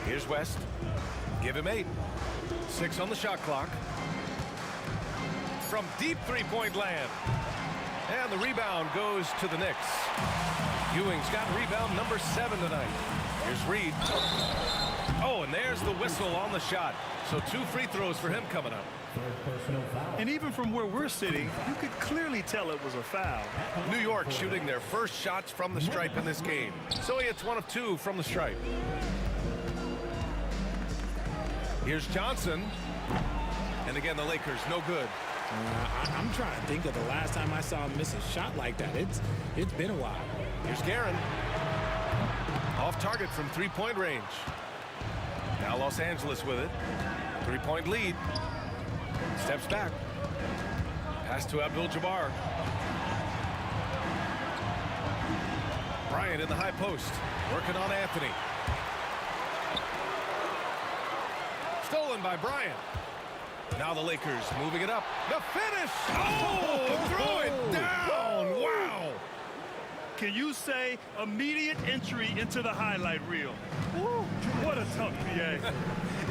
Here's West. Give him 8. 6 on the shot clock. From deep three-point land. And the rebound goes to the Knicks. Ewing's got rebound number 7 tonight. Here's Reed. Oh, and there's the whistle on the shot. So 2 free throws for him coming up. And even from where we're sitting, you could clearly tell it was a foul. New York shooting their first shots from the stripe in this game. So he hits 1 of 2 from the stripe. Here's Johnson. And again, the Lakers, no good. I'm trying to think of the last time I saw him miss a shot like that. It's been a while. Here's Guerin. Off target from three-point range. Now Los Angeles with it. 3-point lead. Steps back. Pass to Abdul-Jabbar. Bryant in the high post. Working on Anthony. Stolen by Bryant. Now the Lakers moving it up. The finish! Oh, throw it down! Wow! Can you say immediate entry into the highlight reel? Woo, what a tough PA.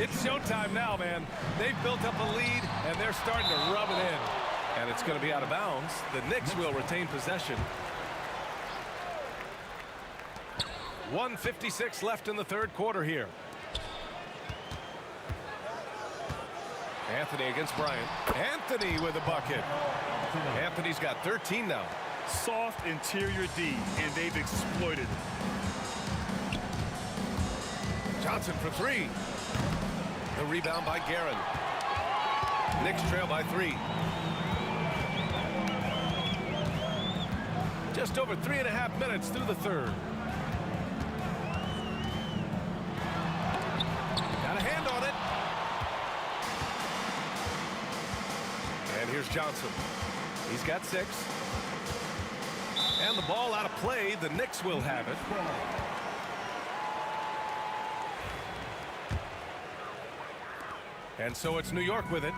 It's showtime now, man. They've built up a lead, and they're starting to rub it in. And it's going to be out of bounds. The Knicks will retain possession. 1:56 left in the third quarter here. Anthony against Bryant. Anthony with a bucket. Anthony's got 13 now. Soft interior D, and they've exploited it. Johnson for 3. The rebound by Guerin. Knicks trail by 3. Just over 3.5 minutes through the third. Got a hand on it. And here's Johnson. He's got 6. And the ball out of play. The Knicks will have it. And so it's New York with it.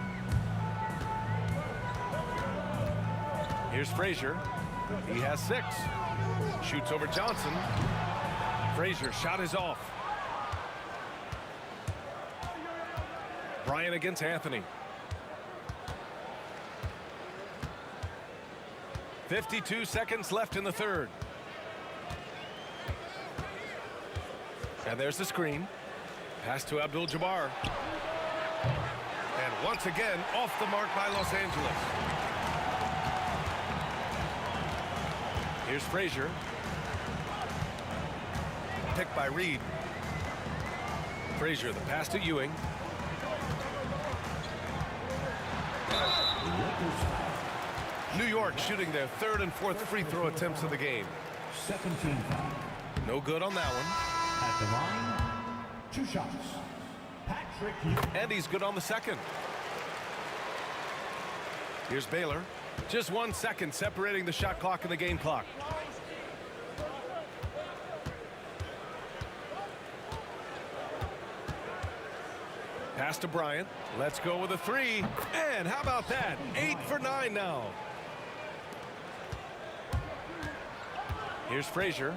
Here's Frazier. He has 6. Shoots over Johnson. Frazier shot is off. Bryant against Anthony. 52 seconds left in the third. And there's the screen. Pass to Abdul-Jabbar. And once again, off the mark by Los Angeles. Here's Frazier. Picked by Reed. Frazier, the pass to Ewing. New York shooting their 3rd and 4th free throw attempts of the game. 17 foul. No good on that one. At the line, 2 shots. Patrick. And he's good on the second. Here's Baylor. Just 1 second separating the shot clock and the game clock. Pass to Bryant. Let's go with a 3. And how about that? 8 for 9 now. Here's Frazier.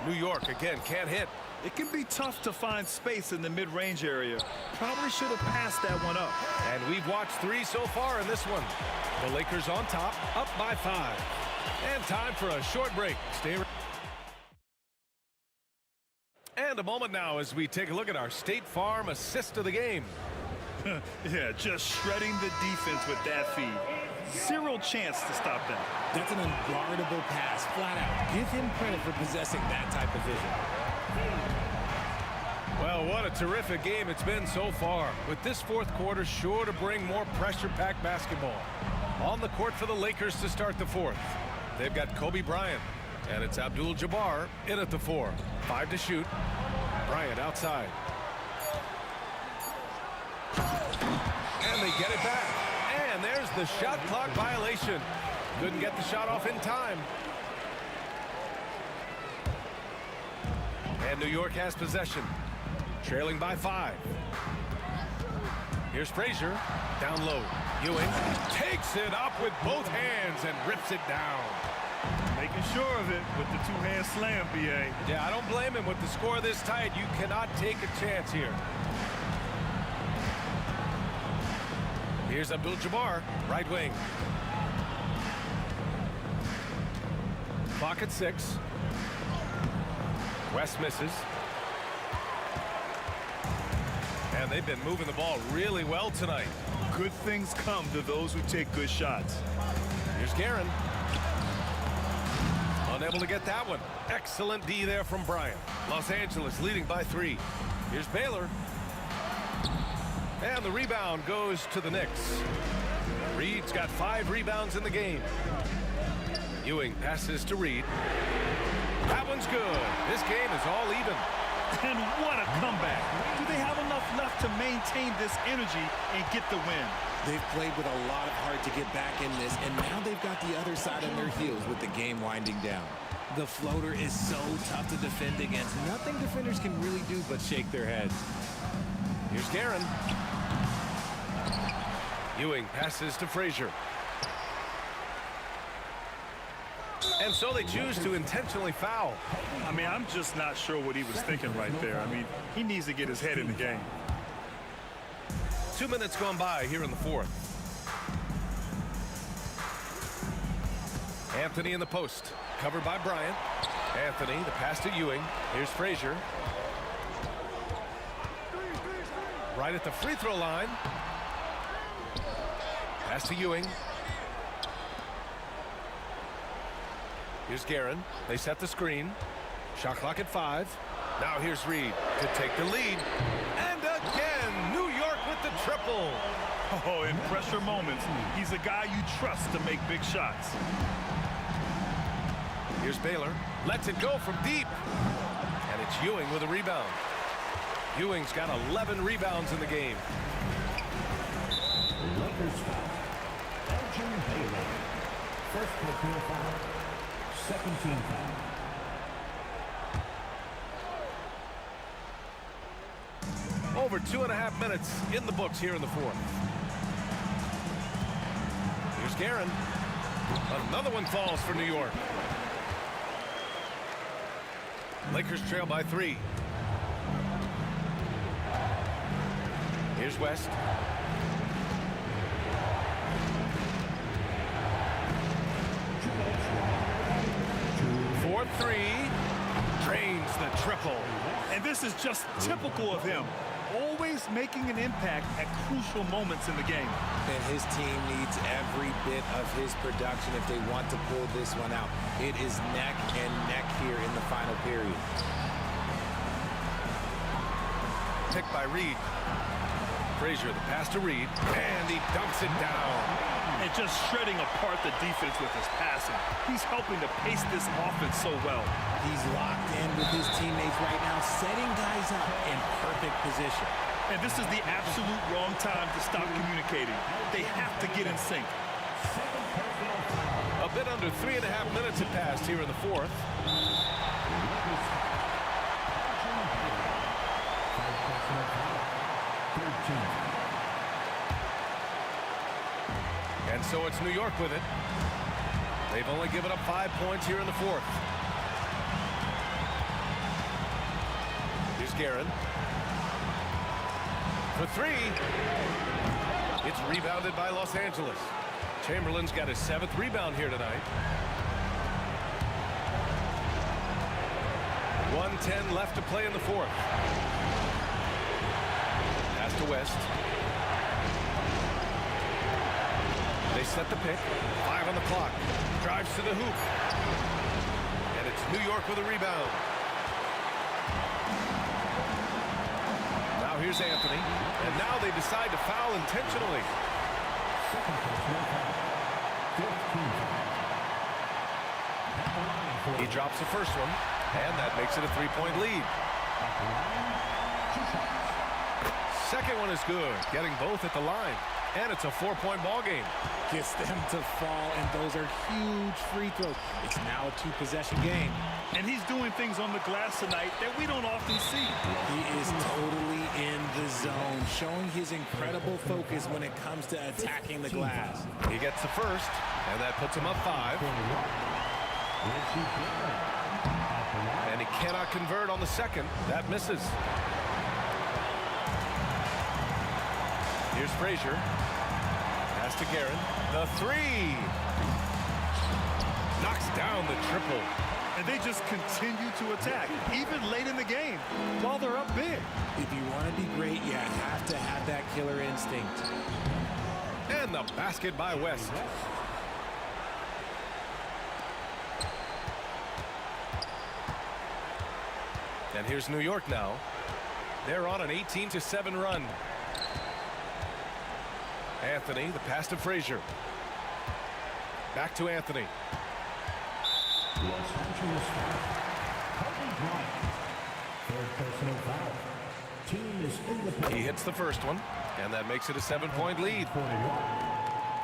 New York again can't hit. It can be tough to find space in the mid-range area. Probably should have passed that one up. And we've watched 3 so far in this one. The Lakers on top, up by 5. And time for a short break. Stay right. And a moment now as we take a look at our State Farm assist of the game. Yeah, just shredding the defense with that feed. Zero chance to stop them. That's an unguardable pass, flat out. Give him credit for possessing that type of vision. Well, what a terrific game it's been so far, with this fourth quarter sure to bring more pressure-packed basketball. On the court for the Lakers to start the fourth. They've got Kobe Bryant, and it's Abdul-Jabbar in at the 4. 5 to shoot. Bryant outside. And they get it back. And there's the shot clock violation. Couldn't get the shot off in time. And New York has possession, trailing by 5. Here's Frazier, down low. Ewing takes it up with both hands and rips it down. Making sure of it with the two-hand slam, B.A. Yeah, I don't blame him. With the score this tight, you cannot take a chance here. Here's Abdul-Jabbar, right wing. Clock at 6. West misses. And they've been moving the ball really well tonight. Good things come to those who take good shots. Here's Guerin. Unable to get that one. Excellent D there from Bryant. Los Angeles leading by 3. Here's Baylor. And the rebound goes to the Knicks. Reed's got 5 rebounds in the game. Ewing passes to Reed. That one's good. This game is all even. And what a comeback. Do they have enough left to maintain this energy and get the win? They've played with a lot of heart to get back in this, and now they've got the other side on their heels with the game winding down. The floater is so tough to defend against. Nothing defenders can really do but shake their heads. Here's Guerin. Ewing passes to Frazier. And so they choose to intentionally foul. I mean, I'm just not sure what he was thinking right there. I mean, he needs to get his head in the game. 2 minutes gone by here in the fourth. Anthony in the post, covered by Bryant. Anthony, the pass to Ewing. Here's Frazier. Right at the free throw line. Pass to Ewing. Here's Guerin. They set the screen. Shot clock at 5. Now here's Reed to take the lead. And again, New York with the triple. Oh, in pressure moments, he's a guy you trust to make big shots. Here's Baylor. Lets it go from deep. And it's Ewing with a rebound. Ewing's got 11 rebounds in the game. Lakers foul. Elgin Baylor. First personal foul. Second team foul. Over 2.5 minutes in the books here in the fourth. Here's Guerin. Another one falls for New York. Lakers trail by 3. Here's West. For 3. Drains the triple. And this is just typical of him. Always making an impact at crucial moments in the game. And his team needs every bit of his production if they want to pull this one out. It is neck and neck here in the final period. Picked by Reed. Frazier, the pass to Reed, and he dumps it down. And just shredding apart the defense with his passing. He's helping to pace this offense so well. He's locked in with his teammates right now, setting guys up in perfect position. And this is the absolute wrong time to stop communicating. They have to get in sync. A bit under 3.5 minutes have passed here in the fourth. And so it's New York with it. They've only given up 5 points here in the fourth. Here's Guerin. For 3. It's rebounded by Los Angeles. Chamberlain's got his 7th rebound here tonight. 1:10 left to play in the fourth. Pass to West. They set the pick. 5 on the clock. Drives to the hoop. And it's New York with a rebound. Now here's Anthony. And now they decide to foul intentionally. He drops the first one, and that makes it a 3-point lead. Second one is good, getting both at the line. And it's a 4-point ball game. Gets them to fall, and those are huge free throws. It's now a 2-possession game. And he's doing things on the glass tonight that we don't often see. He is totally in the zone, showing his incredible focus when it comes to attacking the glass. He gets the first, and that puts him up 5. And he cannot convert on the second. That misses. Here's Frazier. Pass to Guerin. The 3. Knocks down the triple. And they just continue to attack, even late in the game, while they're up big. If you want to be great, you have to have that killer instinct. And the basket by West. And here's New York now. They're on an 18-7 run. Anthony, the pass to Frazier. Back to Anthony. Los Angeles Kobe Bryant. Third personal foul. Team is in the play. He hits the first one, and that makes it a 7-point lead.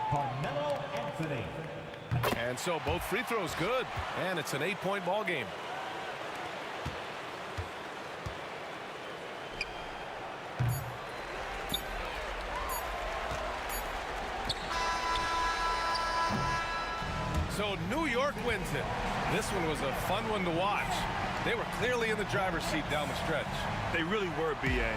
Carmelo Anthony. And so both free throws good, and it's an 8-point ball game. So New York wins it. This one was a fun one to watch. They were clearly in the driver's seat down the stretch. They really were, B.A.